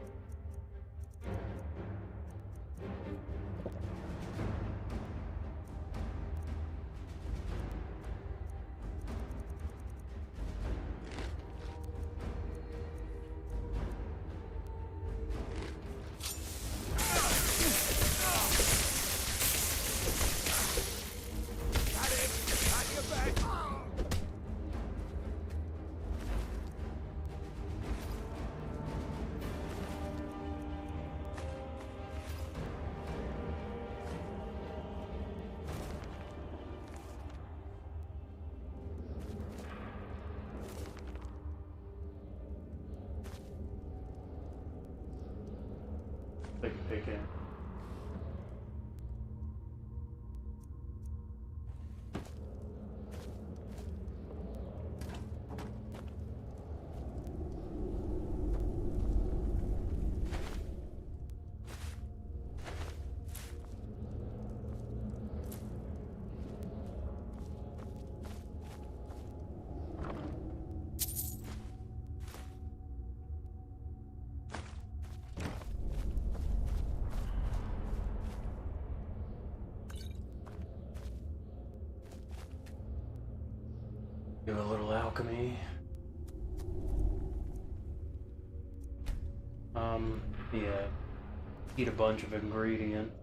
They can pick it. Do a little alchemy. Yeah. Eat a bunch of ingredients.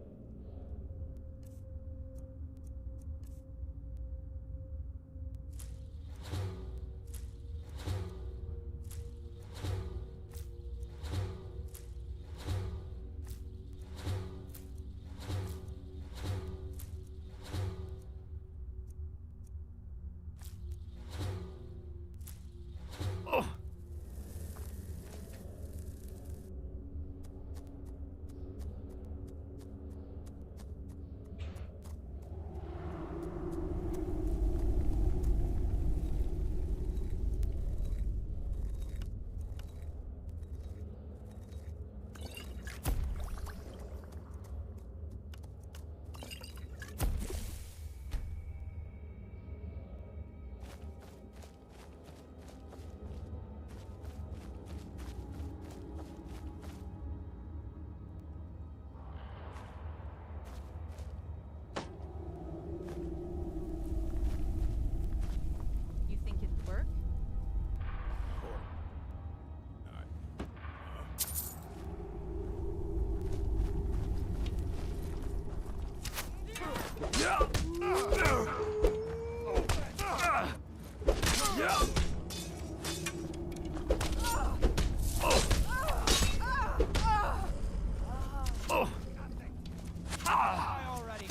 You think it'd work? Die already!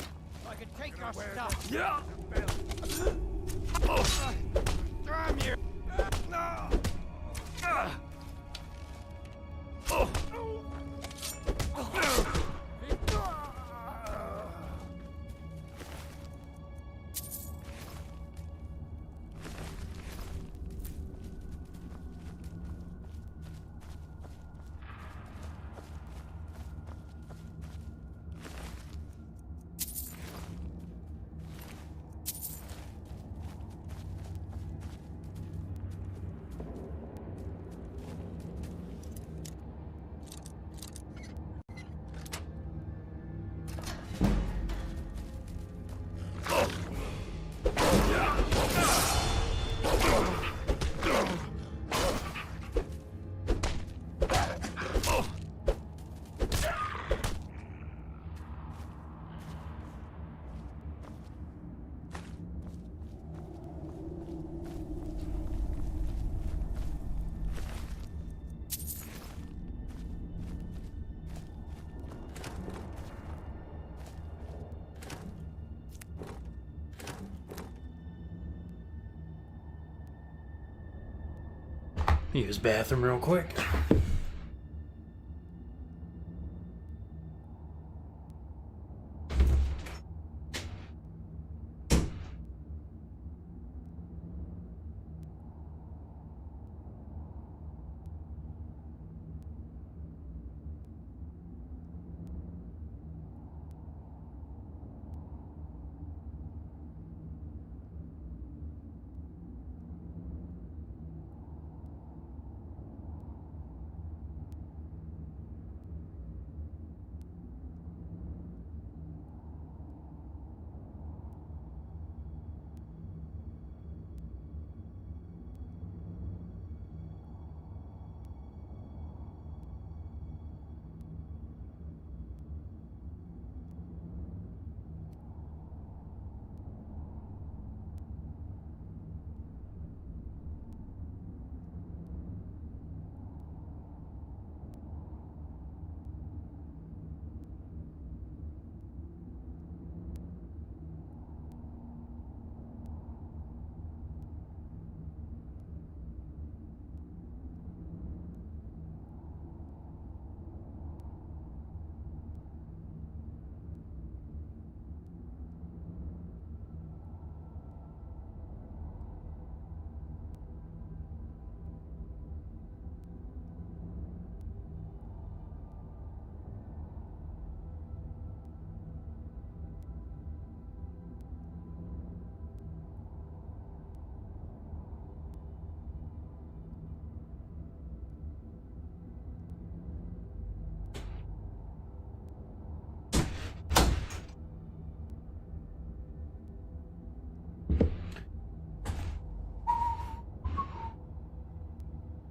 I can take your stuff! Yeah! Damn you! Use bathroom real quick.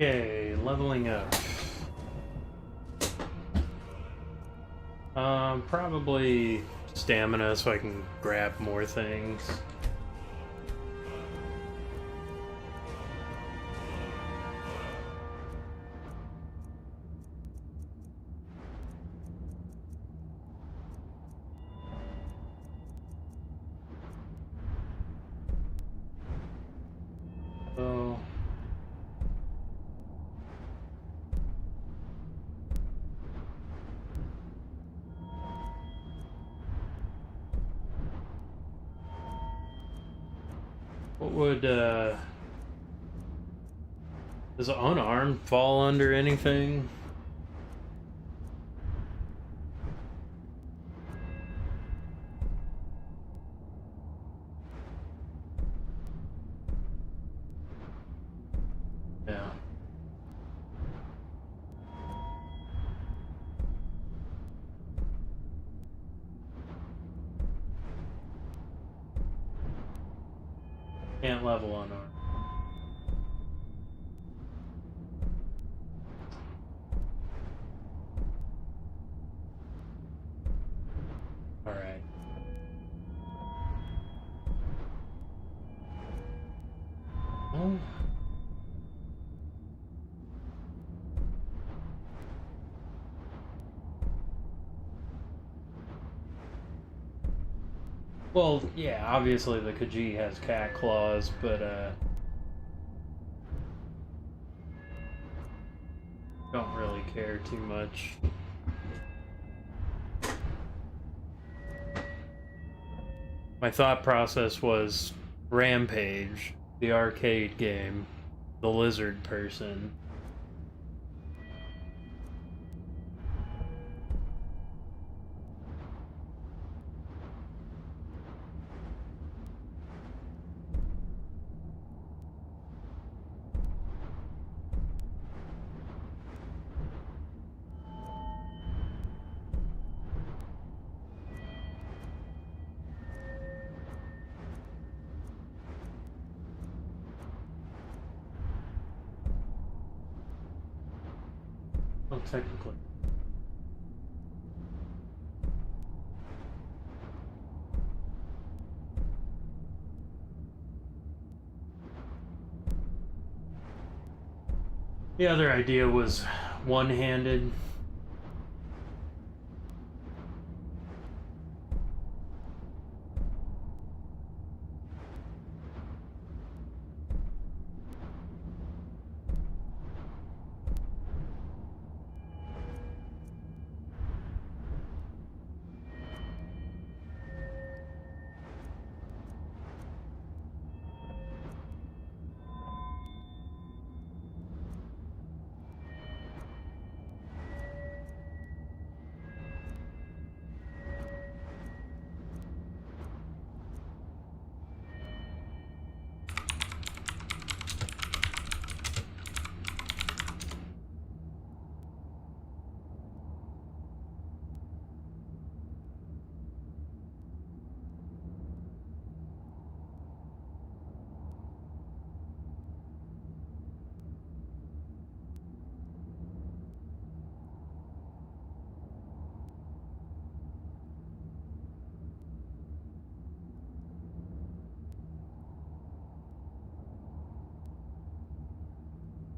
Okay, leveling up. Probably stamina so I can grab more things. So what would, does unarmed fall under anything? Yeah. Can't level unarmed. Alright. Oh. Well, yeah, obviously the Khajiit has cat claws, but don't really care too much. My thought process was Rampage, the arcade game, the lizard person. Well, technically. The other idea was one-handed.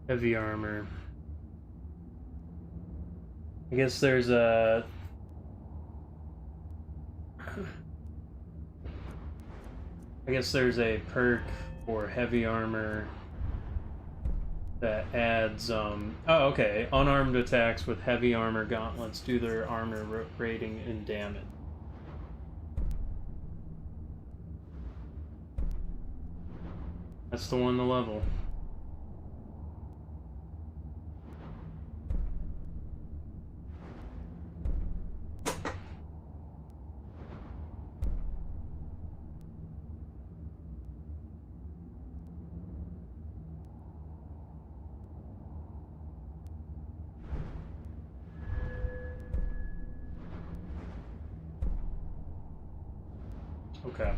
Heavy armor. I guess there's a... I guess there's a perk for heavy armor that adds, oh, okay. Unarmed attacks with heavy armor gauntlets do their armor rating and damage. That's the one to level. Okay.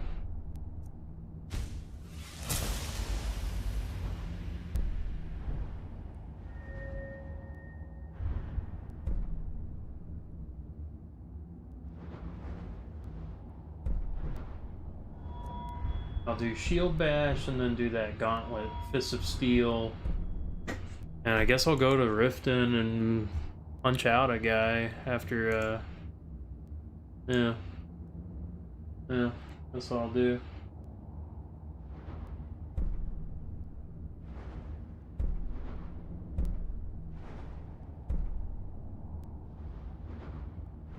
I'll do Shield Bash and then do that Gauntlet, Fist of Steel. And I guess I'll go to Riften and punch out a guy after, yeah. Yeah, that's what I'll do.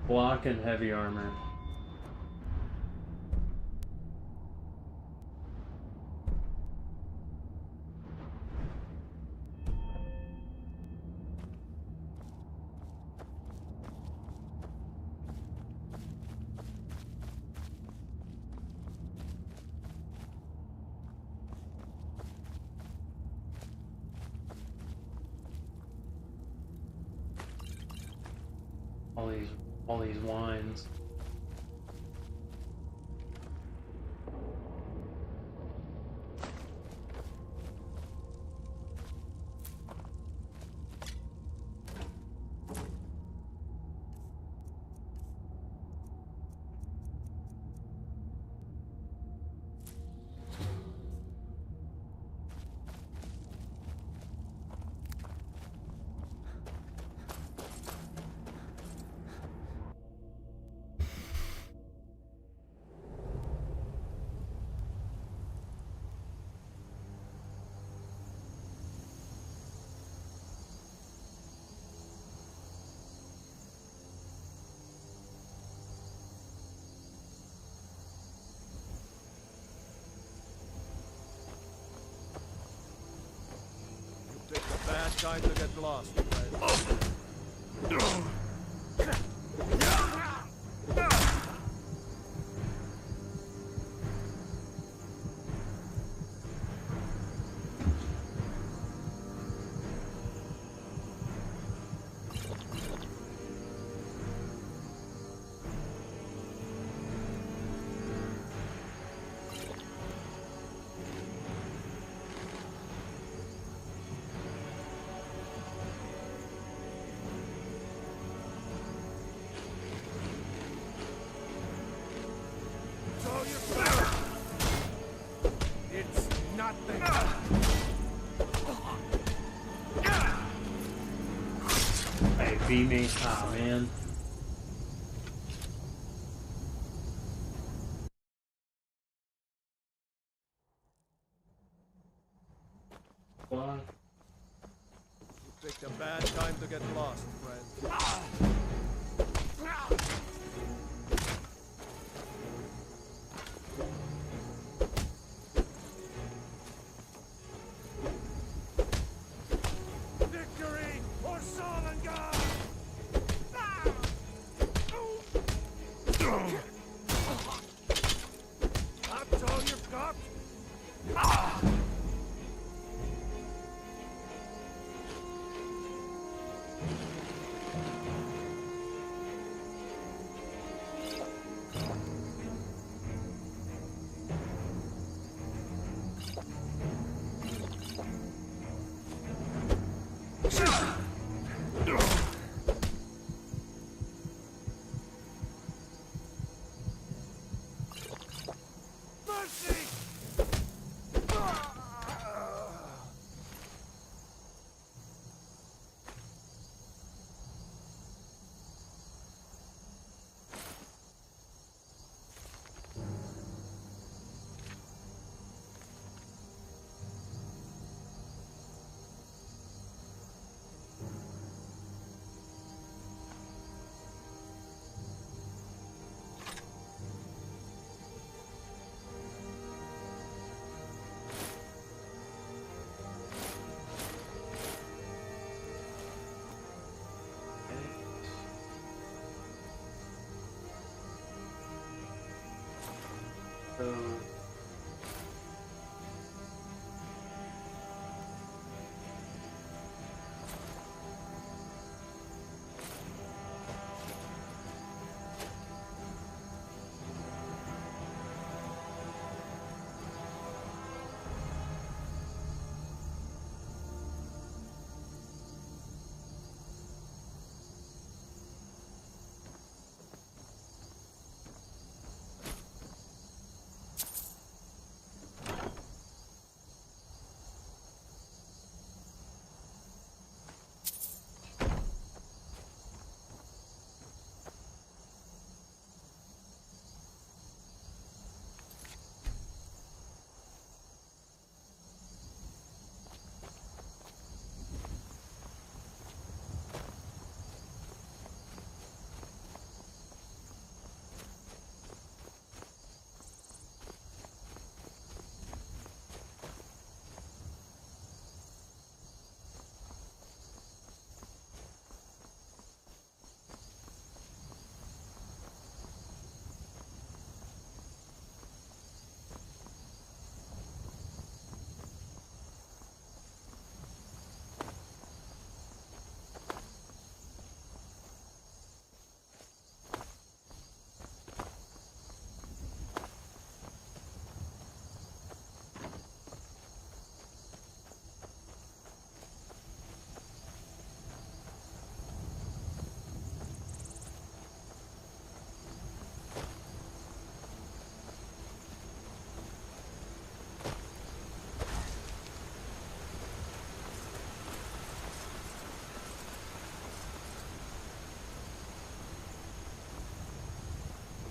Block and heavy armor. All these wines. Picked a bad time to get lost, friend. It's nothing. Hey, beat me. Aw, man. Block. You picked a bad time to get lost, friend. Victory or Solengard! That's all you've got? Mercy!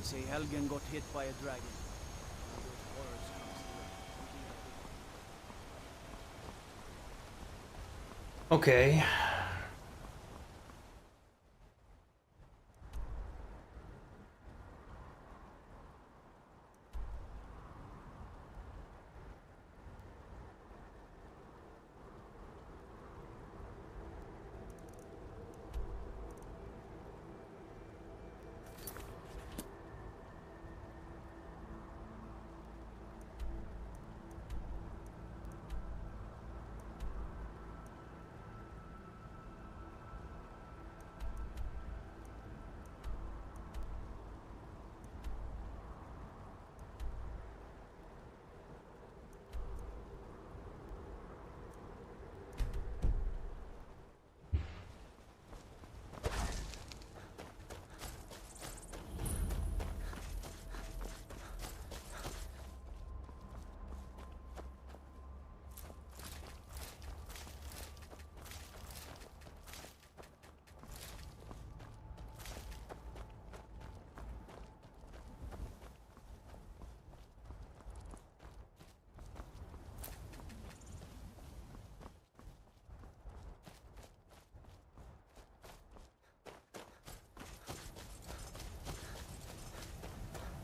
say Helgen got hit by a dragon. Now those horrors comes to it. Okay.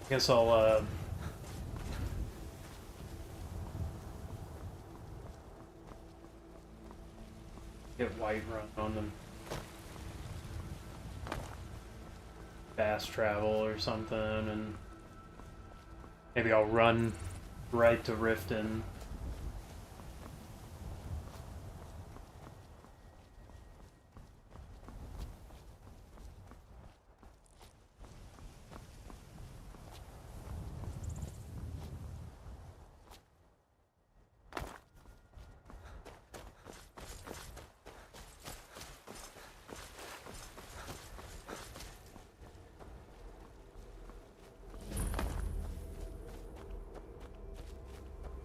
Guess I'll get White Run on them. Fast travel or something, and maybe I'll run right to Riften.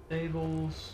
Tables.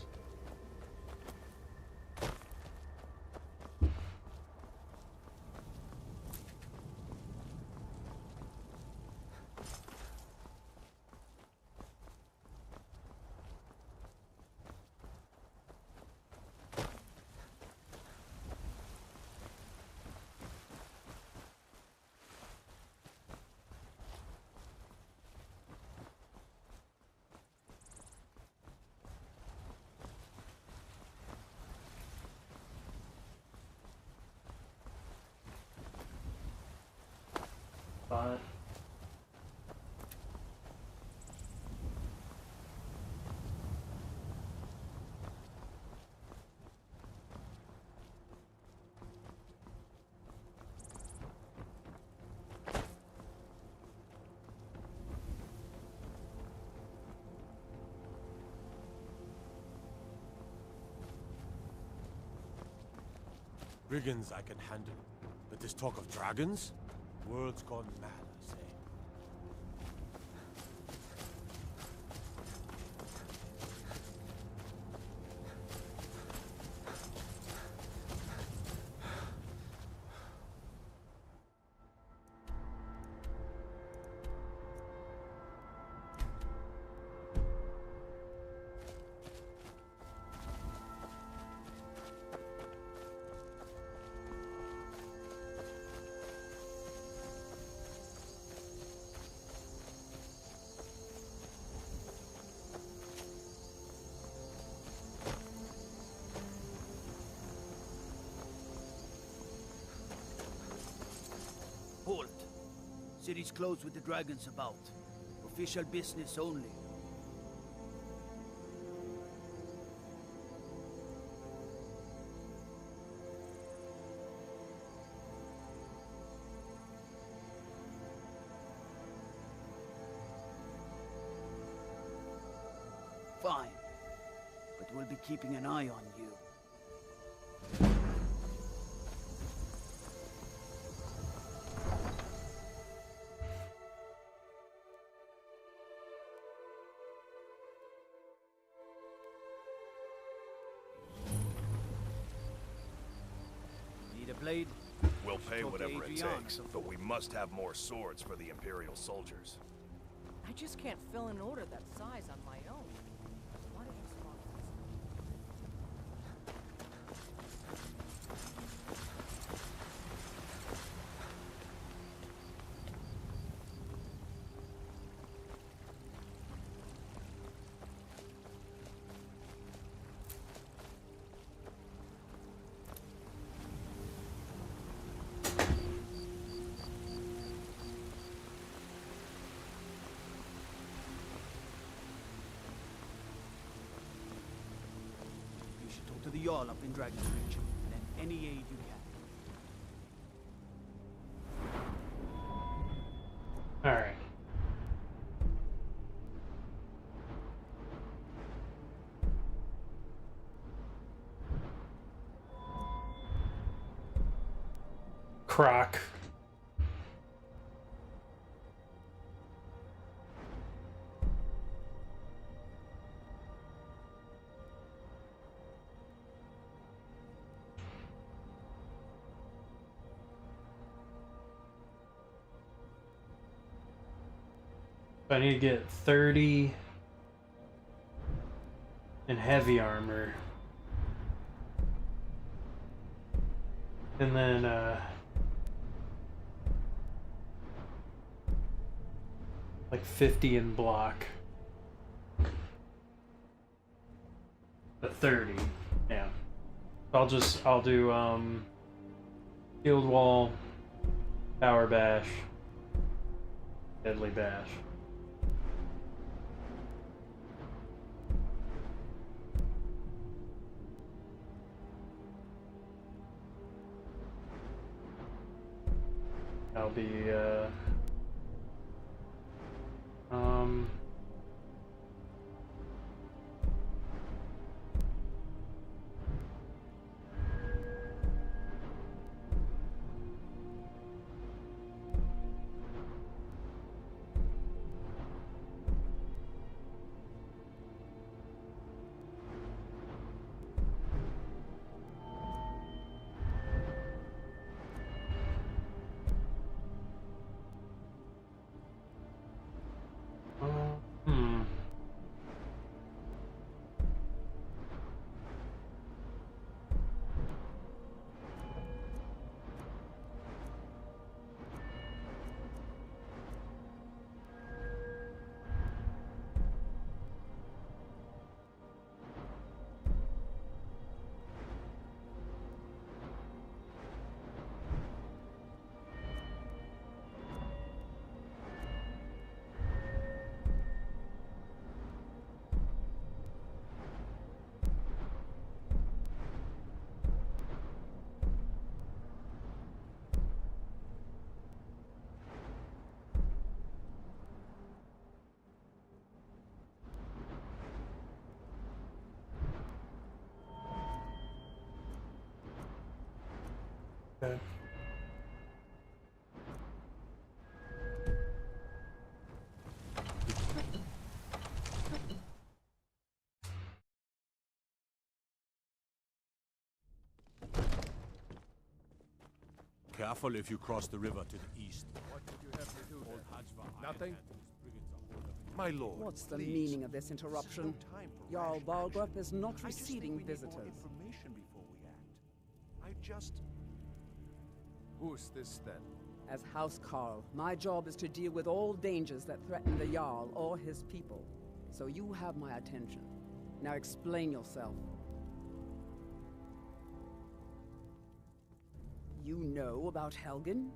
But brigands I can handle, but this talk of dragons? World's gone mad, I say. Halt. City's closed with the dragons about. Official business only. Fine. But we'll be keeping an eye on you. Need a blade? We'll pay Talk to whatever it Adriana. takes, but we must have more swords for the Imperial soldiers. I just can't fill an order that size on my own. Why did you spot this? To the Jarl up in Dragon's Reach, and any aid you can. All right. Croc. I need to get 30 in heavy armor. And then, like 50 in block. But 30, yeah. I'll do, Field Wall, Power Bash, Deadly Bash. I'll be, okay. Careful if you cross the river to the east. What did you have to do there? Nothing? My lord, What's the please. meaning of this interruption? Jarl Balgrup is not receiving visitors. Information before we act. I just... Who's this then? As House Carl, my job is to deal with all dangers that threaten the Jarl or his people. So you have my attention. Now explain yourself. You know about Helgen?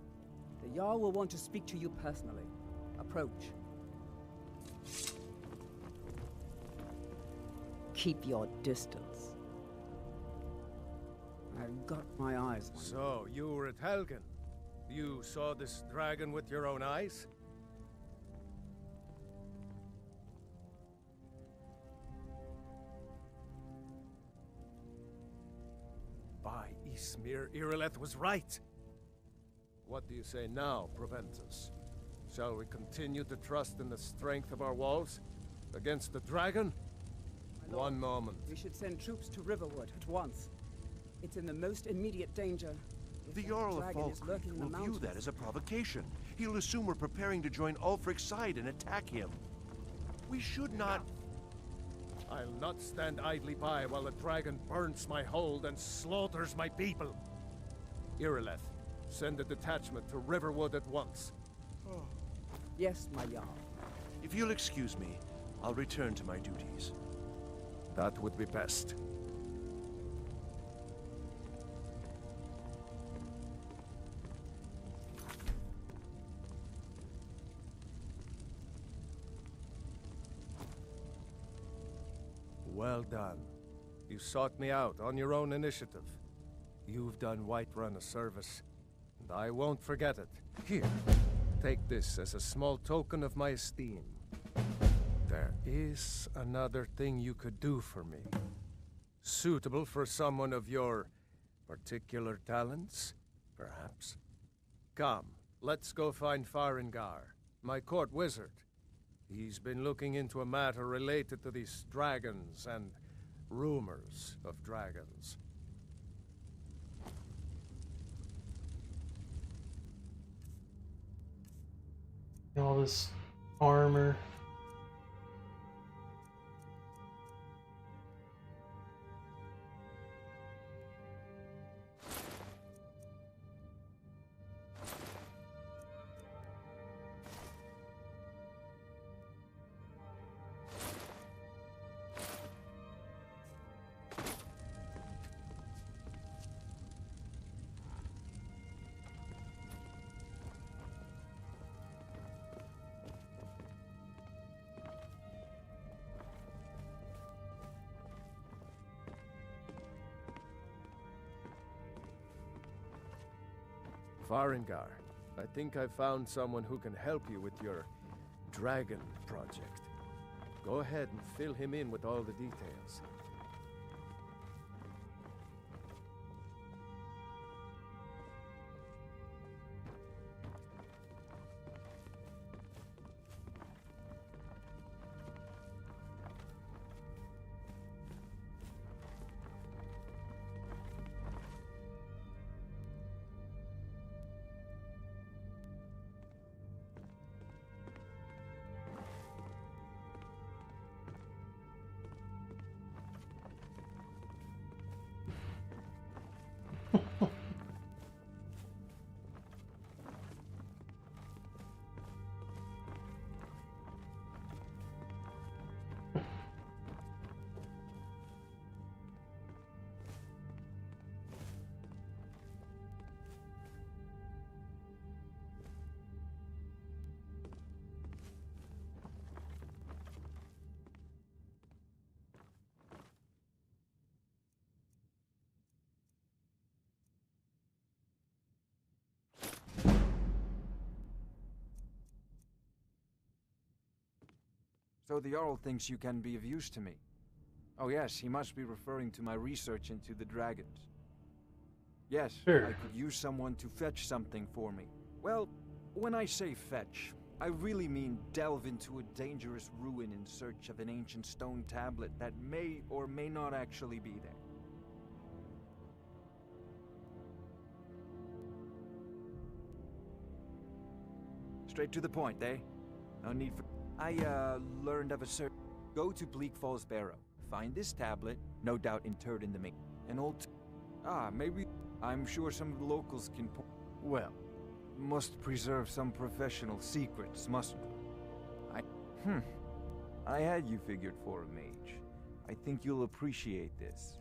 The Jarl will want to speak to you personally. Approach. Keep your distance. I've got my eyes on you. So, you were at Helgen. You saw this dragon with your own eyes? By Ysmir, Irileth was right. What do you say now, Proventus? Shall we continue to trust in the strength of our walls? Against the dragon? One moment. We should send troops to Riverwood at once. It's in the most immediate danger. If The that Jarl of dragon is Falkreath lurking in the will view mountains. that as a provocation. He'll assume we're preparing to join Ulfric's side and attack him. We should not... I'll not stand idly by while the dragon burns my hold and slaughters my people. Irileth, send a detachment to Riverwood at once. Yes, my Jarl. If you'll excuse me, I'll return to my duties. That would be best. Well done. You sought me out on your own initiative. You've done Whiterun a service, and I won't forget it. Here, take this as a small token of my esteem. There is another thing you could do for me. Suitable for someone of your particular talents, perhaps. Come, let's go find Farengar, my court wizard. He's been looking into a matter related to these dragons and rumors of dragons. All this armor. Farengar, I think I found someone who can help you with your dragon project. Go ahead and fill him in with all the details. So the Jarl thinks you can be of use to me. Oh yes, he must be referring to my research into the dragons. Yes, sure. I could use someone to fetch something for me. Well, when I say fetch, I really mean delve into a dangerous ruin in search of an ancient stone tablet that may or may not actually be there. Straight to the point, eh? No need for... I learned of a certain... Go to Bleak Falls Barrow. Find this tablet, no doubt interred in the main... An old... maybe... I'm sure some of the locals can... Well, must preserve some professional secrets, mustn't we? I had you figured for a mage. I think you'll appreciate this.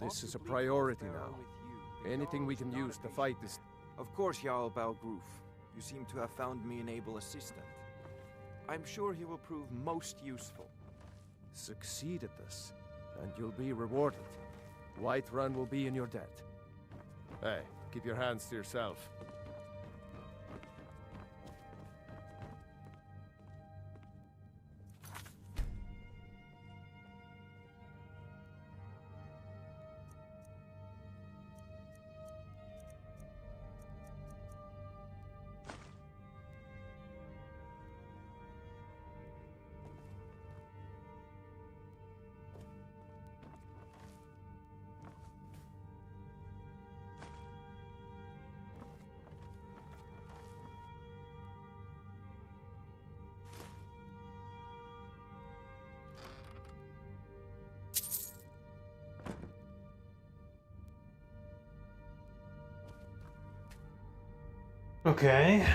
This is a priority now. Anything we can use to fight this... Of course, Jarl Balgroof. You seem to have found me an able assistant. I'm sure he will prove most useful. Succeed at this, and you'll be rewarded. Whiterun will be in your debt. Hey, keep your hands to yourself. Okay.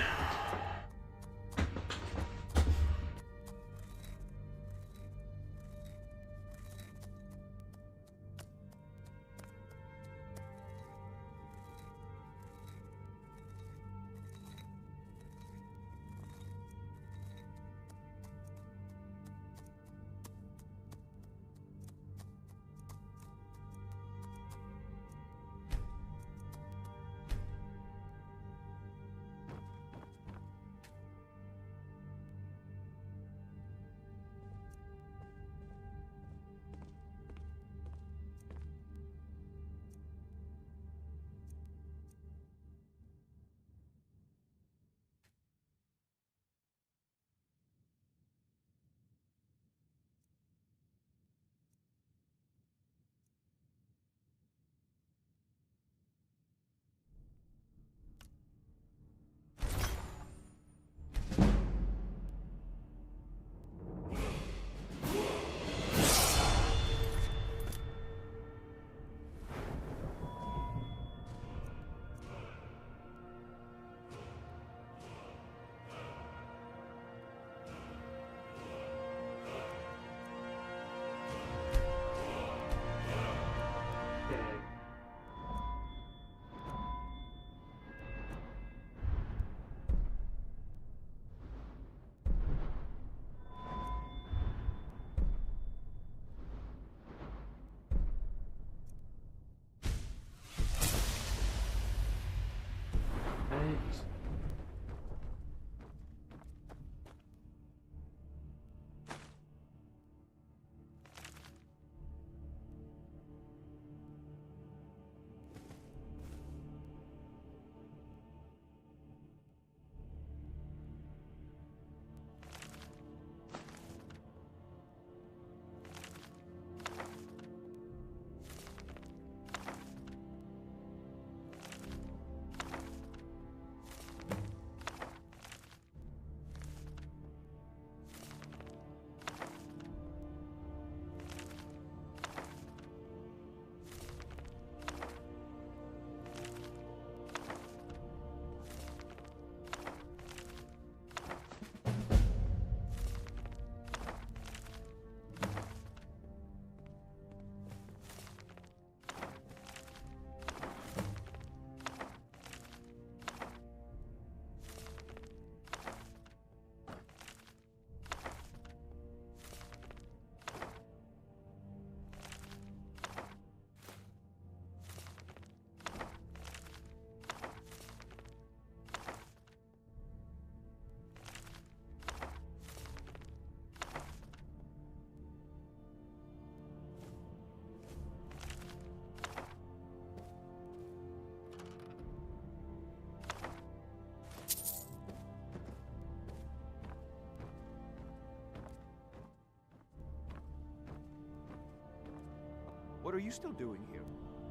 What are you still doing here?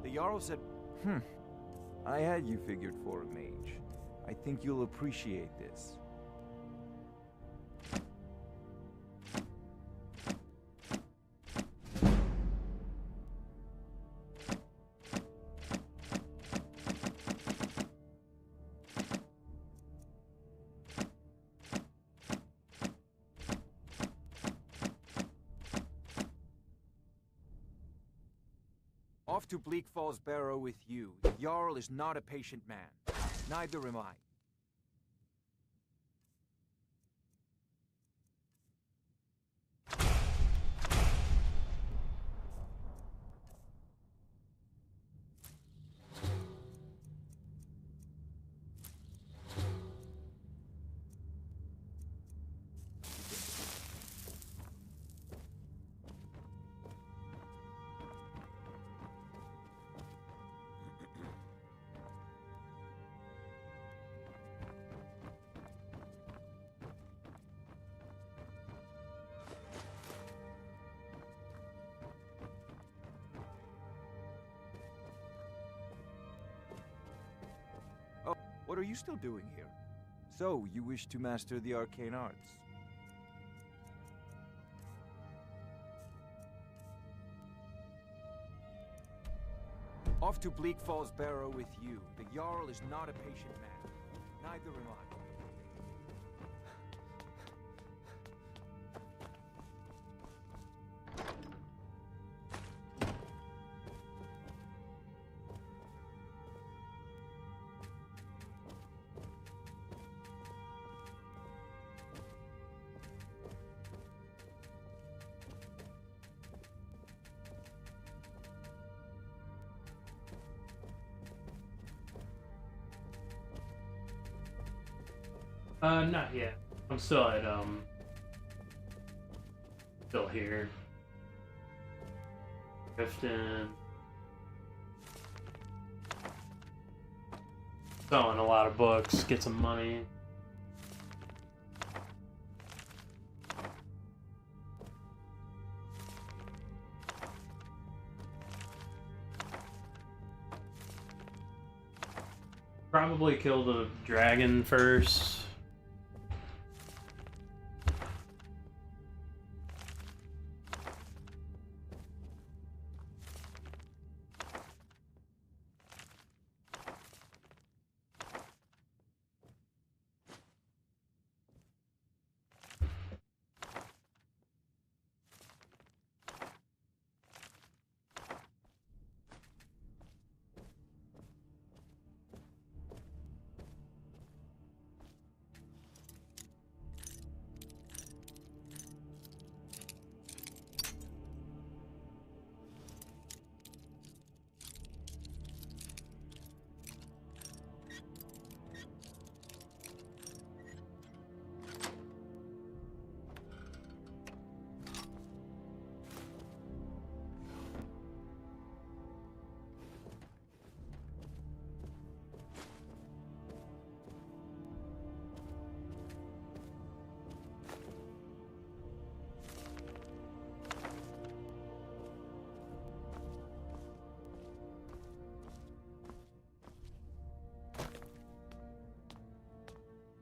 The Jarl said... I had you figured for a mage. I think you'll appreciate this. Off to Bleak Falls Barrow with you. The Jarl is not a patient man. Neither am I. What are you still doing here? So, you wish to master the arcane arts? Off to Bleak Falls Barrow with you. The Jarl is not a patient man. Neither am I. Not yet. I'm still at, still here. Drifting. Selling a lot of books, get some money. Probably kill the dragon first.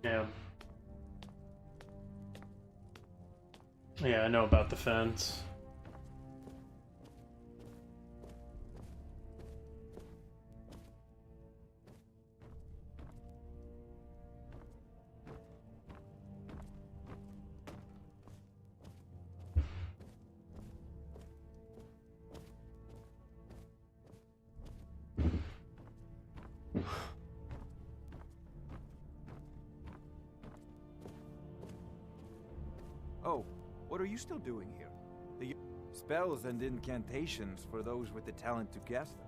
Yeah. Yeah, I know about the fence. Oh, what are you still doing here? The spells and incantations for those with the talent to cast them.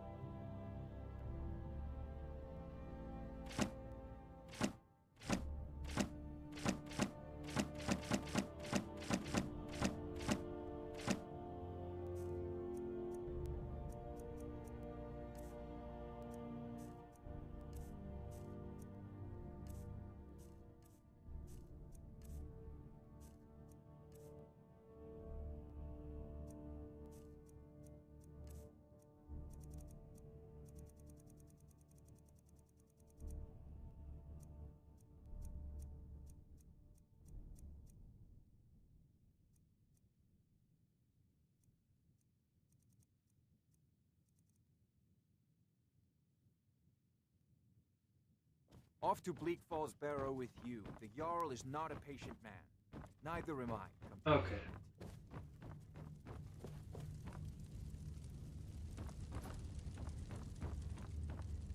Off to Bleak Falls Barrow with you. The Jarl is not a patient man. Neither am I. Okay.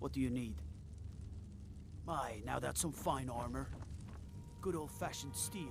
What do you need? My, now that's some fine armor. Good old-fashioned steel.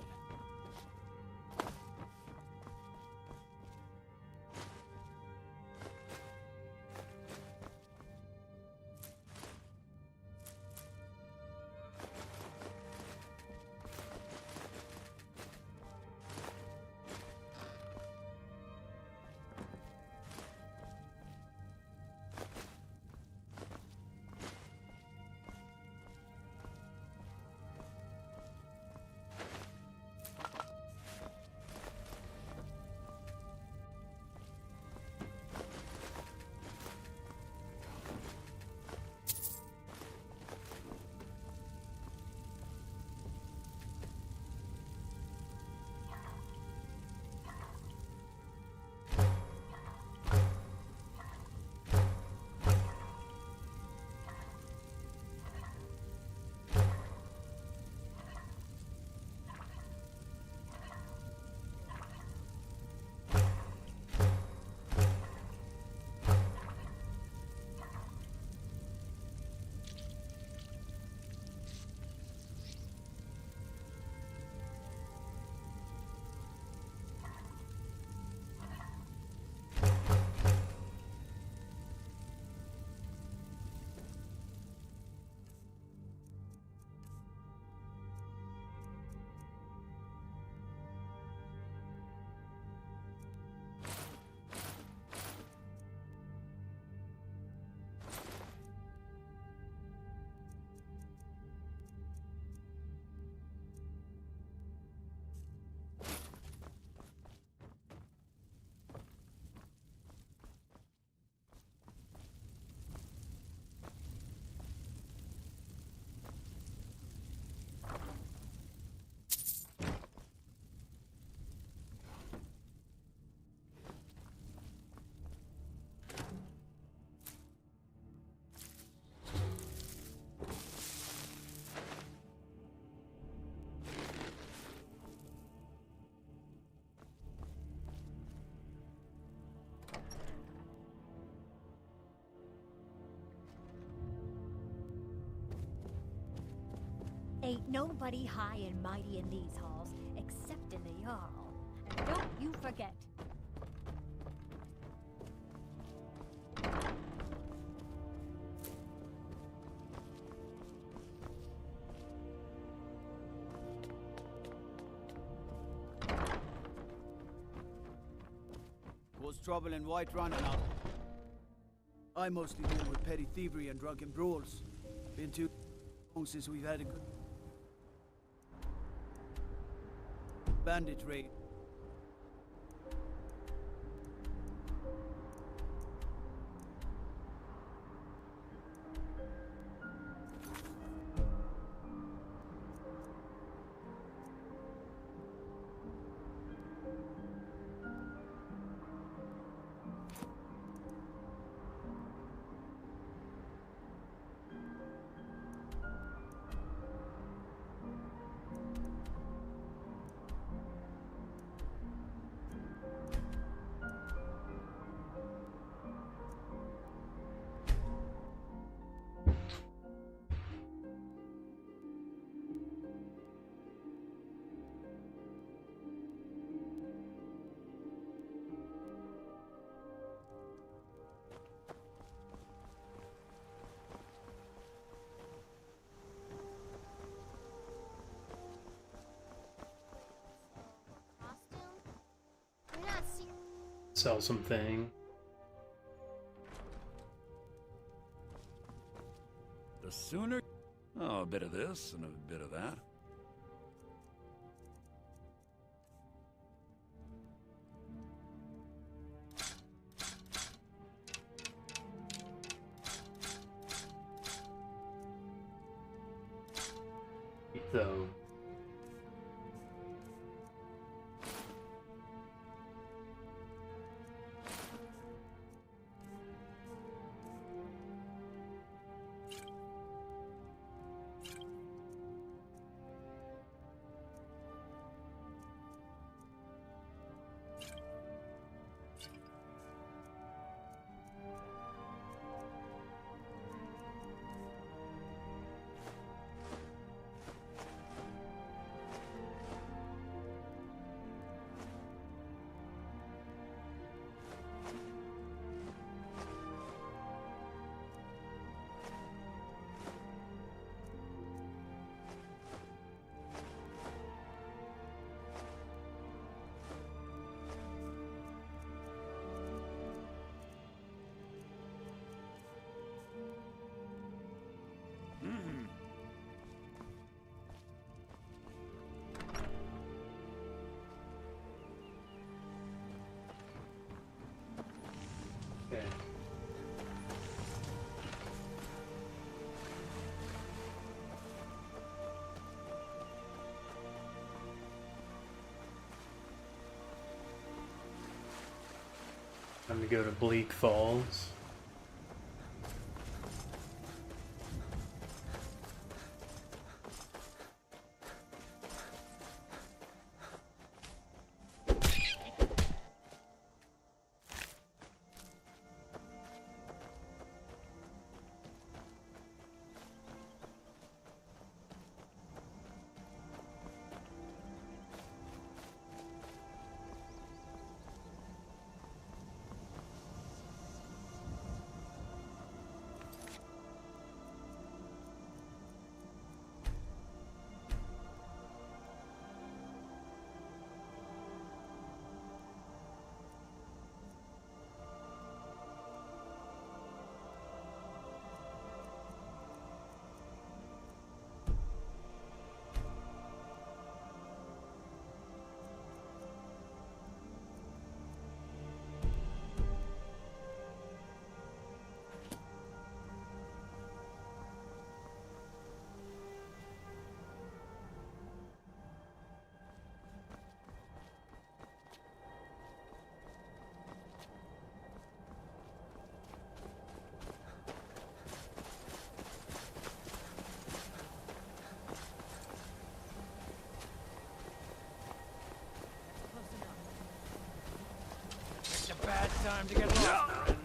Ain't nobody high and mighty in these halls, except in the Jarl. And don't you forget. Cause trouble in Whiterun now. I mostly deal with petty thievery and drunken brawls. Been too long since we've had a good bandit raid. Sell something. The sooner... Oh, a bit of this and a bit of that. Though. Time to go to Bleak Falls. Bad time to get lost. Go ahead.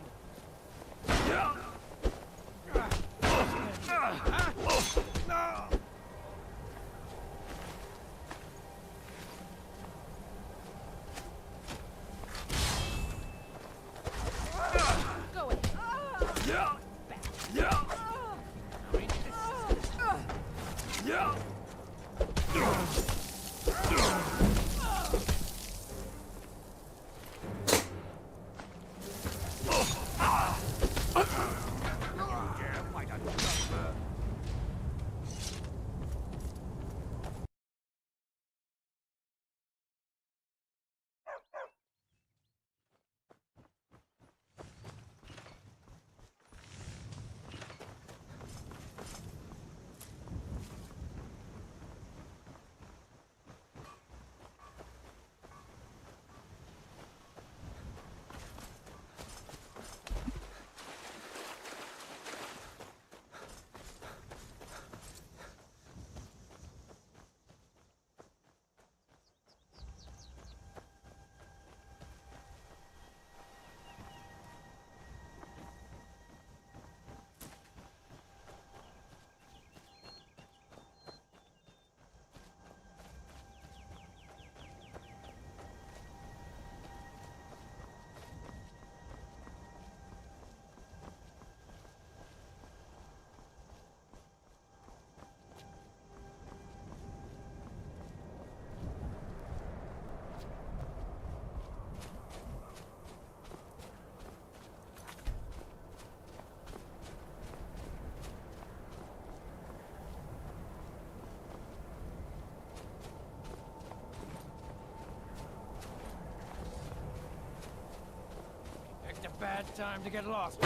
Picked a bad time to get lost.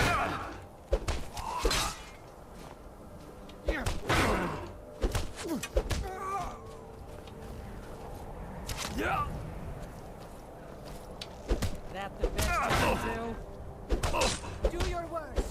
That the best you can do? Do your worst.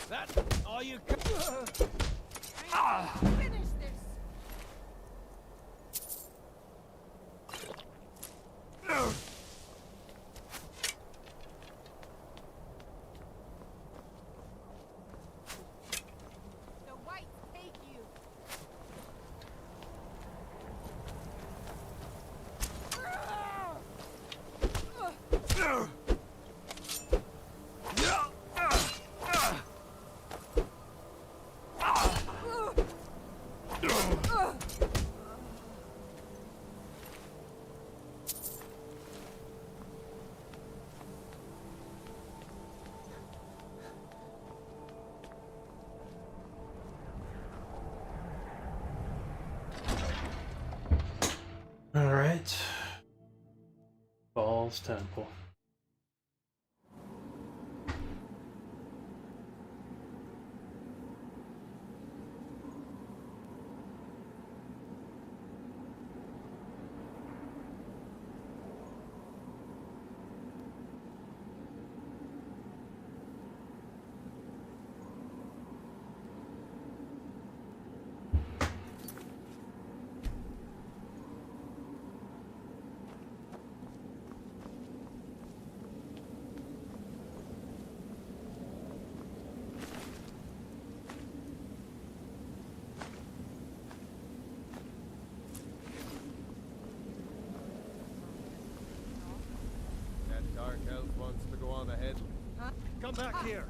That all you got? Finish this. The whites take you. All right. Falls Temple. That dark elf wants to go on ahead. Come back here.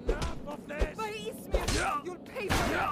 Enough of this! You'll pay for it!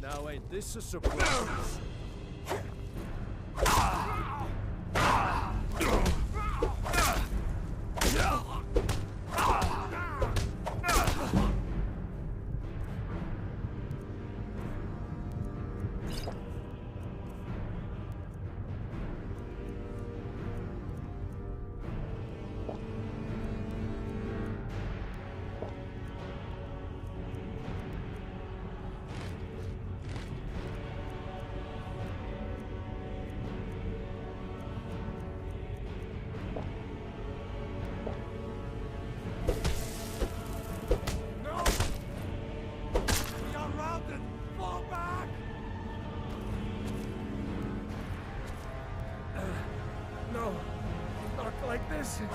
Now ain't this a surprise? No, not like this. You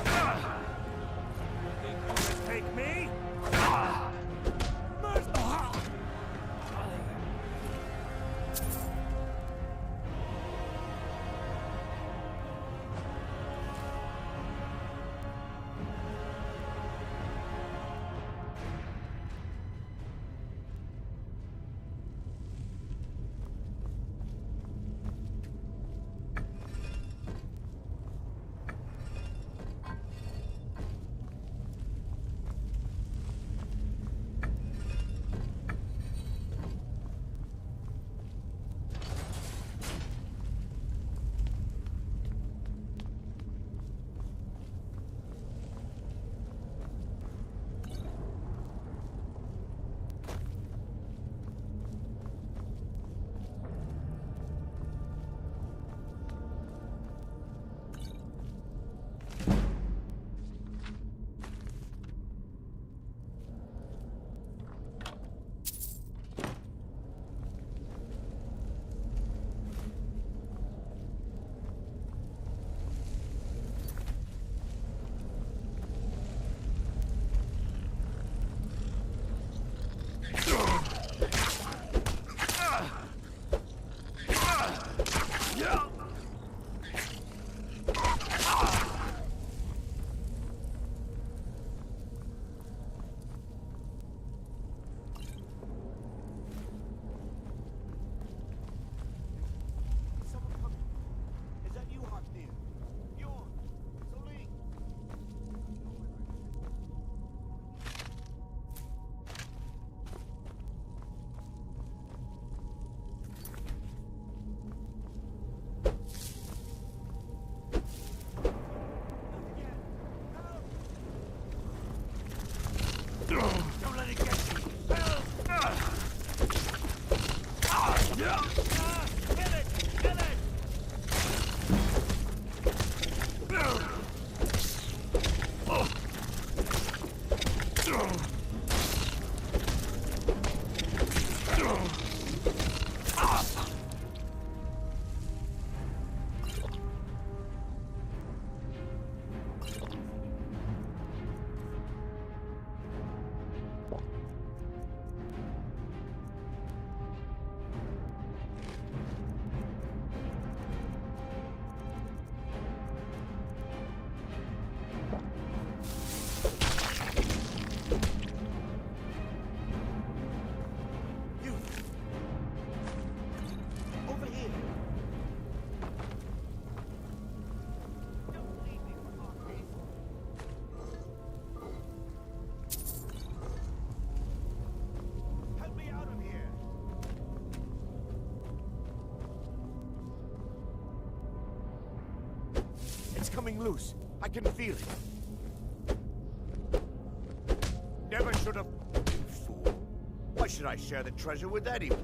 think you can take me? coming loose. I can feel it. Never should have... You fool. Why should I share the treasure with anyone?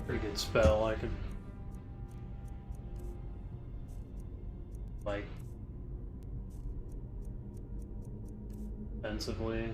Pretty good spell. I could like defensively.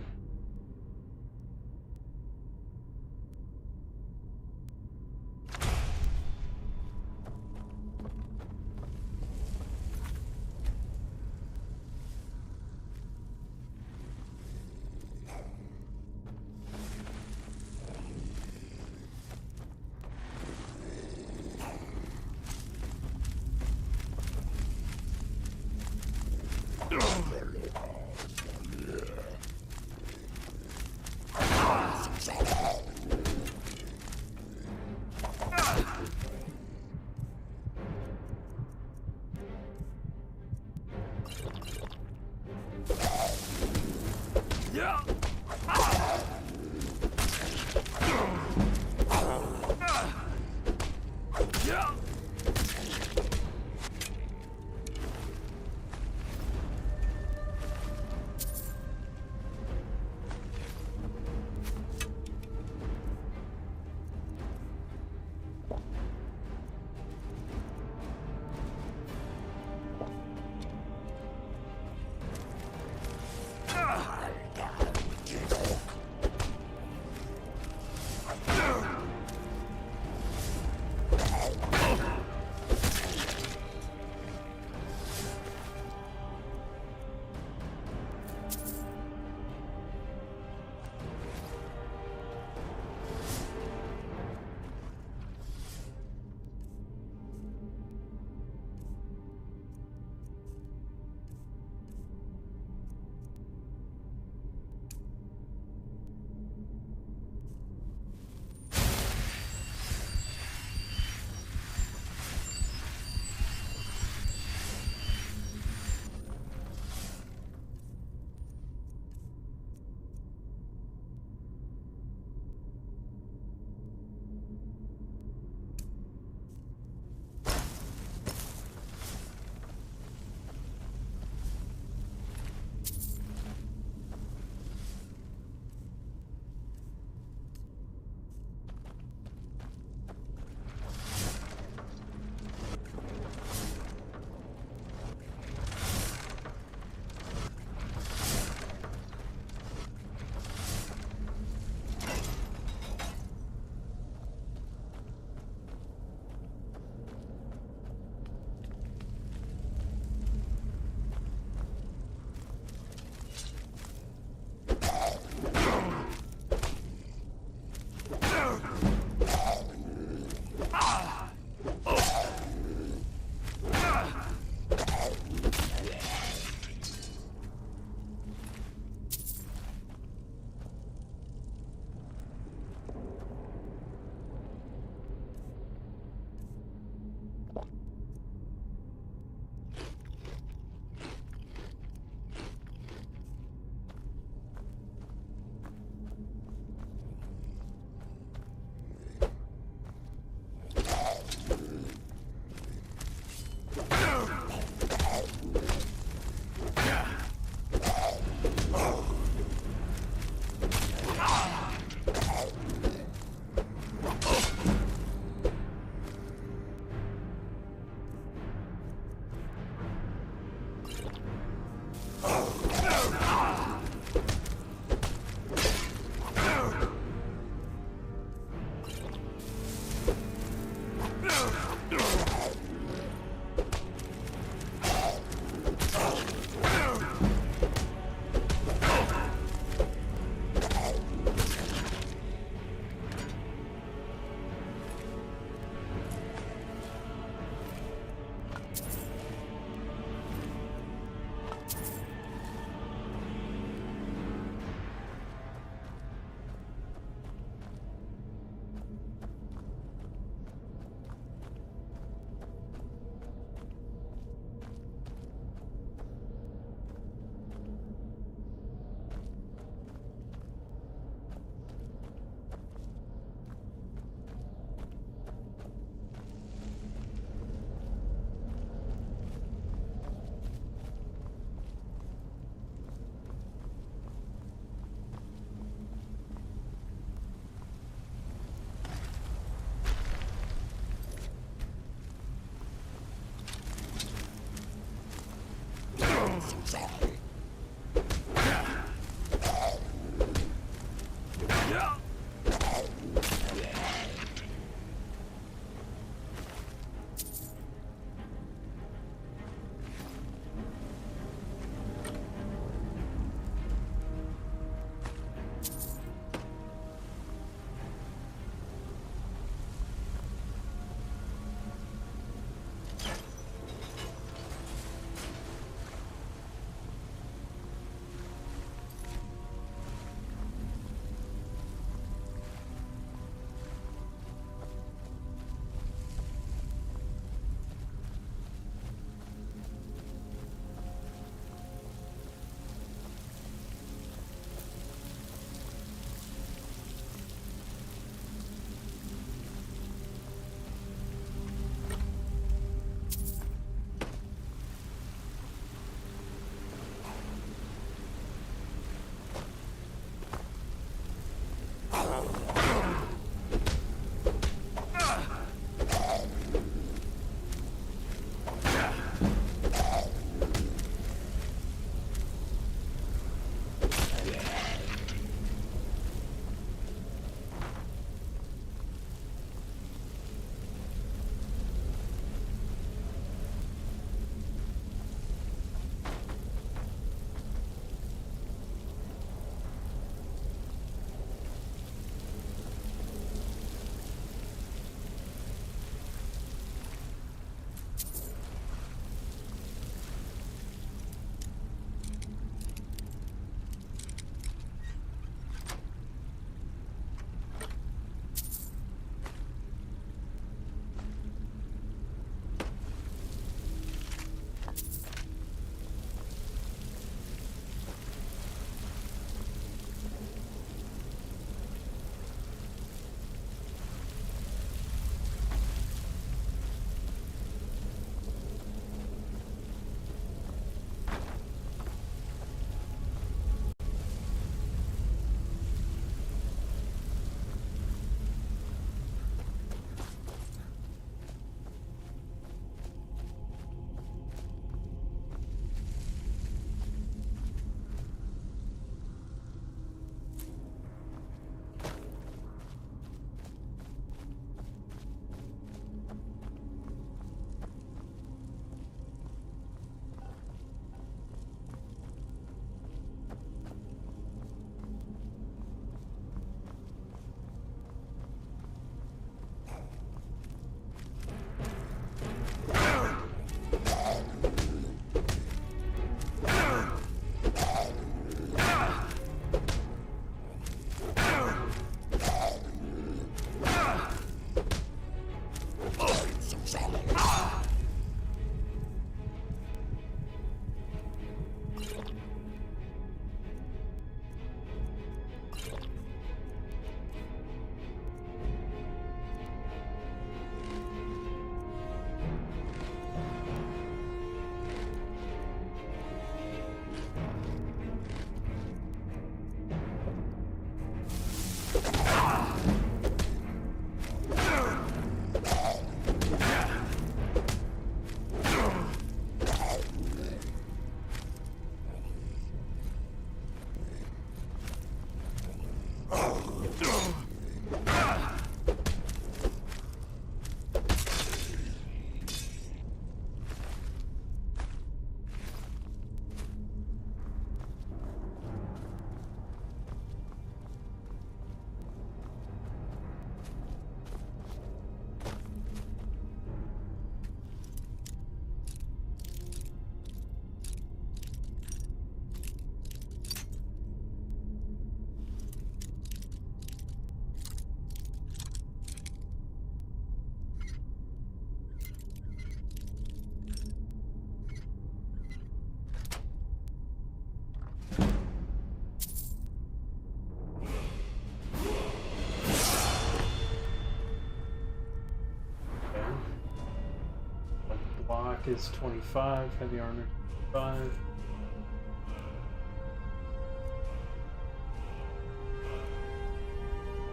block is 25, heavy armor 5.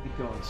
Keep going.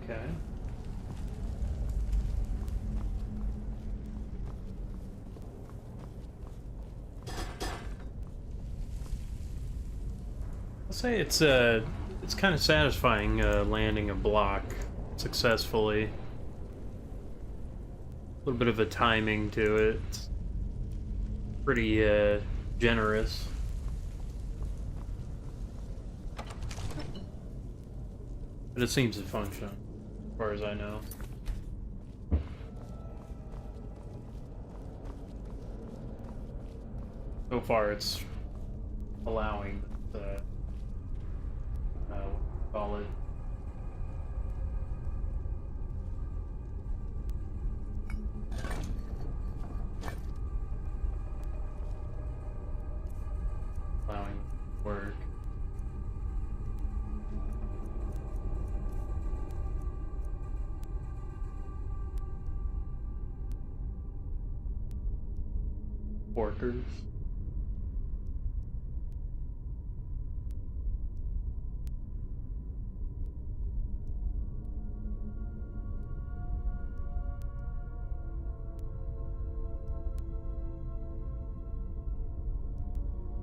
Okay. I'll say it's kind of satisfying landing a block successfully. A little bit of a timing to it. It's pretty generous. But it seems to function, as far as I know. So far, it's allowing the call it. Allowing work. Workers.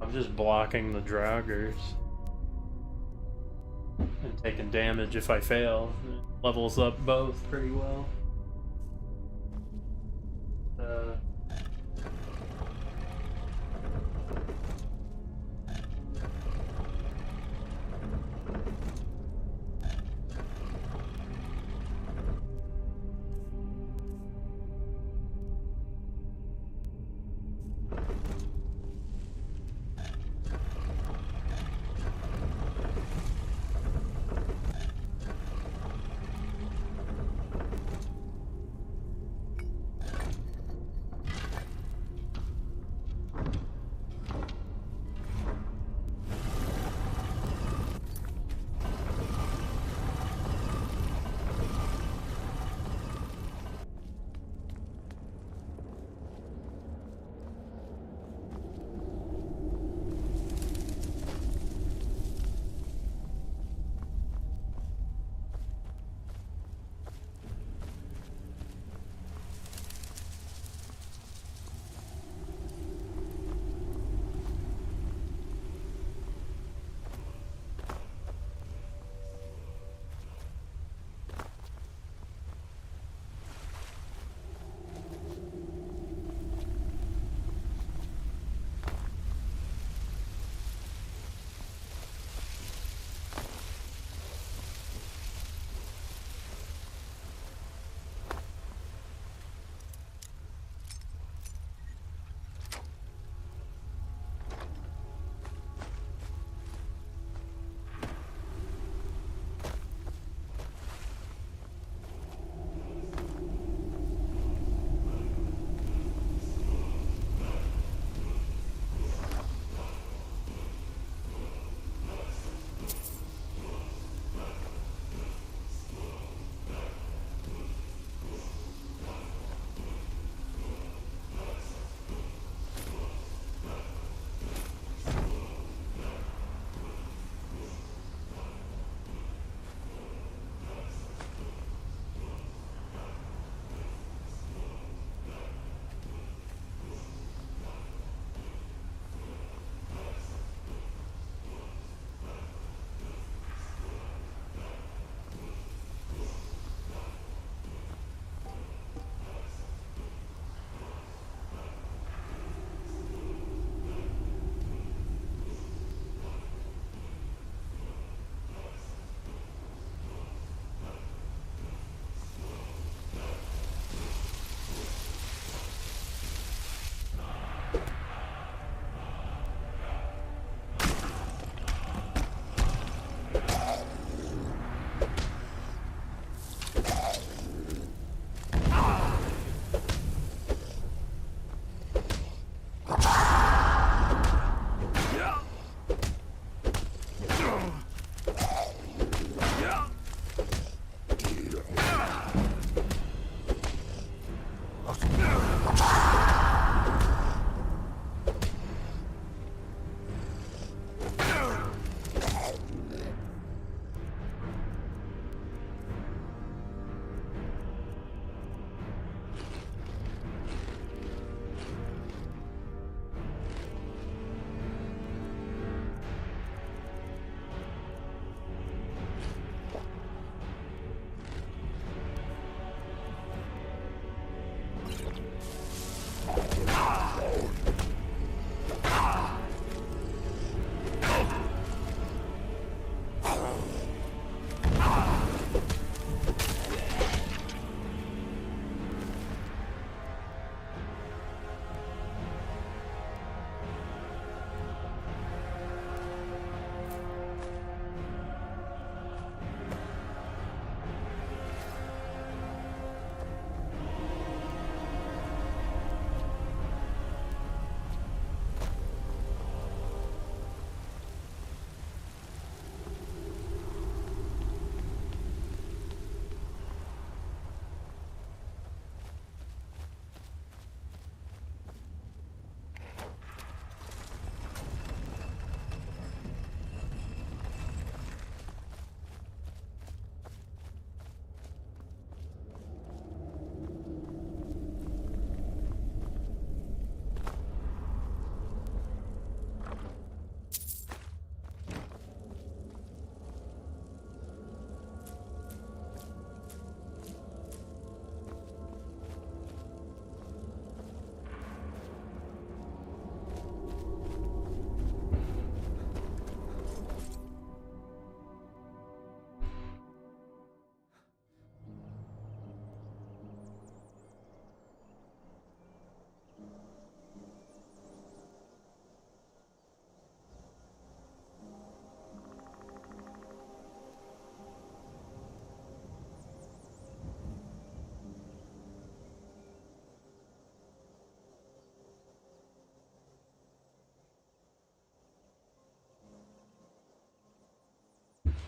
I'm just blocking the draggers and taking damage if I fail. It levels up both pretty well.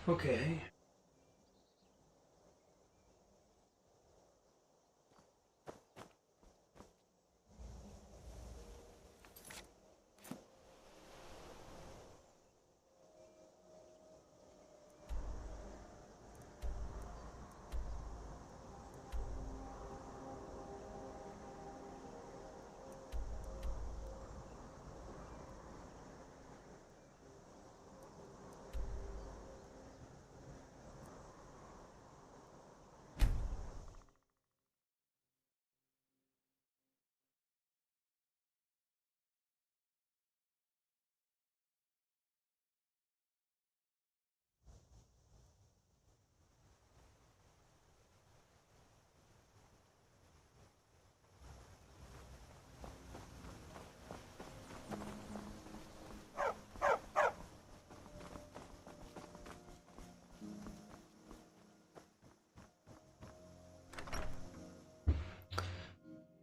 Okay.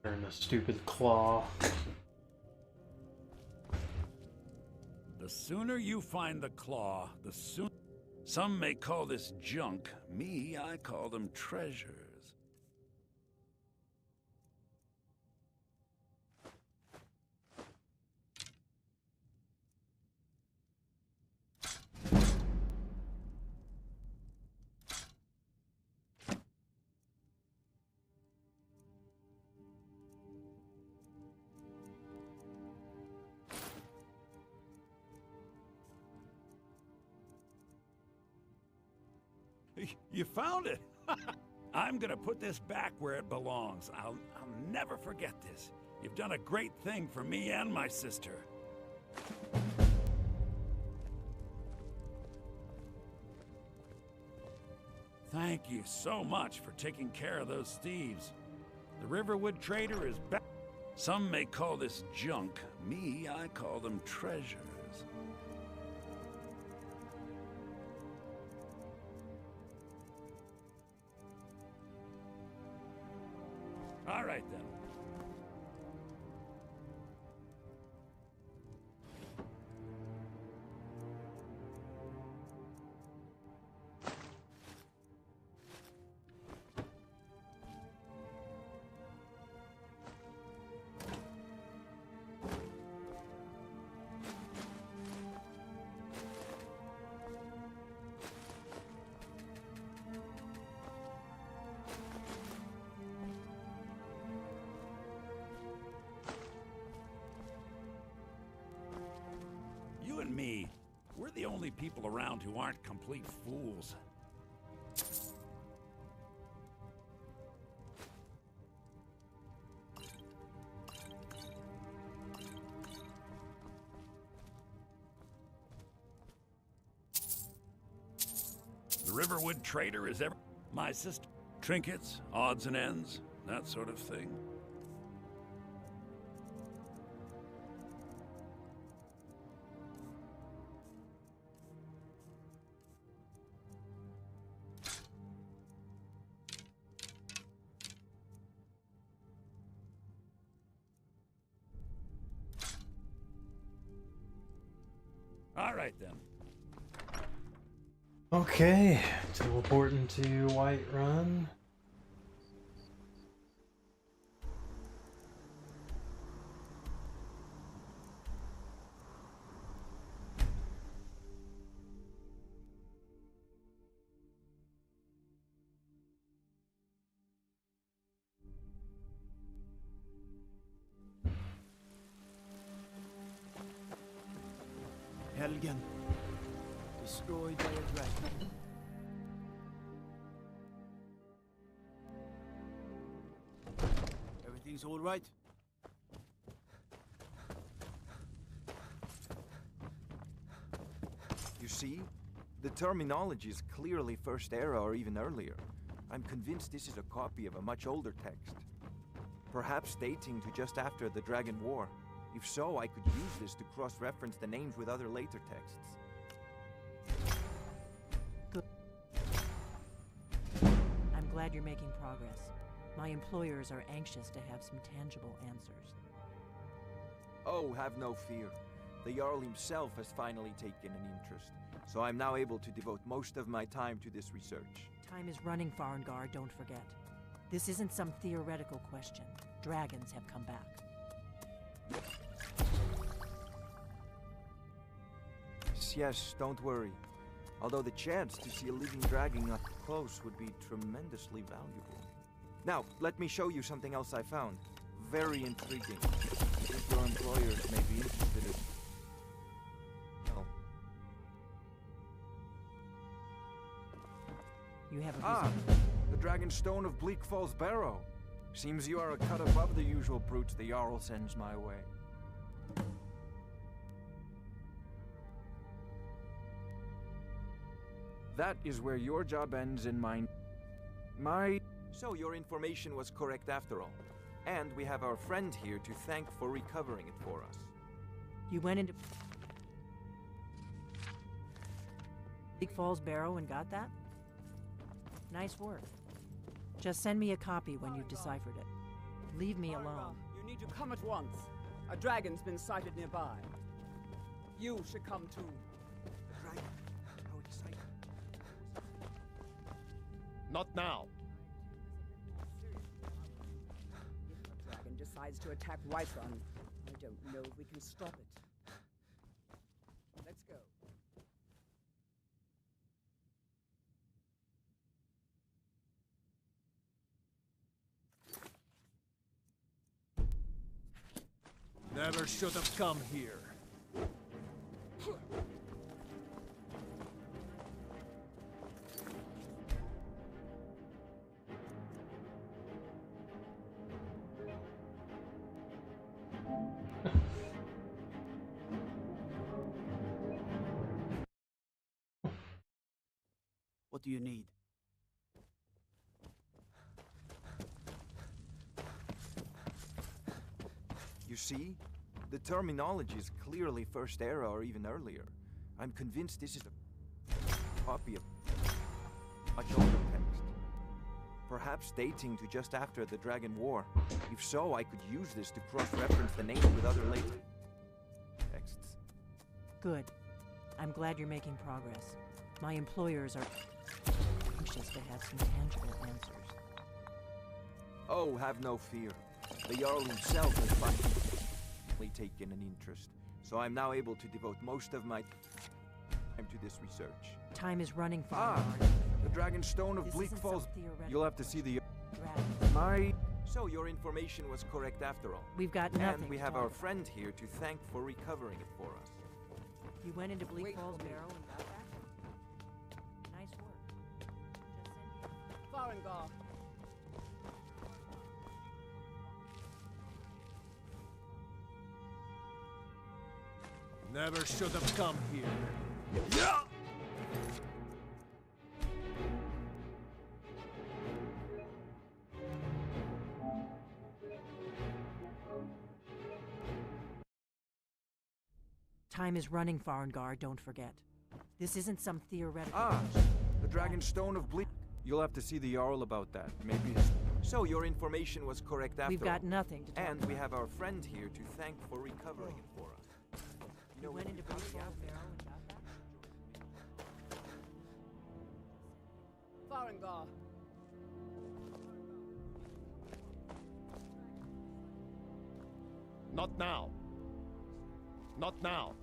Turn the stupid claw. The sooner you find the claw, the sooner... Some may call this junk. Me, I call them treasures. You found it! I'm gonna put this back where it belongs. I'll never forget this. You've done a great thing for me and my sister. Thank you so much for taking care of those thieves. The Riverwood Trader is back. Some may call this junk. Me, I call them treasures. All right, then. You and me, we're the only people around who aren't complete fools. The Riverwood Trader is my sister. Trinkets, odds and ends, that sort of thing. All right, then. Okay, teleporting to Whiterun. Helgen. Destroyed by a dragon. Everything's all right? You see? The terminology is clearly First Era or even earlier. I'm convinced this is a copy of a much older text. Perhaps dating to just after the Dragon War. If so, I could use this to cross-reference the names with other later texts. Good. I'm glad you're making progress. My employers are anxious to have some tangible answers. Oh, have no fear. The Jarl himself has finally taken an interest, so I'm now able to devote most of my time to this research. Time is running, Farngar, don't forget. This isn't some theoretical question. Dragons have come back. Yes, don't worry. Although the chance to see a living dragon up close would be tremendously valuable. Now, let me show you something else I found. Very intriguing. If your employers may be interested in... Oh. You have a Ah! The Dragon Stone of Bleak Falls Barrow. Seems you are a cut above the usual brutes the Jarl sends my way. That is where your job ends and mine. So your information was correct after all. And we have our friend here to thank for recovering it for us. You went into Big Falls Barrow and got that? Nice work. Just send me a copy when you've deciphered it. Leave me alone. You need to come at once. A dragon's been sighted nearby. You should come too. Dragon? How exciting. Not now. If a dragon decides to attack Whiterun, I don't know if we can stop it. Let's go. Never should have come here. What do you need? You see? The terminology is clearly First Era or even earlier. I'm convinced this is a copy of much older text. Perhaps dating to just after the Dragon War. If so, I could use this to cross-reference the names with other later texts. Good. I'm glad you're making progress. My employers are anxious to have some tangible answers. Oh, have no fear. The Jarl himself has finally taken an interest, so I'm now able to devote most of my time to this research. Time is running, Ah, Farngar. the Dragon Stone of This Bleak isn't Falls. some theoretical You'll have to see the... Dragons. So your information was correct after all. We've got nothing And we to have talk our about. friend here to thank for recovering it for us. You went into Bleak Falls Barrow and got that? Nice work. Just send me a Farengar. Never should have come here. Yeah! Time is running, Farngar, don't forget. This isn't some theoretical Ah, question. the Dragon Stone of Bleak... You'll have to see the Jarl about that. Maybe... So your information was correct after We've got all. nothing to talk And we about. have our friend here to thank for recovering it for us. You went into Bleak Falls Barrow and got that? Farengar. Not now. Not now.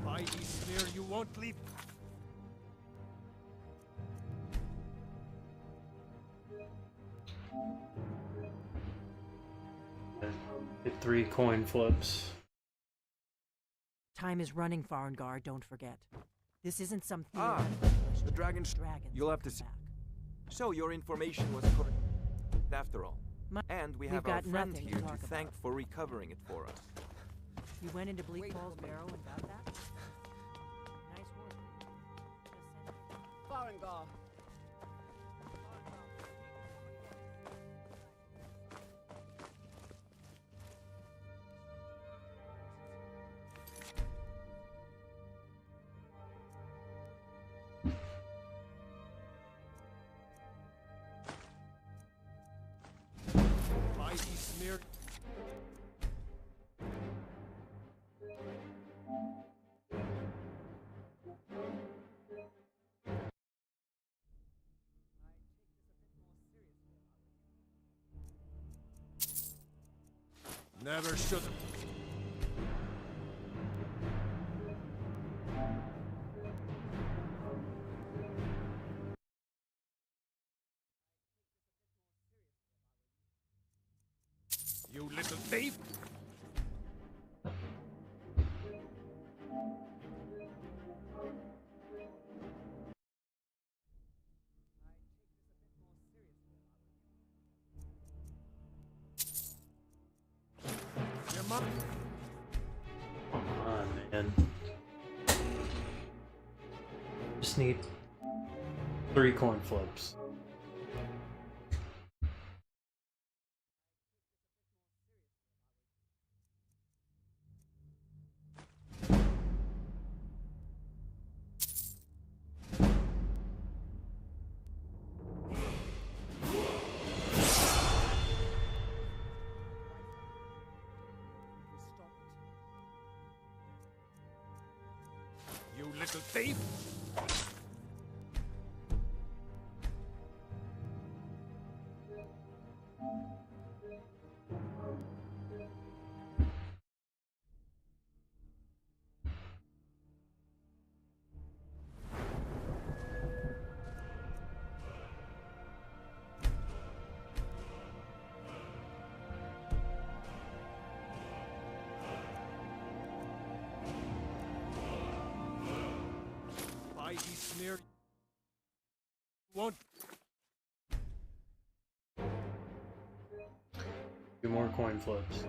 Mighty sneer, you won't leave. Hit 3 coin flips. Time is running, Farngar, don't forget. This isn't some Ah, theoretical question. the Dragon... Dragons You'll have to come see... back. So your information was correct after all. And we We've have our got friend nothing to here to talk thank for recovering it for us. You went into Bleak Falls Barrow and got that? Farengar. Mighty smear. Never should have. You little thief! Your mom. Come on, man. Just need 3 coin flips. You little thief! Mighty smear. Won't. 2 more coin flips.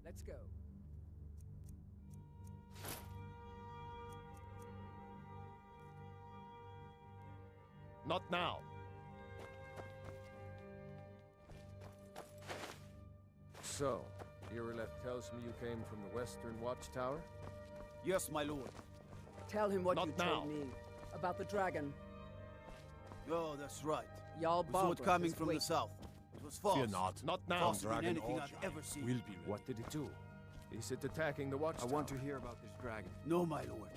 Let's go. Not now. So, Irileth tells me you came from the Western Watchtower? Yes, my lord. Tell him what Not you now. told me about the dragon. Oh, that's right. Jarl We saw it Balgruuf coming is from waiting. the south. It was fast. Fear not now. Faster than anything I've ever seen. Will be. What did it do? Is it attacking the Watchtower? I want to hear about this dragon. No, my lord.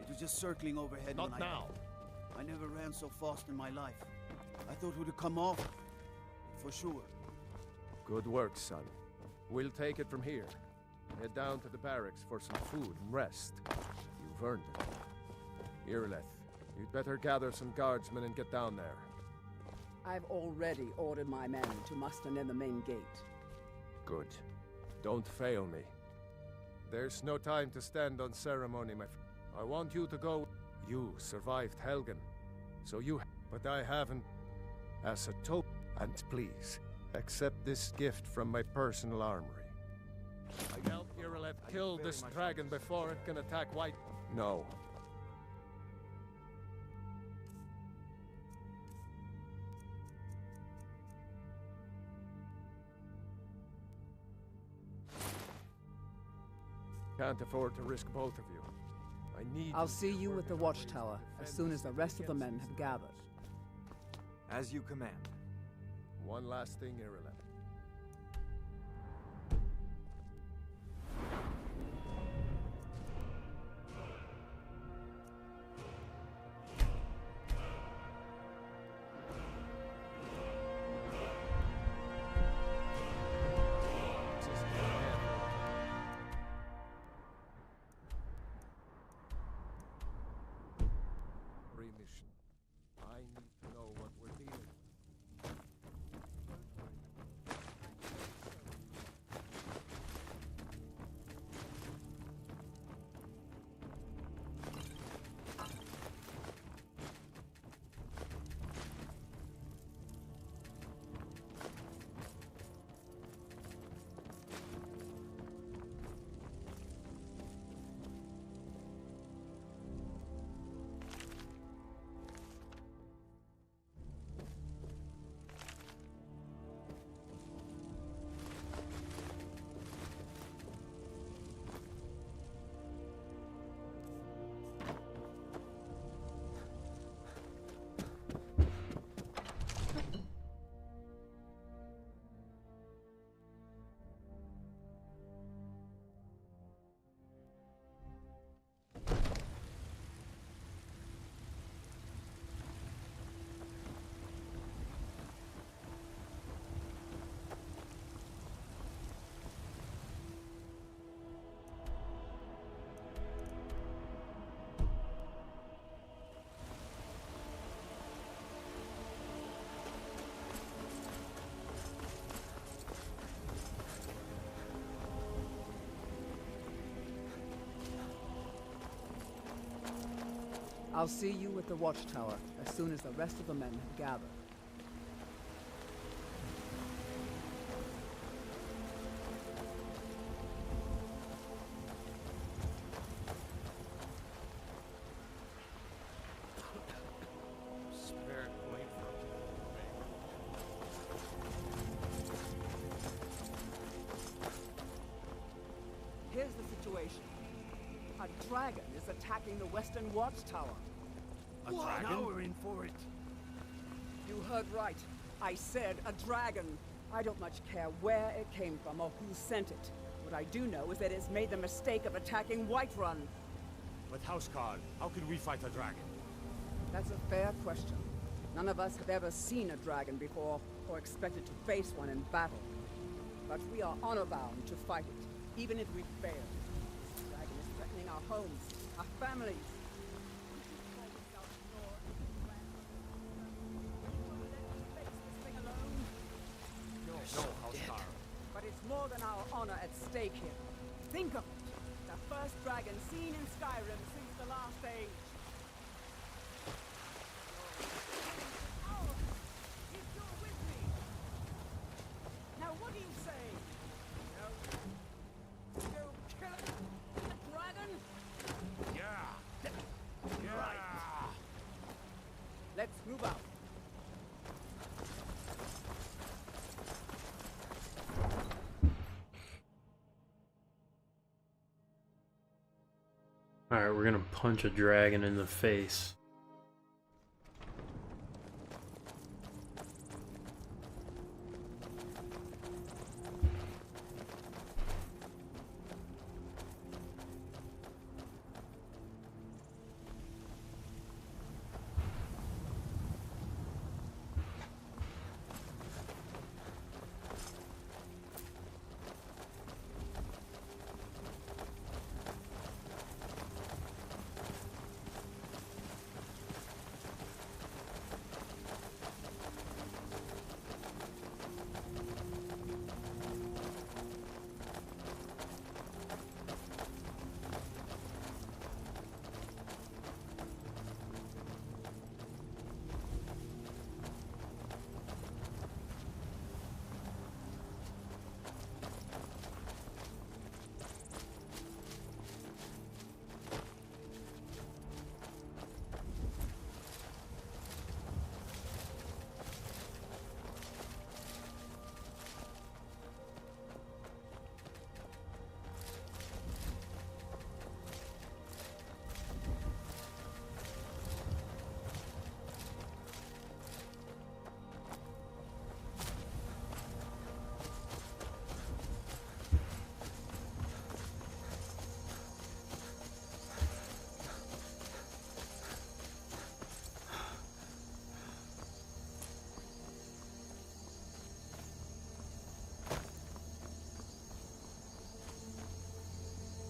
It was just circling overhead Not when now. I never ran so fast in my life. I thought it would come off. For sure. Good work, son. We'll take it from here. Head down to the barracks for some food and rest. You've earned it. Irileth, you'd better gather some guardsmen and get down there. I've already ordered my men to muster near the main gate. Good. Don't fail me. There's no time to stand on ceremony, my friend. I want you to go. You survived Helgen, so you. But I haven't. As a token, and please accept this gift from my personal armory. I help Irileth kill this dragon before it can attack White. No. Can't afford to risk both of you. I need. I'll see you at the watchtower as soon as the rest of the men have gathered. As you command. One last thing, Irileth. Remission. I need to know what we're dealing with. I'll see you at the watchtower as soon as the rest of the men have gathered. Spirit wait for Here's the situation. A dragon is attacking the western watchtower. A dragon? Now we're in for it. You heard right. I said a dragon. I don't much care where it came from or who sent it. What I do know is that it's made the mistake of attacking Whiterun. But Houseguard, how can we fight a dragon? That's a fair question. None of us have ever seen a dragon before, or expected to face one in battle. But we are honor-bound to fight it, even if we fail. This dragon is threatening our homes, our families. No, Houseguard. But it's more than our honor at stake here. Think of it. The first dragon seen in Skyrim since the last age. If you're with me. Now what do you say? No. Kill it. The dragon? Yeah. Yeah. Right. Let's move out. Alright, we're gonna punch a dragon in the face.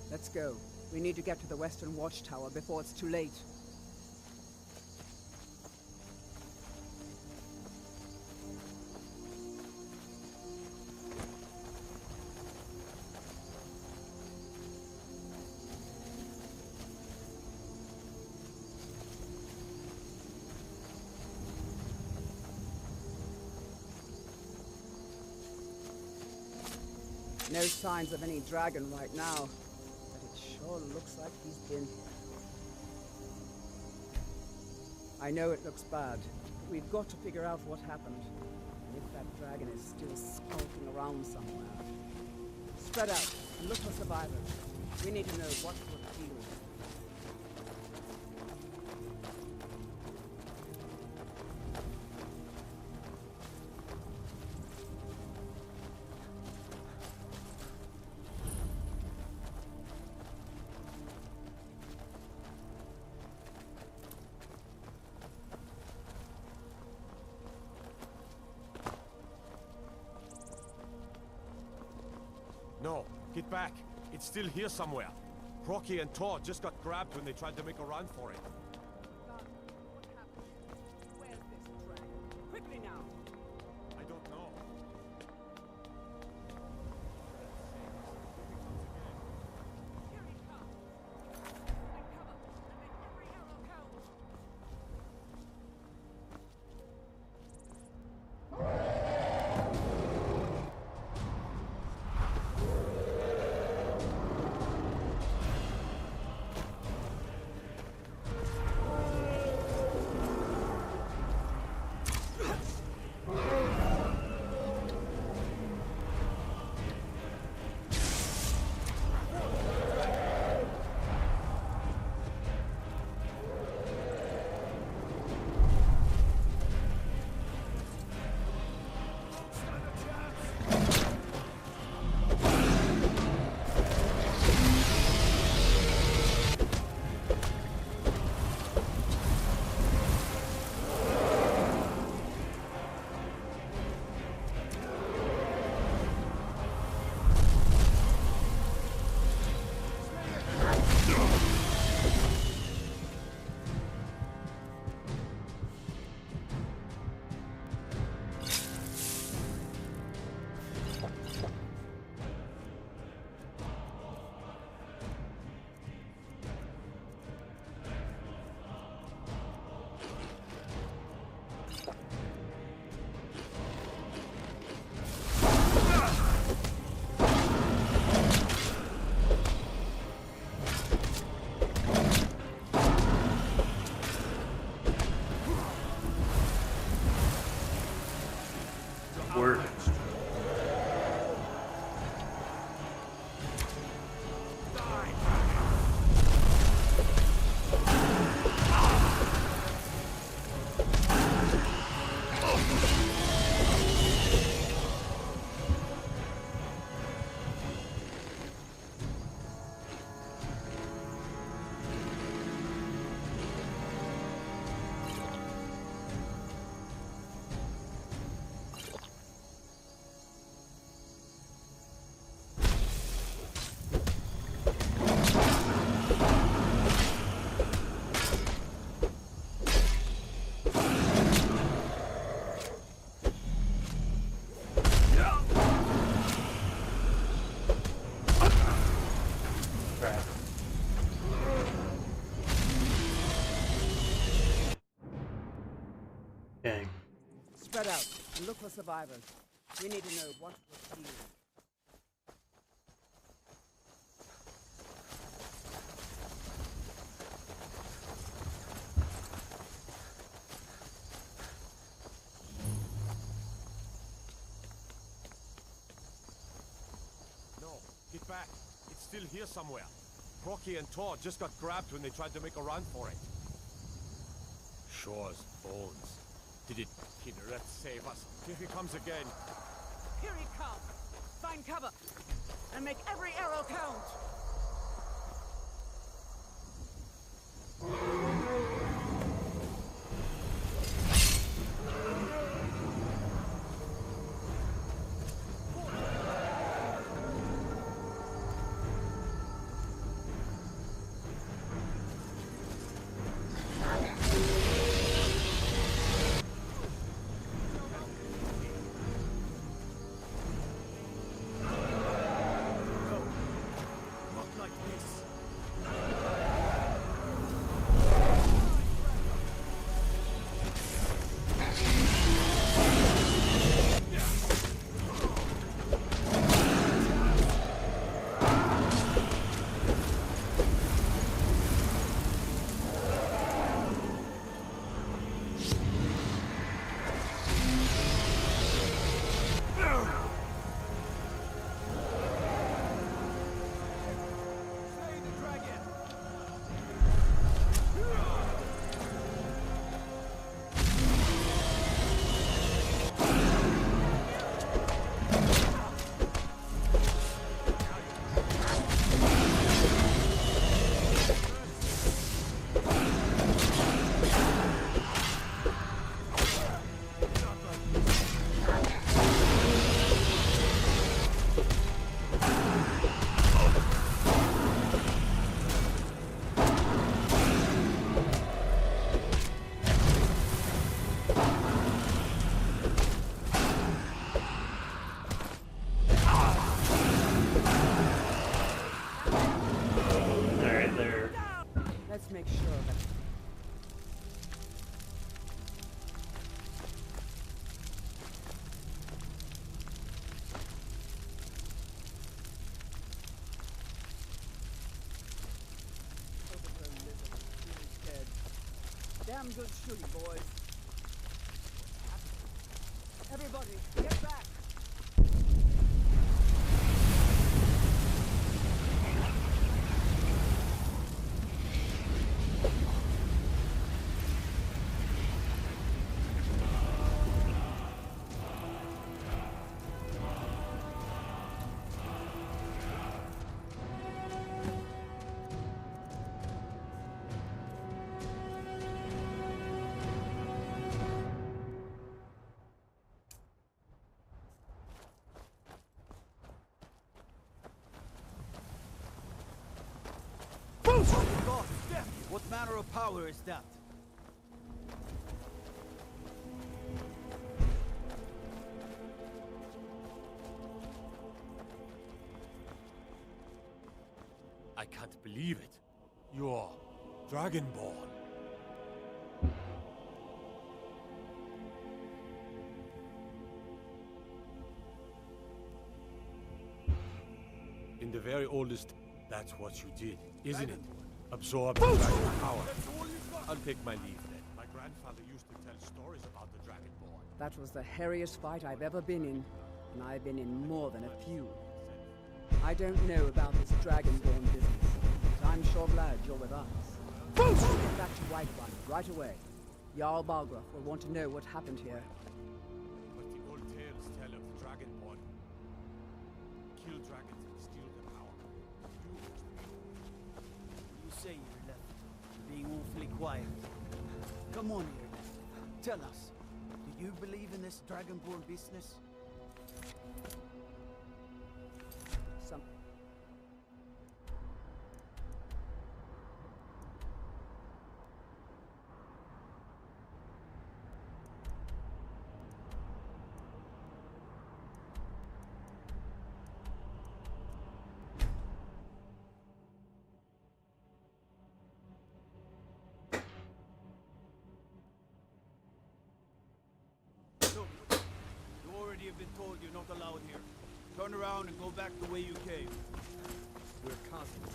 Let's go. We need to get to the western watchtower before it's too late. No signs of any dragon right now. Sure looks like he's been here. I know it looks bad, but we've got to figure out what happened. And if that dragon is still skulking around somewhere. Spread out and look for survivors. We need to know what we're dealing with. No, get back. It's still here somewhere. Rocky and Todd just got grabbed when they tried to make a run for it. Where's this dragon? Quickly now! I don't know. Here he comes! Take cover and make every arrow count! Spread out and look for survivors. We need to know what was here. No, get back. It's still here somewhere. Rocky and Tor just got grabbed when they tried to make a run for it. Shore's bones. Did it Kinneret save us? Here he comes again. Here he comes! Find cover! And make every arrow count! Let's make sure that... Damn good shooting, boys. Everybody, get back! God, what manner of power is that? I can't believe it. You're Dragonborn. In the very oldest, that's what you did, isn't it? Absorb the dragon power. I'll take my leave then. My grandfather used to tell stories about the Dragonborn. That was the hairiest fight I've ever been in, and I've been in more than a few. I don't know about this Dragonborn business, but I'm sure glad you're with us. We'll get back to Whiterun right away. Jarl Balgruuf will want to know what happened here. But the old tales tell of the Dragonborn. Kill dragons and steal their power. You say you're left, being awfully quiet. Come on here, tell us. Do you believe in this Dragonborn business? Some... around and go back the way you came. We're cousins.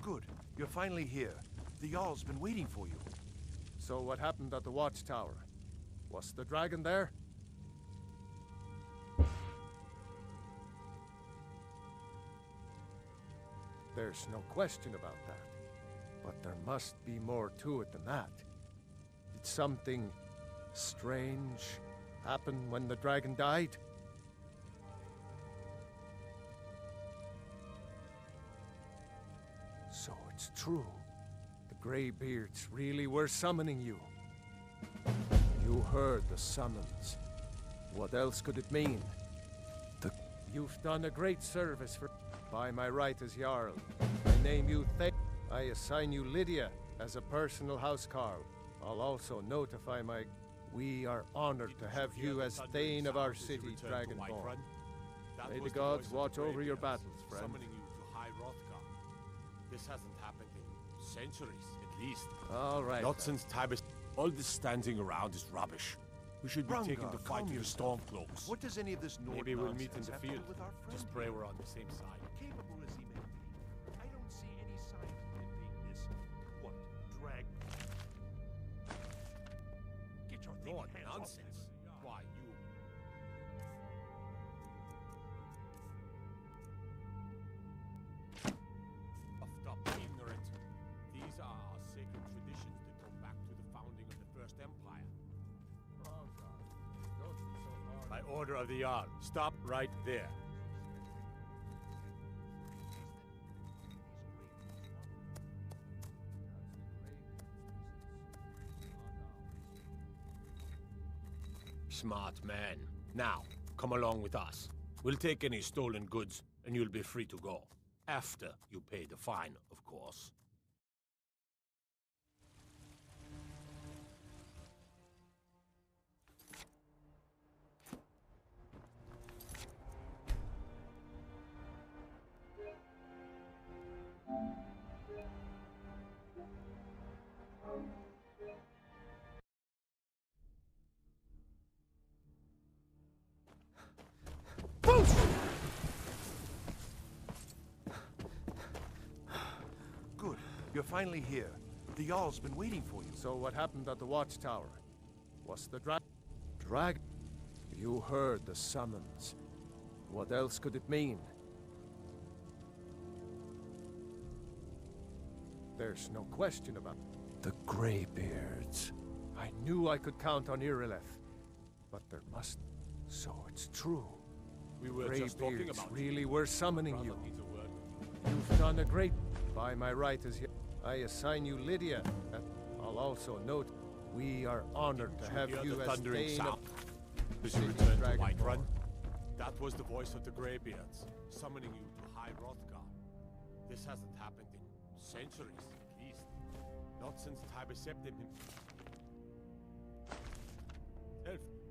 Good. You're finally here. The Jarl's been waiting for you. So what happened at the watchtower? Was the dragon there? There's no question about that. But there must be more to it than that. Did something strange happen when the dragon died? So it's true. The Greybeards really were summoning you. You heard the summons. What else could it mean? You've done a great service for... By my right as Jarl, I name you I assign you Lydia as a personal housecarl. I'll also notify my... We are honored to have you as Thane of our city, Dragonborn. May the gods watch over your battles, friend. Summoning you to High Hrothgar. This hasn't happened in centuries, at least. All right. Not since Tibus. All this standing around is rubbish. We should be taking the fight to the Stormcloaks. What does any of this Nord Maybe we'll meet in nonsense the have to do field. with our friend Just pray here? we're on the same side. Capable as he may be, I don't see any signs of him being this... What? Drag... Get your thing What hands nonsense. Why, you... Puffed up ignorant. These are our sacred traditions that go back to the founding of the First Empire. By order of the Jarl, stop right there. Smart man. Now, come along with us. We'll take any stolen goods, and you'll be free to go. After you pay the fine, of course. Good. You're finally here. The Jarl's been waiting for you. So what happened at the watchtower? Was the dragon? You heard the summons. What else could it mean? There's no question about the Greybeards. I knew I could count on Irileth, but there must... So it's true. We were just talking Greybeards about really were summoning Brother you. needs a word. You've done a great... By my right as I assign you Lydia. I'll also note we are honored to have hear you the as thundering Thane of... sound? As you City return to Dragonborn. Whiterun? That was the voice of the Greybeards, summoning you to High Hrothgar. This hasn't happened in centuries, at least. Not since Tibus Septim himself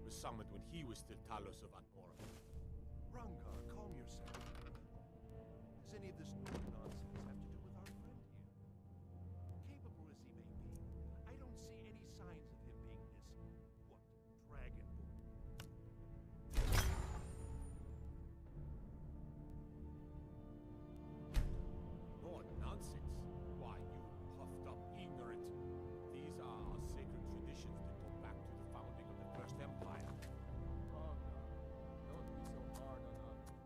was summoned when he was still Talos of Anmora. Rungar, calm yourself. Does any of this Nord nonsense have to do with our friend here? Capable as he may be, I don't see any signs of him being this... What? Dragonborn. More nonsense. Why, you puffed up ignorant. These are our sacred traditions that go back to the founding of the First Empire. Don't be so hard on others.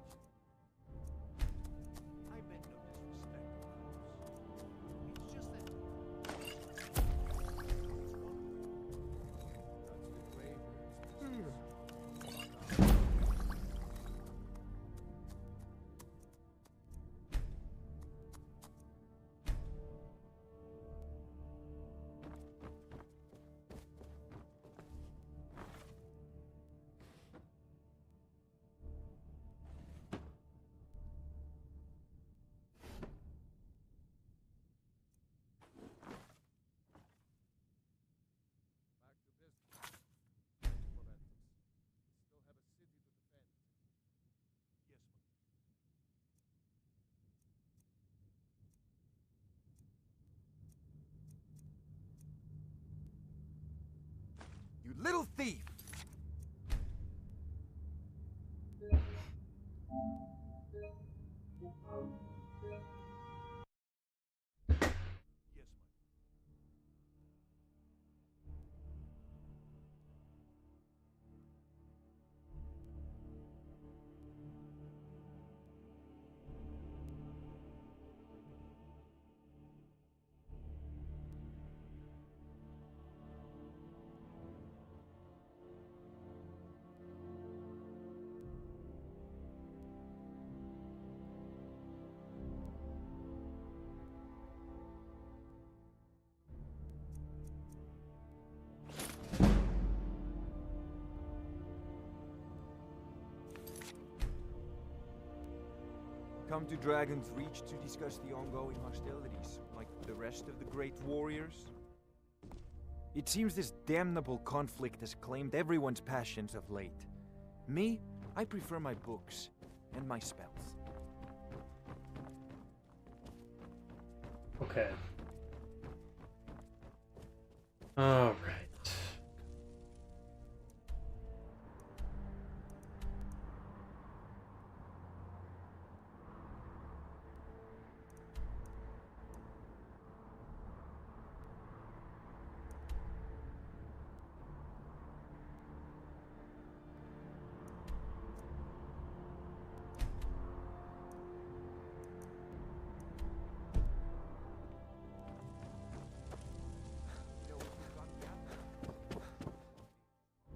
little thief! Come to Dragon's Reach to discuss the ongoing hostilities, like the rest of the great warriors? It seems this damnable conflict has claimed everyone's passions of late. Me, I prefer my books and my spells. Okay. All right.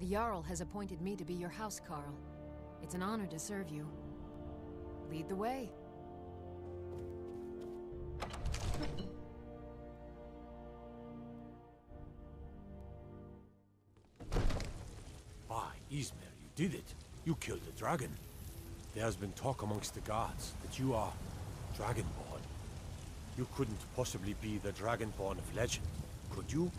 The Jarl has appointed me to be your house carl. It's an honor to serve you. Lead the way. Ah, Ismail, you did it. You killed the dragon. There has been talk amongst the gods that you are Dragonborn. You couldn't possibly be the Dragonborn of legend, could you?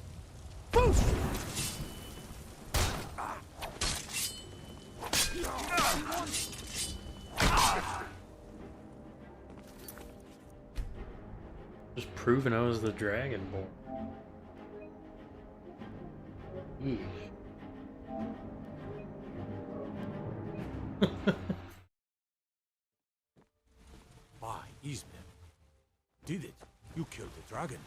Just proving I was the Dragonborn. Eesh. Ah, Ismail. Did it. You killed the dragon.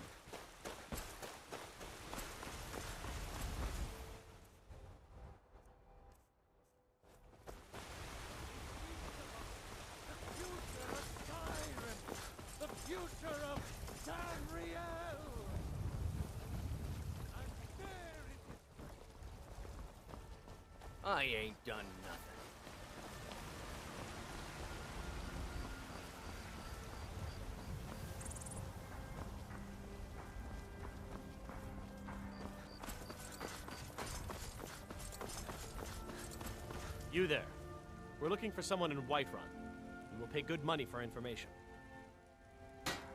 I ain't done nothing. You there. We're looking for someone in Whiterun. We will pay good money for information.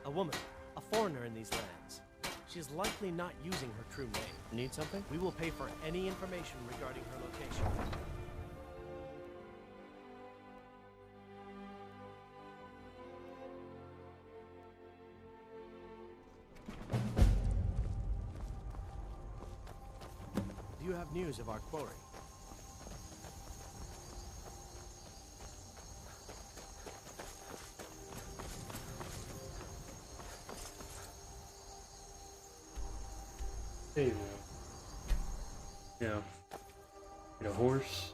A woman, a foreigner in these lands. She is likely not using her true name. Need something? We will pay for any information regarding her location. Do you have news of our quarry? There you go. Yeah. Get a horse.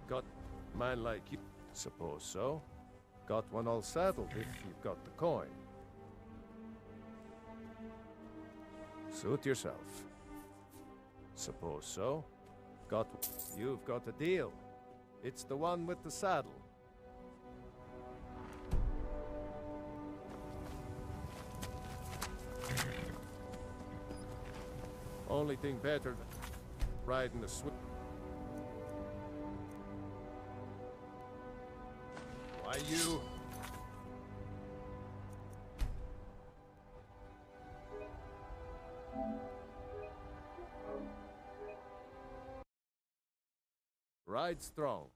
Got a man like you? Suppose so. Got one all saddled if you've got the coin. Suit yourself. Suppose so. You've got a deal. It's the one with the saddle. Only thing better than riding the swing. Why you? Ride strong.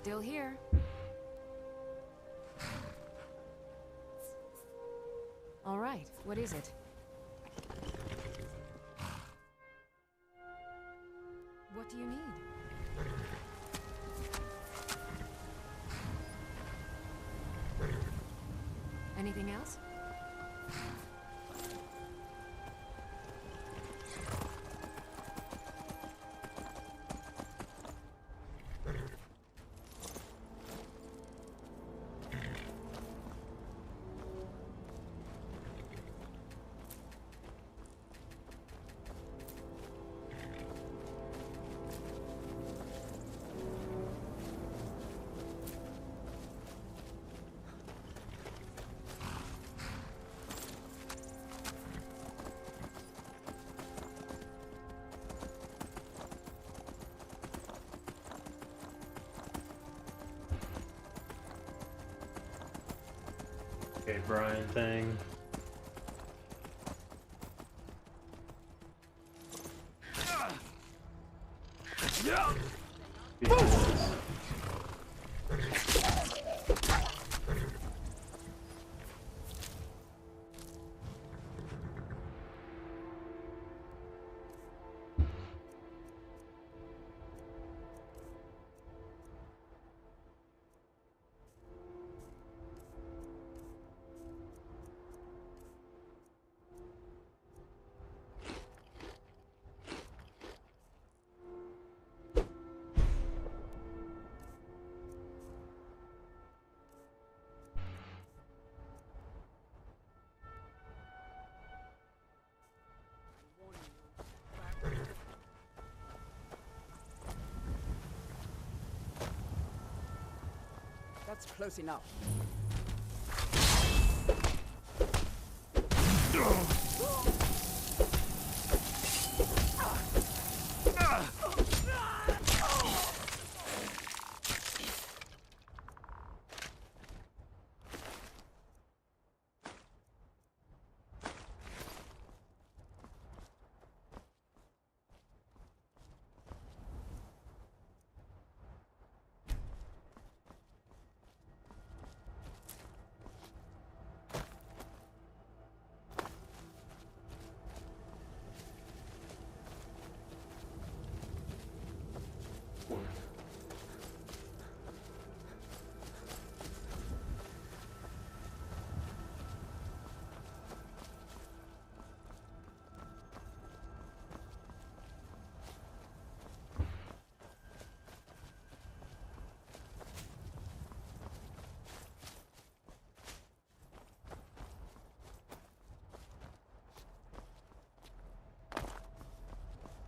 Still here. All right, what is it? What do you need? Anything else? Okay, Brian thing. That's close enough.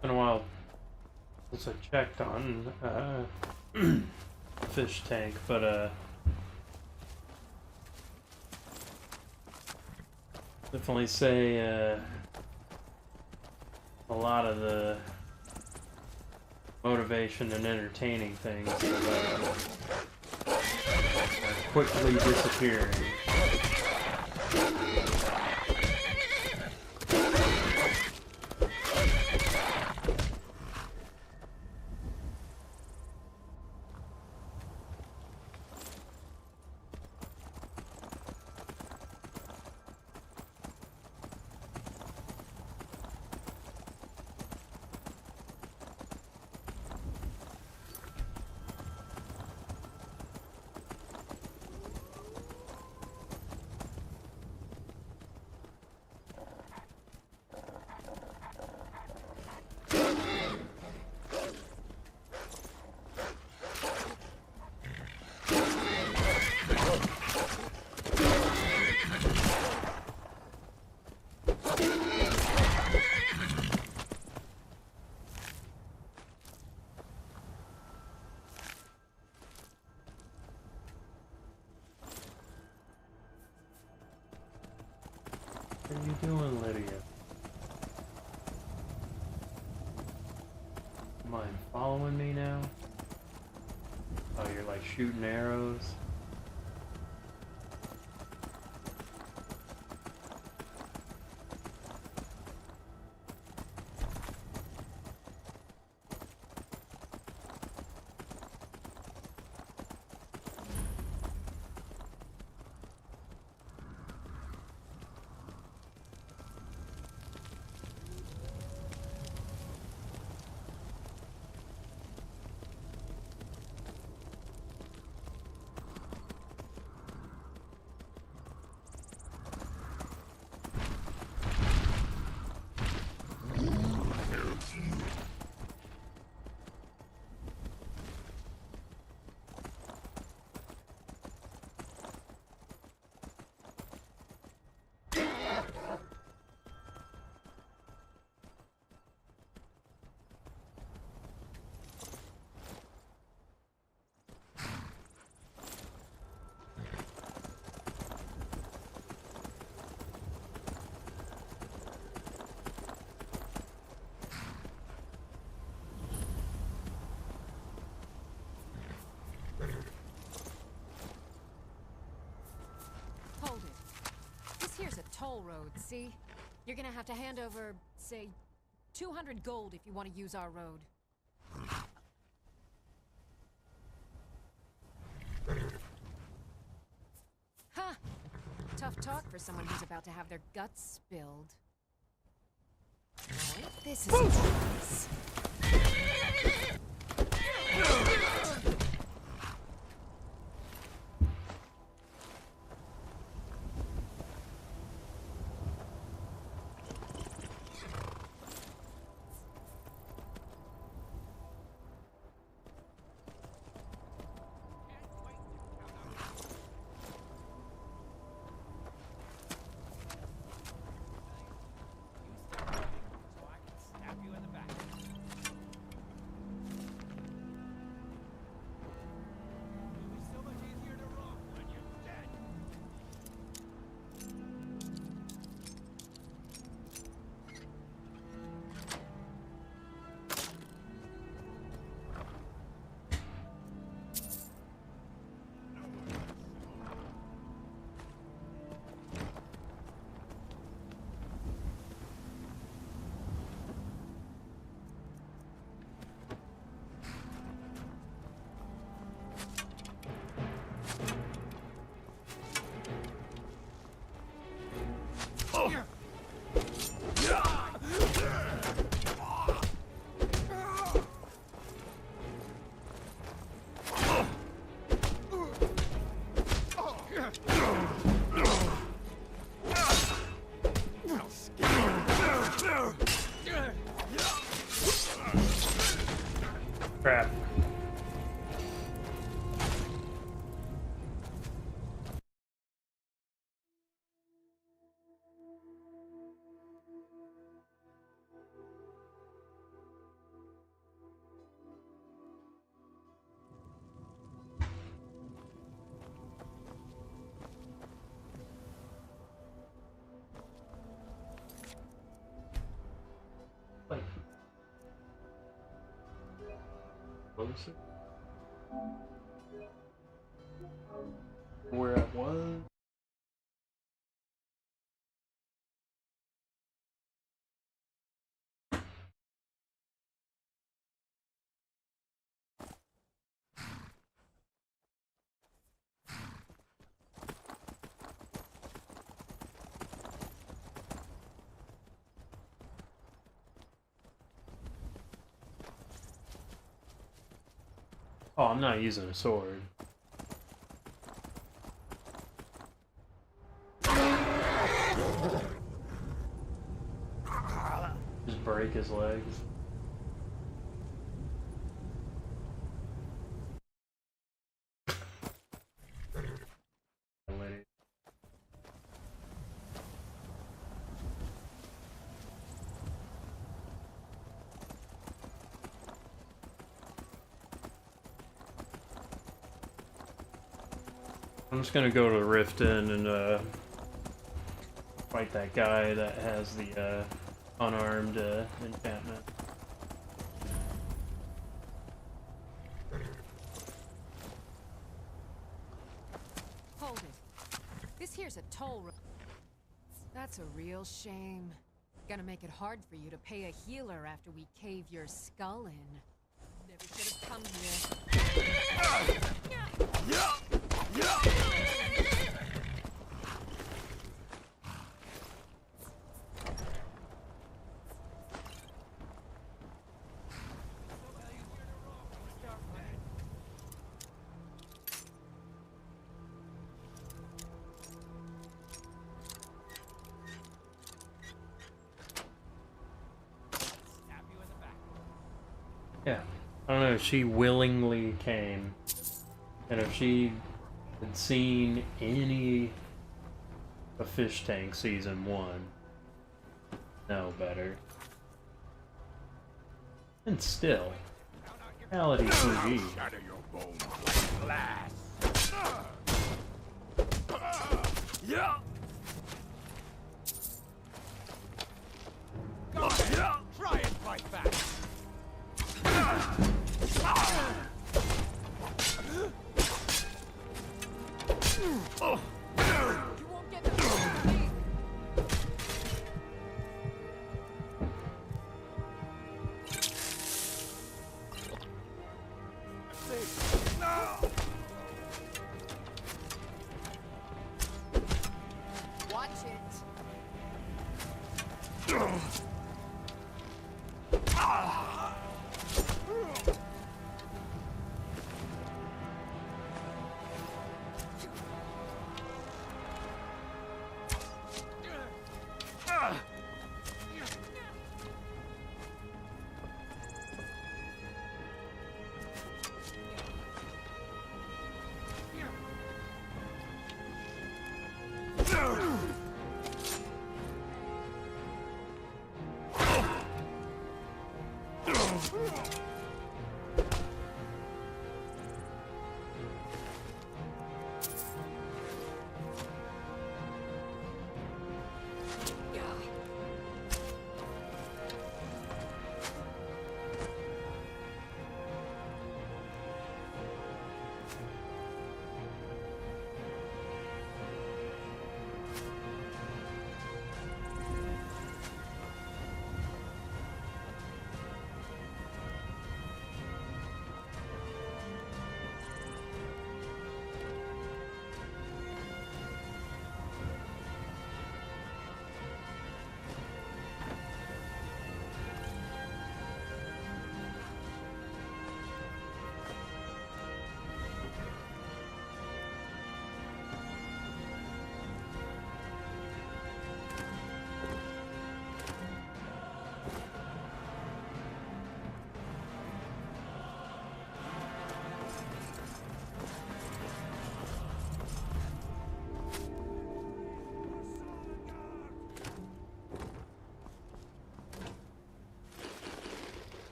Been a while since I checked on fish tank, but definitely say a lot of the motivation and entertaining things are quickly disappearing. What are you doing, Lydia? Mind following me now? Oh, you're like shooting arrows? toll road, see? You're gonna have to hand over, say, 200 gold if you want to use our road. Huh. Tough talk for someone who's about to have their guts spilled. This is nice. Crap. Closer. Where I was. Oh, I'm not using a sword. Just break his legs. I'm just gonna go to Riften and fight that guy that has the unarmed enchantment. Hold it. This here's a toll road. That's a real shame. Gonna make it hard for you to pay a healer after we cave your skull in. Never should have come here. Yeah. I don't know if she willingly came. And if she had seen any of Fish Tank Season 1, know better. And still, reality TV. Yeah. Go ahead. Try and fight back. You won't get the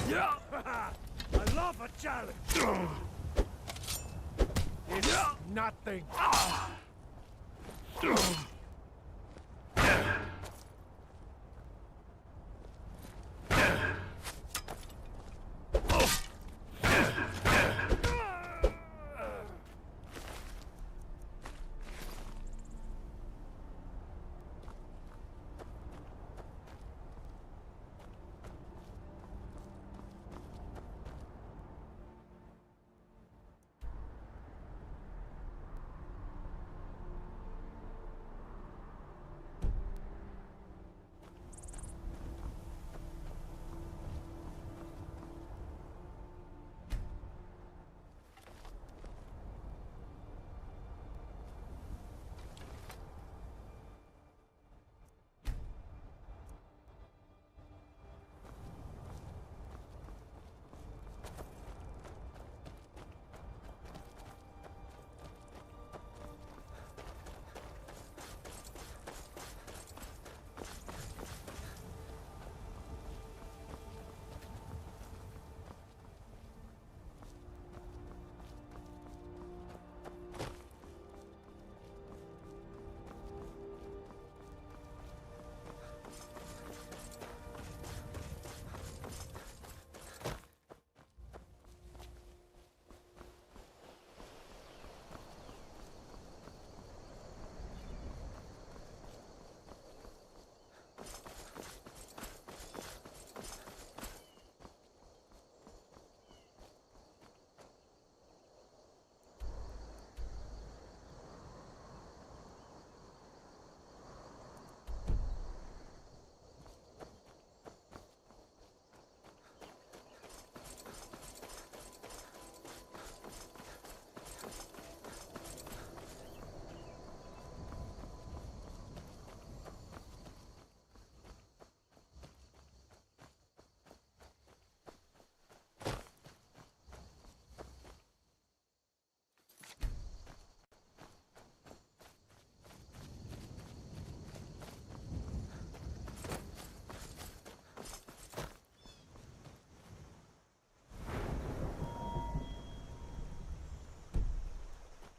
Yeah! I love a challenge! It's nothing!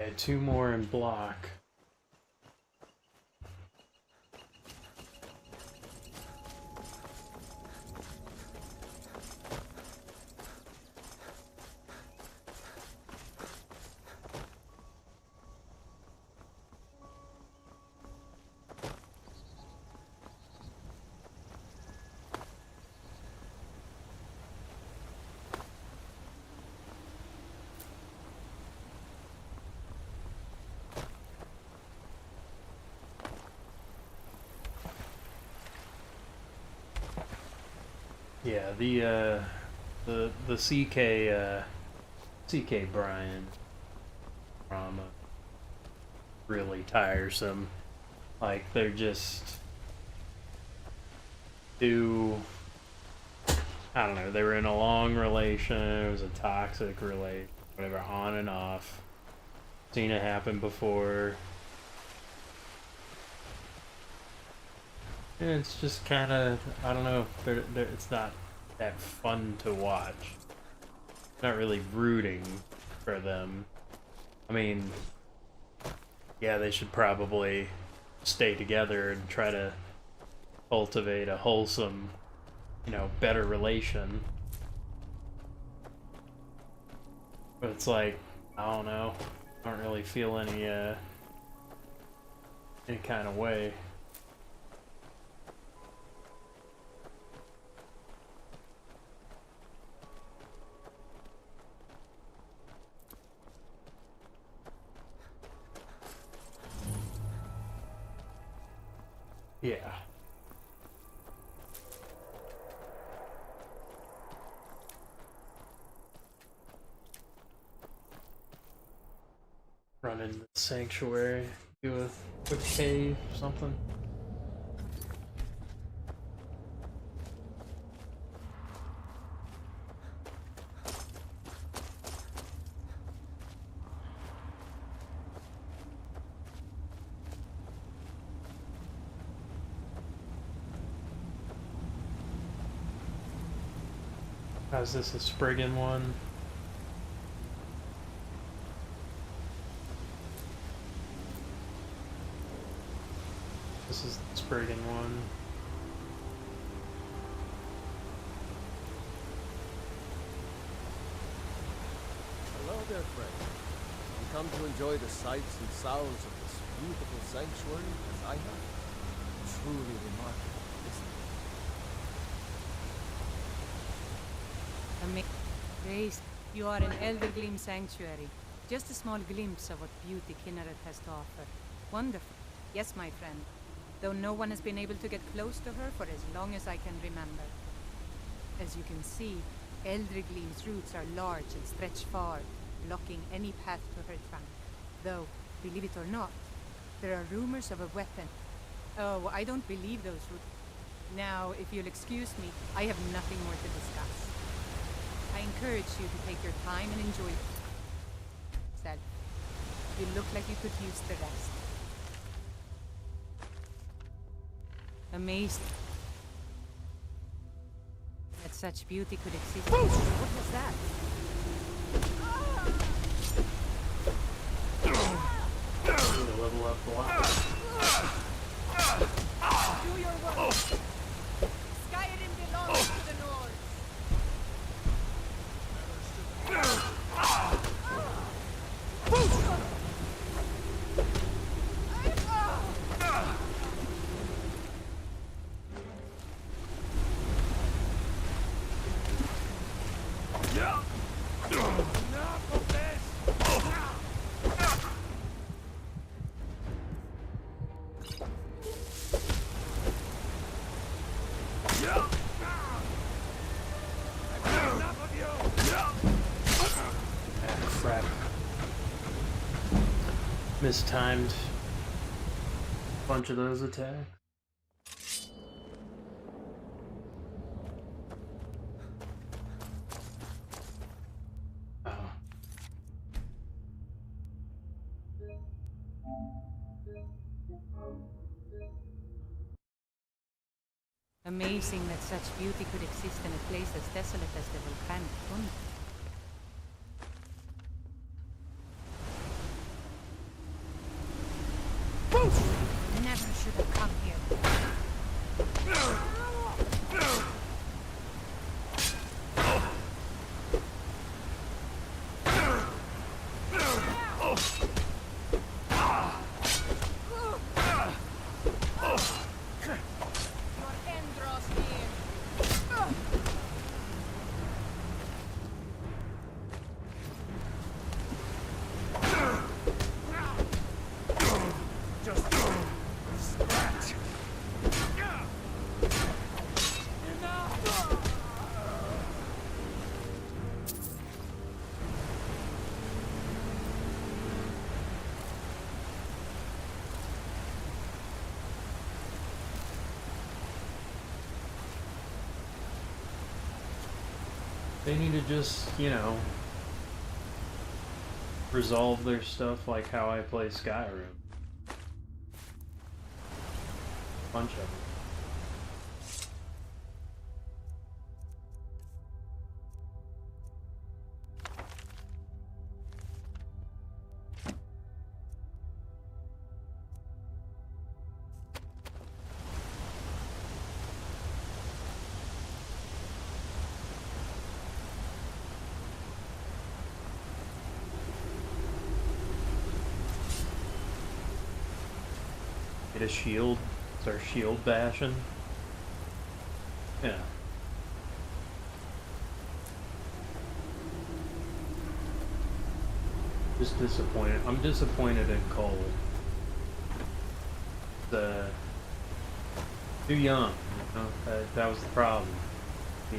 Okay, 2 more in block. Yeah, the CK Brian drama really tiresome. Like they're just too, I don't know, they were in a long relation, it was a toxic relation, whatever, on and off. Seen it happen before. And it's just kind of, I don't know, it's not that fun to watch. Not really rooting for them. I mean, yeah, they should probably stay together and try to cultivate a wholesome, you know, better relation. But it's like, I don't know, I don't really feel any kind of way. Yeah. Run into the sanctuary, do a quick cave, something. How's this, a Spriggan one? This is the Spriggan one. Hello there, friend. You come to enjoy the sights and sounds of this beautiful sanctuary as I have? Truly remarkable, isn't it? Grace, you are in Eldergleam Sanctuary. Just a small glimpse of what beauty Kinneret has to offer. Wonderful. Yes, my friend. Though no one has been able to get close to her for as long as I can remember. As you can see, Eldergleam's roots are large and stretch far, blocking any path to her trunk. Though, believe it or not, there are rumors of a weapon. Oh, I don't believe those rumors. Now, if you'll excuse me, I have nothing more to discuss. I encourage you to take your time and enjoy yourself. You look like you could use the rest. Amazed that such beauty could exist. What was that? Level up a lot. Do your work. Skyrim belongs to the North. Crap. Mistimed a bunch of those attacks. Oh. Amazing that such beauty could exist in a place as desolate as the volcanic tundra. Never should have come here. They need to just, you know, resolve their stuff like how I play Skyrim. Bunch of them. Get a shield. Start shield bashing. Yeah. Just disappointed. I'm disappointed in Cole. Too young. You know? That was the problem. He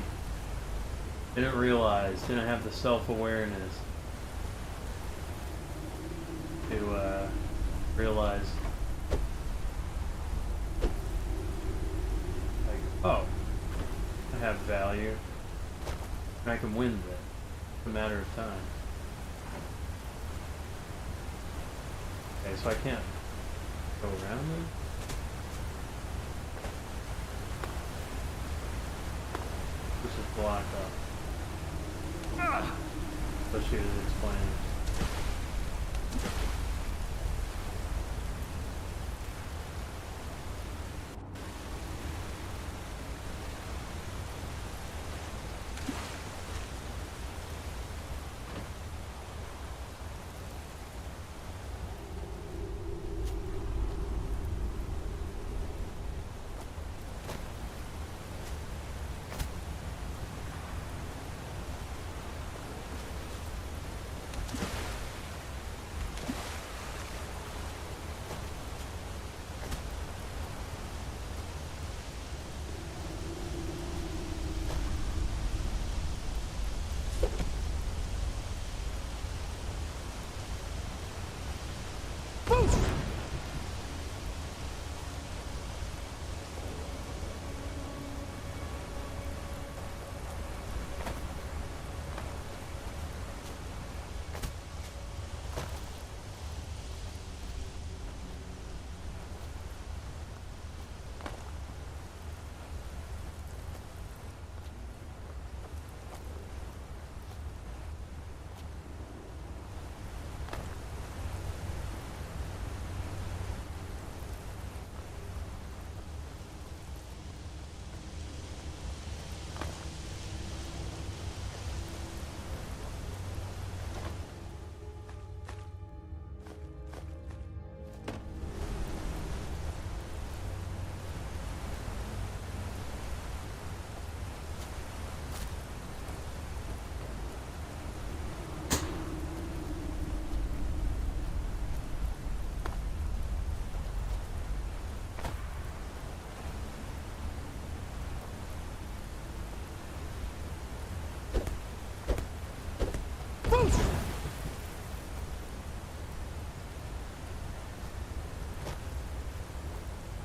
didn't realize, didn't have the self-awareness to realize, like, oh, I have value. And I can win this. It's a matter of time. Okay, so I can't go around them? This is blocked up. So she was explaining.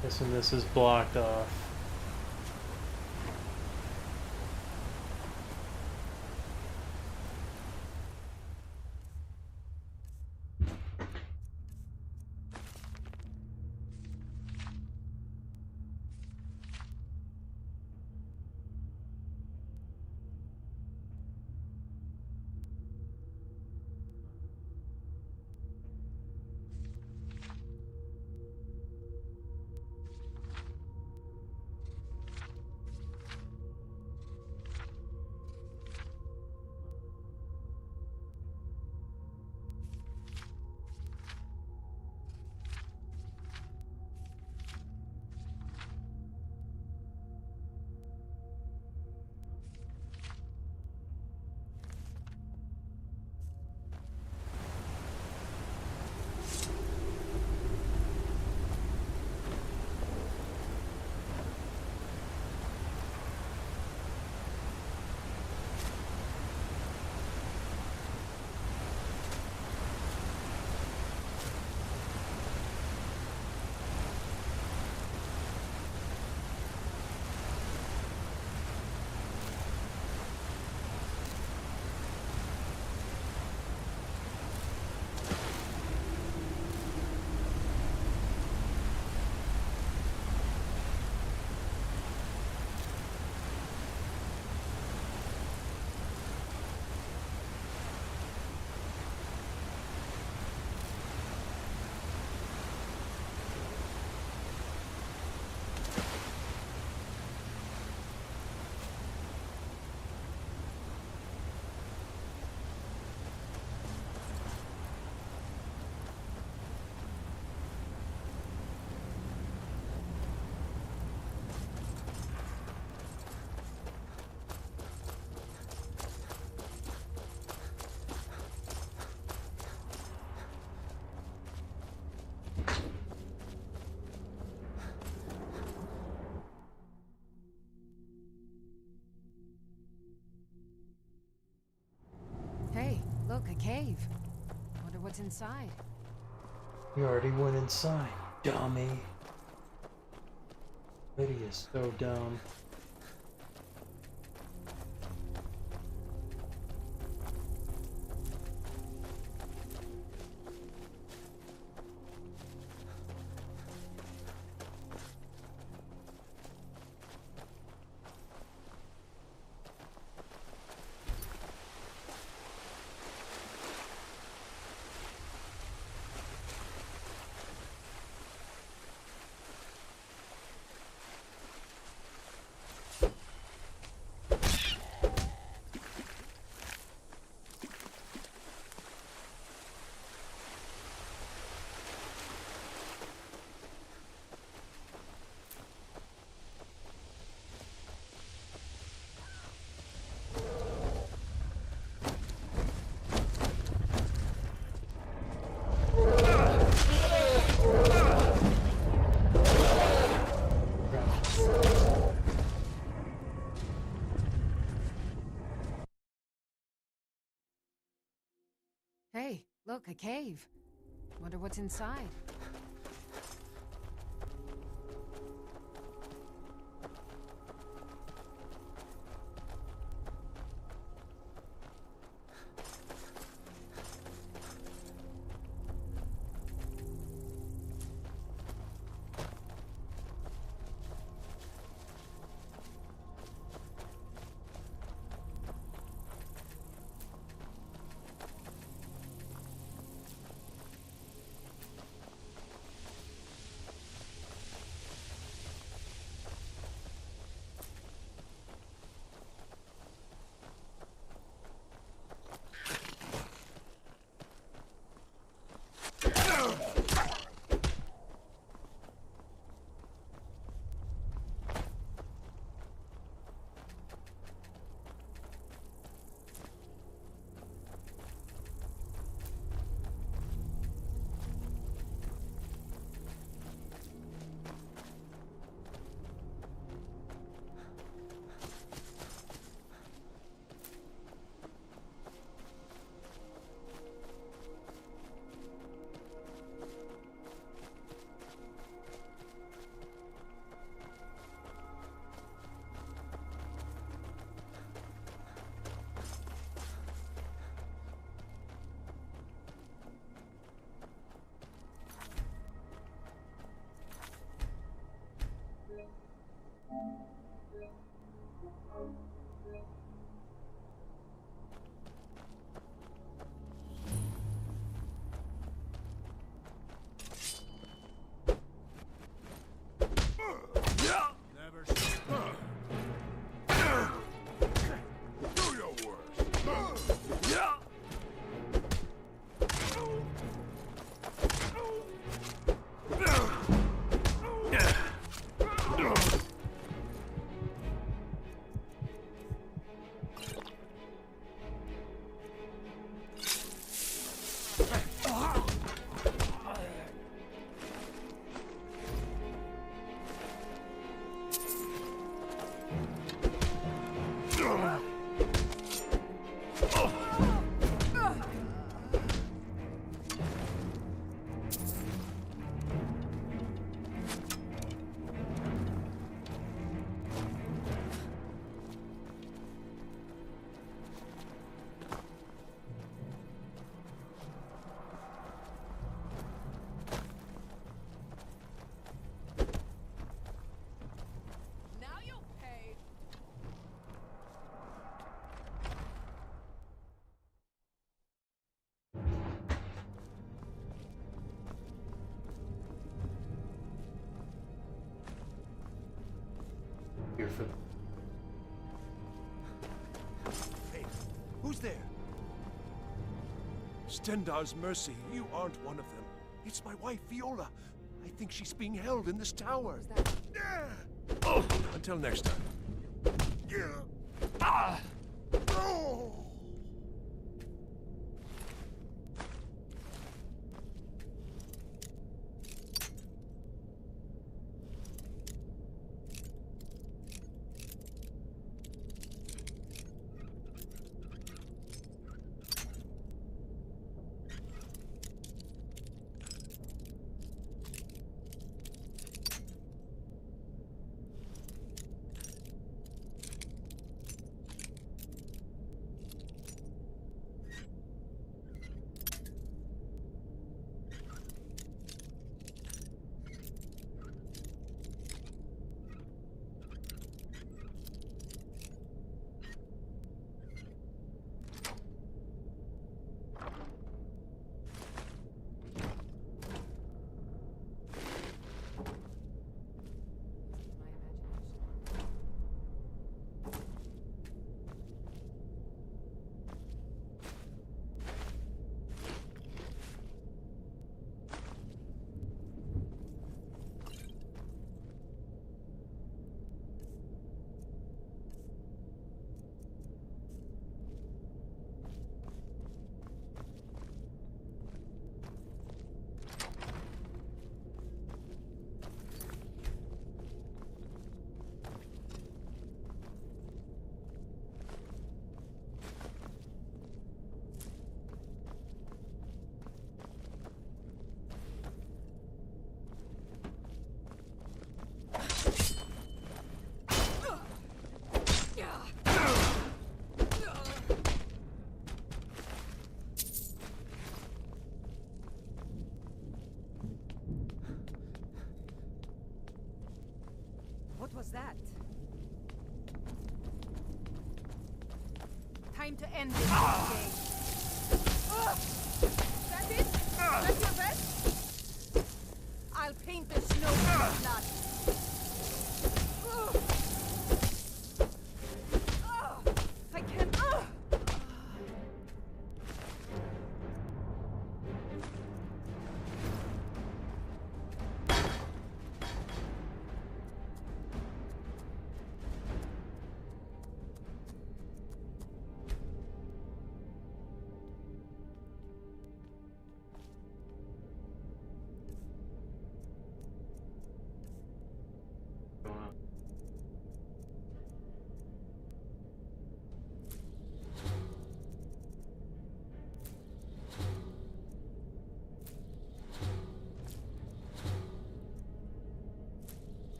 Guessing this is blocked off. look, a cave. Wonder what's inside. You already went inside, dummy. Betty is so dumb. Hey, look, a cave. Wonder what's inside. Here for Hey, who's there? Stendar's mercy, you aren't one of them. It's my wife, Viola. I think she's being held in this tower. Oh. Until next time. Ah. Oh. What was that? Time to end this game. That's it? That's your best? I'll paint the snow with blood. I can't.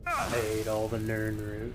I ate all the Nern root.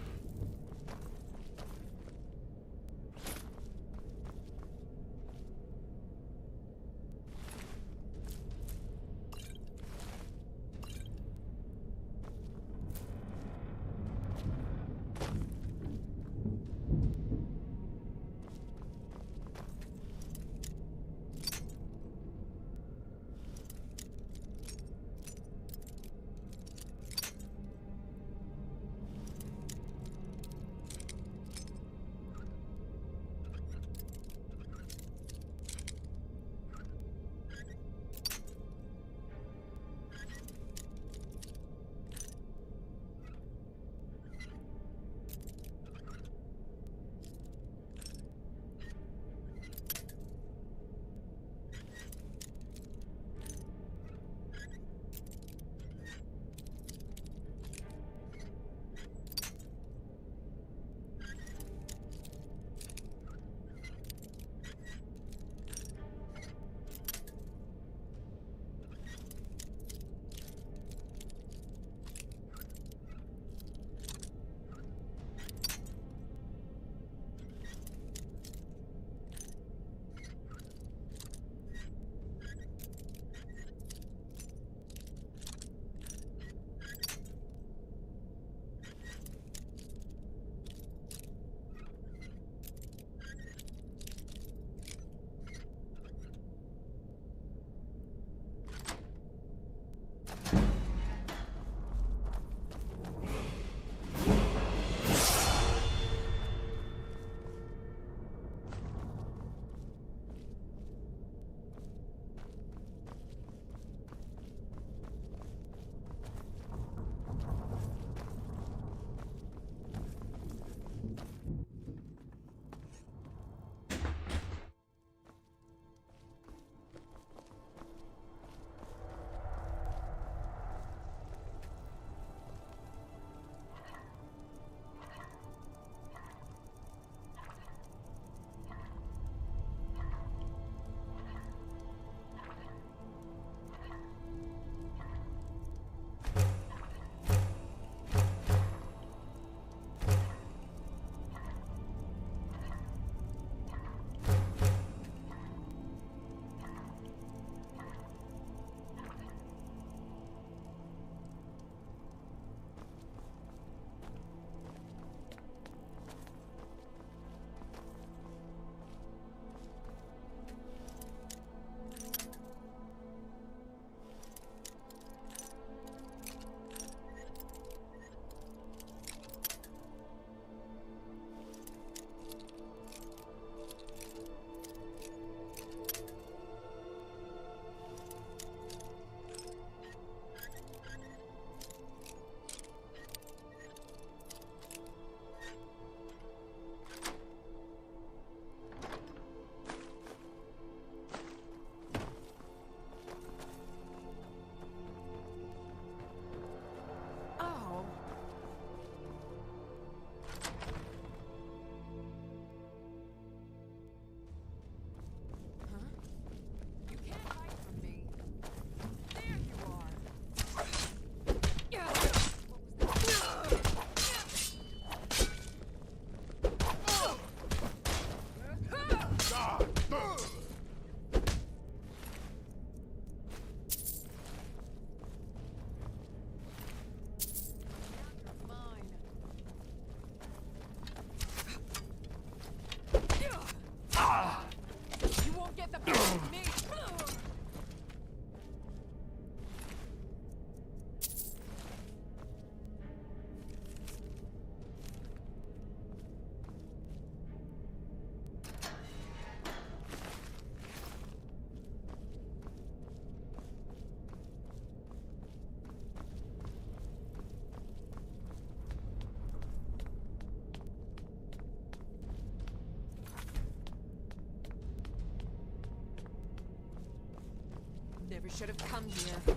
Never should have come here.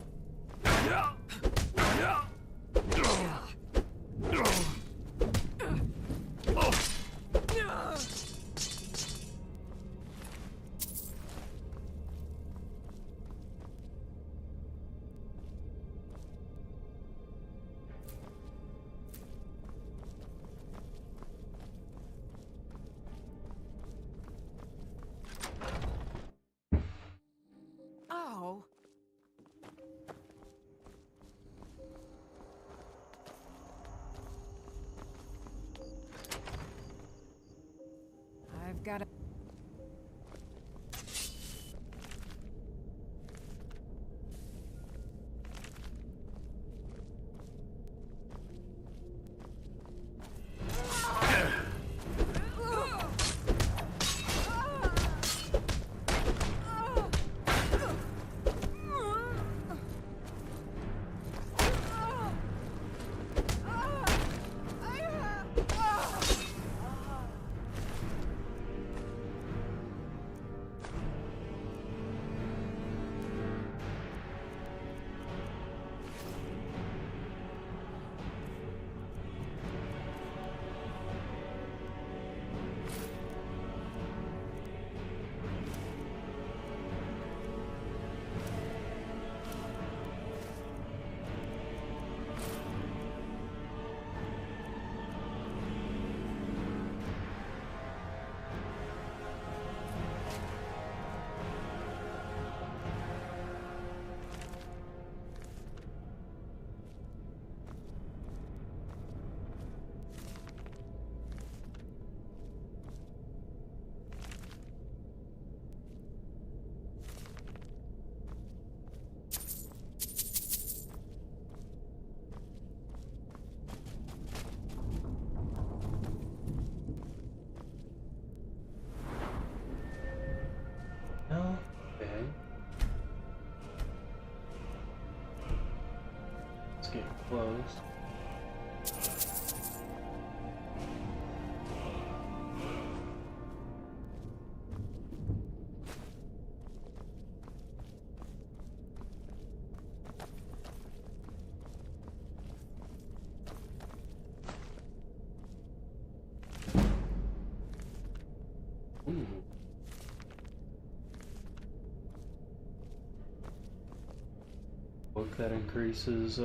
Oh. I've got to... Okay. Let's get close. Ooh. Book that increases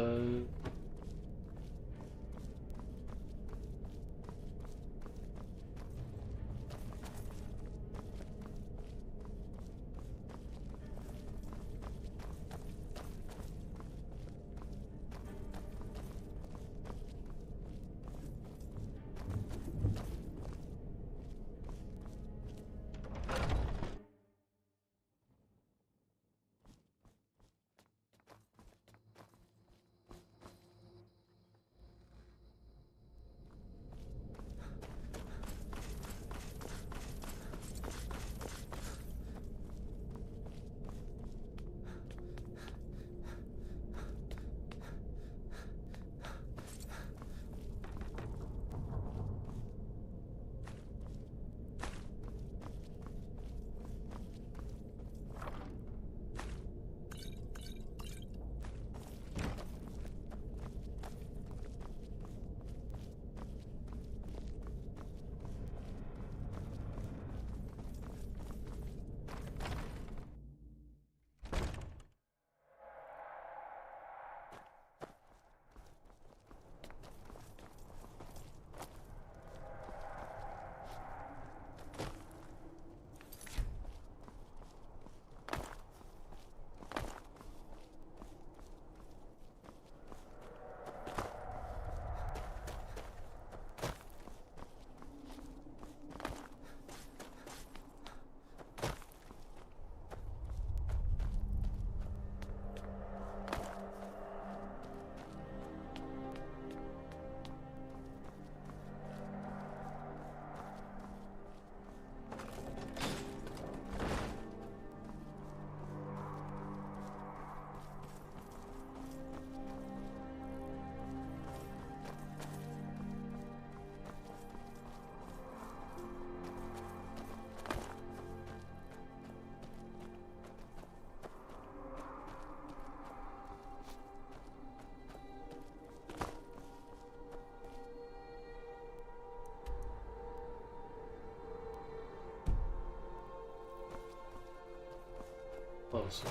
also.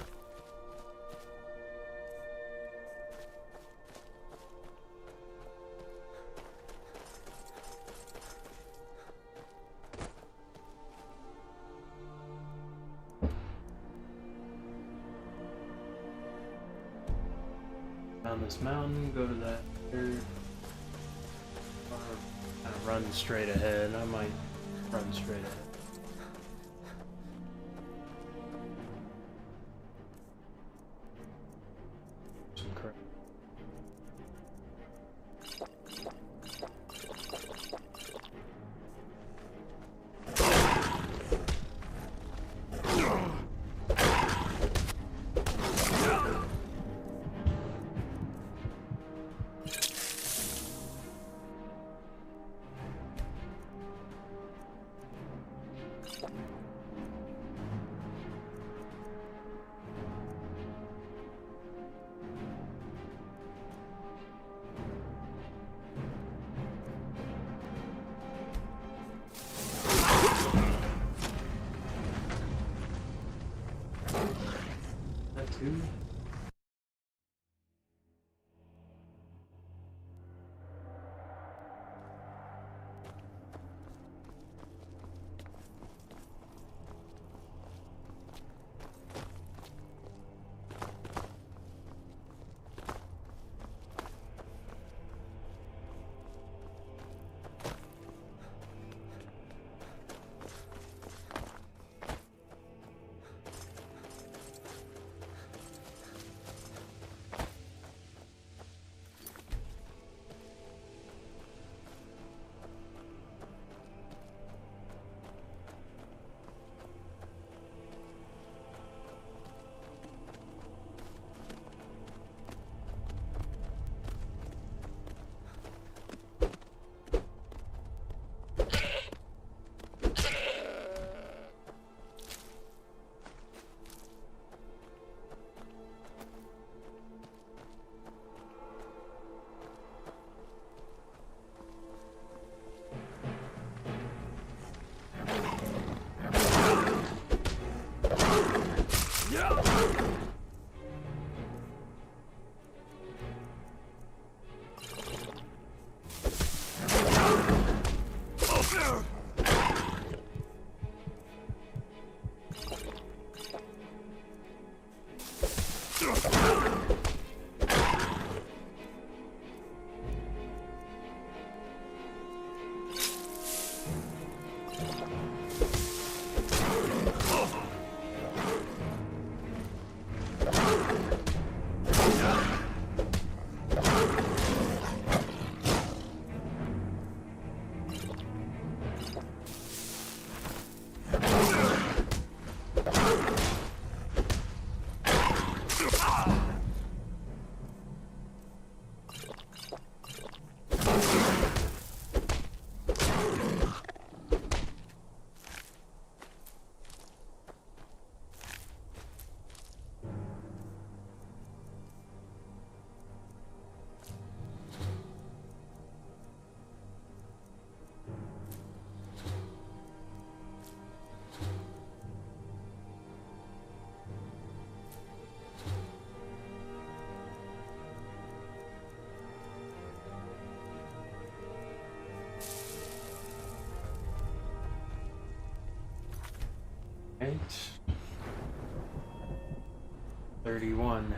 Down this mountain, go to that area. Or kind of run straight ahead. I might run straight ahead. Some crap. Two. Right. 31 now.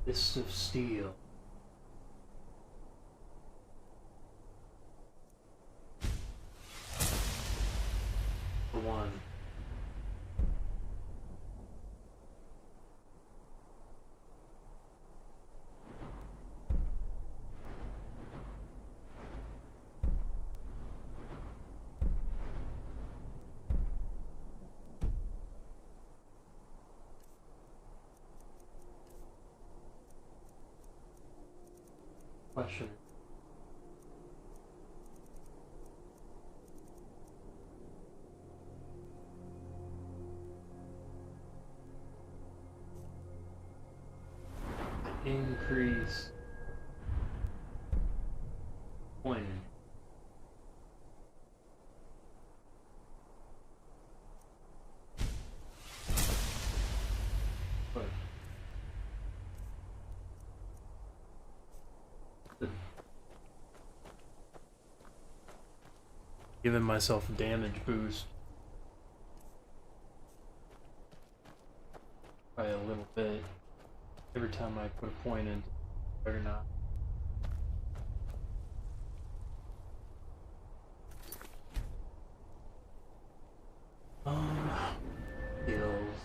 Fist of Steel. For one. Question. Increase when Giving myself a damage boost by a little bit every time I put a point in. Better not. Heals.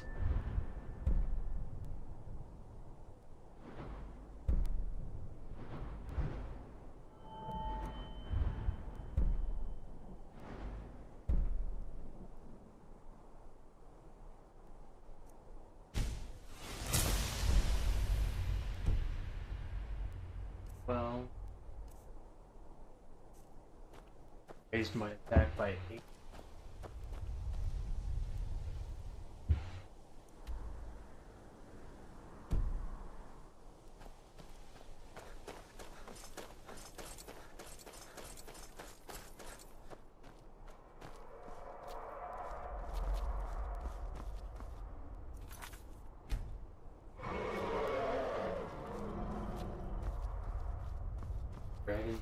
Well, raised my attack by 8. Dragon.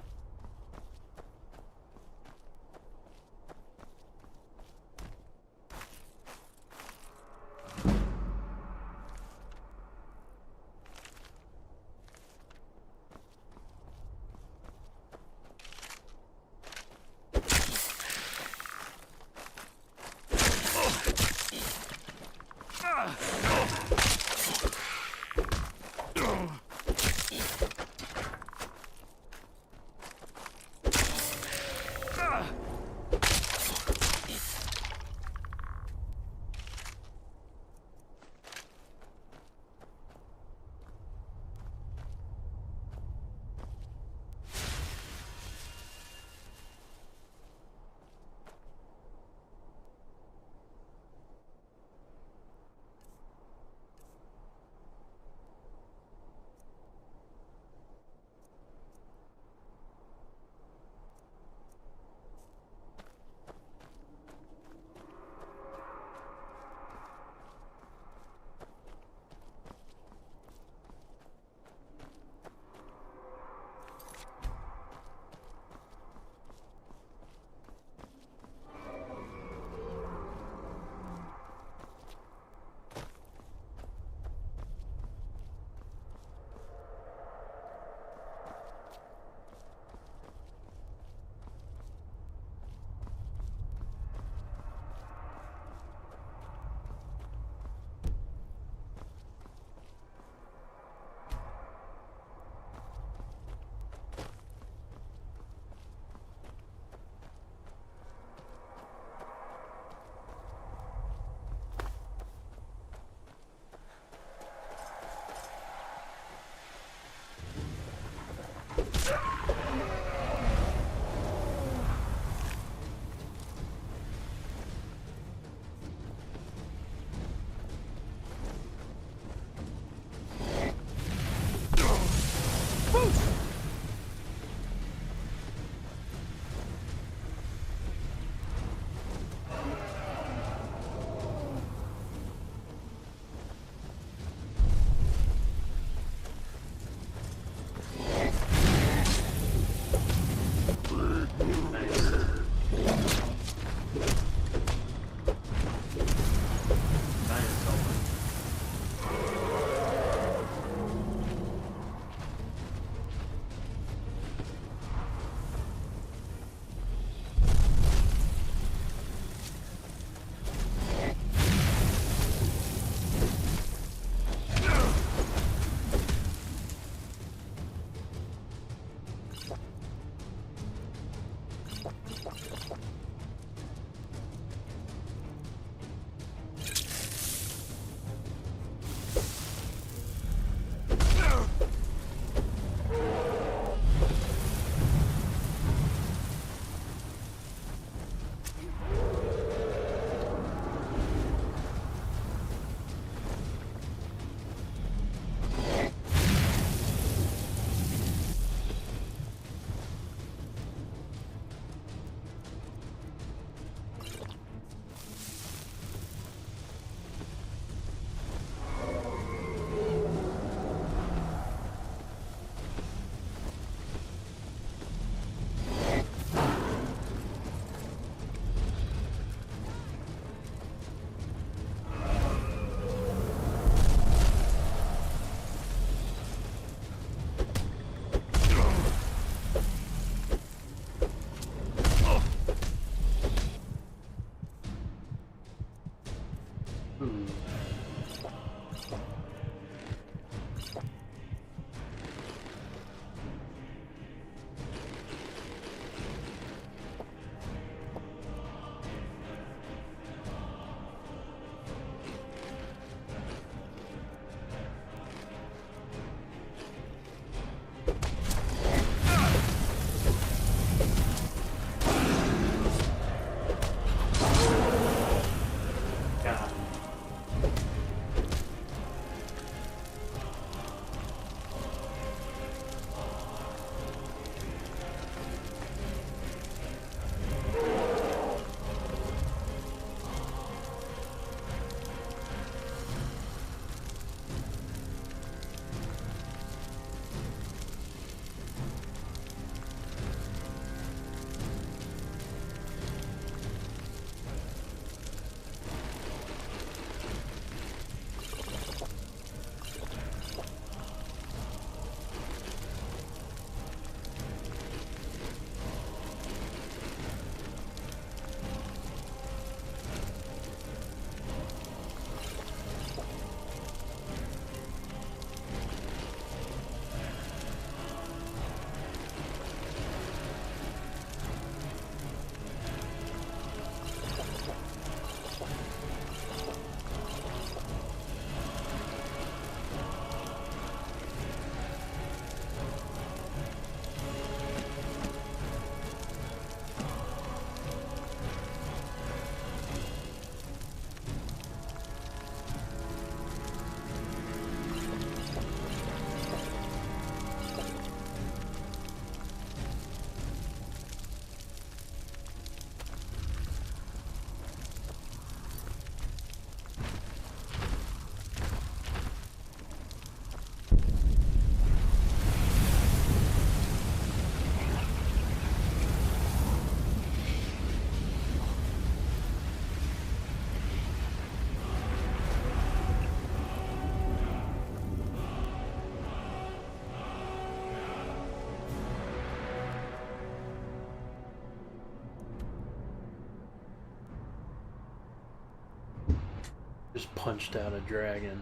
Just punched out a dragon.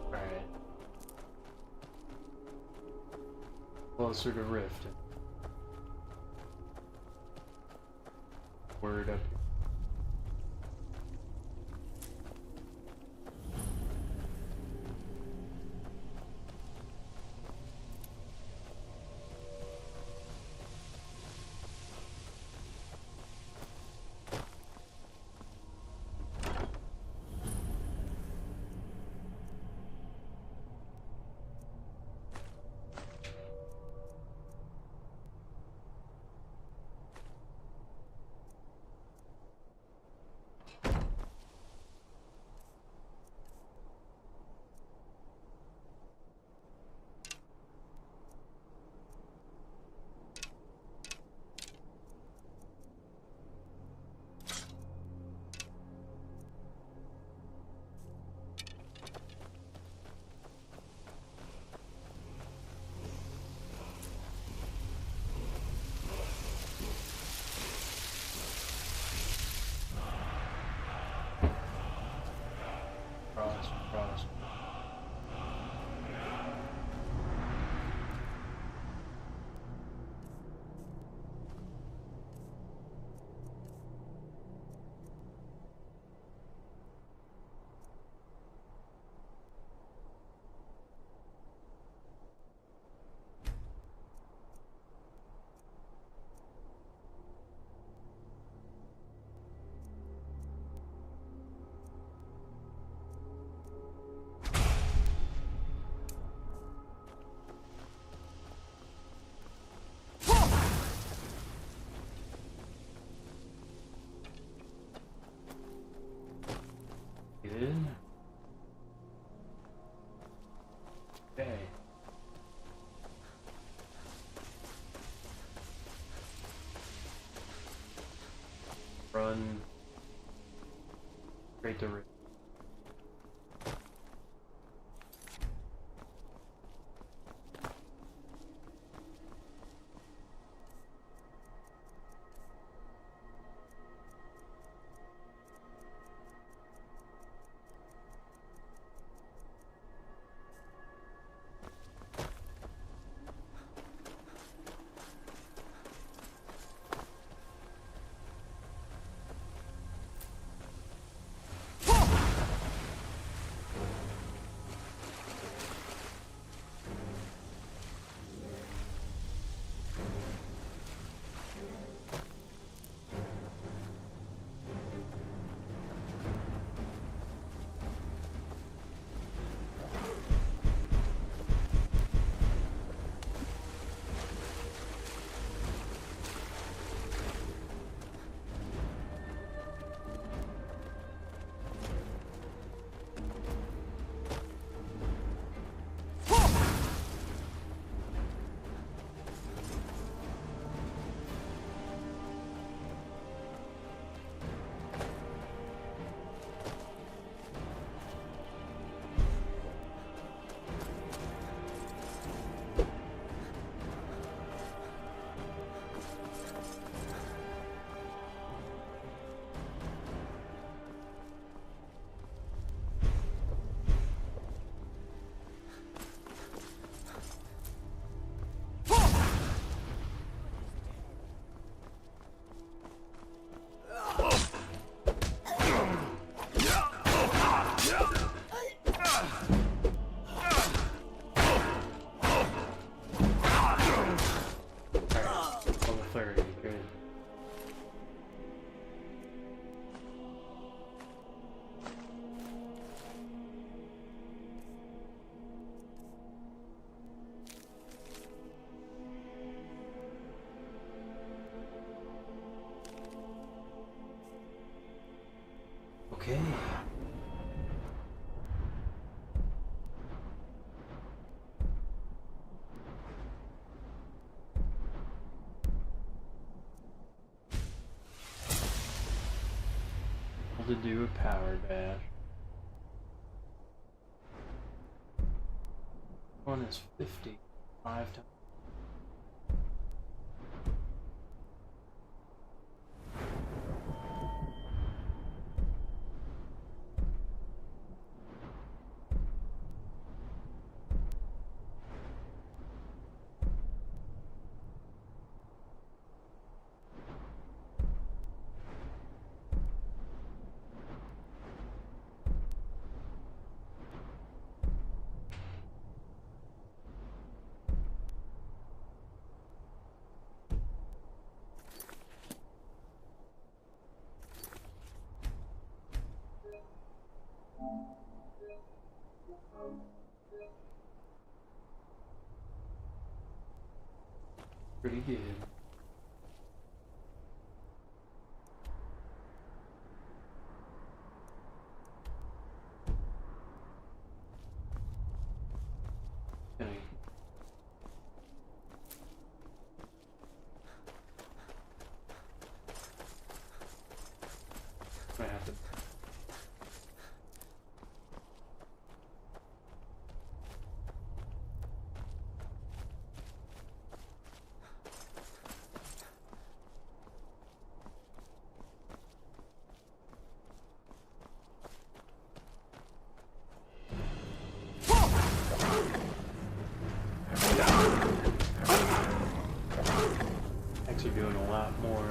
Alright. Closer to Rift. Word up here. Cross. Good. Okay. Run straight to Rift. Okay. To do a power dash. One is 55 times. Pretty good. Okay. I have to. Actually doing a lot more.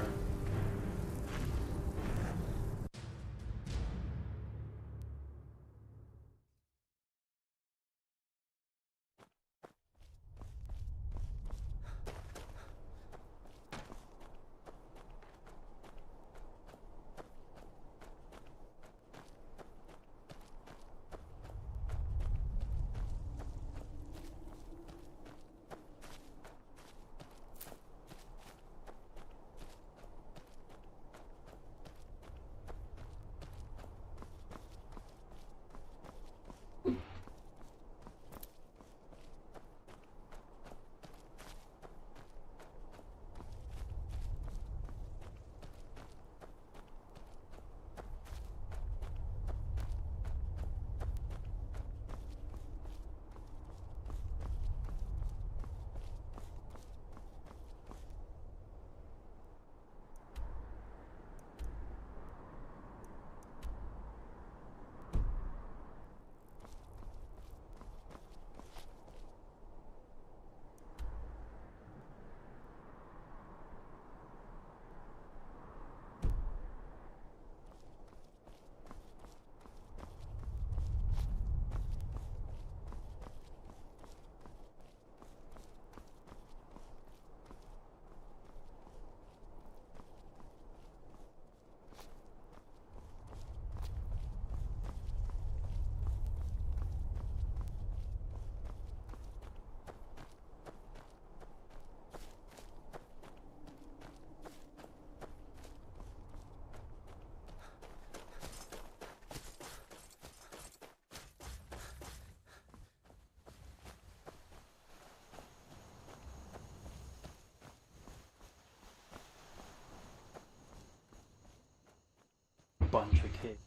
Bunch of kids.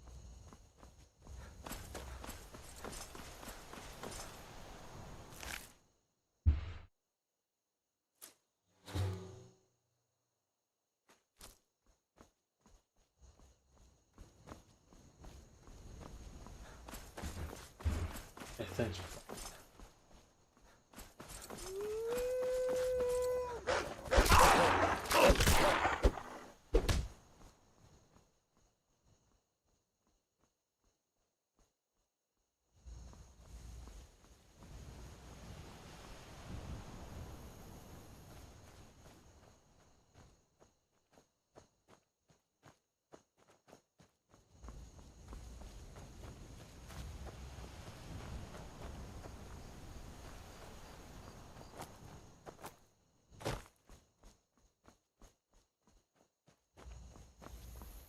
Hey, thanks.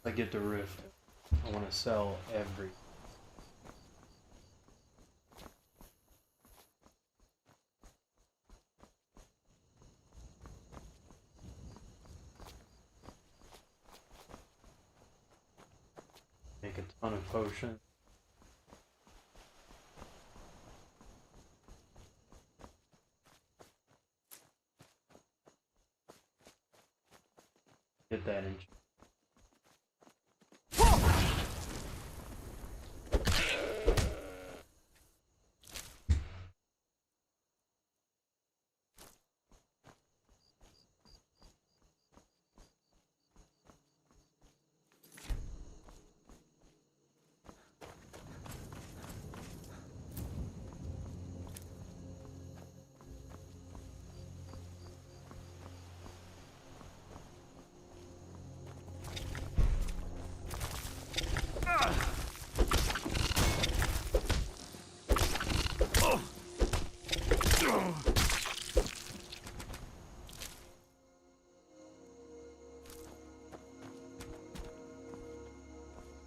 I get the rift. I want to sell every. Make a ton of potions. Get that in.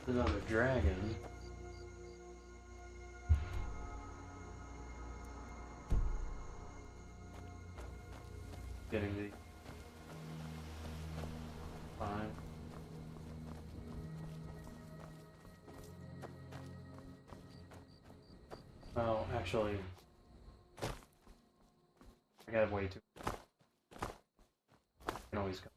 Another dragon. Getting the fine. Well, actually, I gotta wait too. I can always go.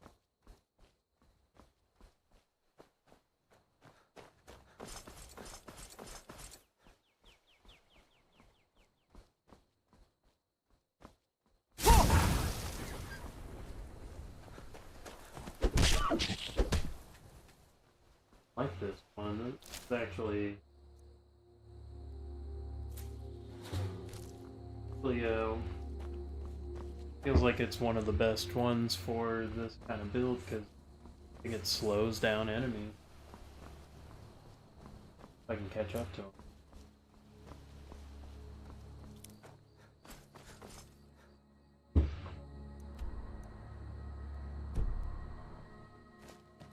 Like this one. It's actually feels like it's one of the best ones for this kind of build because I think it slows down enemies. If I can catch up to them.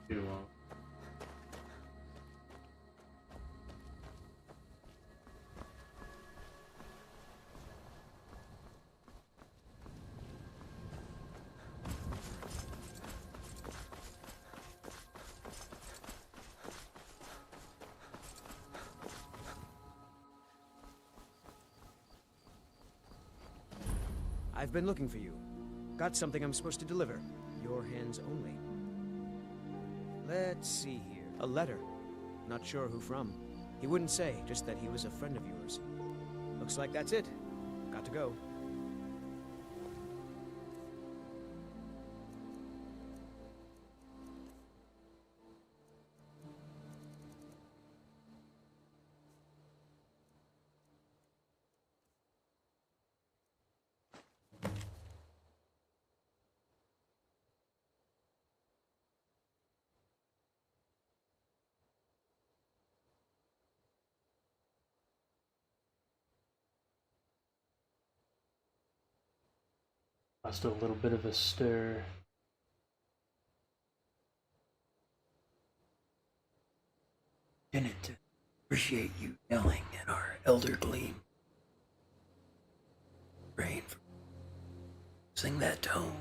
Too long. I've been looking for you. Got something I'm supposed to deliver. Your hands only. Let's see here. A letter. Not sure who from. He wouldn't say, just that he was a friend of yours. Looks like that's it. Got to go. Just a little bit of a stir. Didn't appreciate you yelling at our elder gleam. Rain, sing that tone.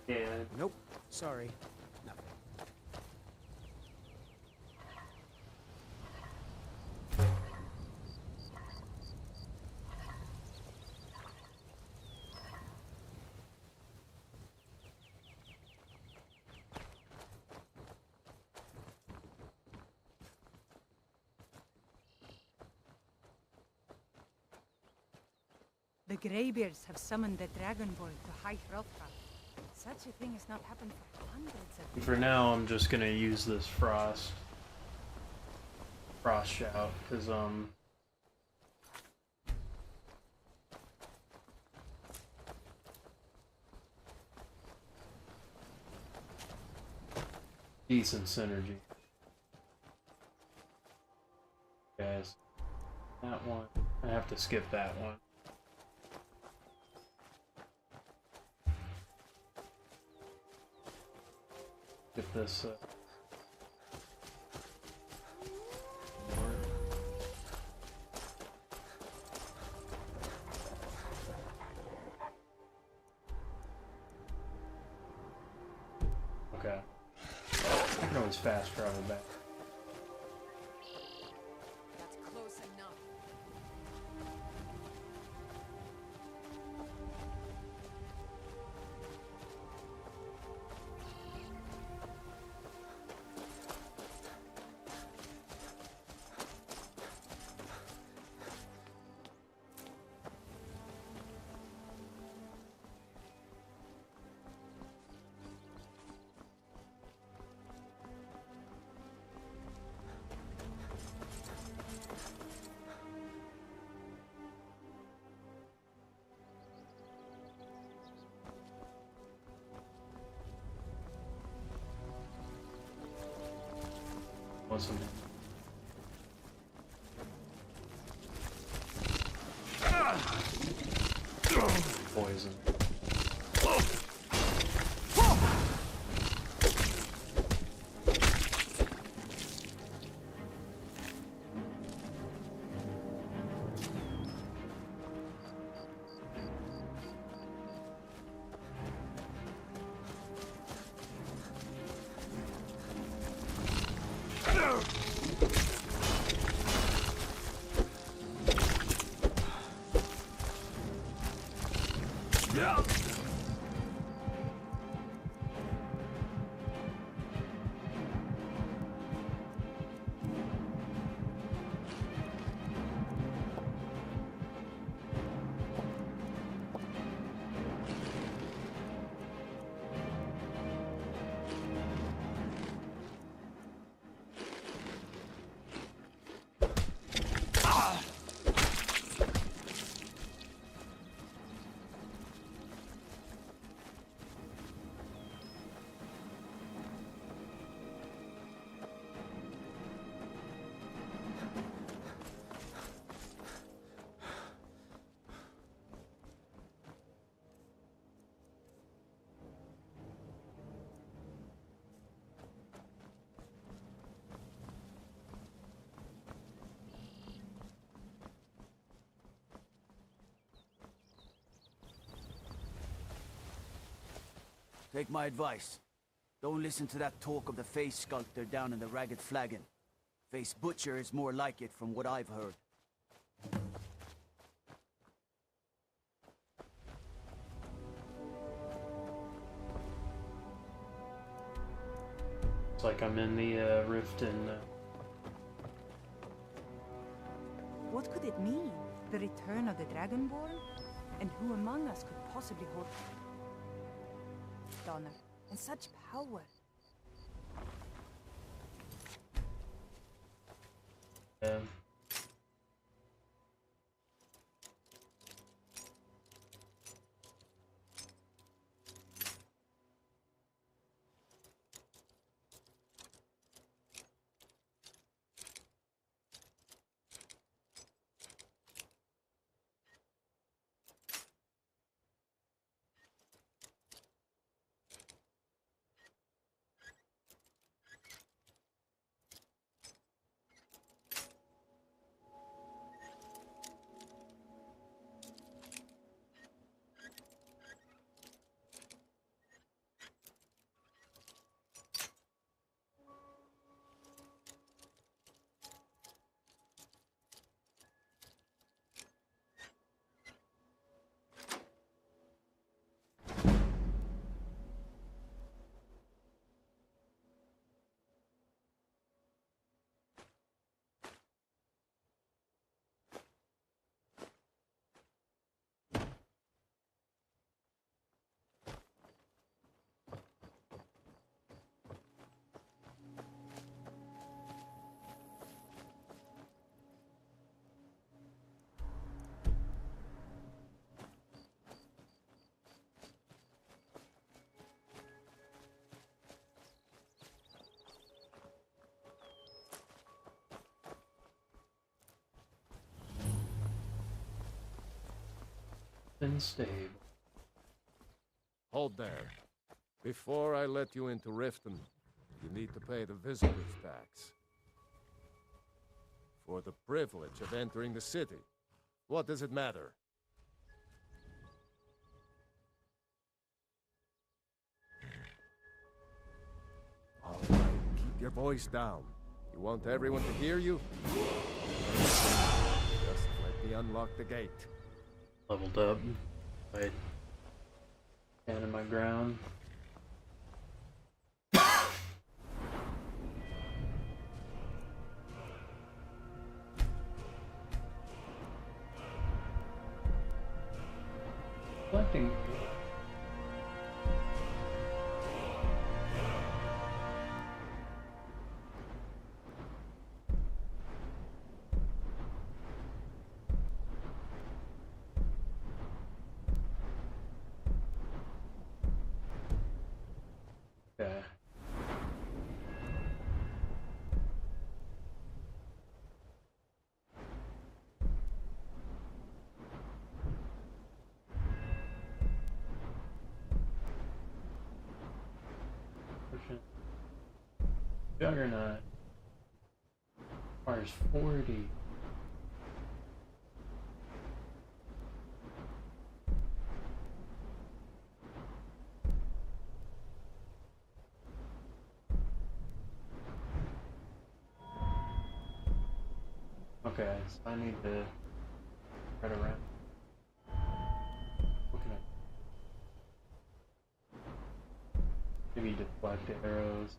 Yeah. Nope. Sorry. Nothing. The Greybeards have summoned the Dragonborn to High Hrothgar. Such a thing has not happened for hundreds of years. For now, I'm just gonna use this frost shout because decent synergy. Guys, that one I have to skip that one. Get this okay. fast travel back. That's close enough. Wasn't it? Poison. Take my advice. Don't listen to that talk of the face sculptor down in the Ragged Flagon. Face Butcher is more like it from what I've heard. It's like I'm in the rift in... What could it mean? The return of the Dragonborn? And who among us could possibly hold honor and such power? Yeah. Unstable. Hold there. Before I let you into Riften, you need to pay the visitor's tax. For the privilege of entering the city. What does it matter? All right, keep your your voice down. You want everyone to hear you? Just let me unlock the gate. Leveled up. I standing my ground. Collecting. Okay. Juggernaut requires 40. Okay, so I need to spread around. What can I? Maybe deflect arrows.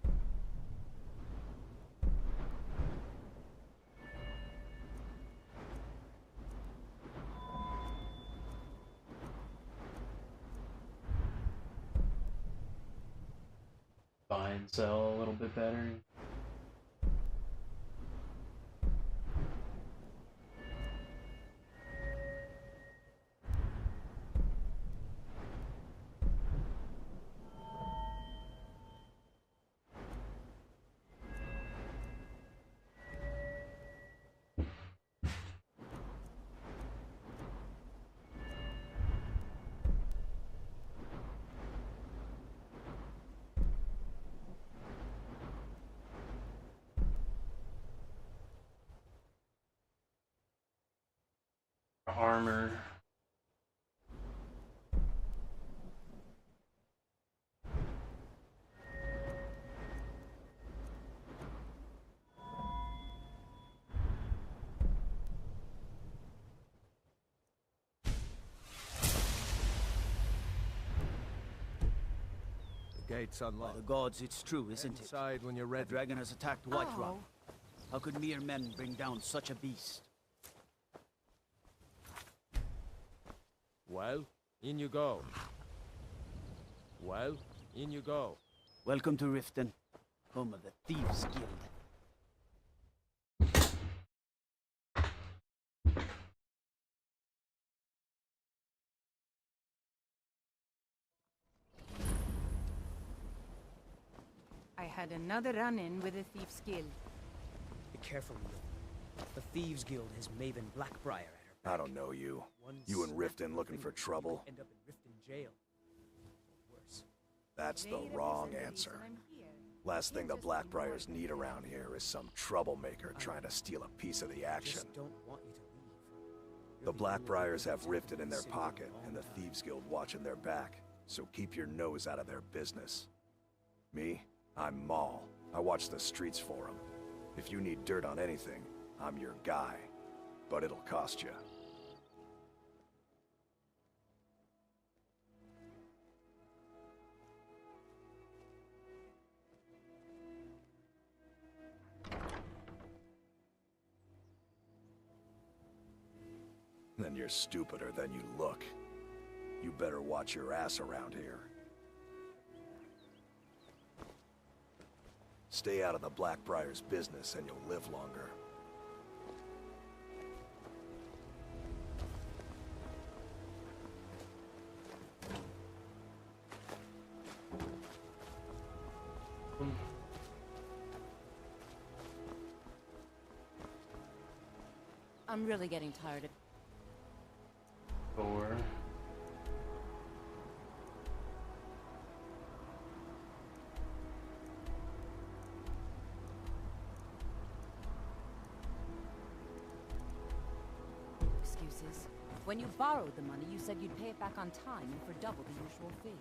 Buy and sell a little bit better. Armor. The gate's unlocked. By the gods, it's true, isn't it? Inside when you're ready. The dragon has attacked Whiterun. How could mere men bring down such a beast? Well, in you go. Well, in you go. Welcome to Riften, home of the Thieves Guild. I had another run-in with the Thieves Guild. Be careful, Neil. The Thieves Guild has Maven Blackbriar at her back. I don't know you. You in Riften looking for trouble? End up in Riften jail. Or worse. That's the wrong answer. Last thing the Blackbriars need around here is some troublemaker trying to steal a piece of the action. Just don't want you to leave. The Blackbriars have Riften in their pocket, and the Thieves Guild watching their back, so keep your nose out of their business. Me? I'm Maul. I watch the streets for them. If you need dirt on anything, I'm your guy. But it'll cost you. Then you're stupider than you look. You better watch your ass around here. Stay out of the Blackbriar's business and you'll live longer. I'm really getting tired of... 4. Excuses. When you borrowed the money, you said you'd pay it back on time and for double the usual fee.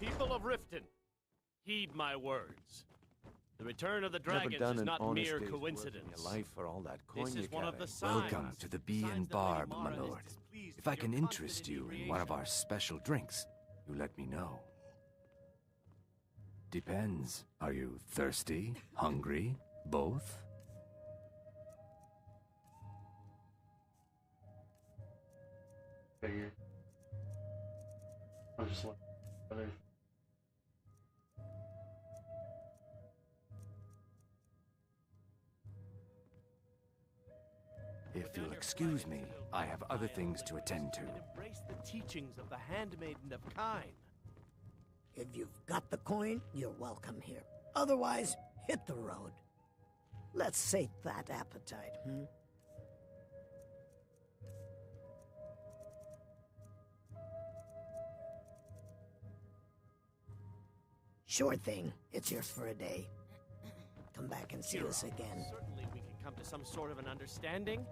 People of Riften, heed my words. The return of the Never dragons done is an not honest mere day's work in coincidence. your life for all that coin This you is one of carry. the signs. Welcome to the Bee and Barb, my lord. If I can interest you in one of our special drinks, you let me know. Depends. Are you thirsty? Hungry? Both? Figure. I'm just looking. If you'll excuse me, I have other things to attend to. Embrace the teachings of the Handmaiden of Kine. If you've got the coin, you're welcome here. Otherwise, hit the road. Let's sate that appetite, hmm? Sure thing. It's yours for a day. Come back and see us again. Certainly we can come to some sort of an understanding.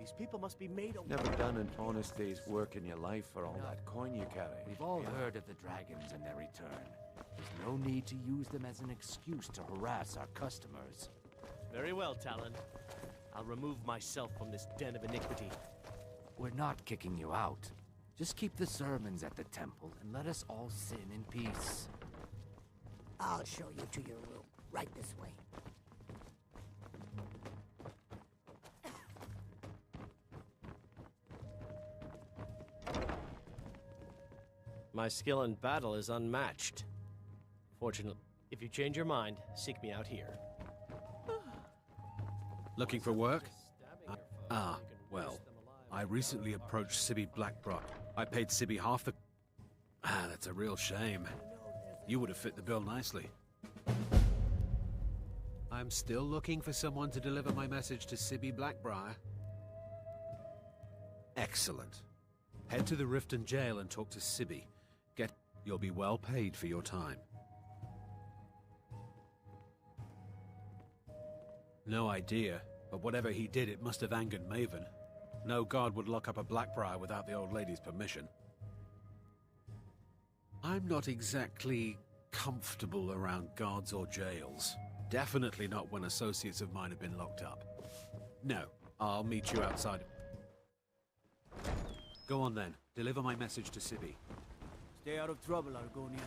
These people must be made aware. Never done an honest day's work in your life for all that coin you carry. We've all heard of the dragons and their return. There's no need to use them as an excuse to harass our customers. Very well, Talon. I'll remove myself from this den of iniquity. We're not kicking you out. Just keep the sermons at the temple and let us all sin in peace. I'll show you to your room. Right this way. My skill in battle is unmatched. Fortunately, if you change your mind, seek me out here. Looking for work? Well, I recently approached Sibby Blackbrock. I paid Sibby half the... that's a real shame. You would have fit the bill nicely. I'm still looking for someone to deliver my message to Sibby Blackbriar. Excellent. Head to the Riften jail and talk to Sibby. You'll be well paid for your time. No idea, but whatever he did, it must have angered Maven. No guard would lock up a Blackbriar without the old lady's permission. I'm not exactly comfortable around guards or jails. Definitely not when associates of mine have been locked up. No, I'll meet you outside. Go on then. Deliver my message to Sibby. Stay out of trouble, Argonian.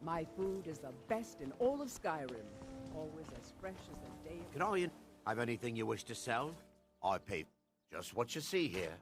My food is the best in all of Skyrim. Always as fresh as the day of... Can I have anything you wish to sell? I pay just what you see here.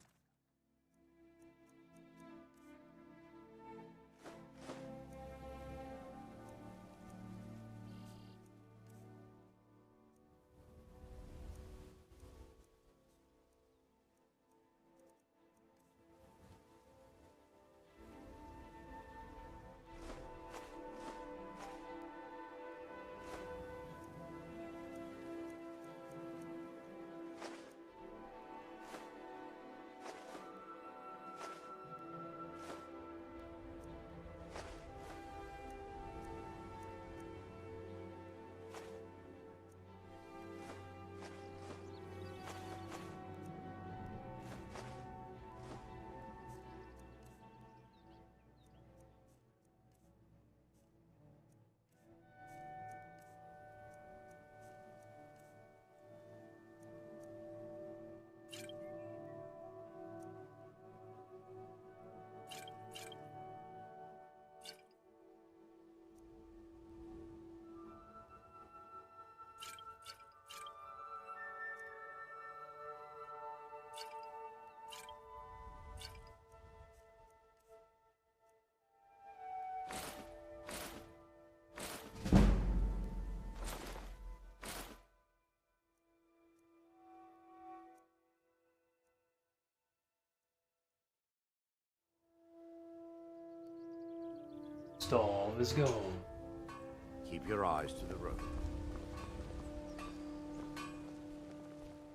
Stall is gone. Keep your eyes to the road.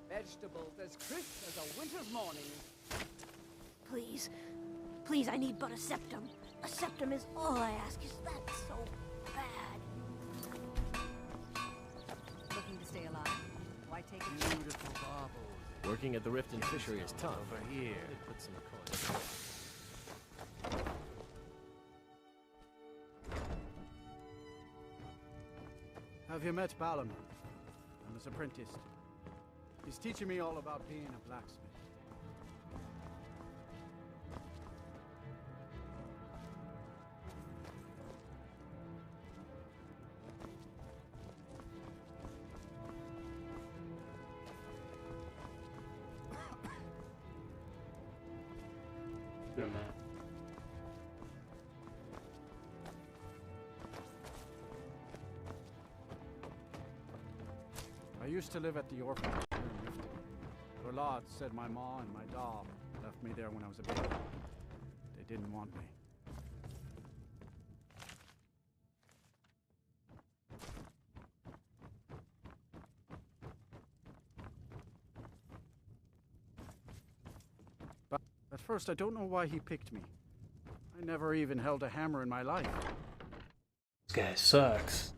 Vegetables as crisp as a winter's morning. Please. Please, I need but a septum. A septum is all I ask. Is that so bad? Looking to stay alive. Why take a Beautiful baubles. Working at the Riften fishery is tough. Over here. Put some coins. Have you met Balamon? I'm his apprentice. He's teaching me all about being a blacksmith. Good man. I used to live at the orphanage here in Riften. Rolad said my ma and my da left me there when I was a baby. They didn't want me. But at first I don't know why he picked me. I never even held a hammer in my life. This guy sucks.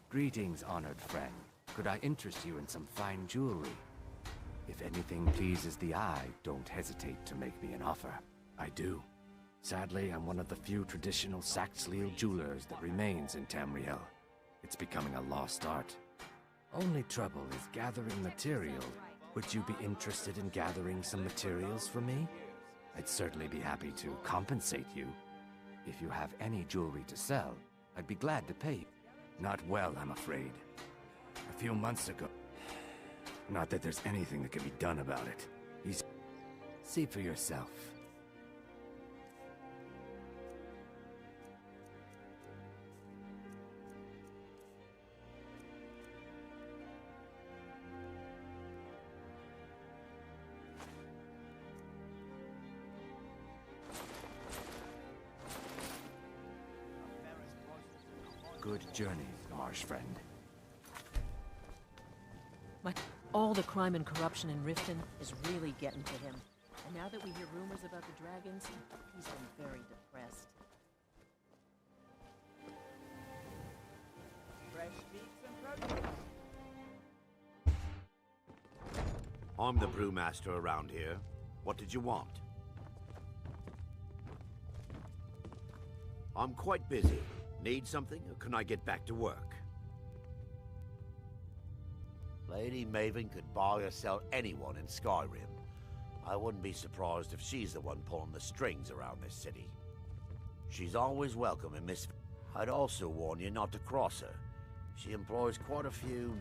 Greetings, honored friend. Could I interest you in some fine jewelry? If anything pleases the eye, don't hesitate to make me an offer. I do. Sadly, I'm one of the few traditional Saxhleel jewelers that remains in Tamriel. It's becoming a lost art. Only trouble is gathering material. Would you be interested in gathering some materials for me? I'd certainly be happy to compensate you. If you have any jewelry to sell, I'd be glad to pay you. Not well, I'm afraid. A few months ago. Not that there's anything that can be done about it. See for yourself. Good journey, marsh friend. All the crime and corruption in Riften is really getting to him. And now that we hear rumors about the dragons, he's been very depressed. Fresh meats and produce. I'm the brewmaster around here. What did you want? I'm quite busy. Need something, or can I get back to work? Lady Maven could buy or sell anyone in Skyrim. I wouldn't be surprised if she's the one pulling the strings around this city. She's always welcome in Miss... I'd also warn you not to cross her. She employs quite a few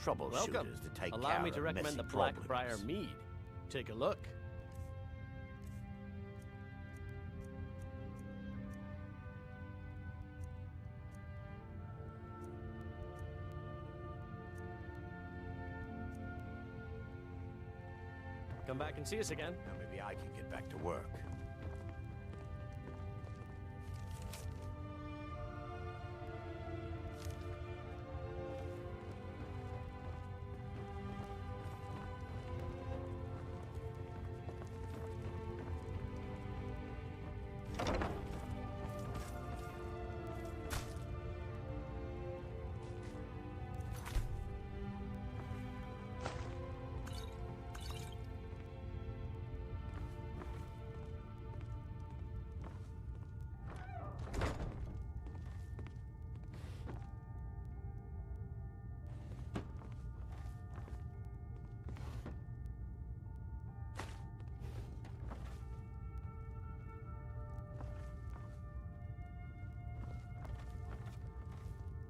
troubleshooters Welcome. to take Allow care me of to recommend messy the problems. Blackbriar Mead. Take a look. Come back and see us again. Now maybe I can get back to work.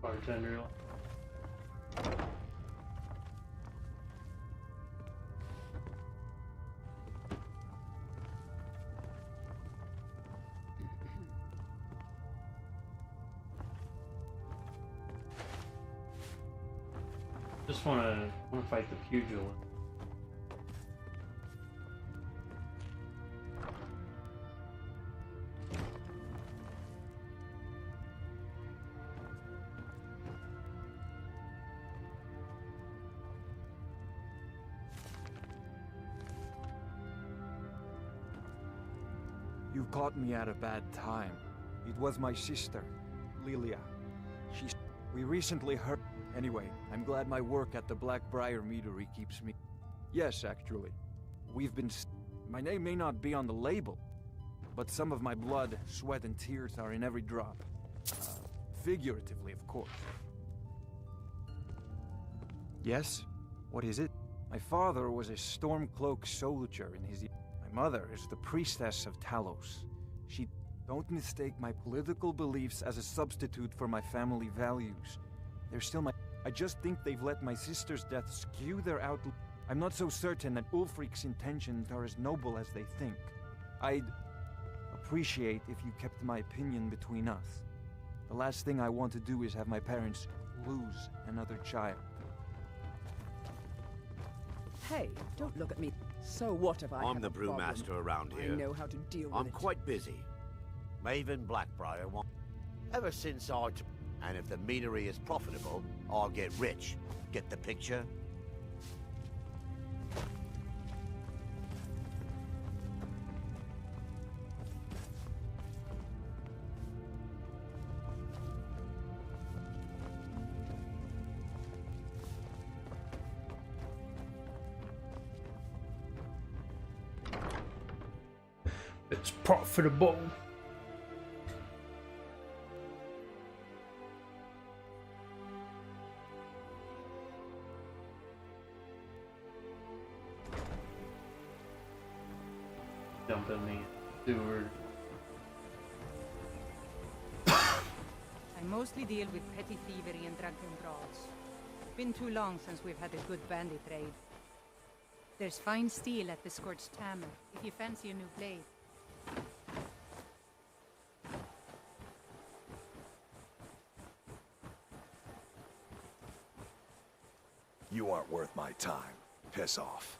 Bartender. Just wanna fight the pugilist. You caught me at a bad time. It was my sister, Lilia. We recently heard... Anyway, I'm glad my work at the Blackbriar Meadery keeps me... Yes, actually. We've been... My name may not be on the label, but some of my blood, sweat, and tears are in every drop. Figuratively, of course. Yes? What is it? My father was a Stormcloak soldier in his... My mother is the priestess of Talos. She... Don't mistake my political beliefs as a substitute for my family values. They're still my... I just think they've let my sister's death skew their outlook. I'm not so certain that Ulfric's intentions are as noble as they think. I'd appreciate if you kept my opinion between us. The last thing I want to do is have my parents lose another child. Hey, don't look at me. So what if I'm the brewmaster around here. I know how to deal with I'm it. quite busy. Maven Blackbriar wants... Ever since I... And if the meadery is profitable, I'll get rich. Get the picture? It's profitable. Dump in the sewer. I mostly deal with petty thievery and drunken brawls. Been too long since we've had a good bandit raid. There's fine steel at the Scorched Hammer, if you fancy a new blade. You aren't worth my time. Piss off.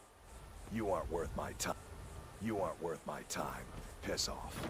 You aren't worth my time. You aren't worth my time. Piss off.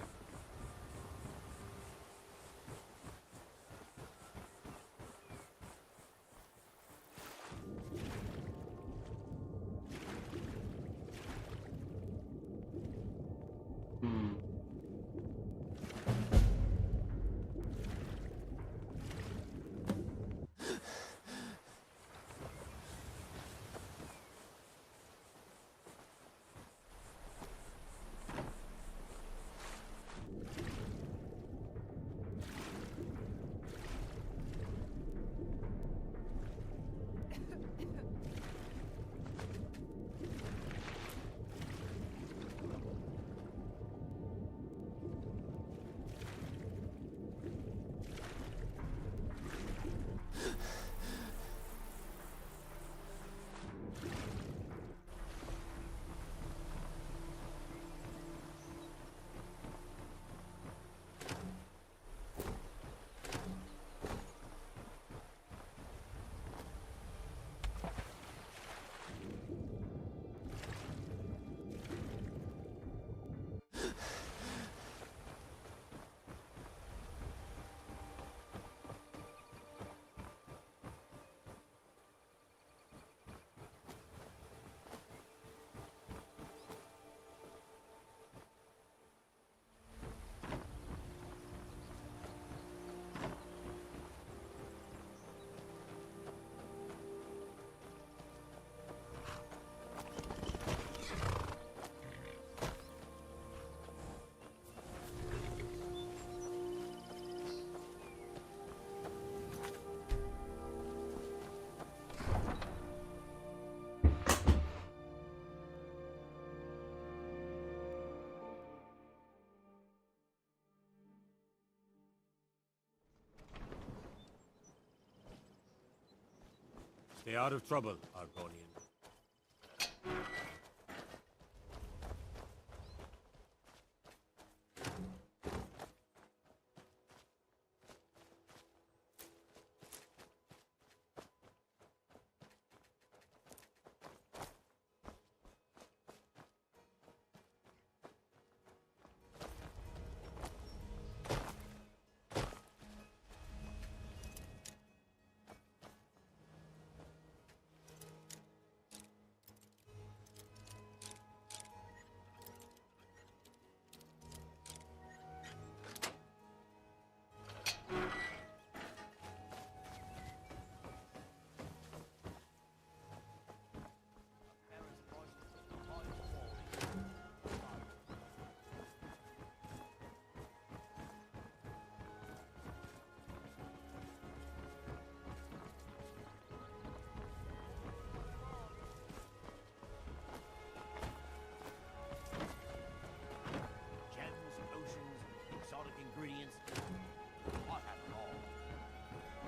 Stay out of trouble, Argonian.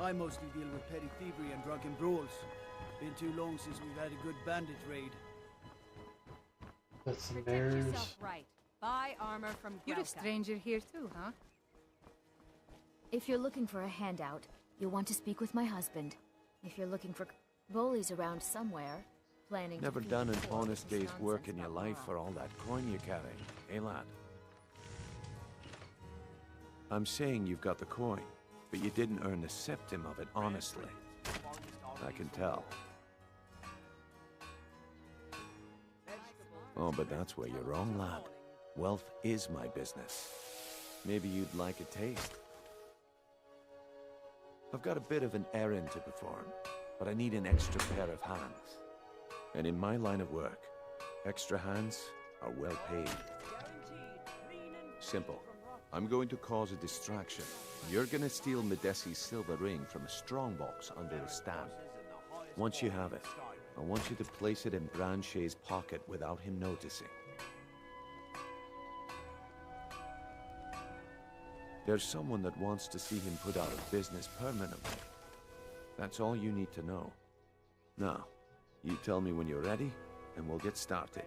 I mostly deal with petty thievery and drunken brawls. Been too long since we've had a good bandit raid. That's some Protect bears. yourself right. Buy armor from You're a Grelka. stranger here too, huh? If you're looking for a handout, you'll want to speak with my husband. If you're looking for Bolly's around somewhere, planning Never to feed done the an poor, honest this day's work nonsense in your about life Mara. for all that coin you carry, eh, lad? I'm saying you've got the coin, but you didn't earn the septim of it honestly. I can tell. Oh, but that's where you're wrong, lad. Wealth is my business. Maybe you'd like a taste. I've got a bit of an errand to perform, but I need an extra pair of hands. And in my line of work, extra hands are well paid. Simple. I'm going to cause a distraction. You're gonna steal Medesi's silver ring from a strongbox under a stand. Once you have it, I want you to place it in Branche's pocket without him noticing. There's someone that wants to see him put out of business permanently. That's all you need to know. Now, you tell me when you're ready, and we'll get started.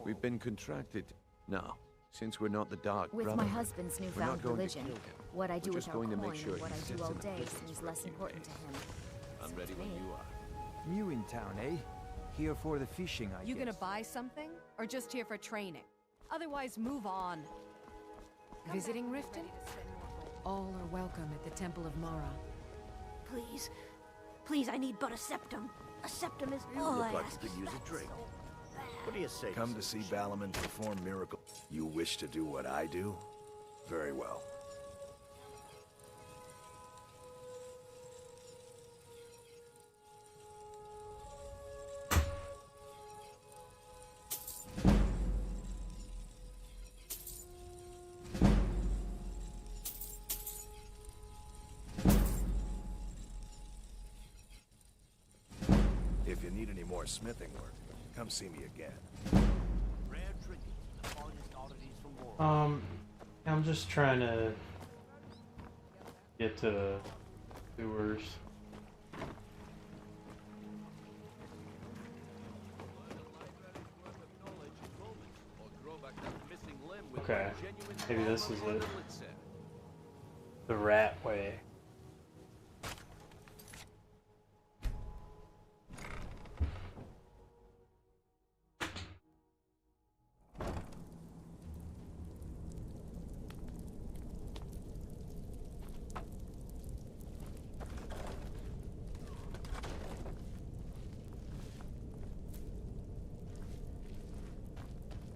We've been contracted. Now, since we're not the Dark With Brotherhood, my husband's we're newfound not going religion, to kill him. what I do We're with just our going to coin make sure and what he I do sits all in the day business seems we're less being important to paid. him. I'm ready when you are. New in town, eh? Here for the fishing, I You guess. gonna buy something? Or just here for training? Otherwise, move on. Visiting Riften? All are welcome at the Temple of Mara. Please. Please, I need but a septum. A septum is You all look I like ask. you could use a drink. What do you say? Come to see Balaman perform miracles. You wish to do what I do? Very well. If you need any more smithing work, come see me again. I'm just trying to get to the sewers. Okay, maybe this is it. The rat way.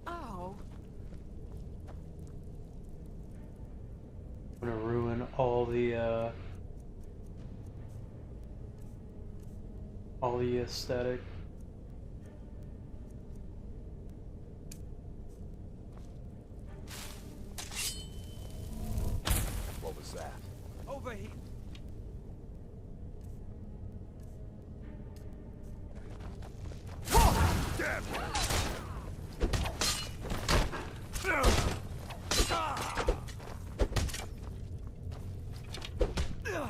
Oh, I'm gonna ruin all the aesthetic. What was that? Over here. Damn you!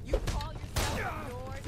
you call yourself yours?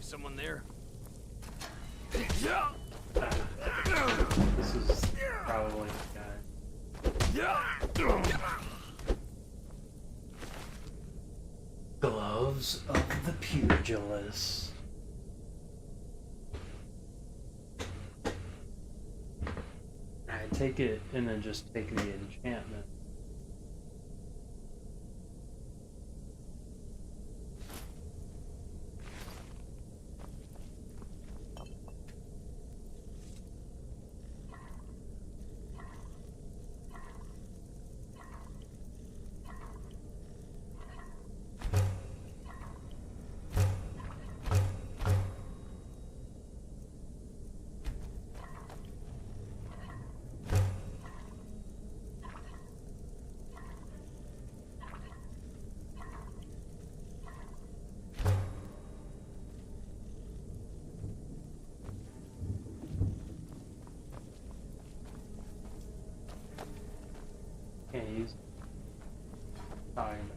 Someone there? This is probably the guy. Gloves of the Pugilist. I take it and then just take the enchantment. Can't use it. Fine.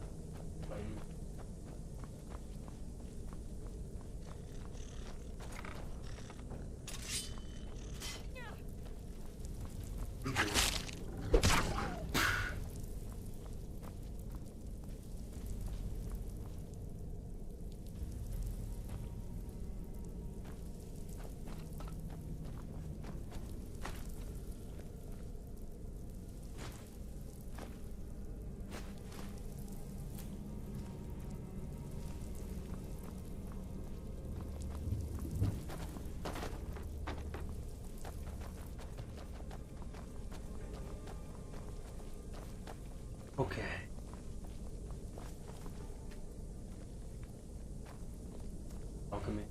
Okay. Welcome in.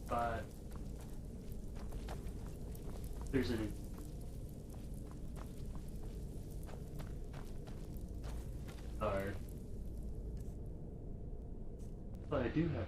But there's a card. But I do have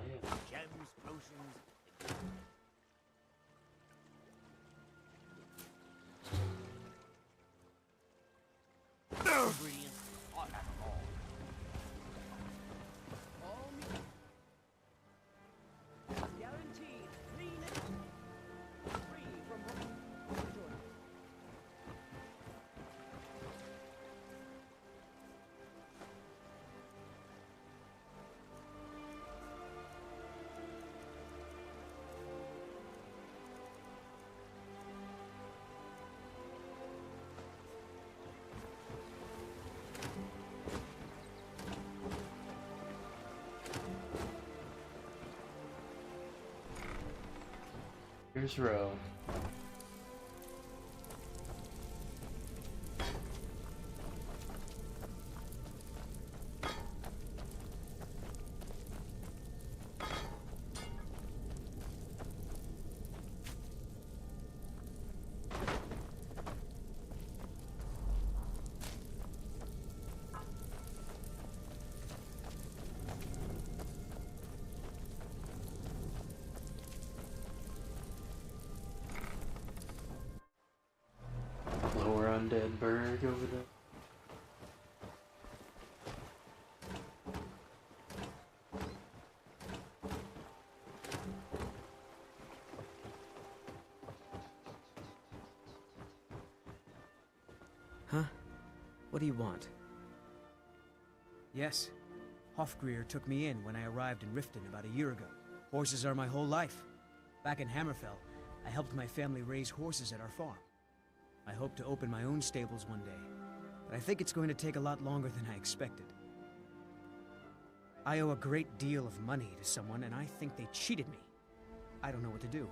Gems, potions. Ingredients. I have them all. All meat. Guaranteed. Clean and free from enjoy. Here's Row. Lower undead berg over there. Huh? What do you want? Yes. Hofgreer took me in when I arrived in Riften about a year ago. Horses are my whole life. Back in Hammerfell, I helped my family raise horses at our farm. I hope to open my own stables one day, but I think it's going to take a lot longer than I expected. I owe a great deal of money to someone, and I think they cheated me. I don't know what to do.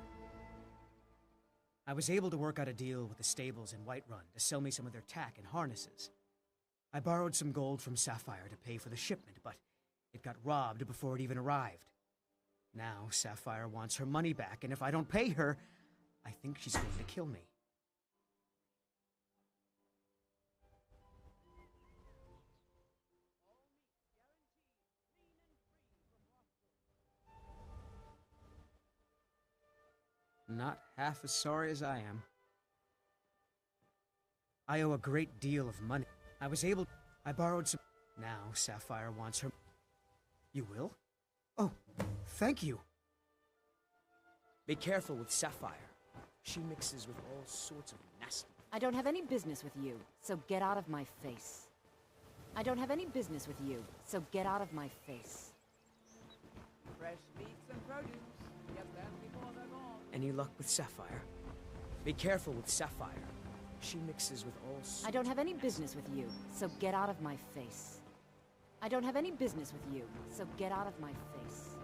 I was able to work out a deal with the stables in Whiterun to sell me some of their tack and harnesses. I borrowed some gold from Sapphire to pay for the shipment, but it got robbed before it even arrived. Now Sapphire wants her money back, and if I don't pay her, I think she's going to kill me. Not half as sorry as I am. I owe a great deal of money. I borrowed some... Now Sapphire wants her... You will? Oh, thank you. Be careful with Sapphire. She mixes with all sorts of nasty... I don't have any business with you, so get out of my face. I don't have any business with you, so get out of my face. Fresh meats and produce. Get them before they're gone. Any luck with Sapphire? Be careful with Sapphire. She mixes with all sorts... I don't have any business with you, so get out of my face. I don't have any business with you, so get out of my face.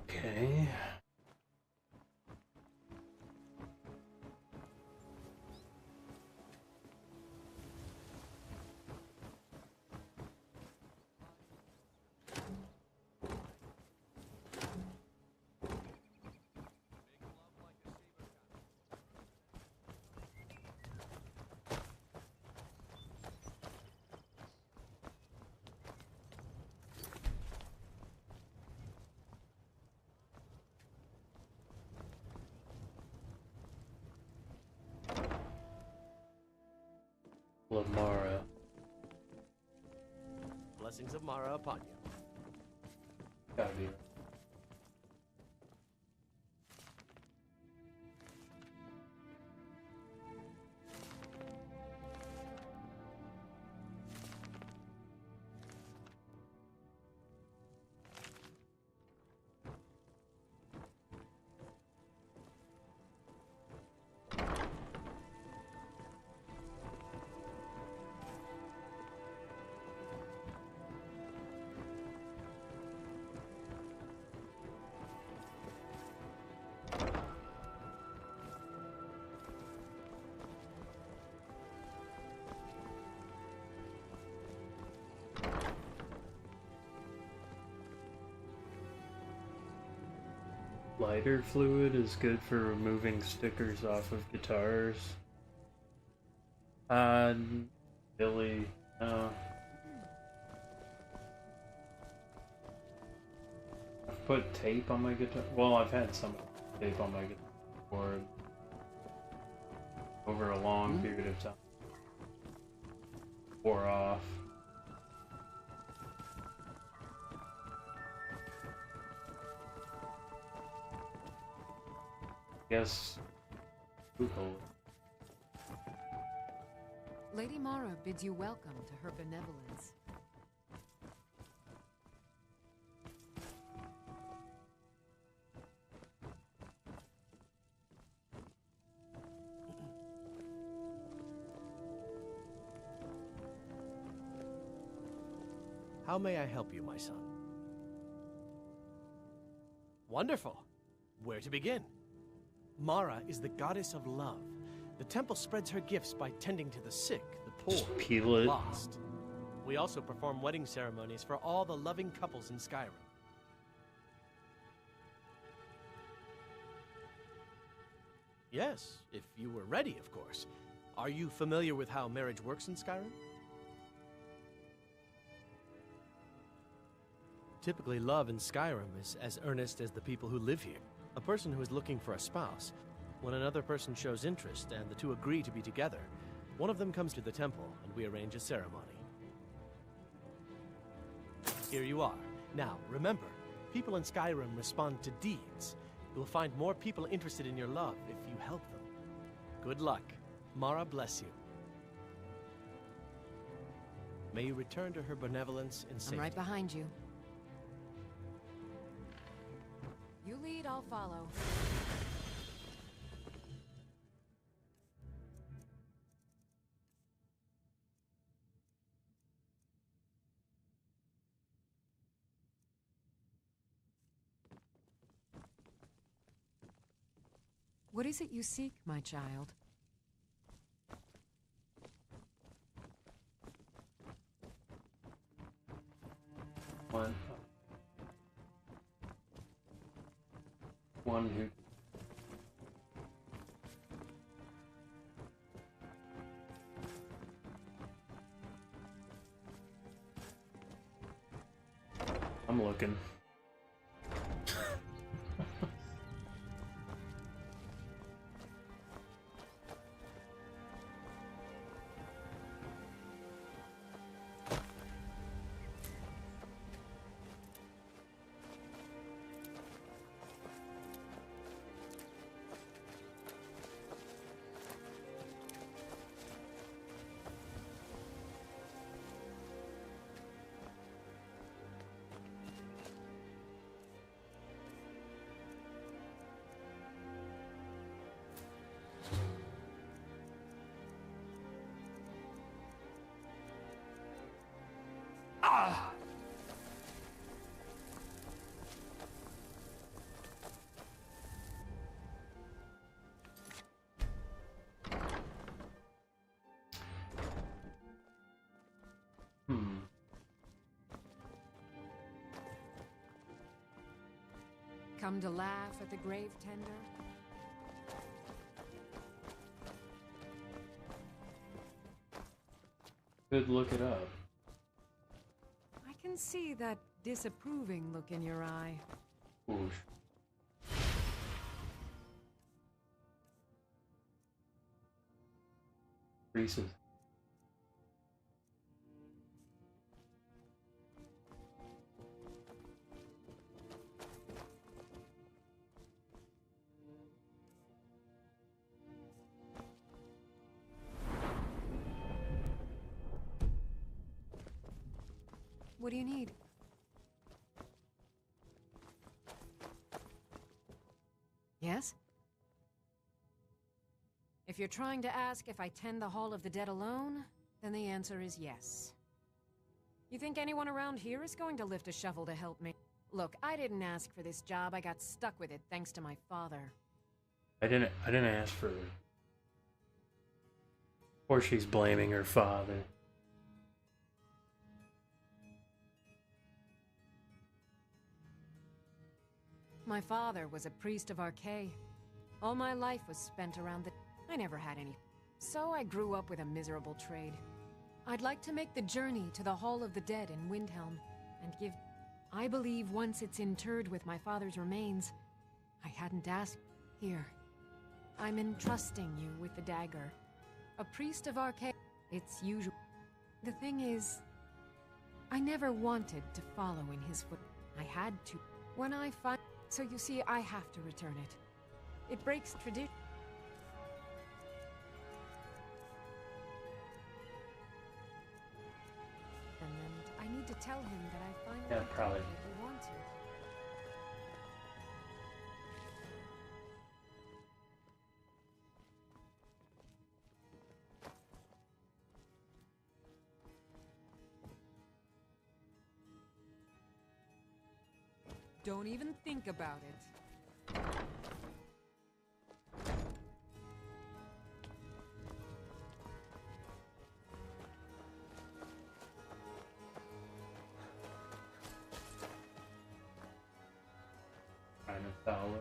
Okay. Lamara. Blessings of Mara upon you. Gotta be. Lighter fluid is good for removing stickers off of guitars. Billy, no. I've put tape on my guitar. Well, I've had some tape on my guitar before over a long period of time. Wore off. Yes. Lady Mara bids you welcome to her benevolence. How may I help you, my son? Wonderful. Where to begin? Mara is the goddess of love. The temple spreads her gifts by tending to the sick, the poor, Just peel the it. lost. We also perform wedding ceremonies for all the loving couples in Skyrim. Yes, if you were ready, of course. Are you familiar with how marriage works in Skyrim? Typically, love in Skyrim is as earnest as the people who live here. A person who is looking for a spouse When another person shows interest and the two agree to be together, one of them comes to the temple and we arrange a ceremony. Here you are. Now, remember, people in Skyrim respond to deeds. You'll find more people interested in your love if you help them. Good luck. Mara bless you. May you return to her benevolence in safety. I'm right behind you. You lead, I'll follow. What is it you seek, my child? One who... I'm looking. Come to laugh at the grave tender? Could look it up. I can see that disapproving look in your eye. Oof. Reese's. What do you need? Yes? If you're trying to ask if I tend the Hall of the Dead alone, then the answer is yes. You think anyone around here is going to lift a shovel to help me? Look, I didn't ask for this job. I got stuck with it thanks to my father. I didn't ask for it. Or she's blaming her father. My father was a priest of Archay. All my life was spent around the... I never had any. So I grew up with a miserable trade. I'd like to make the journey to the Hall of the Dead in Windhelm and give... I believe once it's interred with my father's remains, I hadn't asked... Here. I'm entrusting you with the dagger. A priest of Archay... It's usual... The thing is... I never wanted to follow in his foot. I had to. When I find... So you see, I have to return it. It breaks tradition. And then I need to tell him that I finally Yeah, probably. did what he wanted. Don't even think about it. Kind of follow.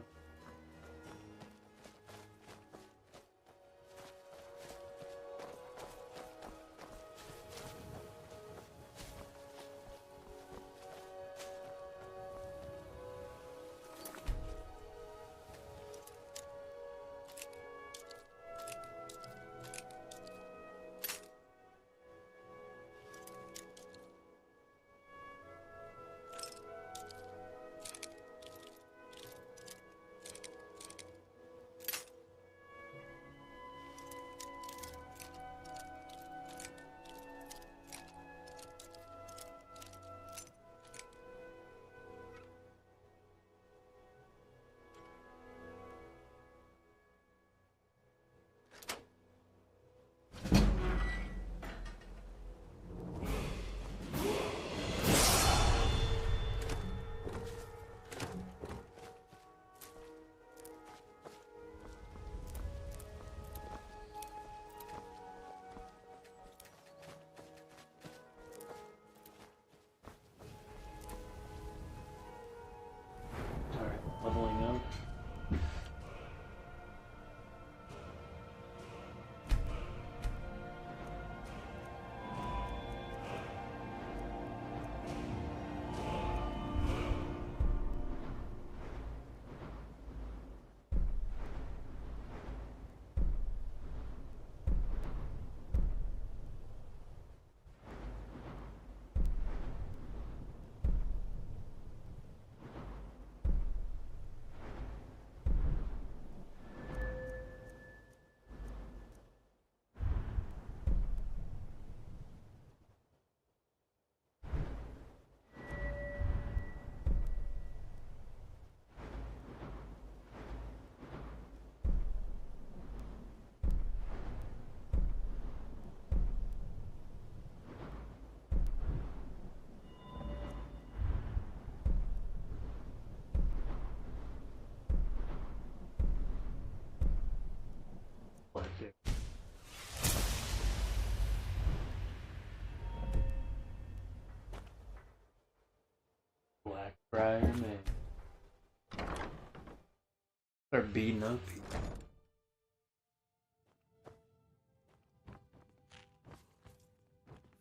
They're beaten up.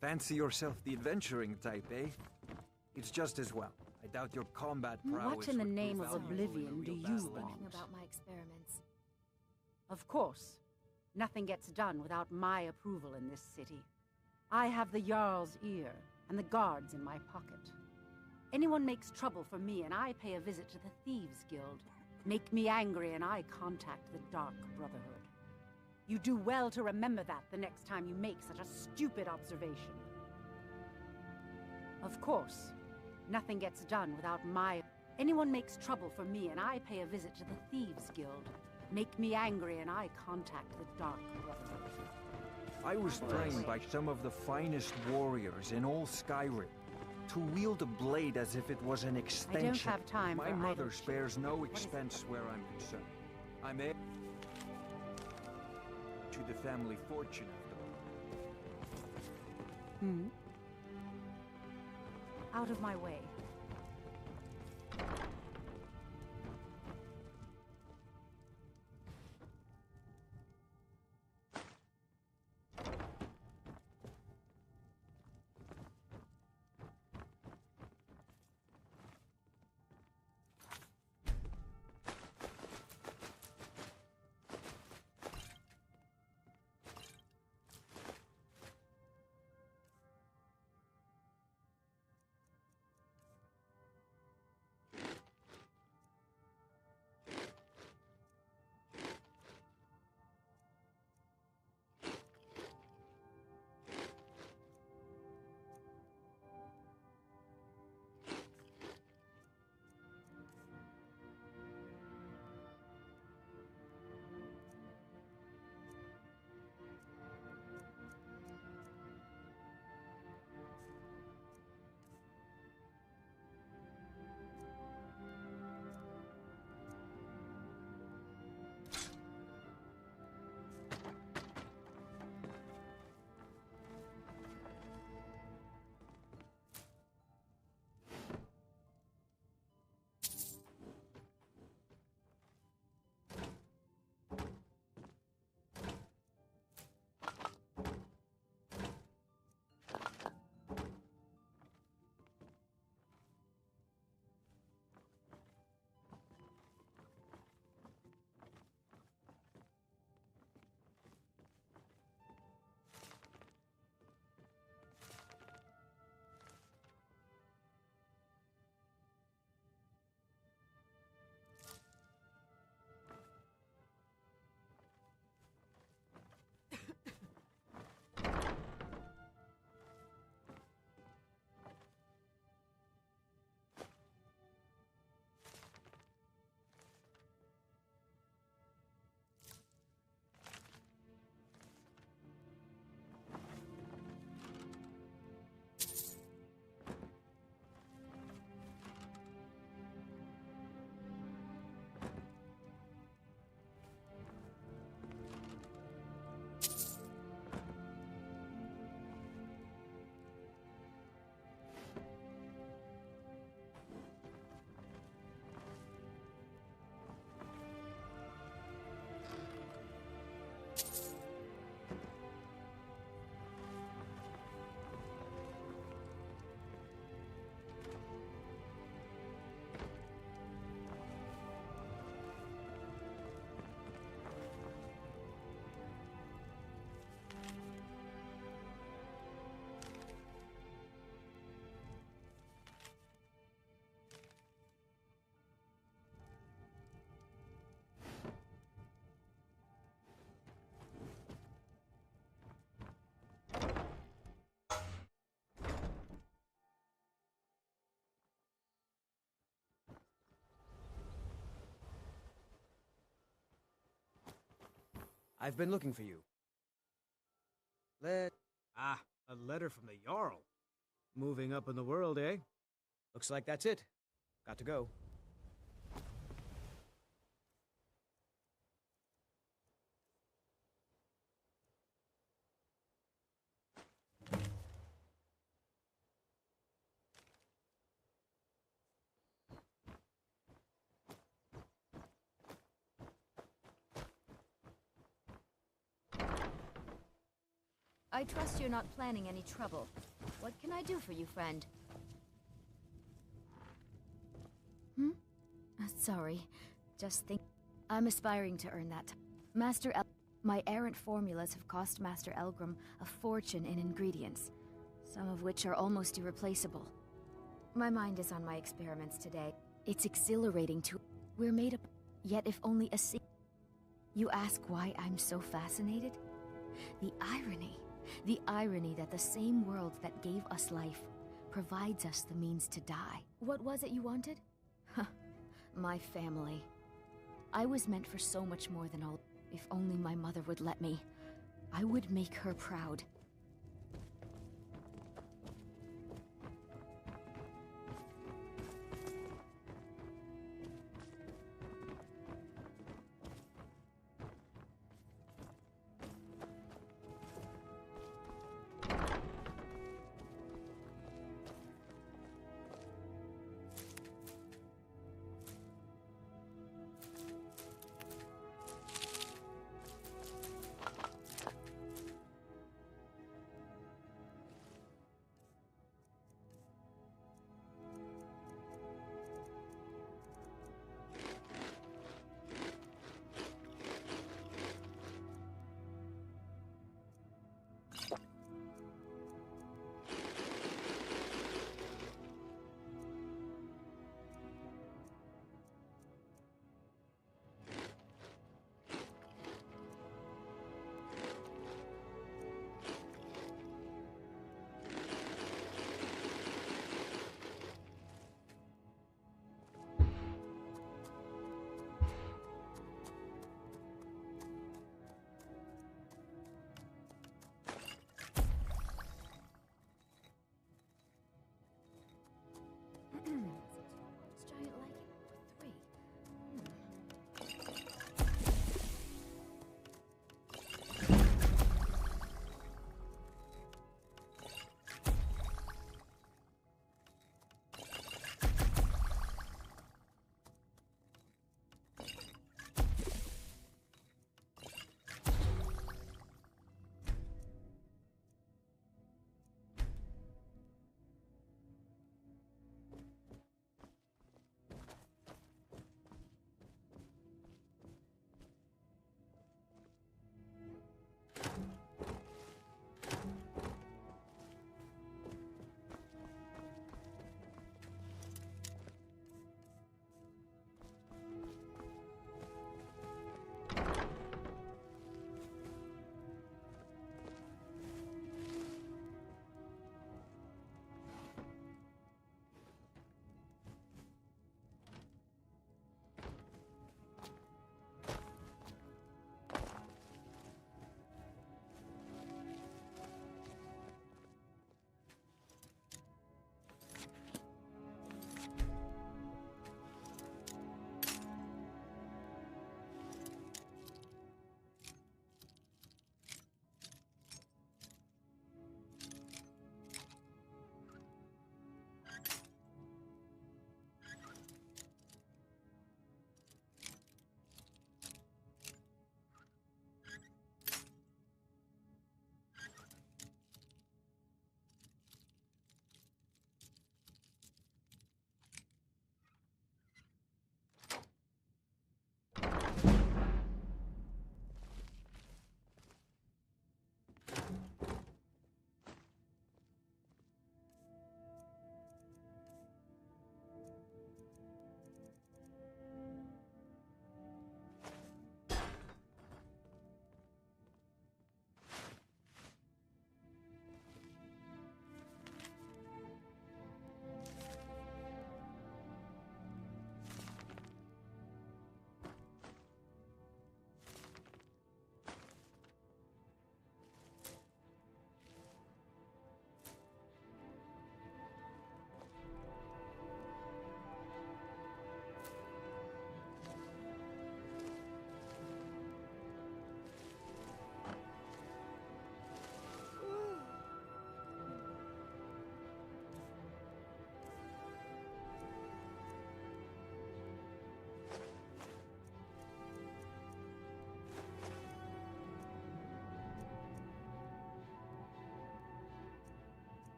Fancy yourself the adventuring type, eh? It's just as well. I doubt your combat prowess. What in the would name prove of valuable in oblivion a do real you battle. want? About my experiments. Of course. Nothing gets done without my approval in this city. I have the Jarl's ear, and the guards in my pocket. Anyone makes trouble for me, and I pay a visit to the Thieves' Guild. Make me angry, and I contact the Dark Brotherhood. You do well to remember that the next time you make such a stupid observation. Of course, nothing gets done without my... Anyone makes trouble for me, and I pay a visit to the Thieves' Guild. Make me angry, and I contact the Dark Brotherhood. I was trained by some of the finest warriors in all Skyrim to wield a blade as if it was an extension. have time My for mother idle spares no expense where I'm concerned. I'm heir to the family fortune, after all. Out of my way. I've been looking for you. A letter from the Jarl. Moving up in the world, eh? Looks like that's it. Got to go. I trust you're not planning any trouble. What can I do for you, friend? Sorry. Just think... I'm aspiring to earn that. My errant formulas have cost Master Elgrim a fortune in ingredients, some of which are almost irreplaceable. My mind is on my experiments today. It's exhilarating to... We're made up... Yet if only a You ask why I'm so fascinated? The irony. The irony that the same world that gave us life provides us the means to die. What was it you wanted? Huh. My family. I was meant for so much more than all. If only my mother would let me, I would make her proud.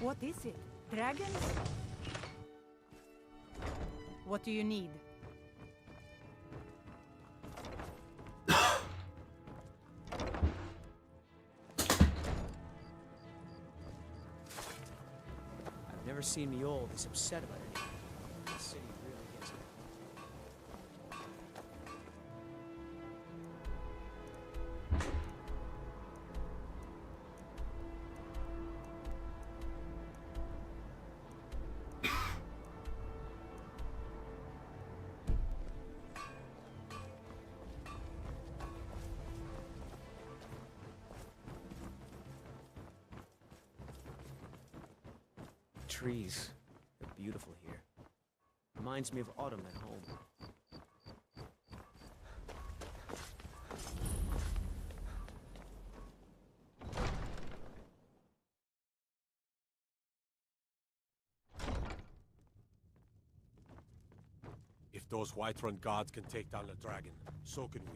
What is it? Dragons? What do you need? I've never seen Miol this upset about anything. The city really gets it. Trees. They're beautiful here. Reminds me of autumn at home. If those Whiterun guards can take down the dragon, so can we.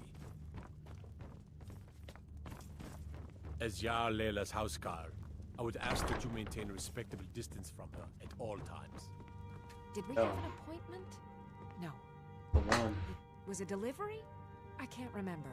As Jarl Layla's houseguard, I would ask that you maintain a respectable distance from her at all times. Did we have an appointment? No. The one. Was it delivery? I can't remember.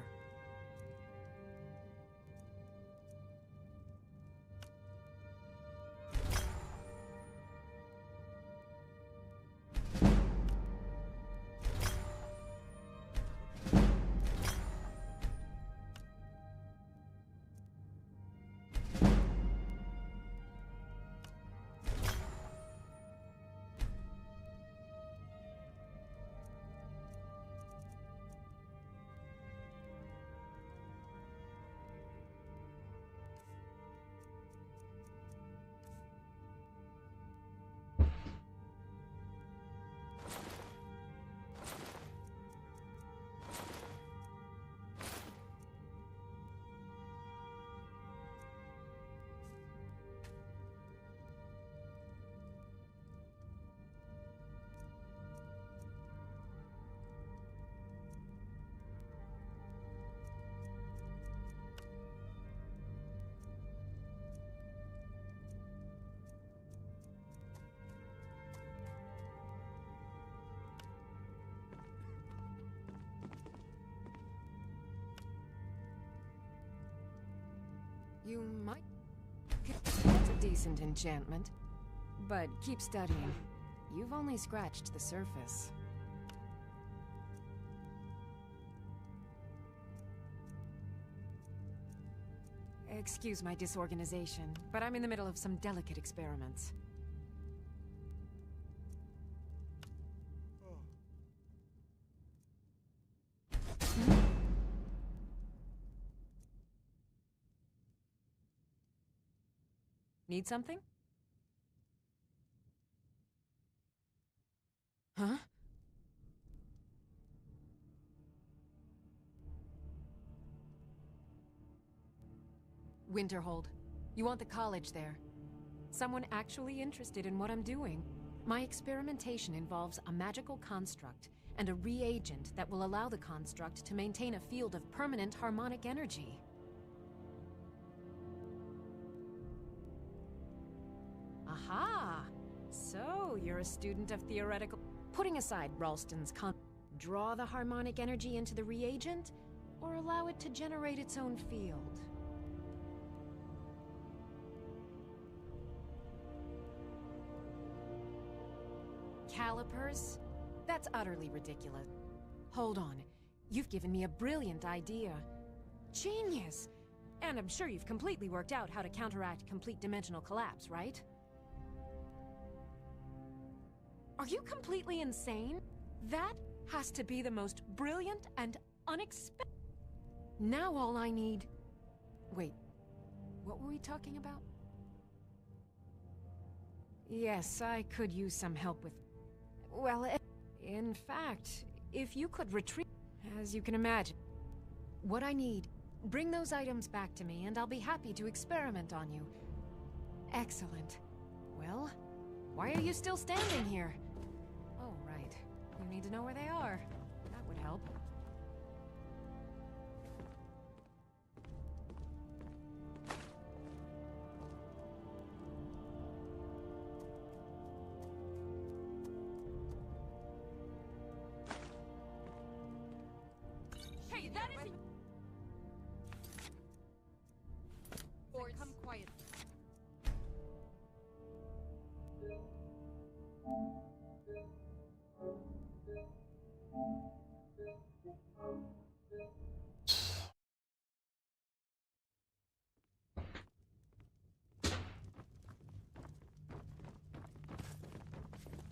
You might... That's a decent enchantment. But keep studying. You've only scratched the surface. Excuse my disorganization, but I'm in the middle of some delicate experiments. Need something? Huh? Winterhold. You want the college there. Someone actually interested in what I'm doing. My experimentation involves a magical construct and a reagent that will allow the construct to maintain a field of permanent harmonic energy. Aha! So, you're a student of theoretical... Putting aside Ralston's draw the harmonic energy into the reagent, or allow it to generate its own field? Calipers? That's utterly ridiculous. Hold on. You've given me a brilliant idea. Genius! And I'm sure you've completely worked out how to counteract complete dimensional collapse, right? Are you completely insane? That has to be the most brilliant and unexpected... Now all I need... Wait, what were we talking about? Yes, I could use some help with... Well, in fact, if you could retrieve... As you can imagine. What I need, bring those items back to me and I'll be happy to experiment on you. Excellent. Well, why are you still standing here? Oh, right. You need to know where they are. That would help. That is come quiet.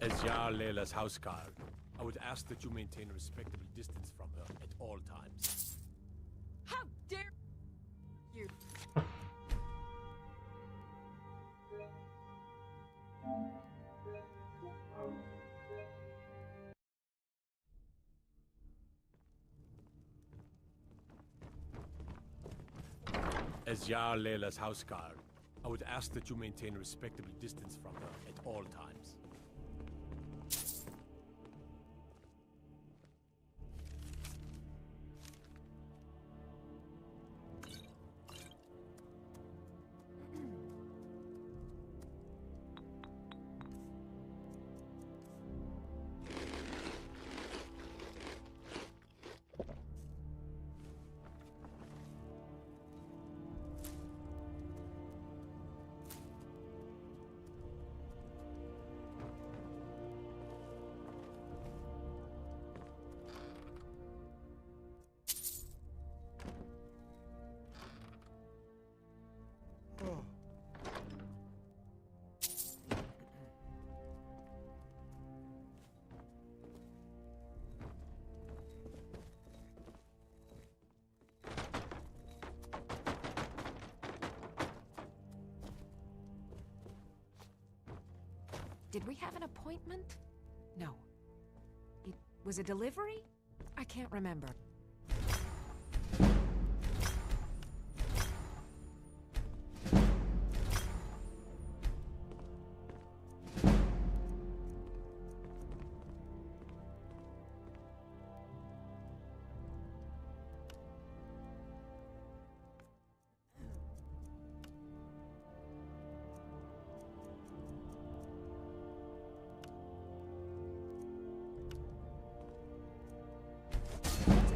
As Jarl Layla's houseguard, I would ask that you maintain a respectable distance from her at all times. How dare you? As Jarl Layla's houseguard, I would ask that you maintain a respectable distance from her at all times. Did we have an appointment? No. It was a delivery? I can't remember.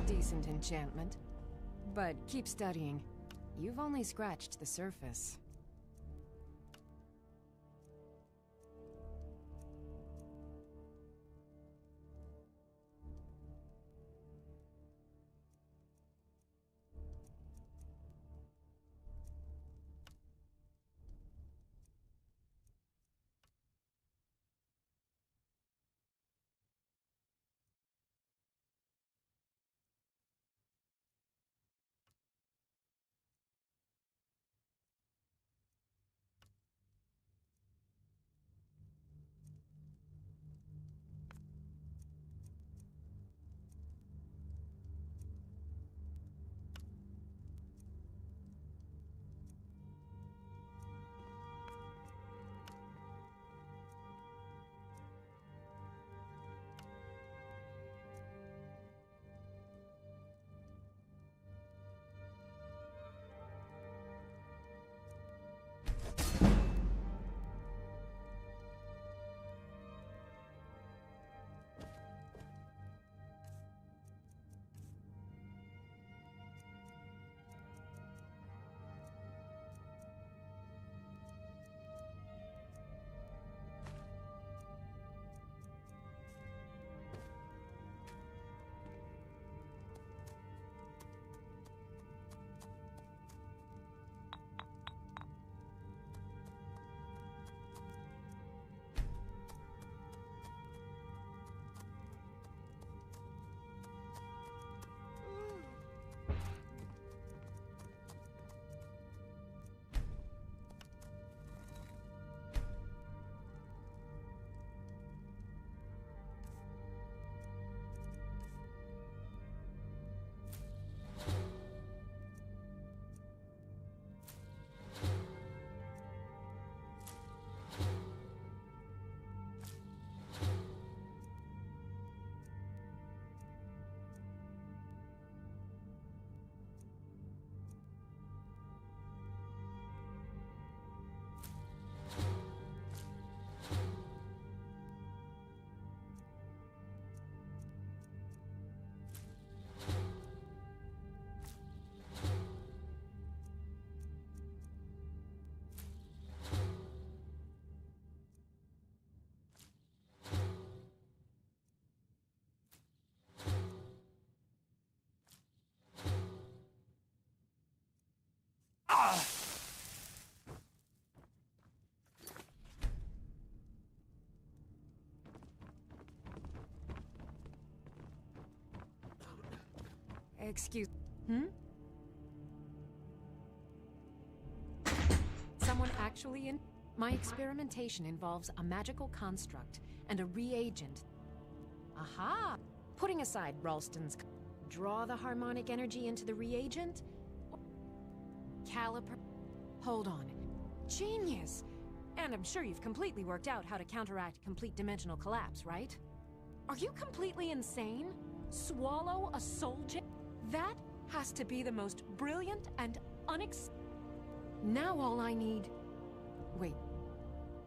Decent enchantment. But keep studying. You've only scratched the surface. Excuse... Hmm? Someone actually in... My experimentation involves a magical construct and a reagent. Aha! Putting aside Ralston's... Draw the harmonic energy into the reagent? Caliper... Hold on. Genius! And I'm sure you've completely worked out how to counteract complete dimensional collapse, right? Are you completely insane? Swallow a soul gem? That has to be the most brilliant and Now all I need... Wait,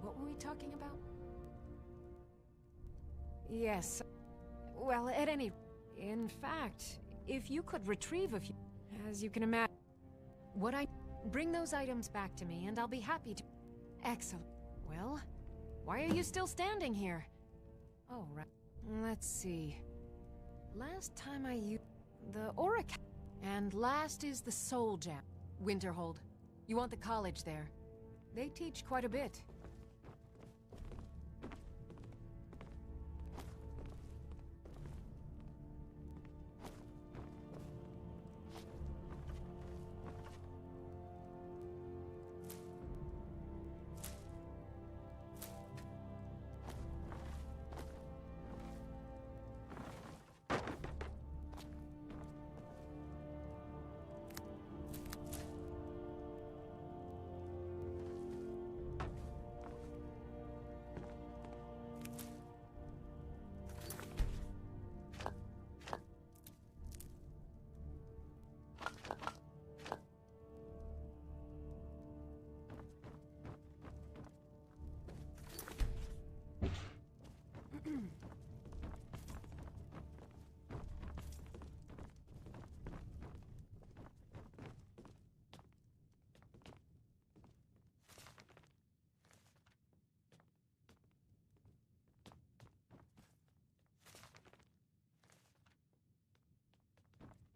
what were we talking about? Yes. Well, at any... In fact, if you could retrieve a few... As you can imagine... What I... Bring those items back to me, and I'll be happy to... Excellent. Well, why are you still standing here? Oh, right. Let's see. Last time I used... The Auric... And last is the Soul Gem. Winterhold. You want the college there. They teach quite a bit.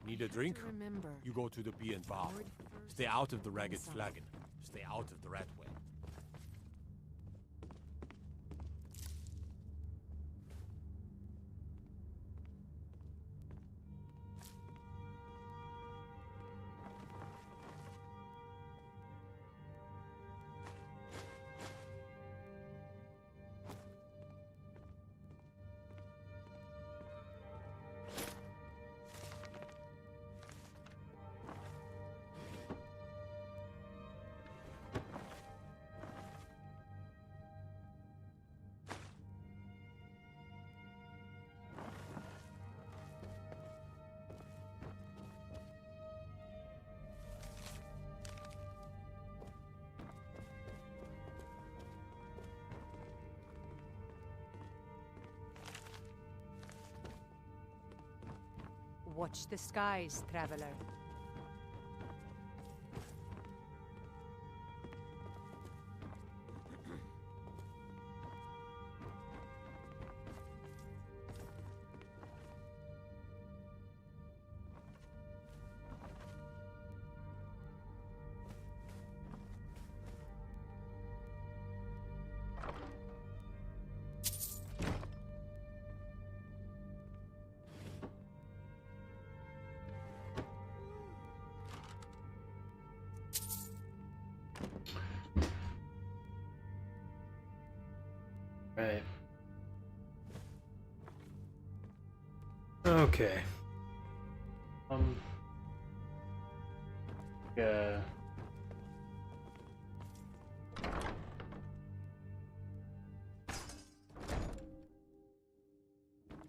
Need a drink? Remember. You go to the Bee and Bar. Stay out of the Ragged Flagon. Stay out of the Ratway. Watch the skies, traveler. Right. Okay. Yeah.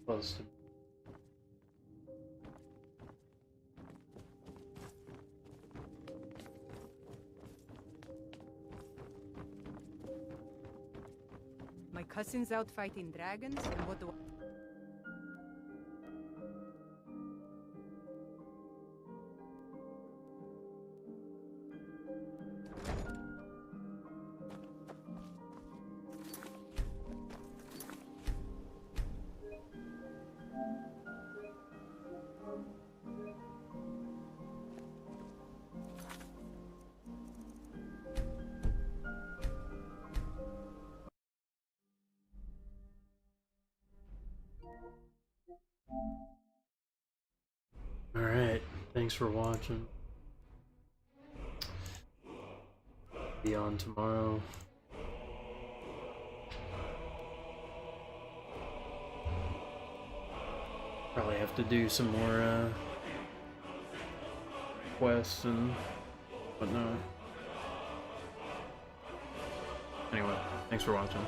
Close to. My cousin's out fighting dragons, and what do Thanks for watching. Be on tomorrow. Probably have to do some more quests and whatnot. Anyway, thanks for watching.